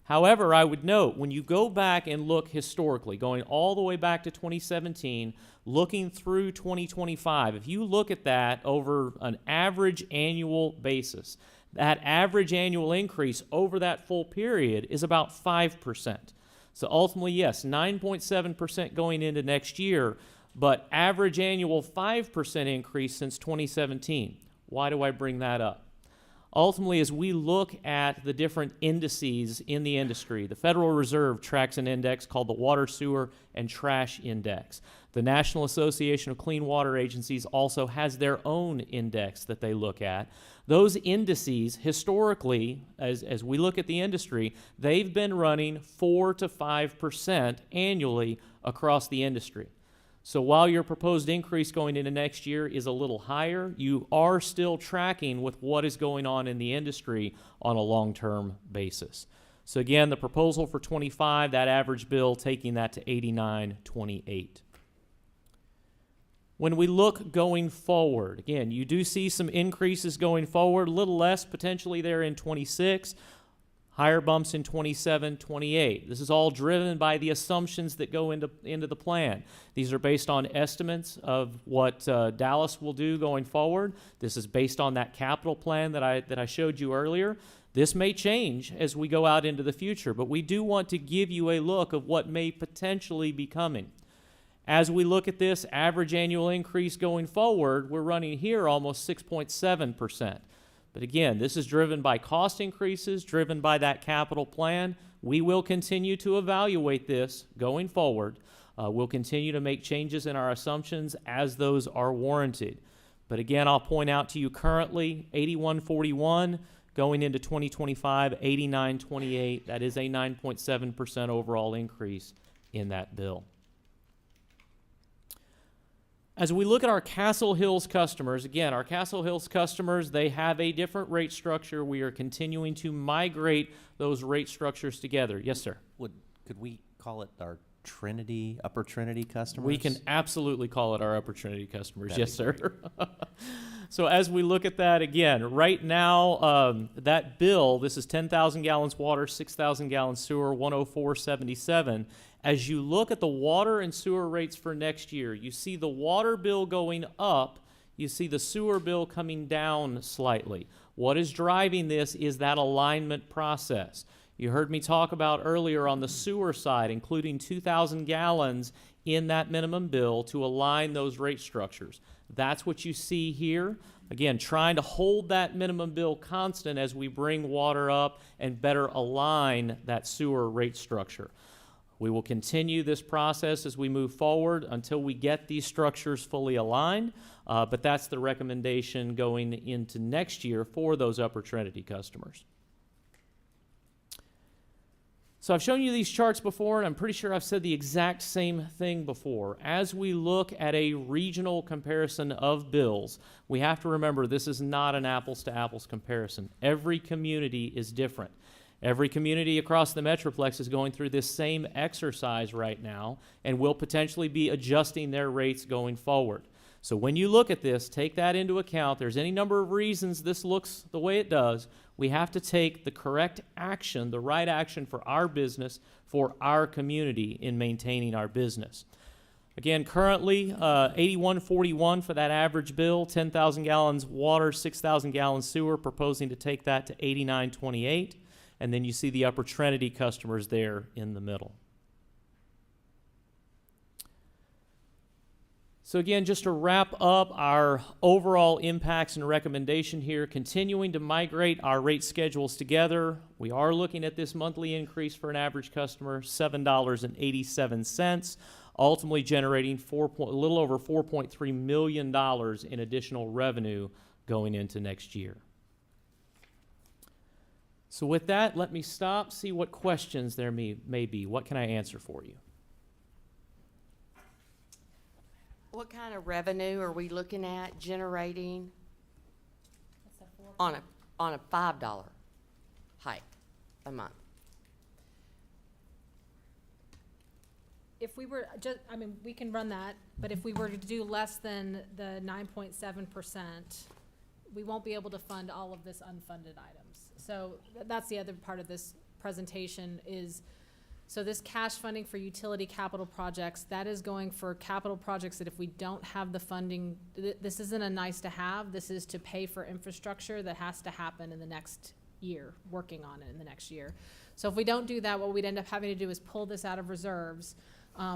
However, I would note, when you go back and look historically, going all the way back to 2017, looking through 2025, if you look at that over an average annual basis, that average annual increase over that full period is about 5%. So ultimately, yes, 9.7% going into next year, but average annual 5% increase since 2017. Why do I bring that up? Ultimately, as we look at the different indices in the industry, the Federal Reserve tracks an index called the Water, Sewer, and Trash Index. The National Association of Clean Water Agencies also has their own index that they look at. Those indices, historically, as we look at the industry, they've been running 4 to 5% annually across the industry. So while your proposed increase going into next year is a little higher, you are still tracking with what is going on in the industry on a long-term basis. So again, the proposal for 25, that average bill, taking that to $89.28. When we look going forward, again, you do see some increases going forward, a little less potentially there in 26. Higher bumps in 27, 28. This is all driven by the assumptions that go into the plan. These are based on estimates of what Dallas will do going forward. This is based on that capital plan that I showed you earlier. This may change as we go out into the future, but we do want to give you a look of what may potentially be coming. As we look at this average annual increase going forward, we're running here almost 6.7%. But again, this is driven by cost increases, driven by that capital plan. We will continue to evaluate this going forward. We'll continue to make changes in our assumptions as those are warranted. But again, I'll point out to you currently, 8141, going into 2025, 8928. That is a 9.7% overall increase in that bill. As we look at our Castle Hills customers, again, our Castle Hills customers, they have a different rate structure. We are continuing to migrate those rate structures together. Yes, sir? Could we call it our Trinity, Upper Trinity customers? We can absolutely call it our Upper Trinity customers. That'd Yes, sir. So as we look at that again, right now, that bill, this is 10,000 gallons water, 6,000 gallons sewer, 104.77. As you look at the water and sewer rates for next year, you see the water bill going up, you see the sewer bill coming down slightly. What is driving this is that alignment process. You heard me talk about earlier on the sewer side, including 2,000 gallons in that minimum bill to align those rate structures. That's what you see here. Again, trying to hold that minimum bill constant as we bring water up and better align that sewer rate structure. We will continue this process as we move forward until we get these structures fully aligned, but that's the recommendation going into next year for those Upper Trinity customers. So I've shown you these charts before, and I'm pretty sure I've said the exact same thing before. As we look at a regional comparison of bills, we have to remember this is not an apples-to-apples comparison. Every community is different. Every community across the Metroplex is going through this same exercise right now and will potentially be adjusting their rates going forward. So when you look at this, take that into account. There's any number of reasons this looks the way it does. We have to take the correct action, the right action for our business, for our community in maintaining our business. Again, currently, 8141 for that average bill, 10,000 gallons water, 6,000 gallons sewer, proposing to take that to 8928. And then you see the Upper Trinity customers there in the middle. So again, just to wrap up our overall impacts and recommendation here, continuing to migrate our rate schedules together. We are looking at this monthly increase for an average customer, $7.87, ultimately generating a little over $4.3 million in additional revenue going into next year. So with that, let me stop, see what questions there may be. What can I answer for you? What kind of revenue are we looking at generating on a $5 hike a month? If we were just, I mean, we can run that, but if we were to do less than the 9.7%, we won't be able to fund all of this unfunded items. So that's the other part of this presentation is, so this cash funding for utility capital projects, that is going for capital projects that if we don't have the funding, this isn't a nice to have, this is to pay for infrastructure that has to happen in the next year, working on it in the next year. So if we don't do that, what we'd end up having to do is pull this out of reserves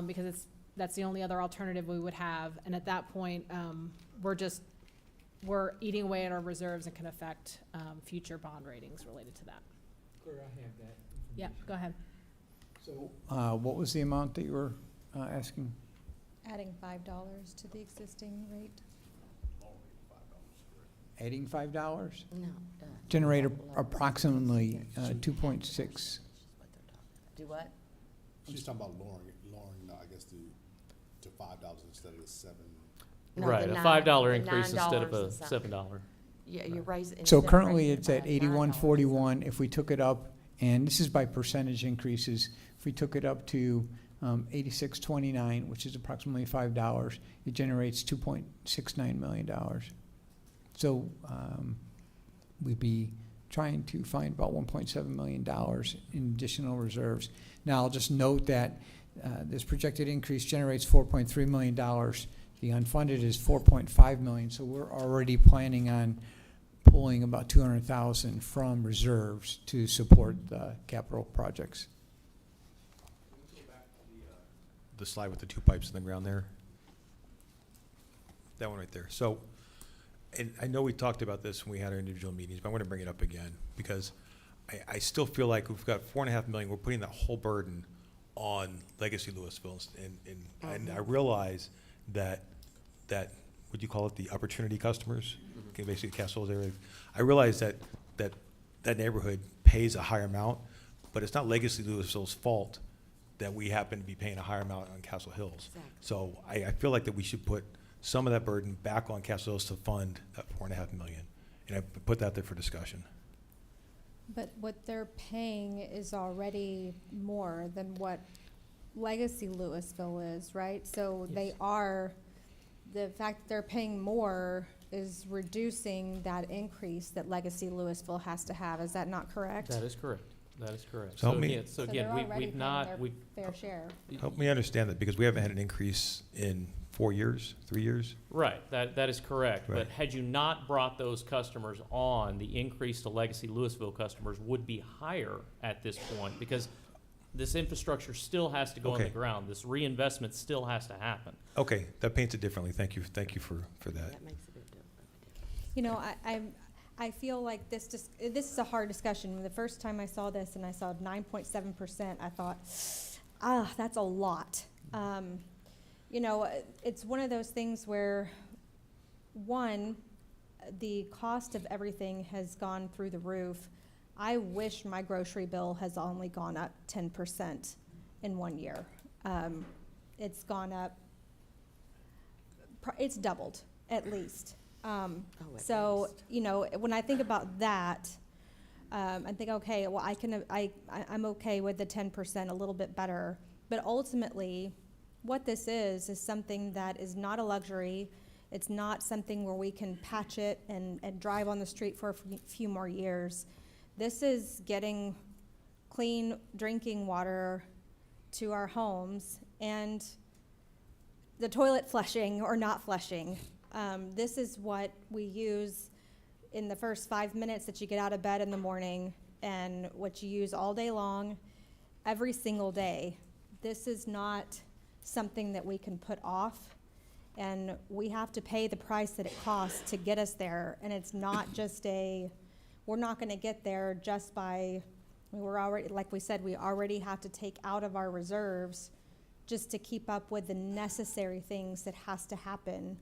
because that's the only other alternative we would have. And at that point, we're eating away at our reserves and can affect future bond ratings related to that. Claire, I have that. Yeah, go ahead. So, what was the amount that you were asking? Adding $5 to the existing rate. Adding $5? No. Generate approximately 2.6. Do what? She's talking about lowering, I guess, to $5 instead of the $7. No, right, the a nine- $5 the increase instead of a $9 and something. $7. Yeah, you're raising. So instead of currently raising it's it at by $81.41. If we took it up, and this is by percentage increases, if we took it up to $86.29, which is approximately $5, it generates $2.69 million. So we'd be trying to find about $1.7 million in additional reserves. Now, I'll just note that this projected increase generates $4.3 million. The unfunded is $4.5 million, so we're already planning on pulling about $200,000 from reserves to support the capital projects. The slide with the two pipes in the ground there. That one right there. So, and I know we talked about this when we had our individual meetings, but I want to bring it up again because I still feel like we've got $4.5 million. We're putting that whole burden on Legacy Lewisville, and I realize that what do you call it, the opportunity customers, okay, basically Castle's area. I realize that neighborhood pays a higher amount, but it's not Legacy Lewisville's fault that we happen to be paying a higher amount on Castle Hills. Exactly. So I feel like that we should put some of that burden back on Castle Hills to fund that $4.5 million, and I put that there for discussion. But what they're paying is already more than what Legacy Lewisville is, right? So they are, the fact that they're paying more is reducing that increase that Legacy Lewisville has to have. Is that not correct? That is correct. That is correct. So help me- again, So they're already paying their fair share. Help me understand that, because we haven't had an increase in 4 years, 3 years. Right, that is correct. Right. But had you not brought those customers on, the increase to Legacy Lewisville customers would be higher at this point because this infrastructure still has to go on the Okay. ground. This reinvestment still has to happen. Okay, that paints it differently. Thank you for that. That makes a big difference. You know, I feel like this is a hard discussion. The first time I saw this and I saw 9.7%, I thought, that's a lot. You know, it's one of those things where, one, the cost of everything has gone through the roof. I wish my grocery bill has only gone up 10% in 1 year. It's gone up, it's doubled at least. At So, least. you know, when I think about that, I think, okay, well, I'm okay with the 10%, a little bit better. But ultimately, what this is something that is not a luxury. It's not something where we can patch it and drive on the street for a few more years. This is getting clean drinking water to our homes and the toilet flushing or not flushing. This is what we use in the first 5 minutes that you get out of bed in the morning and what you use all day long, every single day. This is not something that we can put off, and we have to pay the price that it costs to get us there. And it's not just we're not gonna get there just by, we're already, like we said, we already have to take out of our reserves just to keep up with the necessary things that has to happen.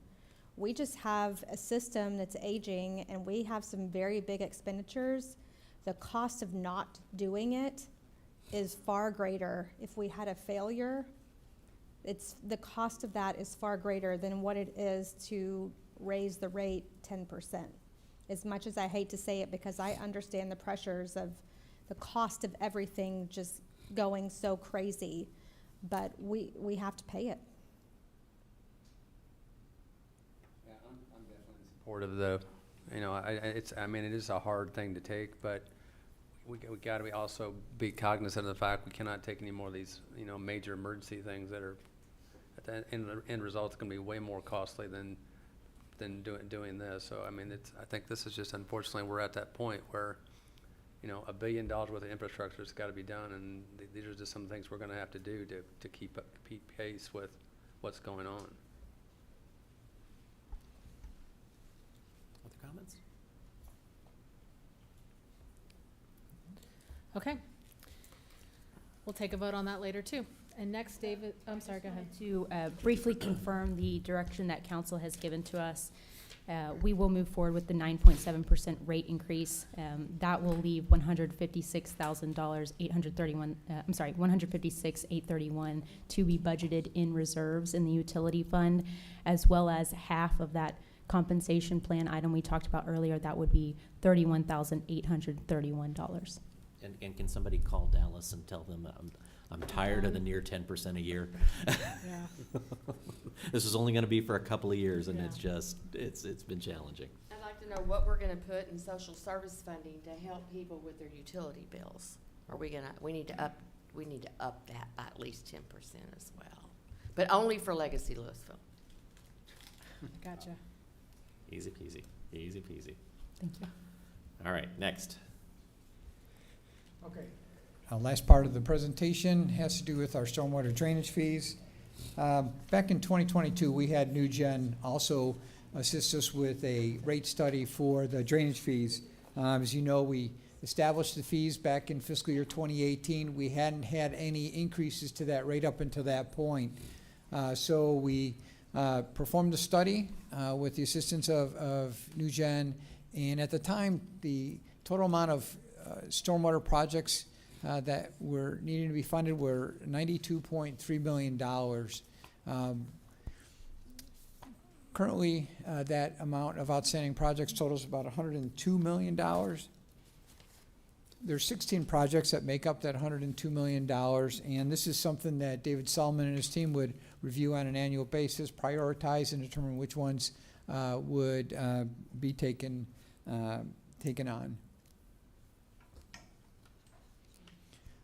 We just have a system that's aging, and we have some very big expenditures. The cost of not doing it is far greater. If we had a failure, the cost of that is far greater than what it is to raise the rate 10%. As much as I hate to say it, because I understand the pressures of the cost of everything just going so crazy, but we have to pay it. Yeah, I'm definitely in support of the, you know, it is a hard thing to take, but we got to also be cognizant of the fact we cannot take any more of these, you know, major emergency things that are, in the end result, it's going to be way more costly than doing this. So I mean, I think this is just, unfortunately, we're at that point where, you know, $1 billion worth of infrastructure has got to be done, and these are just some things we're going to have to do to keep pace with what's going on. Other comments? Okay. We'll take a vote on that later too. And next, David, I'm sorry, go ahead. To briefly confirm the direction that council has given to us, we will move forward with the 9.7% rate increase. That will leave $156,831 to be budgeted in reserves in the utility fund, as well as half of that compensation plan item we talked about earlier. That would be $31,831. And can somebody call Dallas and tell them I'm tired of the near 10% a year? Yeah. This is only going to be for a couple of years, and Yeah. it's been challenging. I'd like to know what we're gonna put in social service funding to help people with their utility bills. Are we gonna, we need to up that by at least 10% as well. But only for Legacy Lewisville. Gotcha. Easy peasy, easy peasy. Thank you. All right, next. Okay. Last part of the presentation has to do with our stormwater drainage fees. Back in 2022, we had New Gen also assist us with a rate study for the drainage fees. As you know, we established the fees back in fiscal year 2018. We hadn't had any increases to that rate up until that point. So we performed a study with the assistance of New Gen, and at the time, the total amount of stormwater projects that were needing to be funded were $92.3 million. Currently, that amount of outstanding projects totals about $102 million. There's 16 projects that make up that $102 million, and this is something that David Solomon and his team would review on an annual basis, prioritize, and determine which ones would be taken on.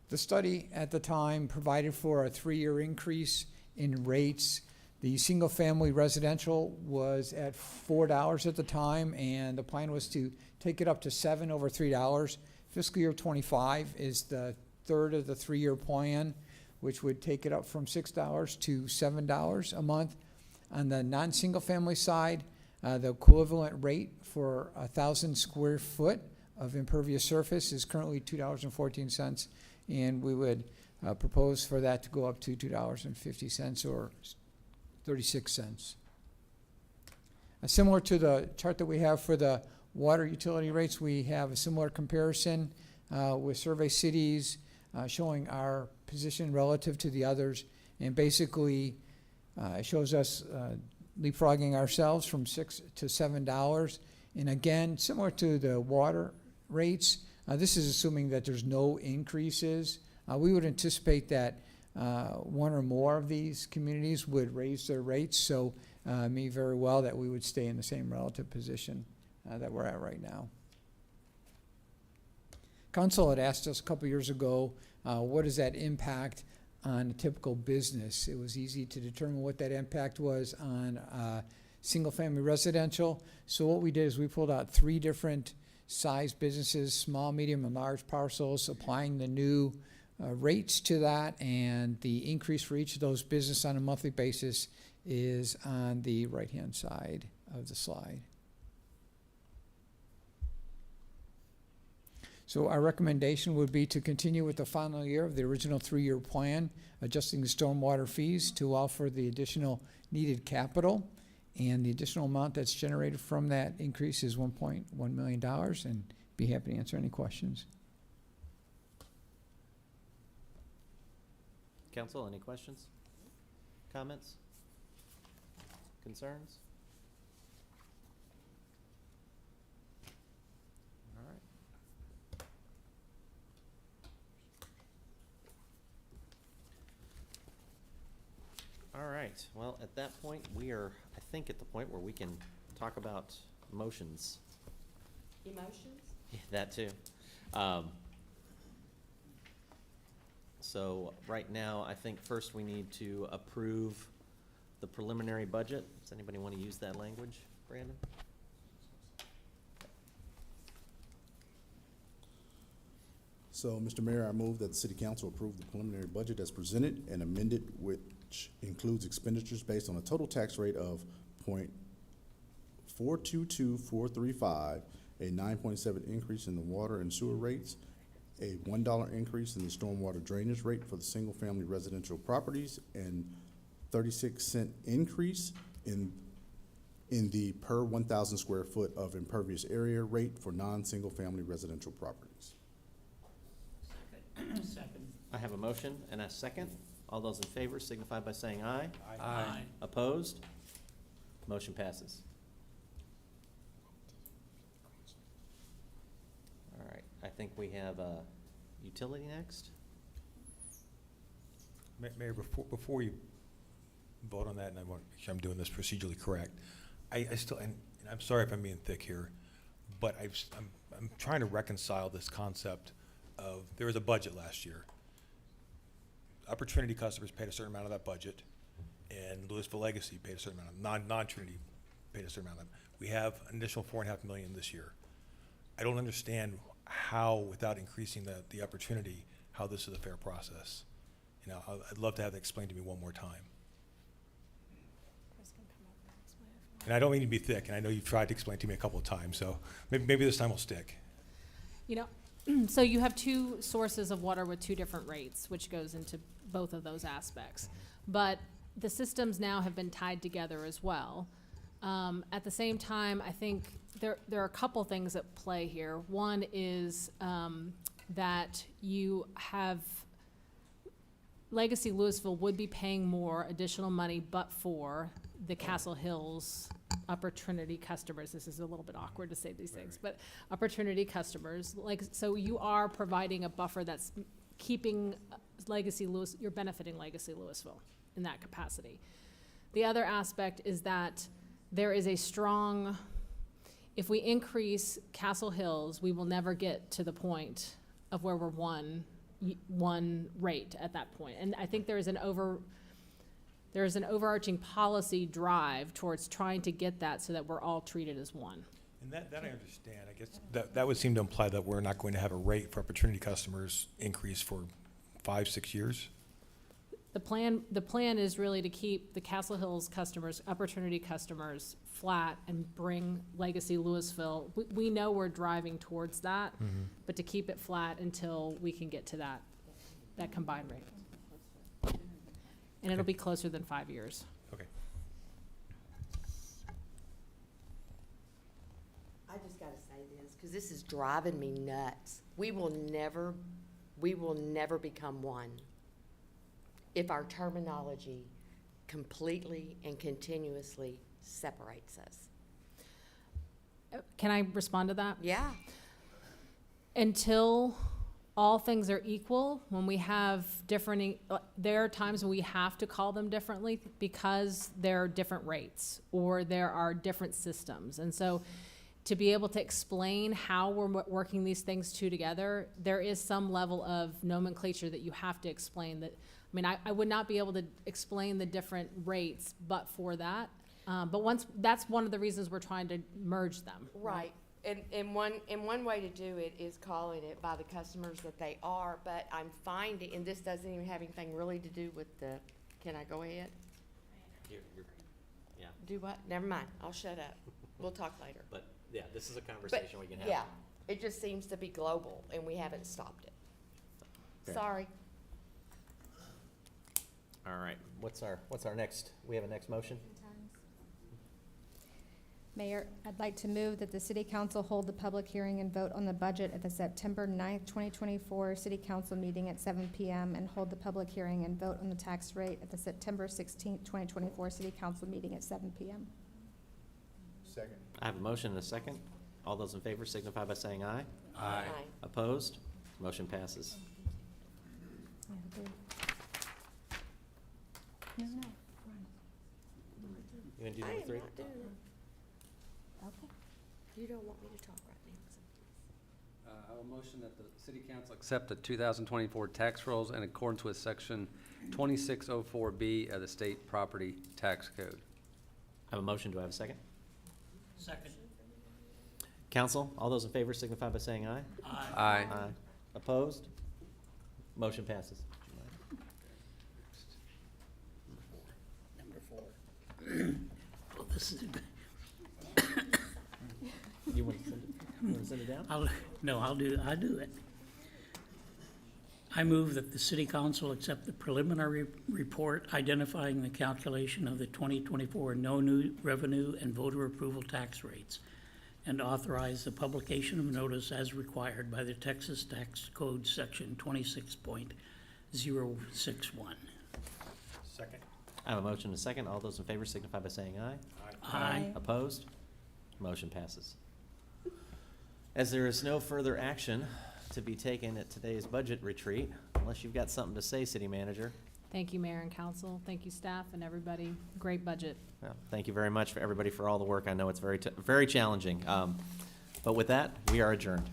The study at the time provided for a 3-year increase in rates. The single-family residential was at $4 at the time, and the plan was to take it up to $7 over $3. Fiscal year 25 is the third of the 3-year plan, which would take it up from $6 to $7 a month. On the non-single-family side, the equivalent rate for 1,000 square foot of impervious surface is currently $2.14, and we would propose for that to go up to $2.50 or 36 cents. Similar to the chart that we have for the water utility rates, we have a similar comparison with Survey Cities showing our position relative to the others, and basically it shows us leapfrogging ourselves from $6 to $7. And again, similar to the water rates, this is assuming that there's no increases. We would anticipate that one or more of these communities would raise their rates, so it may very well that we would stay in the same relative position that we're at right now. Council had asked us a couple years ago, what does that impact on a typical business? It was easy to determine what that impact was on single-family residential. So what we did is we pulled out 3 different size businesses, small, medium, and large parcels, applying the new rates to that, and the increase for each of those businesses on a monthly basis is on the right-hand side of the slide. So our recommendation would be to continue with the final year of the original 3-year plan, adjusting the stormwater fees to allow for the additional needed capital, and the additional amount that's generated from that increase is $1.1 million, and be happy to answer any questions. Council, any questions? Comments? Concerns? All right. All right, well, at that point, we are, I think, at the point where we can talk about motions. Emotions? Yeah, that too. So right now, I think first we need to approve the preliminary budget. Does anybody want to use that language, Brandon? So, Mr. Mayor, I move that the city council approve the preliminary budget as presented and amended, which includes expenditures based on a total tax rate of .422435, a 9.7 increase in the water and sewer rates, a $1 increase in the stormwater drainage rate for the single-family residential properties, and 36-cent increase in the per 1,000 square foot of impervious area rate for non-single-family residential properties. Second. I have a motion and a second. All those in favor signify by saying aye. Aye. Opposed? Motion passes. All right, I think we have utility next. Mayor, before you vote on that, and I want to make sure I'm doing this procedurally correct, I still, and I'm sorry if I'm being thick here, but I'm trying to reconcile this concept of, there was a budget last year. Upper Trinity customers paid a certain amount of that budget, and Lewisville Legacy paid a certain amount of, non-Trinity paid a certain amount of that. We have an additional $4.5 million this year. I don't understand how, without increasing the Upper Trinity, how this is a fair process. You know, I'd love to have that explained to me one more time. And I don't mean to be thick, and I know you've tried to explain to me a couple of times, so maybe this time will stick. You know, so you have two sources of water with two different rates, which goes into both of those aspects. But the systems now have been tied together as well. At the same time, I think there are a couple things at play here. One is that you have Legacy Lewisville would be paying more additional money but for the Castle Hills Upper Trinity customers. This is a little bit awkward to say these things, but Upper Trinity customers, like, so you are providing a buffer that's keeping Legacy Lewis, you're benefiting Legacy Lewisville in that capacity. The other aspect is that there is a strong, if we increase Castle Hills, we will never get to the point of where we're one rate at that point. And I think there is an overarching policy drive towards trying to get that so that we're all treated as one. And that I understand. I guess that would seem to imply that we're not going to have a rate for Opportunity customers increase for 5-6 years. The plan is really to keep the Castle Hills customers, Opportunity customers, flat and bring Legacy Lewisville. We know we're driving towards that, but to keep it flat until we can get to that combined rate. And it'll be closer than 5 years. Okay. I just gotta say this, because this is driving me nuts. We will never become one if our terminology completely and continuously separates us. Can I respond to that? Yeah. Until all things are equal, when we have different, there are times when we have to call them differently because there are different rates or there are different systems. And so to be able to explain how we're working these things two together, there is some level of nomenclature that you have to explain. That, I mean, I would not be able to explain the different rates but for that. But that's one of the reasons we're trying to merge them. Right. And one way to do it is calling it by the customers that they are, but I'm finding, and this doesn't even have anything really to do with the, can I go ahead? Yeah. Do what? Never mind, I'll shut up. We'll talk later. But, yeah, this is a conversation we can have. Yeah, it just seems to be global, and we haven't stopped it. Fair. Sorry. All right, what's our next, we have a next motion? Mayor, I'd like to move that the City Council hold the public hearing and vote on the budget at the September 9th, 2024 City Council meeting at 7 p.m. and hold the public hearing and vote on the tax rate at the September 16th, 2024 City Council meeting at 7 p.m. Second. I have a motion and a second. All those in favor signify by saying aye. Aye. Opposed? Motion passes. No, no. You gonna do I number am 3? not doing it. Okay. You don't want me to talk right now. I will motion that the City Council accept the 2024 tax rolls in accordance with Section 2604B of the State Property Tax Code. I have a motion. Do I have a second? Second. Council, all those in favor signify by saying aye. Aye. Aye. Opposed? Motion passes. Number 4. Well, this is, You want to send it down? I'll do it. I move that the City Council accept the preliminary report identifying the calculation of the 2024 no new revenue and voter approval tax rates and authorize the publication of notice as required by the Texas Tax Code Section 26.061. Second. I have a motion and a second. All those in favor signify by saying aye. Aye. Opposed? Motion passes. As there is no further action to be taken at today's budget retreat, unless you've got something to say, City Manager. Thank you, Mayor and Council. Thank you, staff and everybody. Great budget. Well, thank you very much for everybody for all the work. I know it's very challenging. But with that, we are adjourned.